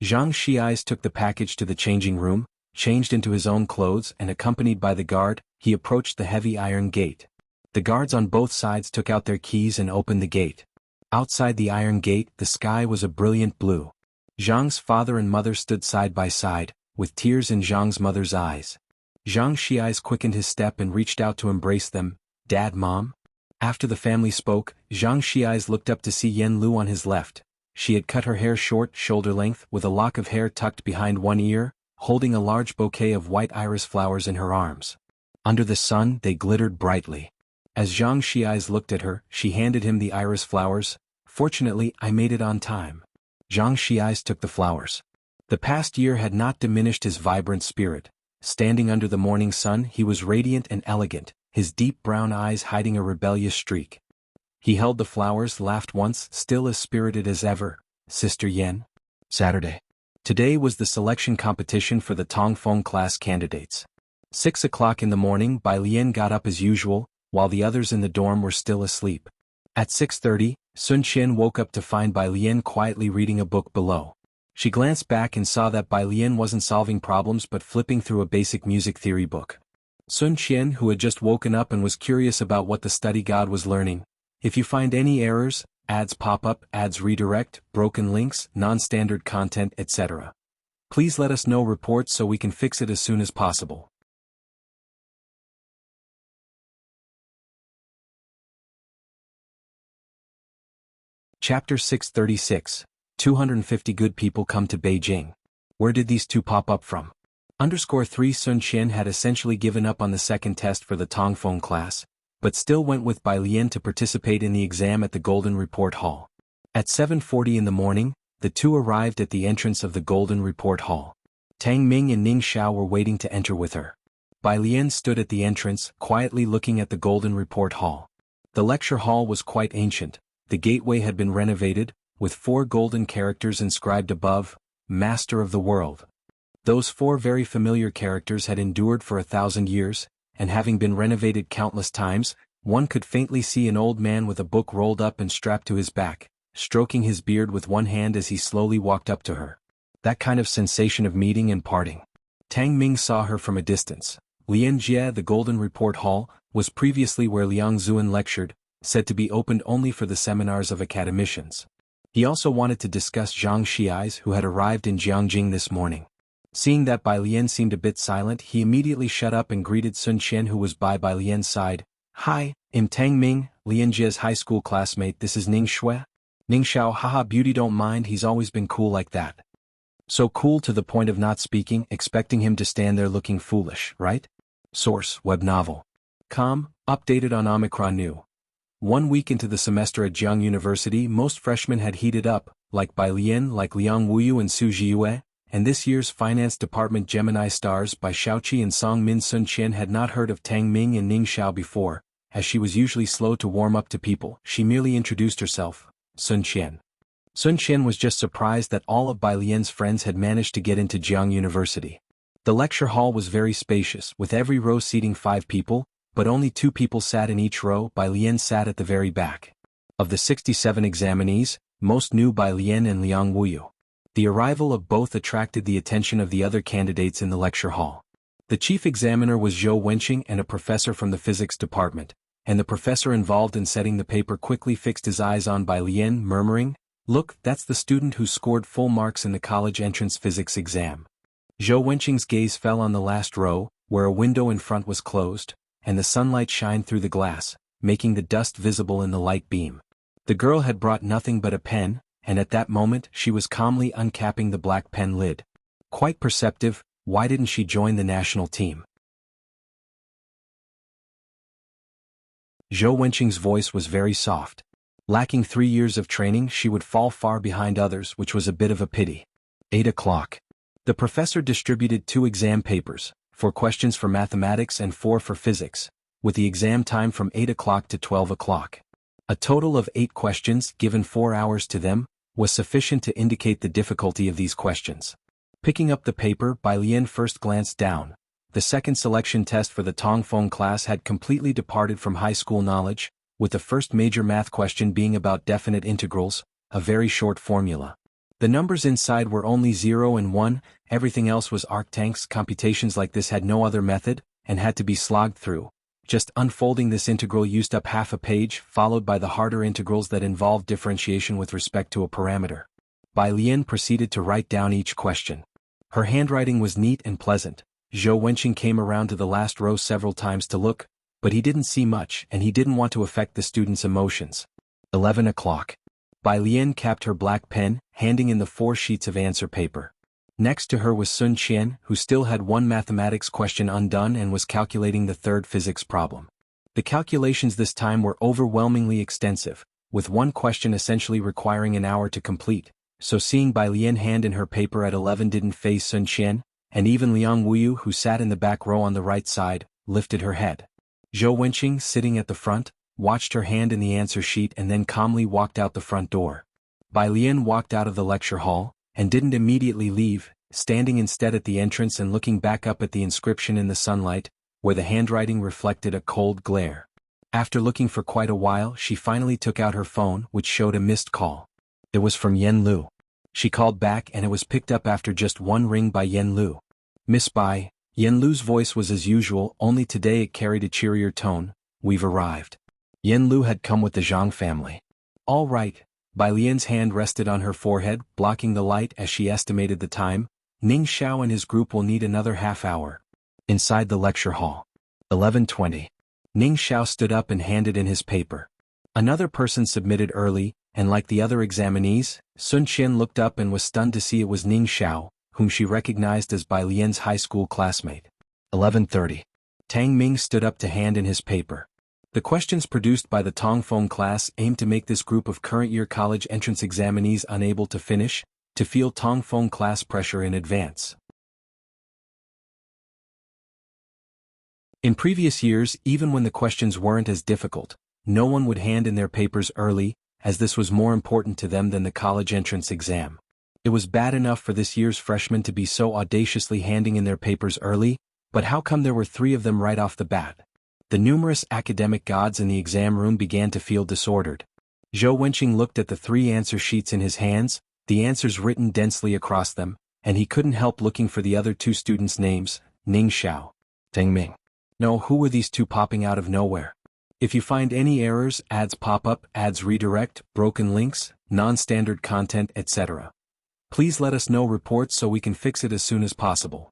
Zhang Xiai's took the package to the changing room, changed into his own clothes and accompanied by the guard, he approached the heavy iron gate. The guards on both sides took out their keys and opened the gate. Outside the iron gate, the sky was a brilliant blue. Zhang's father and mother stood side by side, with tears in Zhang's mother's eyes. Zhang Xiai's quickened his step and reached out to embrace them. Dad, Mom? After the family spoke, Zhang Xiai's looked up to see Yan Lu on his left. She had cut her hair short, shoulder length, with a lock of hair tucked behind one ear, holding a large bouquet of white iris flowers in her arms. Under the sun, they glittered brightly. As Zhang Xiai's looked at her, she handed him the iris flowers. Fortunately, I made it on time. Zhang Xiai's took the flowers. The past year had not diminished his vibrant spirit. Standing under the morning sun, he was radiant and elegant, his deep brown eyes hiding a rebellious streak. He held the flowers, laughed once, still as spirited as ever. Sister Yan. Saturday. Today was the selection competition for the Tongfeng class candidates. 6 o'clock in the morning, Bai Lian got up as usual, while the others in the dorm were still asleep. At 6:30, Sun Qian woke up to find Bai Lian quietly reading a book below. She glanced back and saw that Bai Lian wasn't solving problems but flipping through a basic music theory book. Sun Qian, who had just woken up and was curious about what the study god was learning. If you find any errors, ads pop up, ads redirect, broken links, non-standard content, etc. Please let us know reports so we can fix it as soon as possible. Chapter 636. 250 good people come to Beijing. Where did these two pop up from? _3 Sun Qian had essentially given up on the second test for the Tongfeng class, but still went with Bai Lian to participate in the exam at the Golden Report Hall. At 7:40 in the morning, the two arrived at the entrance of the Golden Report Hall. Tang Ming and Ning Xiao were waiting to enter with her. Bai Lian stood at the entrance, quietly looking at the Golden Report Hall. The lecture hall was quite ancient. The gateway had been renovated, with 4 golden characters inscribed above, Master of the World. Those 4 very familiar characters had endured for 1,000 years, and having been renovated countless times, one could faintly see an old man with a book rolled up and strapped to his back, stroking his beard with one hand as he slowly walked up to her. That kind of sensation of meeting and parting. Tang Ming saw her from a distance. Lianjie, the Golden Report Hall, was previously where Liang Zuan lectured, said to be opened only for the seminars of academicians. He also wanted to discuss Zhang Xiai's, who had arrived in Jiangjing this morning. Seeing that Bai Lian seemed a bit silent, he immediately shut up and greeted Sun Qian, who was by Bai Lian's side. Hi, I'm Tang Ming, Lianjie's high school classmate. This is Ning Shui. Ningxiao, haha, beauty, don't mind, he's always been cool like that. So cool to the point of not speaking, expecting him to stand there looking foolish, right? Source, web novel. Updated on Omicron New. 1 week into the semester at Jiang University, most freshmen had heated up, like Bai Lian, like Liang Wuyu and Su Jiyue, and this year's finance department Gemini stars by Xiaoqi and Song Min Sun Qian had not heard of Tang Ming and Ning Xiao before. As she was usually slow to warm up to people, she merely introduced herself, Sun Qian. Sun Qian was just surprised that all of Bai Lian's friends had managed to get into Jiang University. The lecture hall was very spacious, with every row seating 5 people, but only 2 people sat in each row. Bai Lian sat at the very back. Of the 67 examinees, most knew Bai Lian and Liang Wuyu. The arrival of both attracted the attention of the other candidates in the lecture hall. The chief examiner was Zhou Wenqing and a professor from the physics department, and the professor involved in setting the paper quickly fixed his eyes on Bai Lian, murmuring, "Look, that's the student who scored full marks in the college entrance physics exam." Zhou Wenqing's gaze fell on the last row, where a window in front was closed, and the sunlight shined through the glass, making the dust visible in the light beam. The girl had brought nothing but a pen, and at that moment she was calmly uncapping the black pen lid. Quite perceptive, why didn't she join the national team? Zhou Wenqing's voice was very soft. Lacking 3 years of training, she would fall far behind others, which was a bit of a pity. 8 o'clock. The professor distributed 2 exam papers, 4 questions for mathematics and 4 for physics, with the exam time from 8 o'clock to 12 o'clock. A total of 8 questions, given 4 hours to them, was sufficient to indicate the difficulty of these questions. Picking up the paper, Bai Lian first glanced down. The second selection test for the Tongfeng class had completely departed from high school knowledge, with the first major math question being about definite integrals, a very short formula. The numbers inside were only 0 and 1, everything else was arctanks. Computations like this had no other method, and had to be slogged through. Just unfolding this integral used up half a page, followed by the harder integrals that involved differentiation with respect to a parameter. Bai Lian proceeded to write down each question. Her handwriting was neat and pleasant. Zhou Wenqing came around to the last row several times to look, but he didn't see much and he didn't want to affect the students' emotions. 11 o'clock. Bai Lian capped her black pen, handing in the 4 sheets of answer paper. Next to her was Sun Qian, who still had 1 mathematics question undone and was calculating the 3rd physics problem. The calculations this time were overwhelmingly extensive, with 1 question essentially requiring an hour to complete, so seeing Bai Lian hand in her paper at 11 didn't faze Sun Qian, and even Liang Wuyu, who sat in the back row on the right side, lifted her head. Zhou Wenqing, sitting at the front, watched her hand in the answer sheet and then calmly walked out the front door. Bai Lian walked out of the lecture hall, and didn't immediately leave, standing instead at the entrance and looking back up at the inscription in the sunlight, where the handwriting reflected a cold glare. After looking for quite a while, she finally took out her phone, which showed a missed call. It was from Yen Lu. She called back and it was picked up after just 1 ring by Yen Lu. "Miss Bai." Yen Lu's voice was as usual, only today it carried a cheerier tone. "We've arrived." Yen Lu had come with the Zhang family. "All right." Bai Lian's hand rested on her forehead, blocking the light as she estimated the time. "Ning Xiao and his group will need another half hour." Inside the lecture hall. 11:20. Ning Xiao stood up and handed in his paper. Another person submitted early, and like the other examinees, Sun Qian looked up and was stunned to see it was Ning Xiao, whom she recognized as Bai Lian's high school classmate. 11:30. Tang Ming stood up to hand in his paper. The questions produced by the Tongfeng class aimed to make this group of current-year college entrance examinees unable to finish, to feel Tongfeng class pressure in advance. In previous years, even when the questions weren't as difficult, no one would hand in their papers early, as this was more important to them than the college entrance exam. It was bad enough for this year's freshmen to be so audaciously handing in their papers early, but how come there were 3 of them right off the bat? The numerous academic gods in the exam room began to feel disordered. Zhou Wenqing looked at the 3 answer sheets in his hands, the answers written densely across them, and he couldn't help looking for the other 2 students' names, Ning Xiao, Tang Ming. No, who were these 2 popping out of nowhere? If you find any errors, ads pop up, ads redirect, broken links, non-standard content, etc., please let us know reports so we can fix it as soon as possible.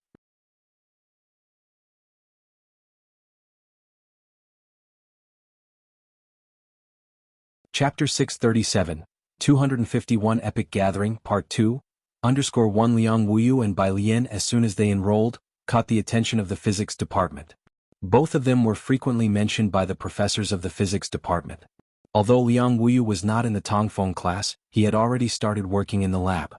Chapter 637, 251 Epic Gathering, Part 2, _1 Liang Wuyu and Bai Lian as soon as they enrolled, caught the attention of the physics department. Both of them were frequently mentioned by the professors of the physics department. Although Liang Wuyu was not in the Tongfeng class, he had already started working in the lab.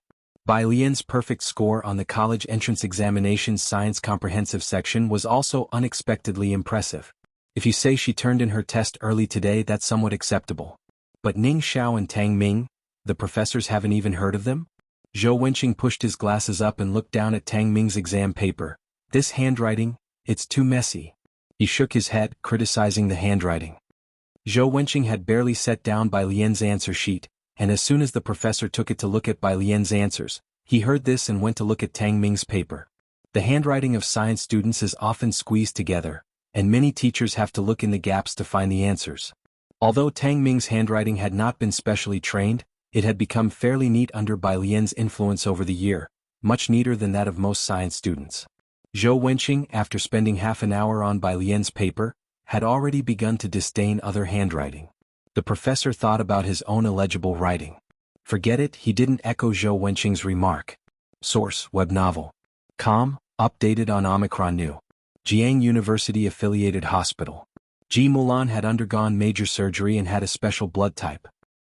Bai Lian's perfect score on the college entrance examinations science comprehensive section was also unexpectedly impressive. If you say she turned in her test early today, that's somewhat acceptable. But Ning Xiao and Tang Ming, the professors haven't even heard of them? Zhou Wenqing pushed his glasses up and looked down at Tang Ming's exam paper. This handwriting, it's too messy. He shook his head, criticizing the handwriting. Zhou Wenqing had barely set down Bai Lian's answer sheet, and as soon as the professor took it to look at Bai Lian's answers, he heard this and went to look at Tang Ming's paper. The handwriting of science students is often squeezed together, and many teachers have to look in the gaps to find the answers. Although Tang Ming's handwriting had not been specially trained, it had become fairly neat under Bai Lian's influence over the year, much neater than that of most science students. Zhou Wenqing, after spending half an hour on Bai Lian's paper, had already begun to disdain other handwriting. The professor thought about his own illegible writing. Forget it, he didn't echo Zhou Wenqing's remark. Source, web novel. Com, updated on Omicron New. Jiang University Affiliated Hospital. Ji Mulan had undergone major surgery and had a special blood type.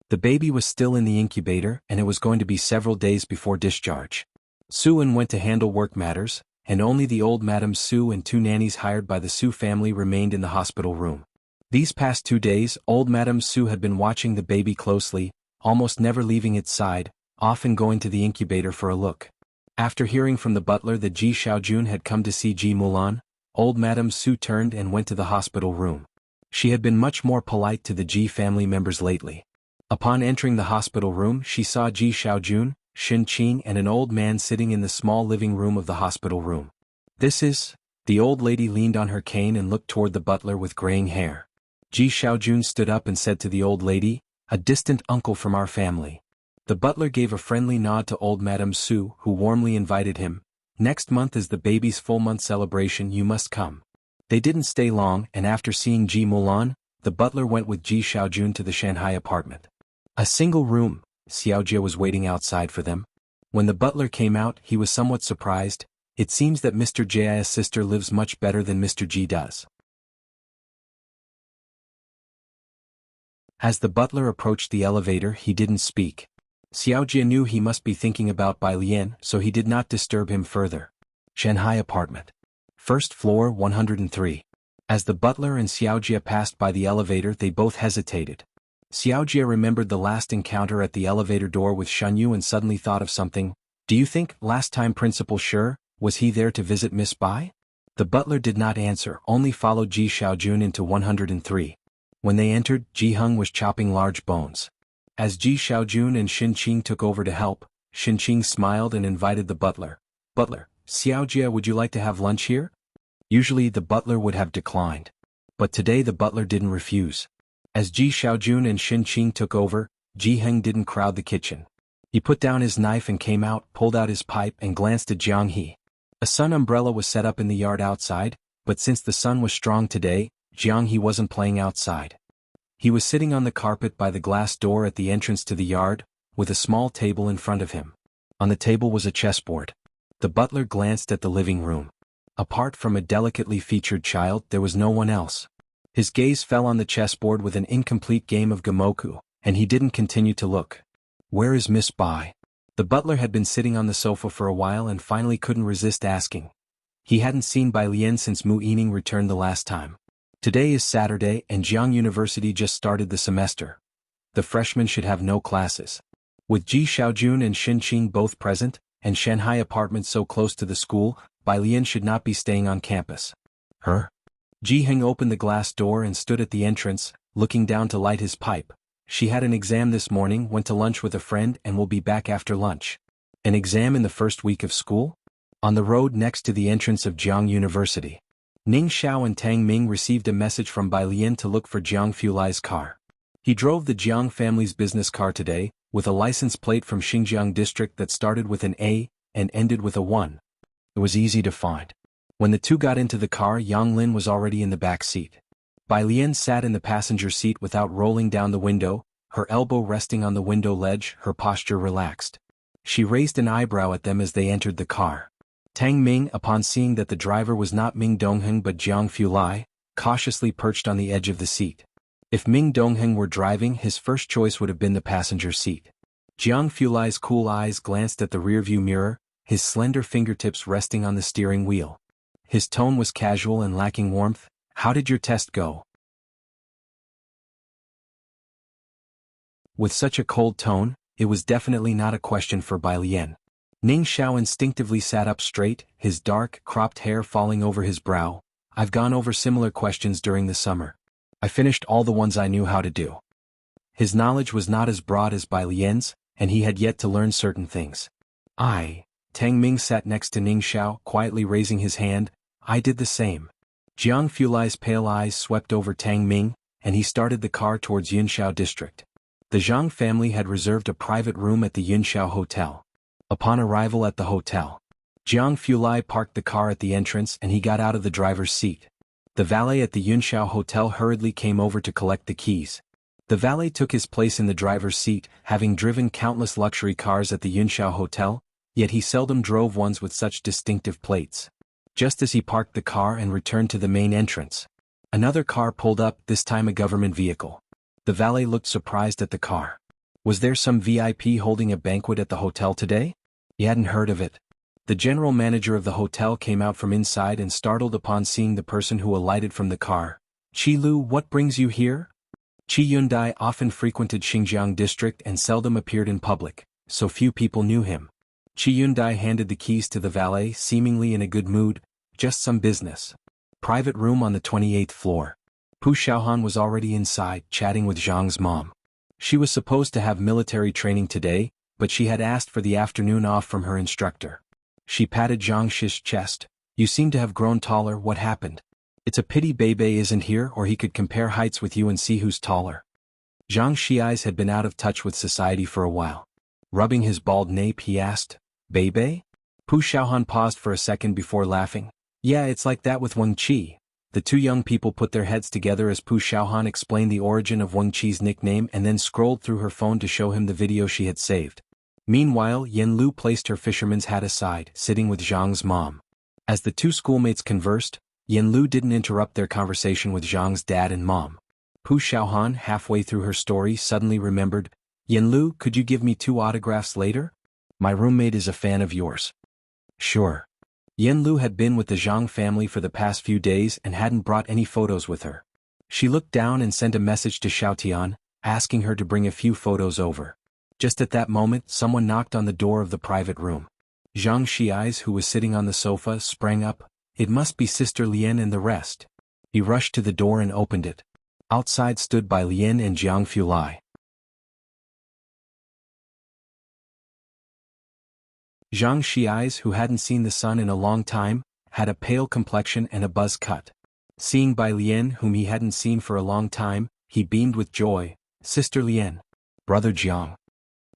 The baby was still in the incubator and it was going to be several days before discharge. Su-en went to handle work matters, and only the old Madame Su and 2 nannies hired by the Su family remained in the hospital room. These past 2 days, old Madame Su had been watching the baby closely, almost never leaving its side, often going to the incubator for a look. After hearing from the butler that Ji Xiaojun had come to see Ji Mulan, old Madame Su turned and went to the hospital room. She had been much more polite to the Ji family members lately. Upon entering the hospital room, she saw Ji Xiaojun, Xin Qing and an old man sitting in the small living room of the hospital room. This is... The old lady leaned on her cane and looked toward the butler with graying hair. Ji Xiaojun stood up and said to the old lady, "A distant uncle from our family." The butler gave a friendly nod to old Madame Su, who warmly invited him. "Next month is the baby's full-month celebration, you must come." They didn't stay long, and after seeing Ji Mulan, the butler went with Ji Xiaojun to the Shanghai apartment. A single room. Xiaojia was waiting outside for them. When the butler came out, he was somewhat surprised. It seems that Mr. Ji's sister lives much better than Mr. Ji does. As the butler approached the elevator, he didn't speak. Xiaojia knew he must be thinking about Bai Lian, so he did not disturb him further. Shanghai apartment. First floor 103. As the butler and Xiaojia passed by the elevator, they both hesitated. Xiaojia remembered the last encounter at the elevator door with Shanyu and suddenly thought of something. "Do you think, last time Principal Shi, was he there to visit Miss Bai?" The butler did not answer, only followed Ji Xiaojun into 103. When they entered, Ji Heng was chopping large bones. As Ji Xiaojun and Xin Qing took over to help, Xin Qing smiled and invited the butler. "Butler, Xiaojia, would you like to have lunch here?" Usually the butler would have declined. But today the butler didn't refuse. As Ji Xiaojun and Xin Qing took over, Ji Heng didn't crowd the kitchen. He put down his knife and came out, pulled out his pipe and glanced at Jiang He. A sun umbrella was set up in the yard outside, but since the sun was strong today, Jiang He wasn't playing outside. He was sitting on the carpet by the glass door at the entrance to the yard, with a small table in front of him. On the table was a chessboard. The butler glanced at the living room. Apart from a delicately featured child, there was no one else. His gaze fell on the chessboard with an incomplete game of Gamoku, and he didn't continue to look. "Where is Miss Bai?" The butler had been sitting on the sofa for a while and finally couldn't resist asking. He hadn't seen Bai Lian since Mu Yining returned the last time. Today is Saturday and Jiang University just started the semester. The freshmen should have no classes. With Ji Xiaojun and Xin Qing both present, and Shanghai apartment so close to the school, Bai Lian should not be staying on campus. Her? Ji Heng opened the glass door and stood at the entrance, looking down to light his pipe. She had an exam this morning, went to lunch with a friend and will be back after lunch. An exam in the first week of school? On the road next to the entrance of Jiang University. Ning Xiao and Tang Ming received a message from Bai Lian to look for Jiang Fulai's car. He drove the Jiang family's business car today, with a license plate from Xinjiang district that started with an A and ended with a 1. It was easy to find. When the two got into the car, Yang Lin was already in the back seat. Bai Lian sat in the passenger seat without rolling down the window, her elbow resting on the window ledge, her posture relaxed. She raised an eyebrow at them as they entered the car. Tang Ming, upon seeing that the driver was not Ming Dongheng but Jiang Fulai, cautiously perched on the edge of the seat. If Ming Dongheng were driving, his first choice would have been the passenger seat. Jiang Fulai's cool eyes glanced at the rearview mirror, his slender fingertips resting on the steering wheel. His tone was casual and lacking warmth. "How did your test go?" With such a cold tone, it was definitely not a question for Bai Lian. Ning Xiao instinctively sat up straight, his dark, cropped hair falling over his brow. "I've gone over similar questions during the summer. I finished all the ones I knew how to do." His knowledge was not as broad as Bai Lian's, and he had yet to learn certain things. Tang Ming sat next to Ning Xiao, quietly raising his hand. "I did the same." Jiang Fulai's pale eyes swept over Tang Ming, and he started the car towards Yunxiao district. The Zhang family had reserved a private room at the Yunxiao Hotel. Upon arrival at the hotel, Jiang Fulai parked the car at the entrance and he got out of the driver's seat. The valet at the Yunxiao Hotel hurriedly came over to collect the keys. The valet took his place in the driver's seat, having driven countless luxury cars at the Yunxiao Hotel, yet he seldom drove ones with such distinctive plates. Just as he parked the car and returned to the main entrance, another car pulled up, this time a government vehicle. The valet looked surprised at the car. Was there some VIP holding a banquet at the hotel today? He hadn't heard of it. The general manager of the hotel came out from inside and startled upon seeing the person who alighted from the car. "Qi Lu, what brings you here?" Qi Yundai often frequented Xinjiang district and seldom appeared in public, so few people knew him. Qi Yundai handed the keys to the valet, seemingly in a good mood. "Just some business. Private room on the 28th floor." Pu Xiaohan was already inside, chatting with Zhang's mom. She was supposed to have military training today, but she had asked for the afternoon off from her instructor. She patted Zhang Shi's chest. "You seem to have grown taller, what happened? It's a pity Beibei isn't here, or he could compare heights with you and see who's taller." Zhang Shi's had been out of touch with society for a while. Rubbing his bald nape, he asked, "Beibei?" Pu Xiaohan paused for a second before laughing. "Yeah, it's like that with Wang Qi." The two young people put their heads together as Pu Xiaohan explained the origin of Wang Qi's nickname and then scrolled through her phone to show him the video she had saved. Meanwhile, Yen Lu placed her fisherman's hat aside, sitting with Zhang's mom. As the two schoolmates conversed, Yen Lu didn't interrupt their conversation with Zhang's dad and mom. Pu Xiaohan, halfway through her story, suddenly remembered, "Yen Lu, could you give me 2 autographs later? My roommate is a fan of yours." "Sure." Yen Lu had been with the Zhang family for the past few days and hadn't brought any photos with her. She looked down and sent a message to Xiaotian, asking her to bring a few photos over. Just at that moment, someone knocked on the door of the private room. Zhang Shi's, who was sitting on the sofa, sprang up. "It must be Sister Lian and the rest." He rushed to the door and opened it. Outside stood Bai Lian and Jiang Fulai. Zhang Shi's, who hadn't seen the sun in a long time, had a pale complexion and a buzz cut. Seeing Bai Lian, whom he hadn't seen for a long time, he beamed with joy. "Sister Lian. Brother Jiang."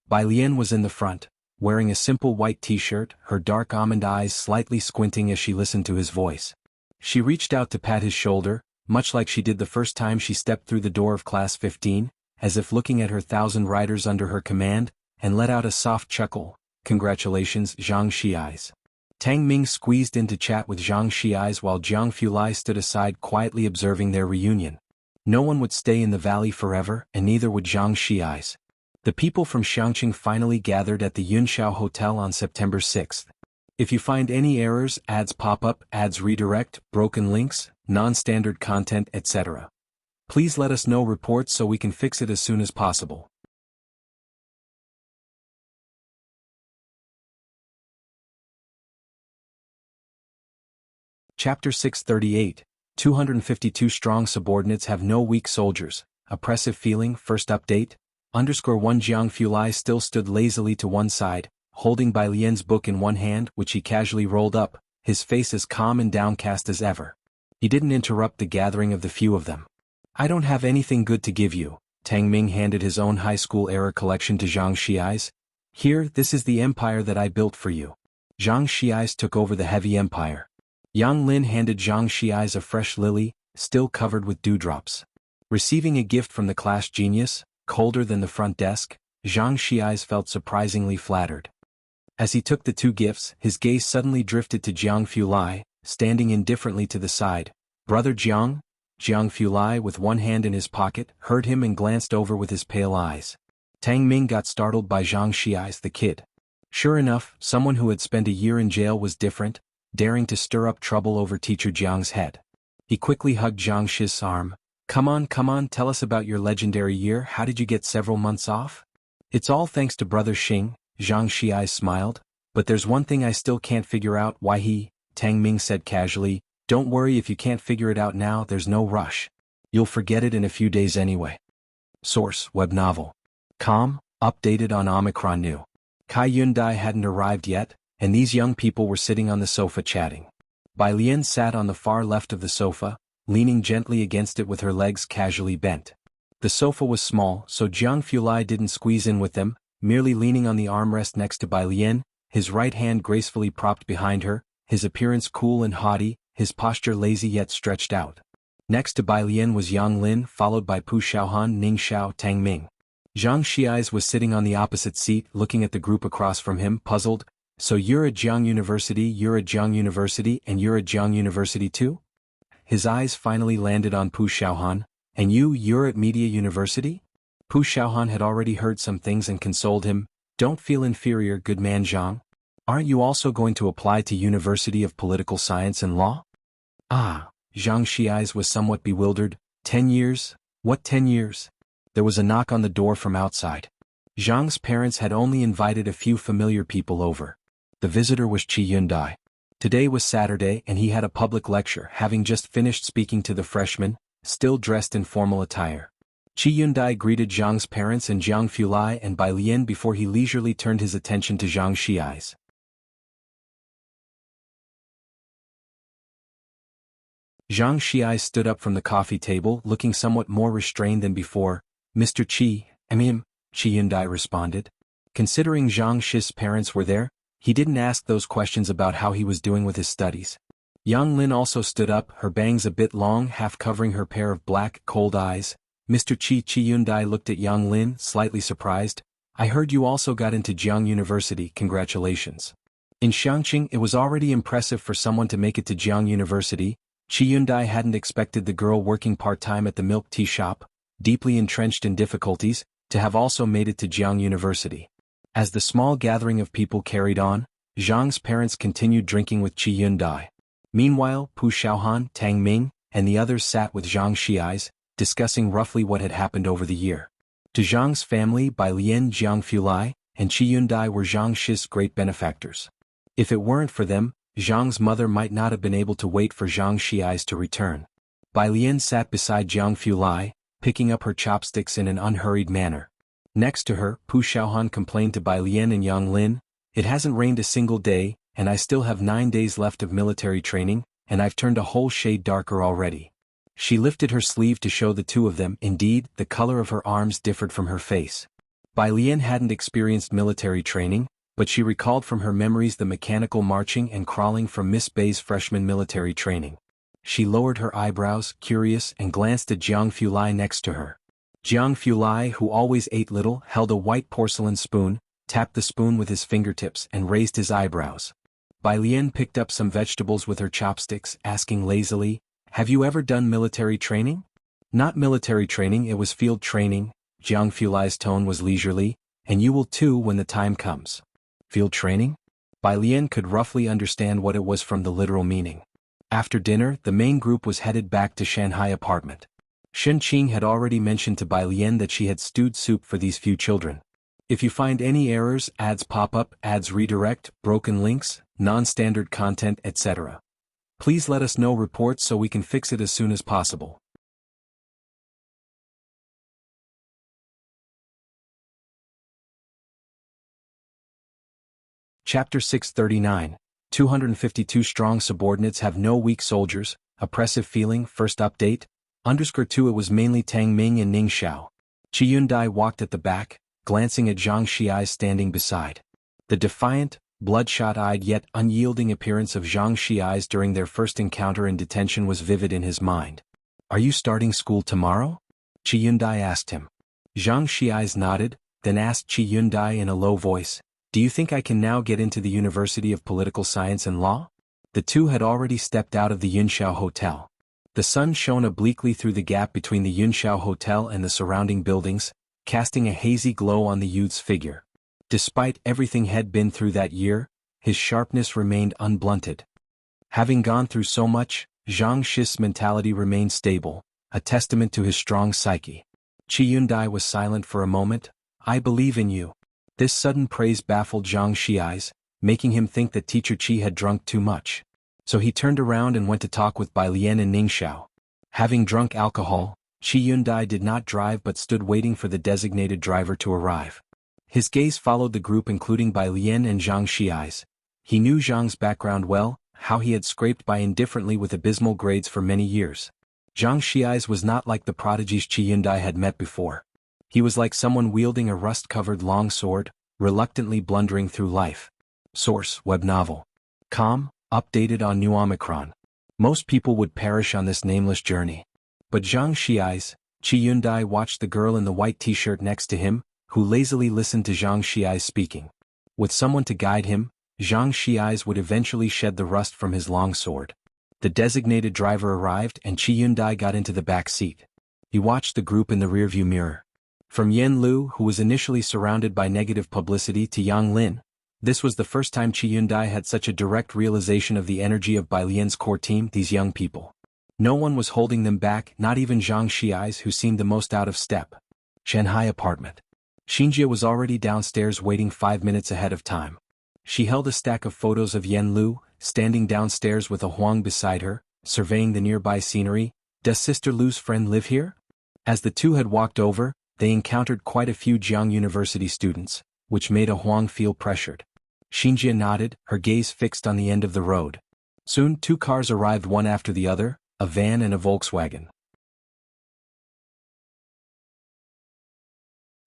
Bai Lian was in the front, wearing a simple white t-shirt, her dark almond eyes slightly squinting as she listened to his voice. She reached out to pat his shoulder, much like she did the first time she stepped through the door of Class 15, as if looking at her 1,000 riders under her command, and let out a soft chuckle. "Congratulations, Zhang Shi's." Tang Ming squeezed in to chat with Zhang Shi's while Jiang Fulai stood aside quietly observing their reunion. No one would stay in the valley forever, and neither would Zhang Shi's. The people from Xiangqing finally gathered at the Yunxiao Hotel on September 6th. If you find any errors, ads pop up, ads redirect, broken links, non-standard content, etc., please let us know reports so we can fix it as soon as possible. Chapter 638, 252 strong subordinates have no weak soldiers, oppressive feeling, first update, _1 Jiang Fulai still stood lazily to one side, holding Bai Lian's book in one hand which he casually rolled up, his face as calm and downcast as ever. He didn't interrupt the gathering of the few of them. "I don't have anything good to give you." Tang Ming handed his own high school error collection to Zhang Shi's. "Here, this is the empire that I built for you." Zhang Shi's took over the heavy empire. Yang Lin handed Zhang Shi's a fresh lily, still covered with dewdrops. Receiving a gift from the class genius, colder than the front desk, Zhang Xiai's felt surprisingly flattered. As he took the two gifts, his gaze suddenly drifted to Jiang Fulai, standing indifferently to the side. "Brother Jiang?" Jiang Fulai, with one hand in his pocket, heard him and glanced over with his pale eyes. Tang Ming got startled by Zhang Xiai's "the kid." Sure enough, someone who had spent a year in jail was different, daring to stir up trouble over teacher Jiang's head. He quickly hugged Zhang Shi's arm. Come on, tell us about your legendary year. How did you get several months off?" "It's all thanks to Brother Xing," Zhang Xiai smiled. "But there's one thing I still can't figure out why he," Tang Ming said casually. "Don't worry if you can't figure it out now, there's no rush. You'll forget it in a few days anyway." Source: Web Novel. Com. Updated on Omicron New. Kai Yundai hadn't arrived yet, and these young people were sitting on the sofa chatting. Bai Lian sat on the far left of the sofa, leaning gently against it with her legs casually bent. The sofa was small, so Jiang Fulai didn't squeeze in with them, merely leaning on the armrest next to Bai Lian, his right hand gracefully propped behind her, his appearance cool and haughty, his posture lazy yet stretched out. Next to Bai Lian was Yang Lin, followed by Pu Xiaohan, Ning Xiao, Tang Ming. Zhang Xiai's was sitting on the opposite seat, looking at the group across from him, puzzled. "So you're at Jiang University, and you're at Jiang University too?" His eyes finally landed on Pu Xiaohan. "And you're at Media University?" Pu Xiaohan had already heard some things and consoled him. "Don't feel inferior, good man Zhang. Aren't you also going to apply to University of Political Science and Law?" "Ah," Zhang Xiai's was somewhat bewildered. 10 years? What 10 years? There was a knock on the door from outside. Zhang's parents had only invited a few familiar people over. The visitor was Qi Yundai. Today was Saturday and he had a public lecture, having just finished speaking to the freshmen, still dressed in formal attire. Qi Yundai greeted Zhang's parents and Jiang Fulai and Bai Lian before he leisurely turned his attention to Zhang Xiai's. Zhang Xiai stood up from the coffee table, looking somewhat more restrained than before. "Mr. Qi, Qi Yundai responded. Considering Zhang Shi's parents were there, he didn't ask those questions about how he was doing with his studies. Yang Lin also stood up, her bangs a bit long, half covering her pair of black, cold eyes. "Mr. Qi." Qi Yundai looked at Yang Lin, slightly surprised. "I heard you also got into Jiang University, congratulations." In Xiangqing it was already impressive for someone to make it to Jiang University. Qi Yundai hadn't expected the girl working part-time at the milk tea shop, deeply entrenched in difficulties, to have also made it to Jiang University. As the small gathering of people carried on, Zhang's parents continued drinking with Qi Yundai. Meanwhile, Pu Xiaohan, Tang Ming, and the others sat with Zhang Xiai's, discussing roughly what had happened over the year. To Zhang's family, Bai Lian, Jiang Fulai, and Qi Yundai were Zhang Shi's great benefactors. If it weren't for them, Zhang's mother might not have been able to wait for Zhang Xiai's to return. Bai Lian sat beside Jiang Fulai, picking up her chopsticks in an unhurried manner. Next to her, Pu Xiaohan complained to Bai Lian and Yang Lin, "It hasn't rained a single day, and I still have 9 days left of military training, and I've turned a whole shade darker already." She lifted her sleeve to show the two of them. Indeed, the color of her arms differed from her face. Bai Lian hadn't experienced military training, but she recalled from her memories the mechanical marching and crawling from Miss Bei's freshman military training. She lowered her eyebrows, curious, and glanced at Jiang Fulai next to her. Jiang Fulai, who always ate little, held a white porcelain spoon, tapped the spoon with his fingertips, and raised his eyebrows. Bai Lian picked up some vegetables with her chopsticks, asking lazily, "Have you ever done military training?" "Not military training, it was field training," Jiang Fulai's tone was leisurely, "and you will too when the time comes." Field training? Bai Lian could roughly understand what it was from the literal meaning. After dinner, the main group was headed back to Shanghai apartment. Shen Qing had already mentioned to Bai Lian that she had stewed soup for these few children. If you find any errors, ads pop up, ads redirect, broken links, non-standard content, etc., please let us know reports so we can fix it as soon as possible. Chapter 639, 252 strong subordinates have no weak soldiers, oppressive feeling. First update, _2. It was mainly Tang Ming and Ning Xiao. Qi Yundai walked at the back, glancing at Zhang Xiai standing beside. The defiant, bloodshot-eyed yet unyielding appearance of Zhang Xiai during their first encounter in detention was vivid in his mind. "Are you starting school tomorrow?" Qi Yundai asked him. Zhang Xi's nodded, then asked Qi Yundai in a low voice, "Do you think I can now get into the University of Political Science and Law?" The two had already stepped out of the Yunxiao Hotel. The sun shone obliquely through the gap between the Yunxiao Hotel and the surrounding buildings, casting a hazy glow on the youth's figure. Despite everything he'd been through that year, his sharpness remained unblunted. Having gone through so much, Zhang Shi's mentality remained stable, a testament to his strong psyche. Qi Yundai was silent for a moment. "I believe in you." This sudden praise baffled Zhang Xi's, making him think that Teacher Qi had drunk too much. So he turned around and went to talk with Bai Lian and Ningxiao. Having drunk alcohol, Qi Yundai did not drive but stood waiting for the designated driver to arrive. His gaze followed the group including Bai Lian and Zhang Xi's. He knew Zhang's background well, how he had scraped by indifferently with abysmal grades for many years. Zhang Xi's was not like the prodigies Qi Yundai had met before. He was like someone wielding a rust-covered long sword, reluctantly blundering through life. Source: Web Novel. Com. Updated on New Omicron. Most people would perish on this nameless journey. But Zhang Xi's, Qi Yundai watched the girl in the white t-shirt next to him, who lazily listened to Zhang Xi's speaking. With someone to guide him, Zhang Xi's would eventually shed the rust from his long sword. The designated driver arrived and Qi Yundai got into the back seat. He watched the group in the rearview mirror. From Yen Lu, who was initially surrounded by negative publicity, to Yang Lin, this was the first time Qi Yundai had such a direct realization of the energy of Bai Lian's core team, these young people. No one was holding them back, not even Zhang Xi's, who seemed the most out of step. Shanghai apartment. Xinjie was already downstairs waiting 5 minutes ahead of time. She held a stack of photos of Yen Lu, standing downstairs with a Huang beside her, surveying the nearby scenery. "Does Sister Lu's friend live here?" As the two had walked over, they encountered quite a few Jiang University students, which made a Huang feel pressured. Xinjie nodded, her gaze fixed on the end of the road. Soon 2 cars arrived one after the other, a van and a Volkswagen.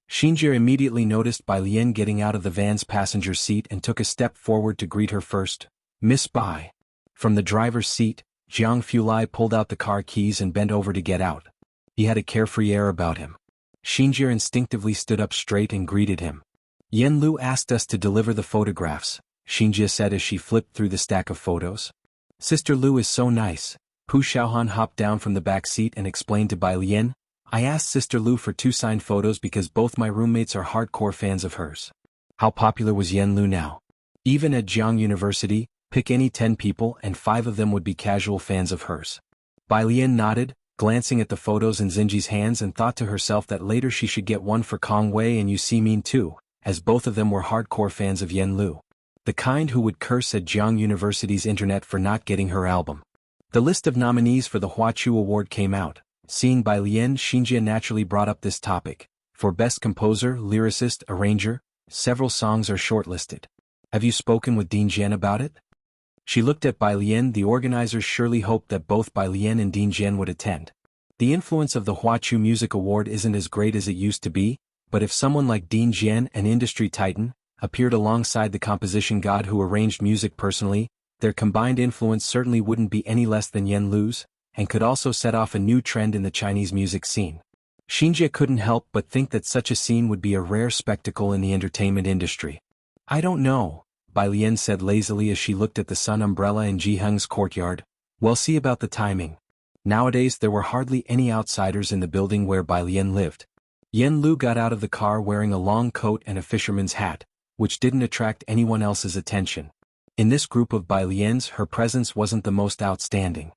Xinjie immediately noticed Bai Lian getting out of the van's passenger seat and took a step forward to greet her first. "Miss Bai." From the driver's seat, Jiang Fulai pulled out the car keys and bent over to get out. He had a carefree air about him. Xinjie instinctively stood up straight and greeted him. "Yen Lu asked us to deliver the photographs," Xinjie said as she flipped through the stack of photos. "Sister Lu is so nice." Pu Xiaohan hopped down from the back seat and explained to Bai Lian, "I asked Sister Lu for 2 signed photos because both my roommates are hardcore fans of hers." How popular was Yen Lu now? Even at Jiang University, pick any 10 people and 5 of them would be casual fans of hers. Bai Lian nodded, glancing at the photos in Xinjie's hands, and thought to herself that later she should get one for Kong Wei and Yu Ximin too, as both of them were hardcore fans of Yen Lu. The kind who would curse at Jiang University's internet for not getting her album. The list of nominees for the Huaqiu Award came out. Seeing Bai Lian, Xinjie naturally brought up this topic. For Best Composer, Lyricist, Arranger, several songs are shortlisted. "Have you spoken with Dean Jian about it?" She looked at Bai Lian. The organizers surely hoped that both Bai Lian and Dean Jian would attend. The influence of the Huaqiu Music Award isn't as great as it used to be, but if someone like Dean Jian, an industry titan, appeared alongside the composition god who arranged music personally, their combined influence certainly wouldn't be any less than Yen Lu's, and could also set off a new trend in the Chinese music scene. Xinjie couldn't help but think that such a scene would be a rare spectacle in the entertainment industry. "I don't know," Bai Lian said lazily as she looked at the sun umbrella in Jiheng's courtyard. "We'll see about the timing." Nowadays there were hardly any outsiders in the building where Bai Lian lived. Yen Lu got out of the car wearing a long coat and a fisherman's hat, which didn't attract anyone else's attention. In this group of Bai Lians, her presence wasn't the most outstanding.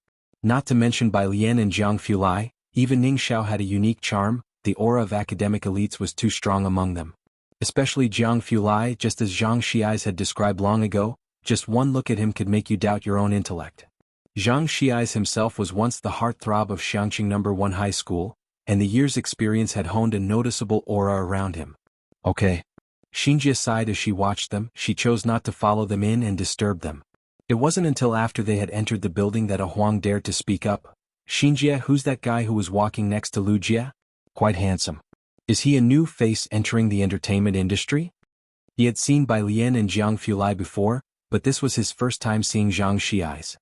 Not to mention Bai Lian and Jiang Fulai, even Ningxiao had a unique charm. The aura of academic elites was too strong among them. Especially Jiang Fulai, just as Zhang Xi's had described long ago, just one look at him could make you doubt your own intellect. Zhang Xi's himself was once the heartthrob of Xiangqing No. 1 High School, and the year's experience had honed a noticeable aura around him. "Okay." Xinjie sighed as she watched them. She chose not to follow them in and disturb them. It wasn't until after they had entered the building that a Huang dared to speak up. "Xinjie, who's that guy who was walking next to Lu Jie? Quite handsome. Is he a new face entering the entertainment industry?" He had seen Bai Lian and Jiang Fulai before, but this was his first time seeing Zhang Xi's.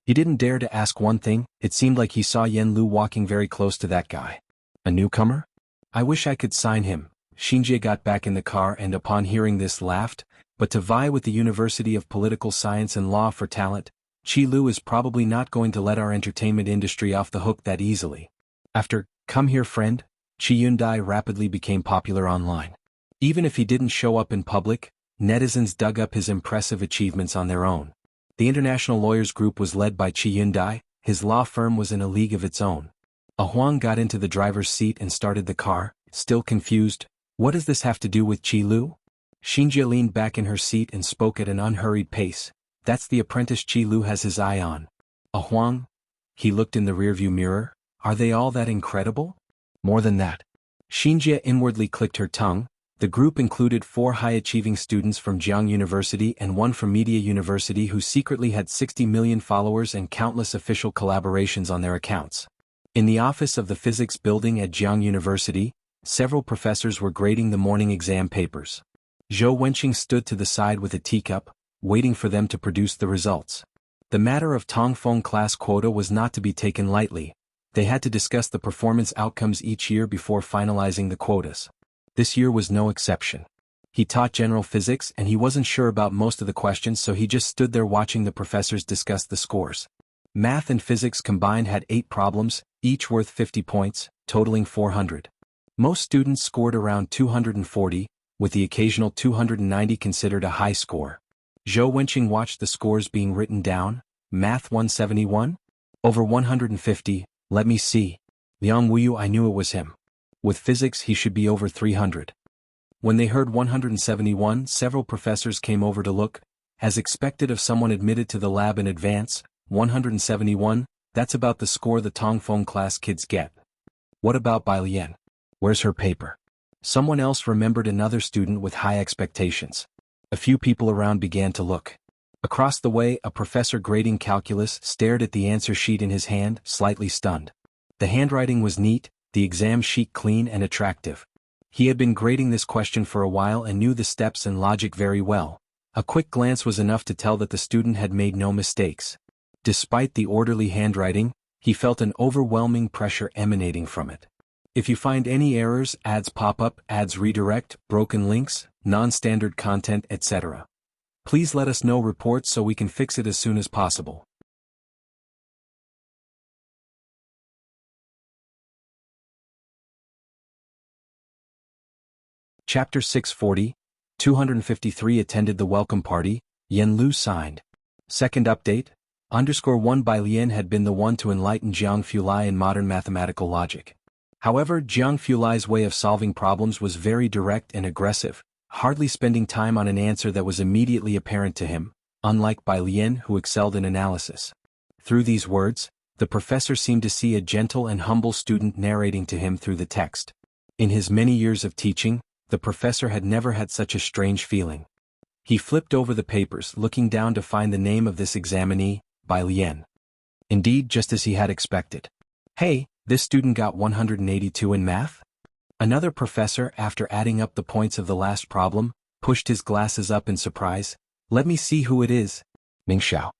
He didn't dare to ask one thing. It seemed like he saw Yen Lu walking very close to that guy. A newcomer? I wish I could sign him. Xinjie got back in the car and upon hearing this laughed, but to vie with the University of Political Science and Law for talent, Qi Lu is probably not going to let our entertainment industry off the hook that easily. After, "Come here friend," Qi Yundai rapidly became popular online. Even if he didn't show up in public, netizens dug up his impressive achievements on their own. The International Lawyers Group was led by Qi Yundai. His law firm was in a league of its own. A Huang got into the driver's seat and started the car, still confused. What does this have to do with Qi Lu? Xinjie leaned back in her seat and spoke at an unhurried pace. That's the apprentice Qi Lu has his eye on. A Huang? He looked in the rearview mirror. Are they all that incredible? More than that. Xinjie inwardly clicked her tongue. The group included 4 high-achieving students from Jiang University and 1 from Media University who secretly had 60 million followers and countless official collaborations on their accounts. In the office of the physics building at Jiang University, several professors were grading the morning exam papers. Zhou Wenqing stood to the side with a teacup, waiting for them to produce the results. The matter of Tongfeng class quota was not to be taken lightly. They had to discuss the performance outcomes each year before finalizing the quotas. This year was no exception. He taught general physics and he wasn't sure about most of the questions, so he just stood there watching the professors discuss the scores. Math and physics combined had 8 problems, each worth 50 points, totaling 400. Most students scored around 240, with the occasional 290 considered a high score. Zhou Wenqing watched the scores being written down. Math 171? Over 150, let me see. Liang Wuyu, I knew it was him. With physics he should be over 300. When they heard 171, several professors came over to look. As expected of someone admitted to the lab in advance, 171, that's about the score the Tongfeng class kids get. What about Bai Lian? Where's her paper? Someone else remembered another student with high expectations. A few people around began to look. Across the way, a professor grading calculus stared at the answer sheet in his hand, slightly stunned. The handwriting was neat, the exam sheet clean and attractive. He had been grading this question for a while and knew the steps and logic very well. A quick glance was enough to tell that the student had made no mistakes. Despite the orderly handwriting, he felt an overwhelming pressure emanating from it. If you find any errors, ads pop up, ads redirect, broken links, non-standard content, etc. Please let us know reports so we can fix it as soon as possible. Chapter 640, 253 attended the welcome party, Yen Lu signed. Second update, _1 Bai Lian had been the one to enlighten Jiang Fulai in modern mathematical logic. However, Jiang Fulai's way of solving problems was very direct and aggressive, hardly spending time on an answer that was immediately apparent to him, unlike Bai Lian who excelled in analysis. Through these words, the professor seemed to see a gentle and humble student narrating to him through the text. In his many years of teaching, the professor had never had such a strange feeling. He flipped over the papers, looking down to find the name of this examinee, Bai Lian. Indeed, just as he had expected. Hey, this student got 182 in math? Another professor, after adding up the points of the last problem, pushed his glasses up in surprise. Let me see who it is. Ning Xiao.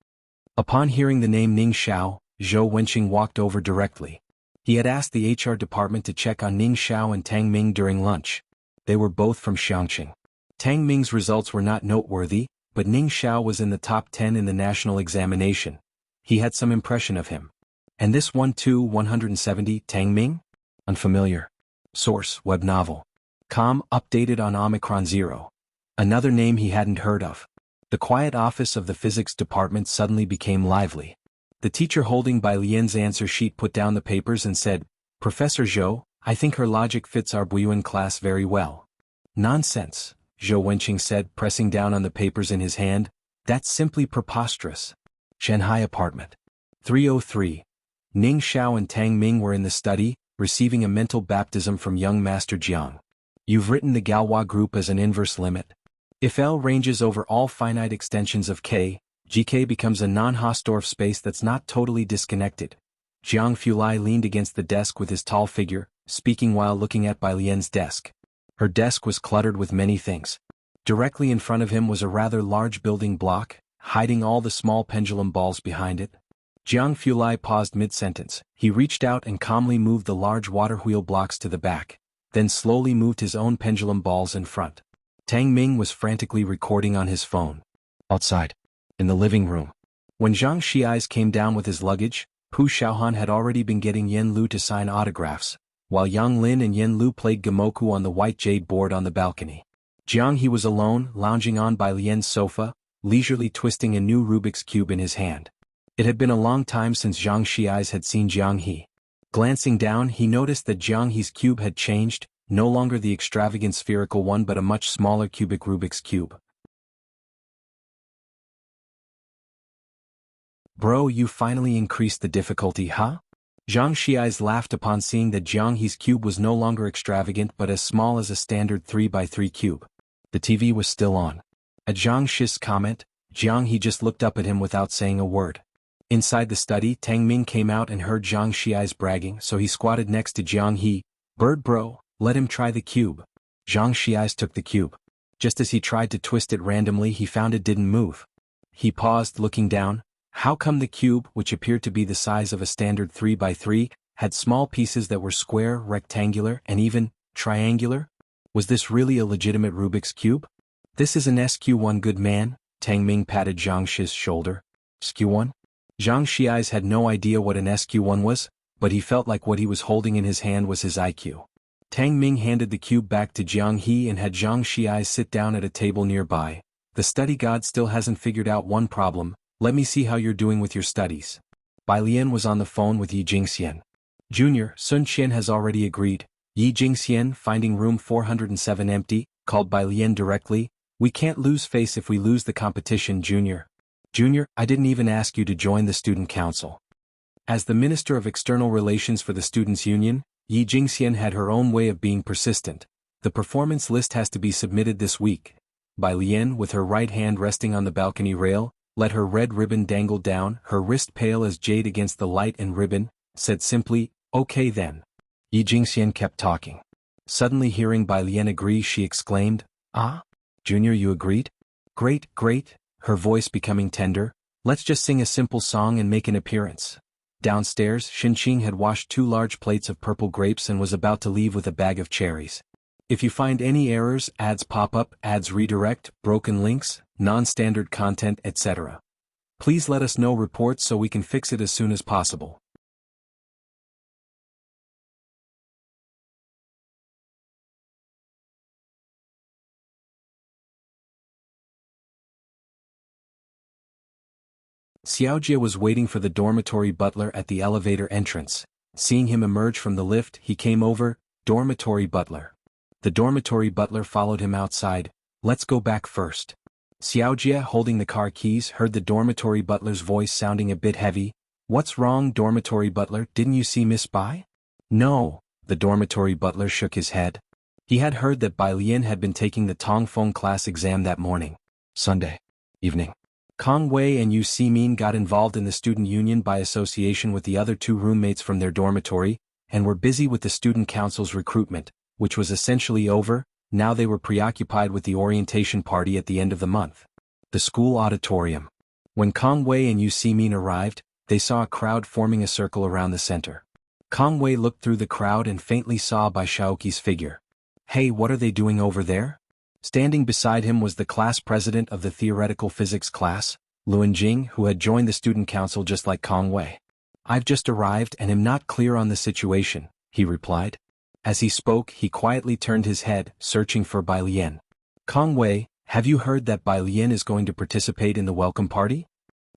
Upon hearing the name Ning Xiao, Zhou Wenqing walked over directly. He had asked the HR department to check on Ning Xiao and Tang Ming during lunch. They were both from Xiangqing. Tang Ming's results were not noteworthy, but Ning Xiao was in the top 10 in the national examination. He had some impression of him. And this one too, 170, Tang Ming? Unfamiliar. Source, web novel. Com, updated on Omicron 0. Another name he hadn't heard of. The quiet office of the physics department suddenly became lively. The teacher holding Bai Lian's answer sheet put down the papers and said, Professor Zhou, I think her logic fits our Buyuan class very well. Nonsense, Zhou Wenqing said, pressing down on the papers in his hand. That's simply preposterous. Shanghai apartment. 303. Ning Xiao and Tang Ming were in the study, receiving a mental baptism from young Master Jiang. You've written the Galois group as an inverse limit. If L ranges over all finite extensions of K, GK becomes a non-Hausdorff space that's not totally disconnected. Jiang Fulai leaned against the desk with his tall figure, speaking while looking at Bai Lian's desk. Her desk was cluttered with many things. Directly in front of him was a rather large building block, hiding all the small pendulum balls behind it. Jiang Fulai paused mid-sentence. He reached out and calmly moved the large water wheel blocks to the back, then slowly moved his own pendulum balls in front. Tang Ming was frantically recording on his phone. Outside. In the living room. When Zhang Xiais came down with his luggage, Pu Xiaohan had already been getting Yen Lu to sign autographs, while Yang Lin and Yen Lu played Gamoku on the white jade board on the balcony. Jiang He was alone, lounging on Bai Lian's sofa, leisurely twisting a new Rubik's Cube in his hand. It had been a long time since Zhang Xiais had seen Jiang He. Glancing down, he noticed that Jiang He's cube had changed, no longer the extravagant spherical one but a much smaller cubic Rubik's Cube. Bro, you finally increased the difficulty, huh? Zhang Xiais laughed upon seeing that Jiang He's cube was no longer extravagant but as small as a standard 3x3 cube. The TV was still on. At Zhang Shi's comment, Jiang He just looked up at him without saying a word. Inside the study, Tang Ming came out and heard Zhang Xiais bragging, so he squatted next to Jiang He. Bird bro, let him try the cube. Zhang Xiais took the cube. Just as he tried to twist it randomly, he found it didn't move. He paused, looking down. How come the cube, which appeared to be the size of a standard 3x3, had small pieces that were square, rectangular, and even triangular? Was this really a legitimate Rubik's Cube? This is an SQ1, good man, Tang Ming patted Zhang Shi's shoulder. SQ1? Zhang Xiais had no idea what an SQ1 was, but he felt like what he was holding in his hand was his IQ. Tang Ming handed the cube back to Jiang He and had Zhang Xiais sit down at a table nearby. The study god still hasn't figured out one problem. Let me see how you're doing with your studies. Bai Lian was on the phone with Yi Jingxian. Junior, Sun Qian has already agreed. Yi Jingxian, finding room 407 empty, called Bai Lian directly. We can't lose face if we lose the competition, Junior. Junior, I didn't even ask you to join the student council. As the Minister of External Relations for the Students' Union, Yi Jingxian had her own way of being persistent. The performance list has to be submitted this week. Bai Lian, with her right hand resting on the balcony rail, let her red ribbon dangle down, her wrist pale as jade against the light and ribbon, said simply, okay then. Yi Jingxian kept talking. Suddenly hearing Bai Lian agree, she exclaimed, Ah? Junior, you agreed? Great, great, her voice becoming tender. Let's just sing a simple song and make an appearance. Downstairs, Xinqing had washed 2 large plates of purple grapes and was about to leave with a bag of cherries. If you find any errors, ads pop up, ads redirect, broken links, non-standard content, etc. Please let us know reports so we can fix it as soon as possible. Xiaojie was waiting for the dormitory butler at the elevator entrance. Seeing him emerge from the lift, he came over. Dormitory butler. The dormitory butler followed him outside. Let's go back first. Xiaojie, holding the car keys, heard the dormitory butler's voice sounding a bit heavy. What's wrong, dormitory butler? Didn't you see Miss Bai? No, the dormitory butler shook his head. He had heard that Bai Lian had been taking the Tongfeng class exam that morning. Sunday evening. Kong Wei and Yu Simin got involved in the student union by association with the other 2 roommates from their dormitory, and were busy with the student council's recruitment, which was essentially over. Now they were preoccupied with the orientation party at the end of the month. The school auditorium. When Kong Wei and Yu Simin arrived, they saw a crowd forming a circle around the center. Kong Wei looked through the crowd and faintly saw Bai Shaoqi's figure. Hey, what are they doing over there? Standing beside him was the class president of the theoretical physics class, Luan Jing, who had joined the student council just like Kong Wei. I've just arrived and am not clear on the situation, he replied. As he spoke, he quietly turned his head, searching for Bai Lian. Kong Wei, have you heard that Bai Lian is going to participate in the welcome party?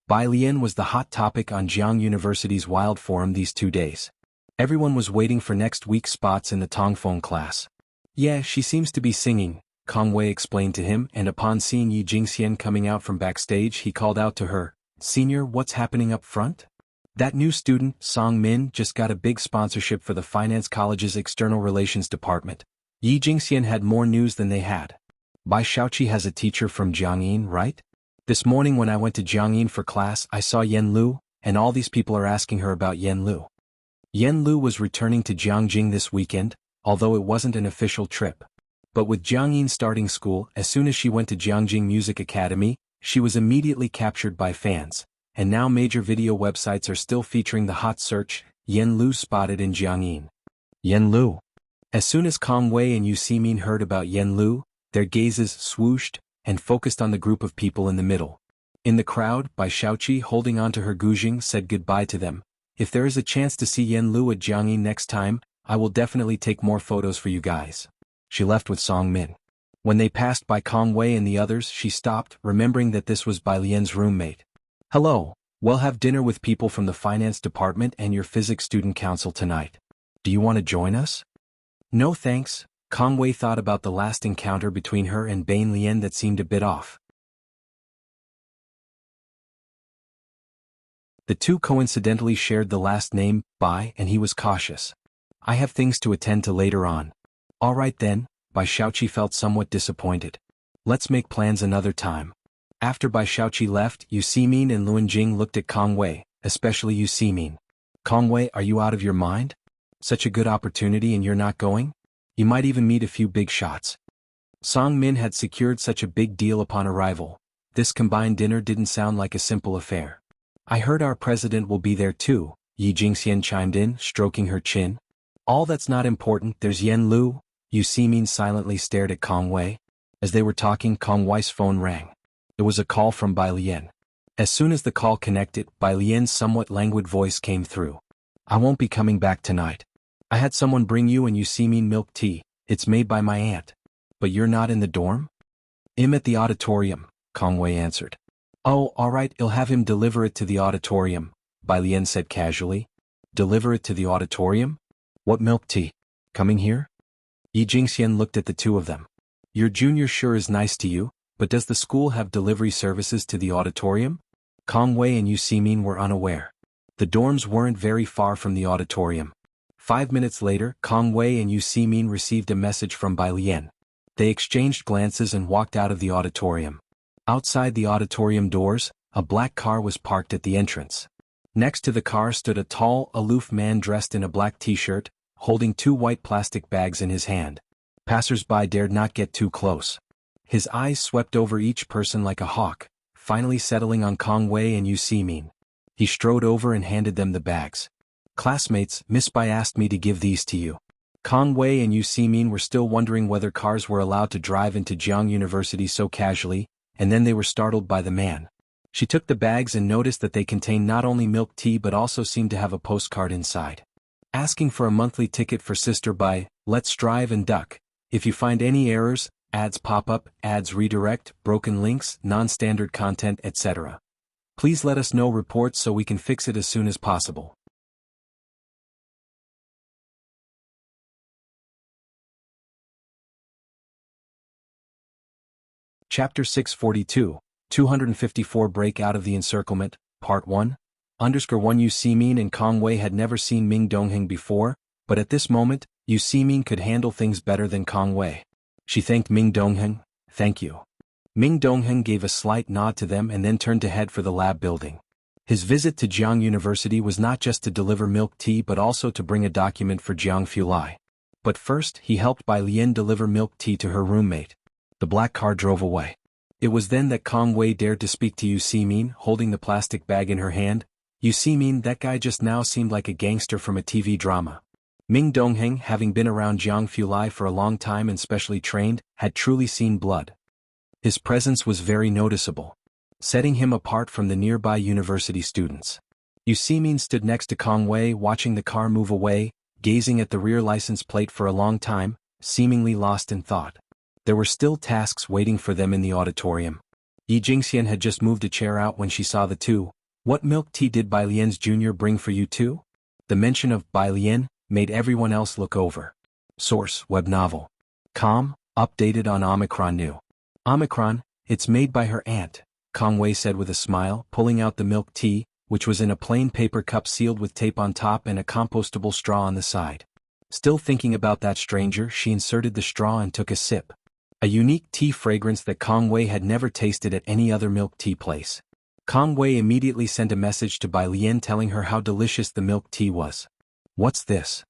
Bai Lian was the hot topic on Jiang University's Wild Forum these 2 days. Everyone was waiting for next week's spots in the Tongfeng class. Yeah, she seems to be singing, Kong Wei explained to him, and upon seeing Yi Jingxian coming out from backstage, he called out to her, Senior, what's happening up front? That new student, Song Min, just got a big sponsorship for the Finance College's External Relations Department. Yi Jingxian had more news than they had. Bai Shaoqi has a teacher from Jiangyin, right? This morning when I went to Jiangyin for class, I saw Yen Lu, and all these people are asking her about Yen Lu. Yen Lu was returning to Jiangjing this weekend, although it wasn't an official trip. But with Jiangyin starting school, as soon as she went to Jiangjing Music Academy, she was immediately captured by fans, and now major video websites are still featuring the hot search, Yen Lu spotted in Jiangyin. Yen Lu. As soon as Kong Wei and Yu Ximin heard about Yen Lu, their gazes swooshed and focused on the group of people in the middle. In the crowd, Bai Shaoqi holding onto her guzheng said goodbye to them. If there is a chance to see Yen Lu at Jiangyin next time, I will definitely take more photos for you guys. She left with Song Min. When they passed by Kong Wei and the others, she stopped, remembering that this was Bai Lian's roommate. Hello, we'll have dinner with people from the finance department and your physics student council tonight. Do you want to join us? No thanks. Kong Wei thought about the last encounter between her and Bain Lian that seemed a bit off. The two coincidentally shared the last name, Bai, and he was cautious. I have things to attend to later on. All right then, Bai Shaoqi felt somewhat disappointed. Let's make plans another time. After Bai Shaoqi left, Yu Ximin and Luan Jing looked at Kong Wei, especially Yu Ximin. Kong Wei, are you out of your mind? Such a good opportunity and you're not going? You might even meet a few big shots. Song Min had secured such a big deal upon arrival. This combined dinner didn't sound like a simple affair. I heard our president will be there too, Yi Jingxian chimed in, stroking her chin. All that's not important, there's Yen Lu. Yu Ximin silently stared at Kong Wei. As they were talking, Kong Wei's phone rang. It was a call from Bai Lian. As soon as the call connected, Bai Lian's somewhat languid voice came through. I won't be coming back tonight. I had someone bring you and Yu Ximin milk tea. It's made by my aunt. But you're not in the dorm? I'm at the auditorium, Kong Wei answered. Oh, alright, I'll have him deliver it to the auditorium, Bai Lian said casually. Deliver it to the auditorium? What milk tea? Coming here? Yi Jingxian looked at the two of them. Your junior sure is nice to you, but does the school have delivery services to the auditorium? Kong Wei and Yu Ximin were unaware. The dorms weren't very far from the auditorium. 5 minutes later, Kong Wei and Yu Ximin received a message from Bai Lian. They exchanged glances and walked out of the auditorium. Outside the auditorium doors, a black car was parked at the entrance. Next to the car stood a tall, aloof man dressed in a black t-shirt, holding 2 white plastic bags in his hand. Passers-by dared not get too close. His eyes swept over each person like a hawk, finally settling on Kong Wei and Yu Ximin. He strode over and handed them the bags. Classmates, Miss Bai asked me to give these to you. Kong Wei and Yu Ximin were still wondering whether cars were allowed to drive into Jiang University so casually, and then they were startled by the man. She took the bags and noticed that they contained not only milk tea but also seemed to have a postcard inside. Asking for a monthly ticket for Sister Bai, let's drive and duck. If you find any errors, ads pop up, ads redirect, broken links, non-standard content, etc. Please let us know reports so we can fix it as soon as possible. Chapter 642, 254 Break Out of the Encirclement, Part 1. _1 Yu Ximin and Kong Wei had never seen Ming Dongheng before, but at this moment, Yu Ximin could handle things better than Kong Wei. She thanked Ming Dongheng. Thank you. Ming Dongheng gave a slight nod to them and then turned to head for the lab building. His visit to Jiang University was not just to deliver milk tea but also to bring a document for Jiang Fulai. But first, he helped Bai Lian deliver milk tea to her roommate. The black car drove away. It was then that Kong Wei dared to speak to Yu Ximin, holding the plastic bag in her hand. Yu Ximin, that guy just now seemed like a gangster from a TV drama. Ming Dongheng, having been around Jiang Fulai for a long time and specially trained, had truly seen blood. His presence was very noticeable, setting him apart from the nearby university students. Yu Ximin stood next to Kong Wei, watching the car move away, gazing at the rear license plate for a long time, seemingly lost in thought. There were still tasks waiting for them in the auditorium. Yi Jingxian had just moved a chair out when she saw the two. What milk tea did Bai Lian's junior bring for you two? The mention of Bai Lian made everyone else look over. Source, web novel. Updated on Omicron New. Omicron, it's made by her aunt, Kong Wei said with a smile, pulling out the milk tea, which was in a plain paper cup sealed with tape on top and a compostable straw on the side. Still thinking about that stranger, she inserted the straw and took a sip. A unique tea fragrance that Kong Wei had never tasted at any other milk tea place. Kong Wei immediately sent a message to Bai Lian telling her how delicious the milk tea was. What's this?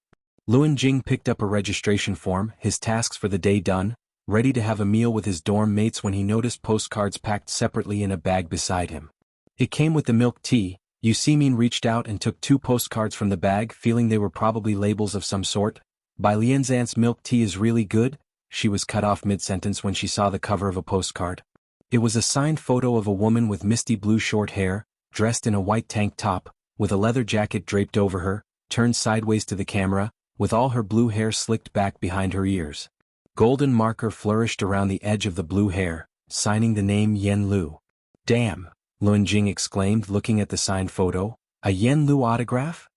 Luan Jing picked up a registration form, his tasks for the day done, ready to have a meal with his dorm mates when he noticed postcards packed separately in a bag beside him. It came with the milk tea. Yu Simin reached out and took 2 postcards from the bag, feeling they were probably labels of some sort. Bai Lian's aunt's milk tea is really good. She was cut off mid-sentence when she saw the cover of a postcard. It was a signed photo of a woman with misty blue short hair, dressed in a white tank top, with a leather jacket draped over her, turned sideways to the camera, with all her blue hair slicked back behind her ears. Golden marker flourished around the edge of the blue hair, signing the name Yen Lu. Damn, Lun Jing exclaimed, looking at the signed photo. A Yen Lu autograph?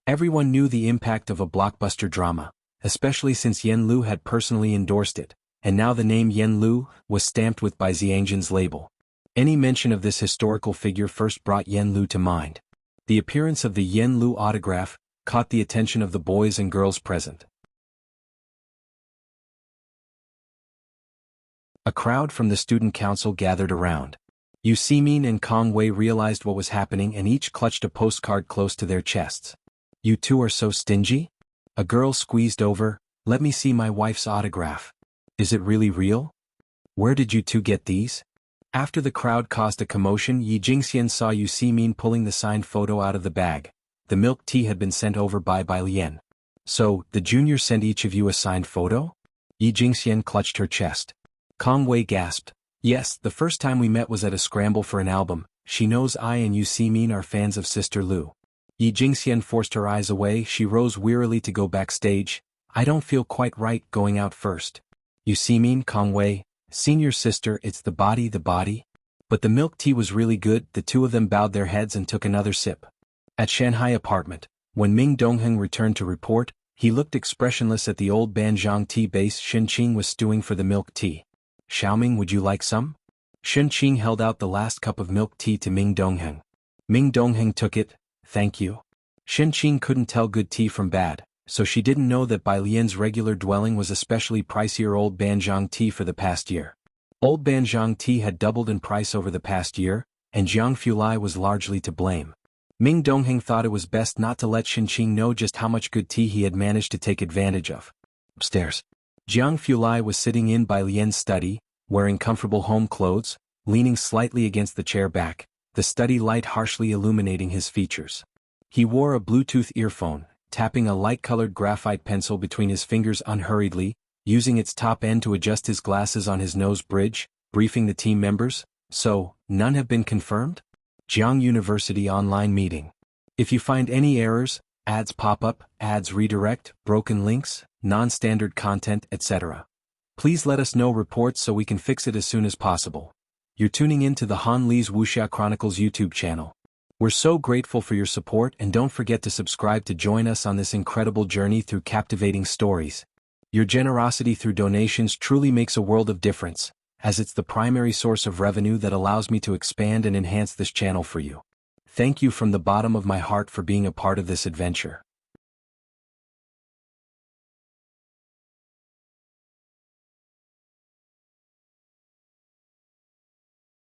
Everyone knew the impact of a blockbuster drama, especially since Yen Lu had personally endorsed it, and now the name Yen Lu was stamped with Bai Xiangjin's label. Any mention of this historical figure first brought Yen Lu to mind. The appearance of the Yen Lu autograph caught the attention of the boys and girls present. A crowd from the student council gathered around. Yu Simin and Kong Wei realized what was happening and each clutched a postcard close to their chests. You two are so stingy? A girl squeezed over. Let me see my wife's autograph. Is it really real? Where did you two get these? After the crowd caused a commotion, Yi Jingxian saw Yu Simin pulling the signed photo out of the bag. The milk tea had been sent over by Bai Lian. So, the junior sent each of you a signed photo? Yi Jingxian clutched her chest. Kong Wei gasped. Yes, the first time we met was at a scramble for an album. She knows I and Yu Simin are fans of Sister Lu. Yi Jingxian forced her eyes away. She rose wearily to go backstage. I don't feel quite right going out first. Yu Simin, Kong Wei, senior sister, it's the body. But the milk tea was really good. The two of them bowed their heads and took another sip. At Shanghai apartment, when Ming Dongheng returned to report, he looked expressionless at the old Banjiang tea base. Shenqing was stewing for the milk tea. Xiaoming, would you like some? Shenqing held out the last cup of milk tea to Ming Dongheng. Ming Dongheng took it. Thank you. Shenqing couldn't tell good tea from bad, so she didn't know that Bai Lian's regular dwelling was especially pricier old Banjiang tea for the past year. Old Banjiang tea had doubled in price over the past year, and Jiang Fulai was largely to blame. Ming Dongheng thought it was best not to let Shenqing know just how much good tea he had managed to take advantage of. Upstairs, Jiang Fulai was sitting in Bai Lian's study, wearing comfortable home clothes, leaning slightly against the chair back, the study light harshly illuminating his features. He wore a Bluetooth earphone, tapping a light-colored graphite pencil between his fingers unhurriedly, using its top end to adjust his glasses on his nose bridge, briefing the team members. So, none have been confirmed? Jiang University online meeting. If you find any errors, ads pop up, ads redirect, broken links, non-standard content, etc., please let us know reports so we can fix it as soon as possible. You're tuning in to the Han Li's Wuxia Chronicles YouTube channel. We're so grateful for your support, and don't forget to subscribe to join us on this incredible journey through captivating stories. Your generosity through donations truly makes a world of difference, as it's the primary source of revenue that allows me to expand and enhance this channel for you. Thank you from the bottom of my heart for being a part of this adventure.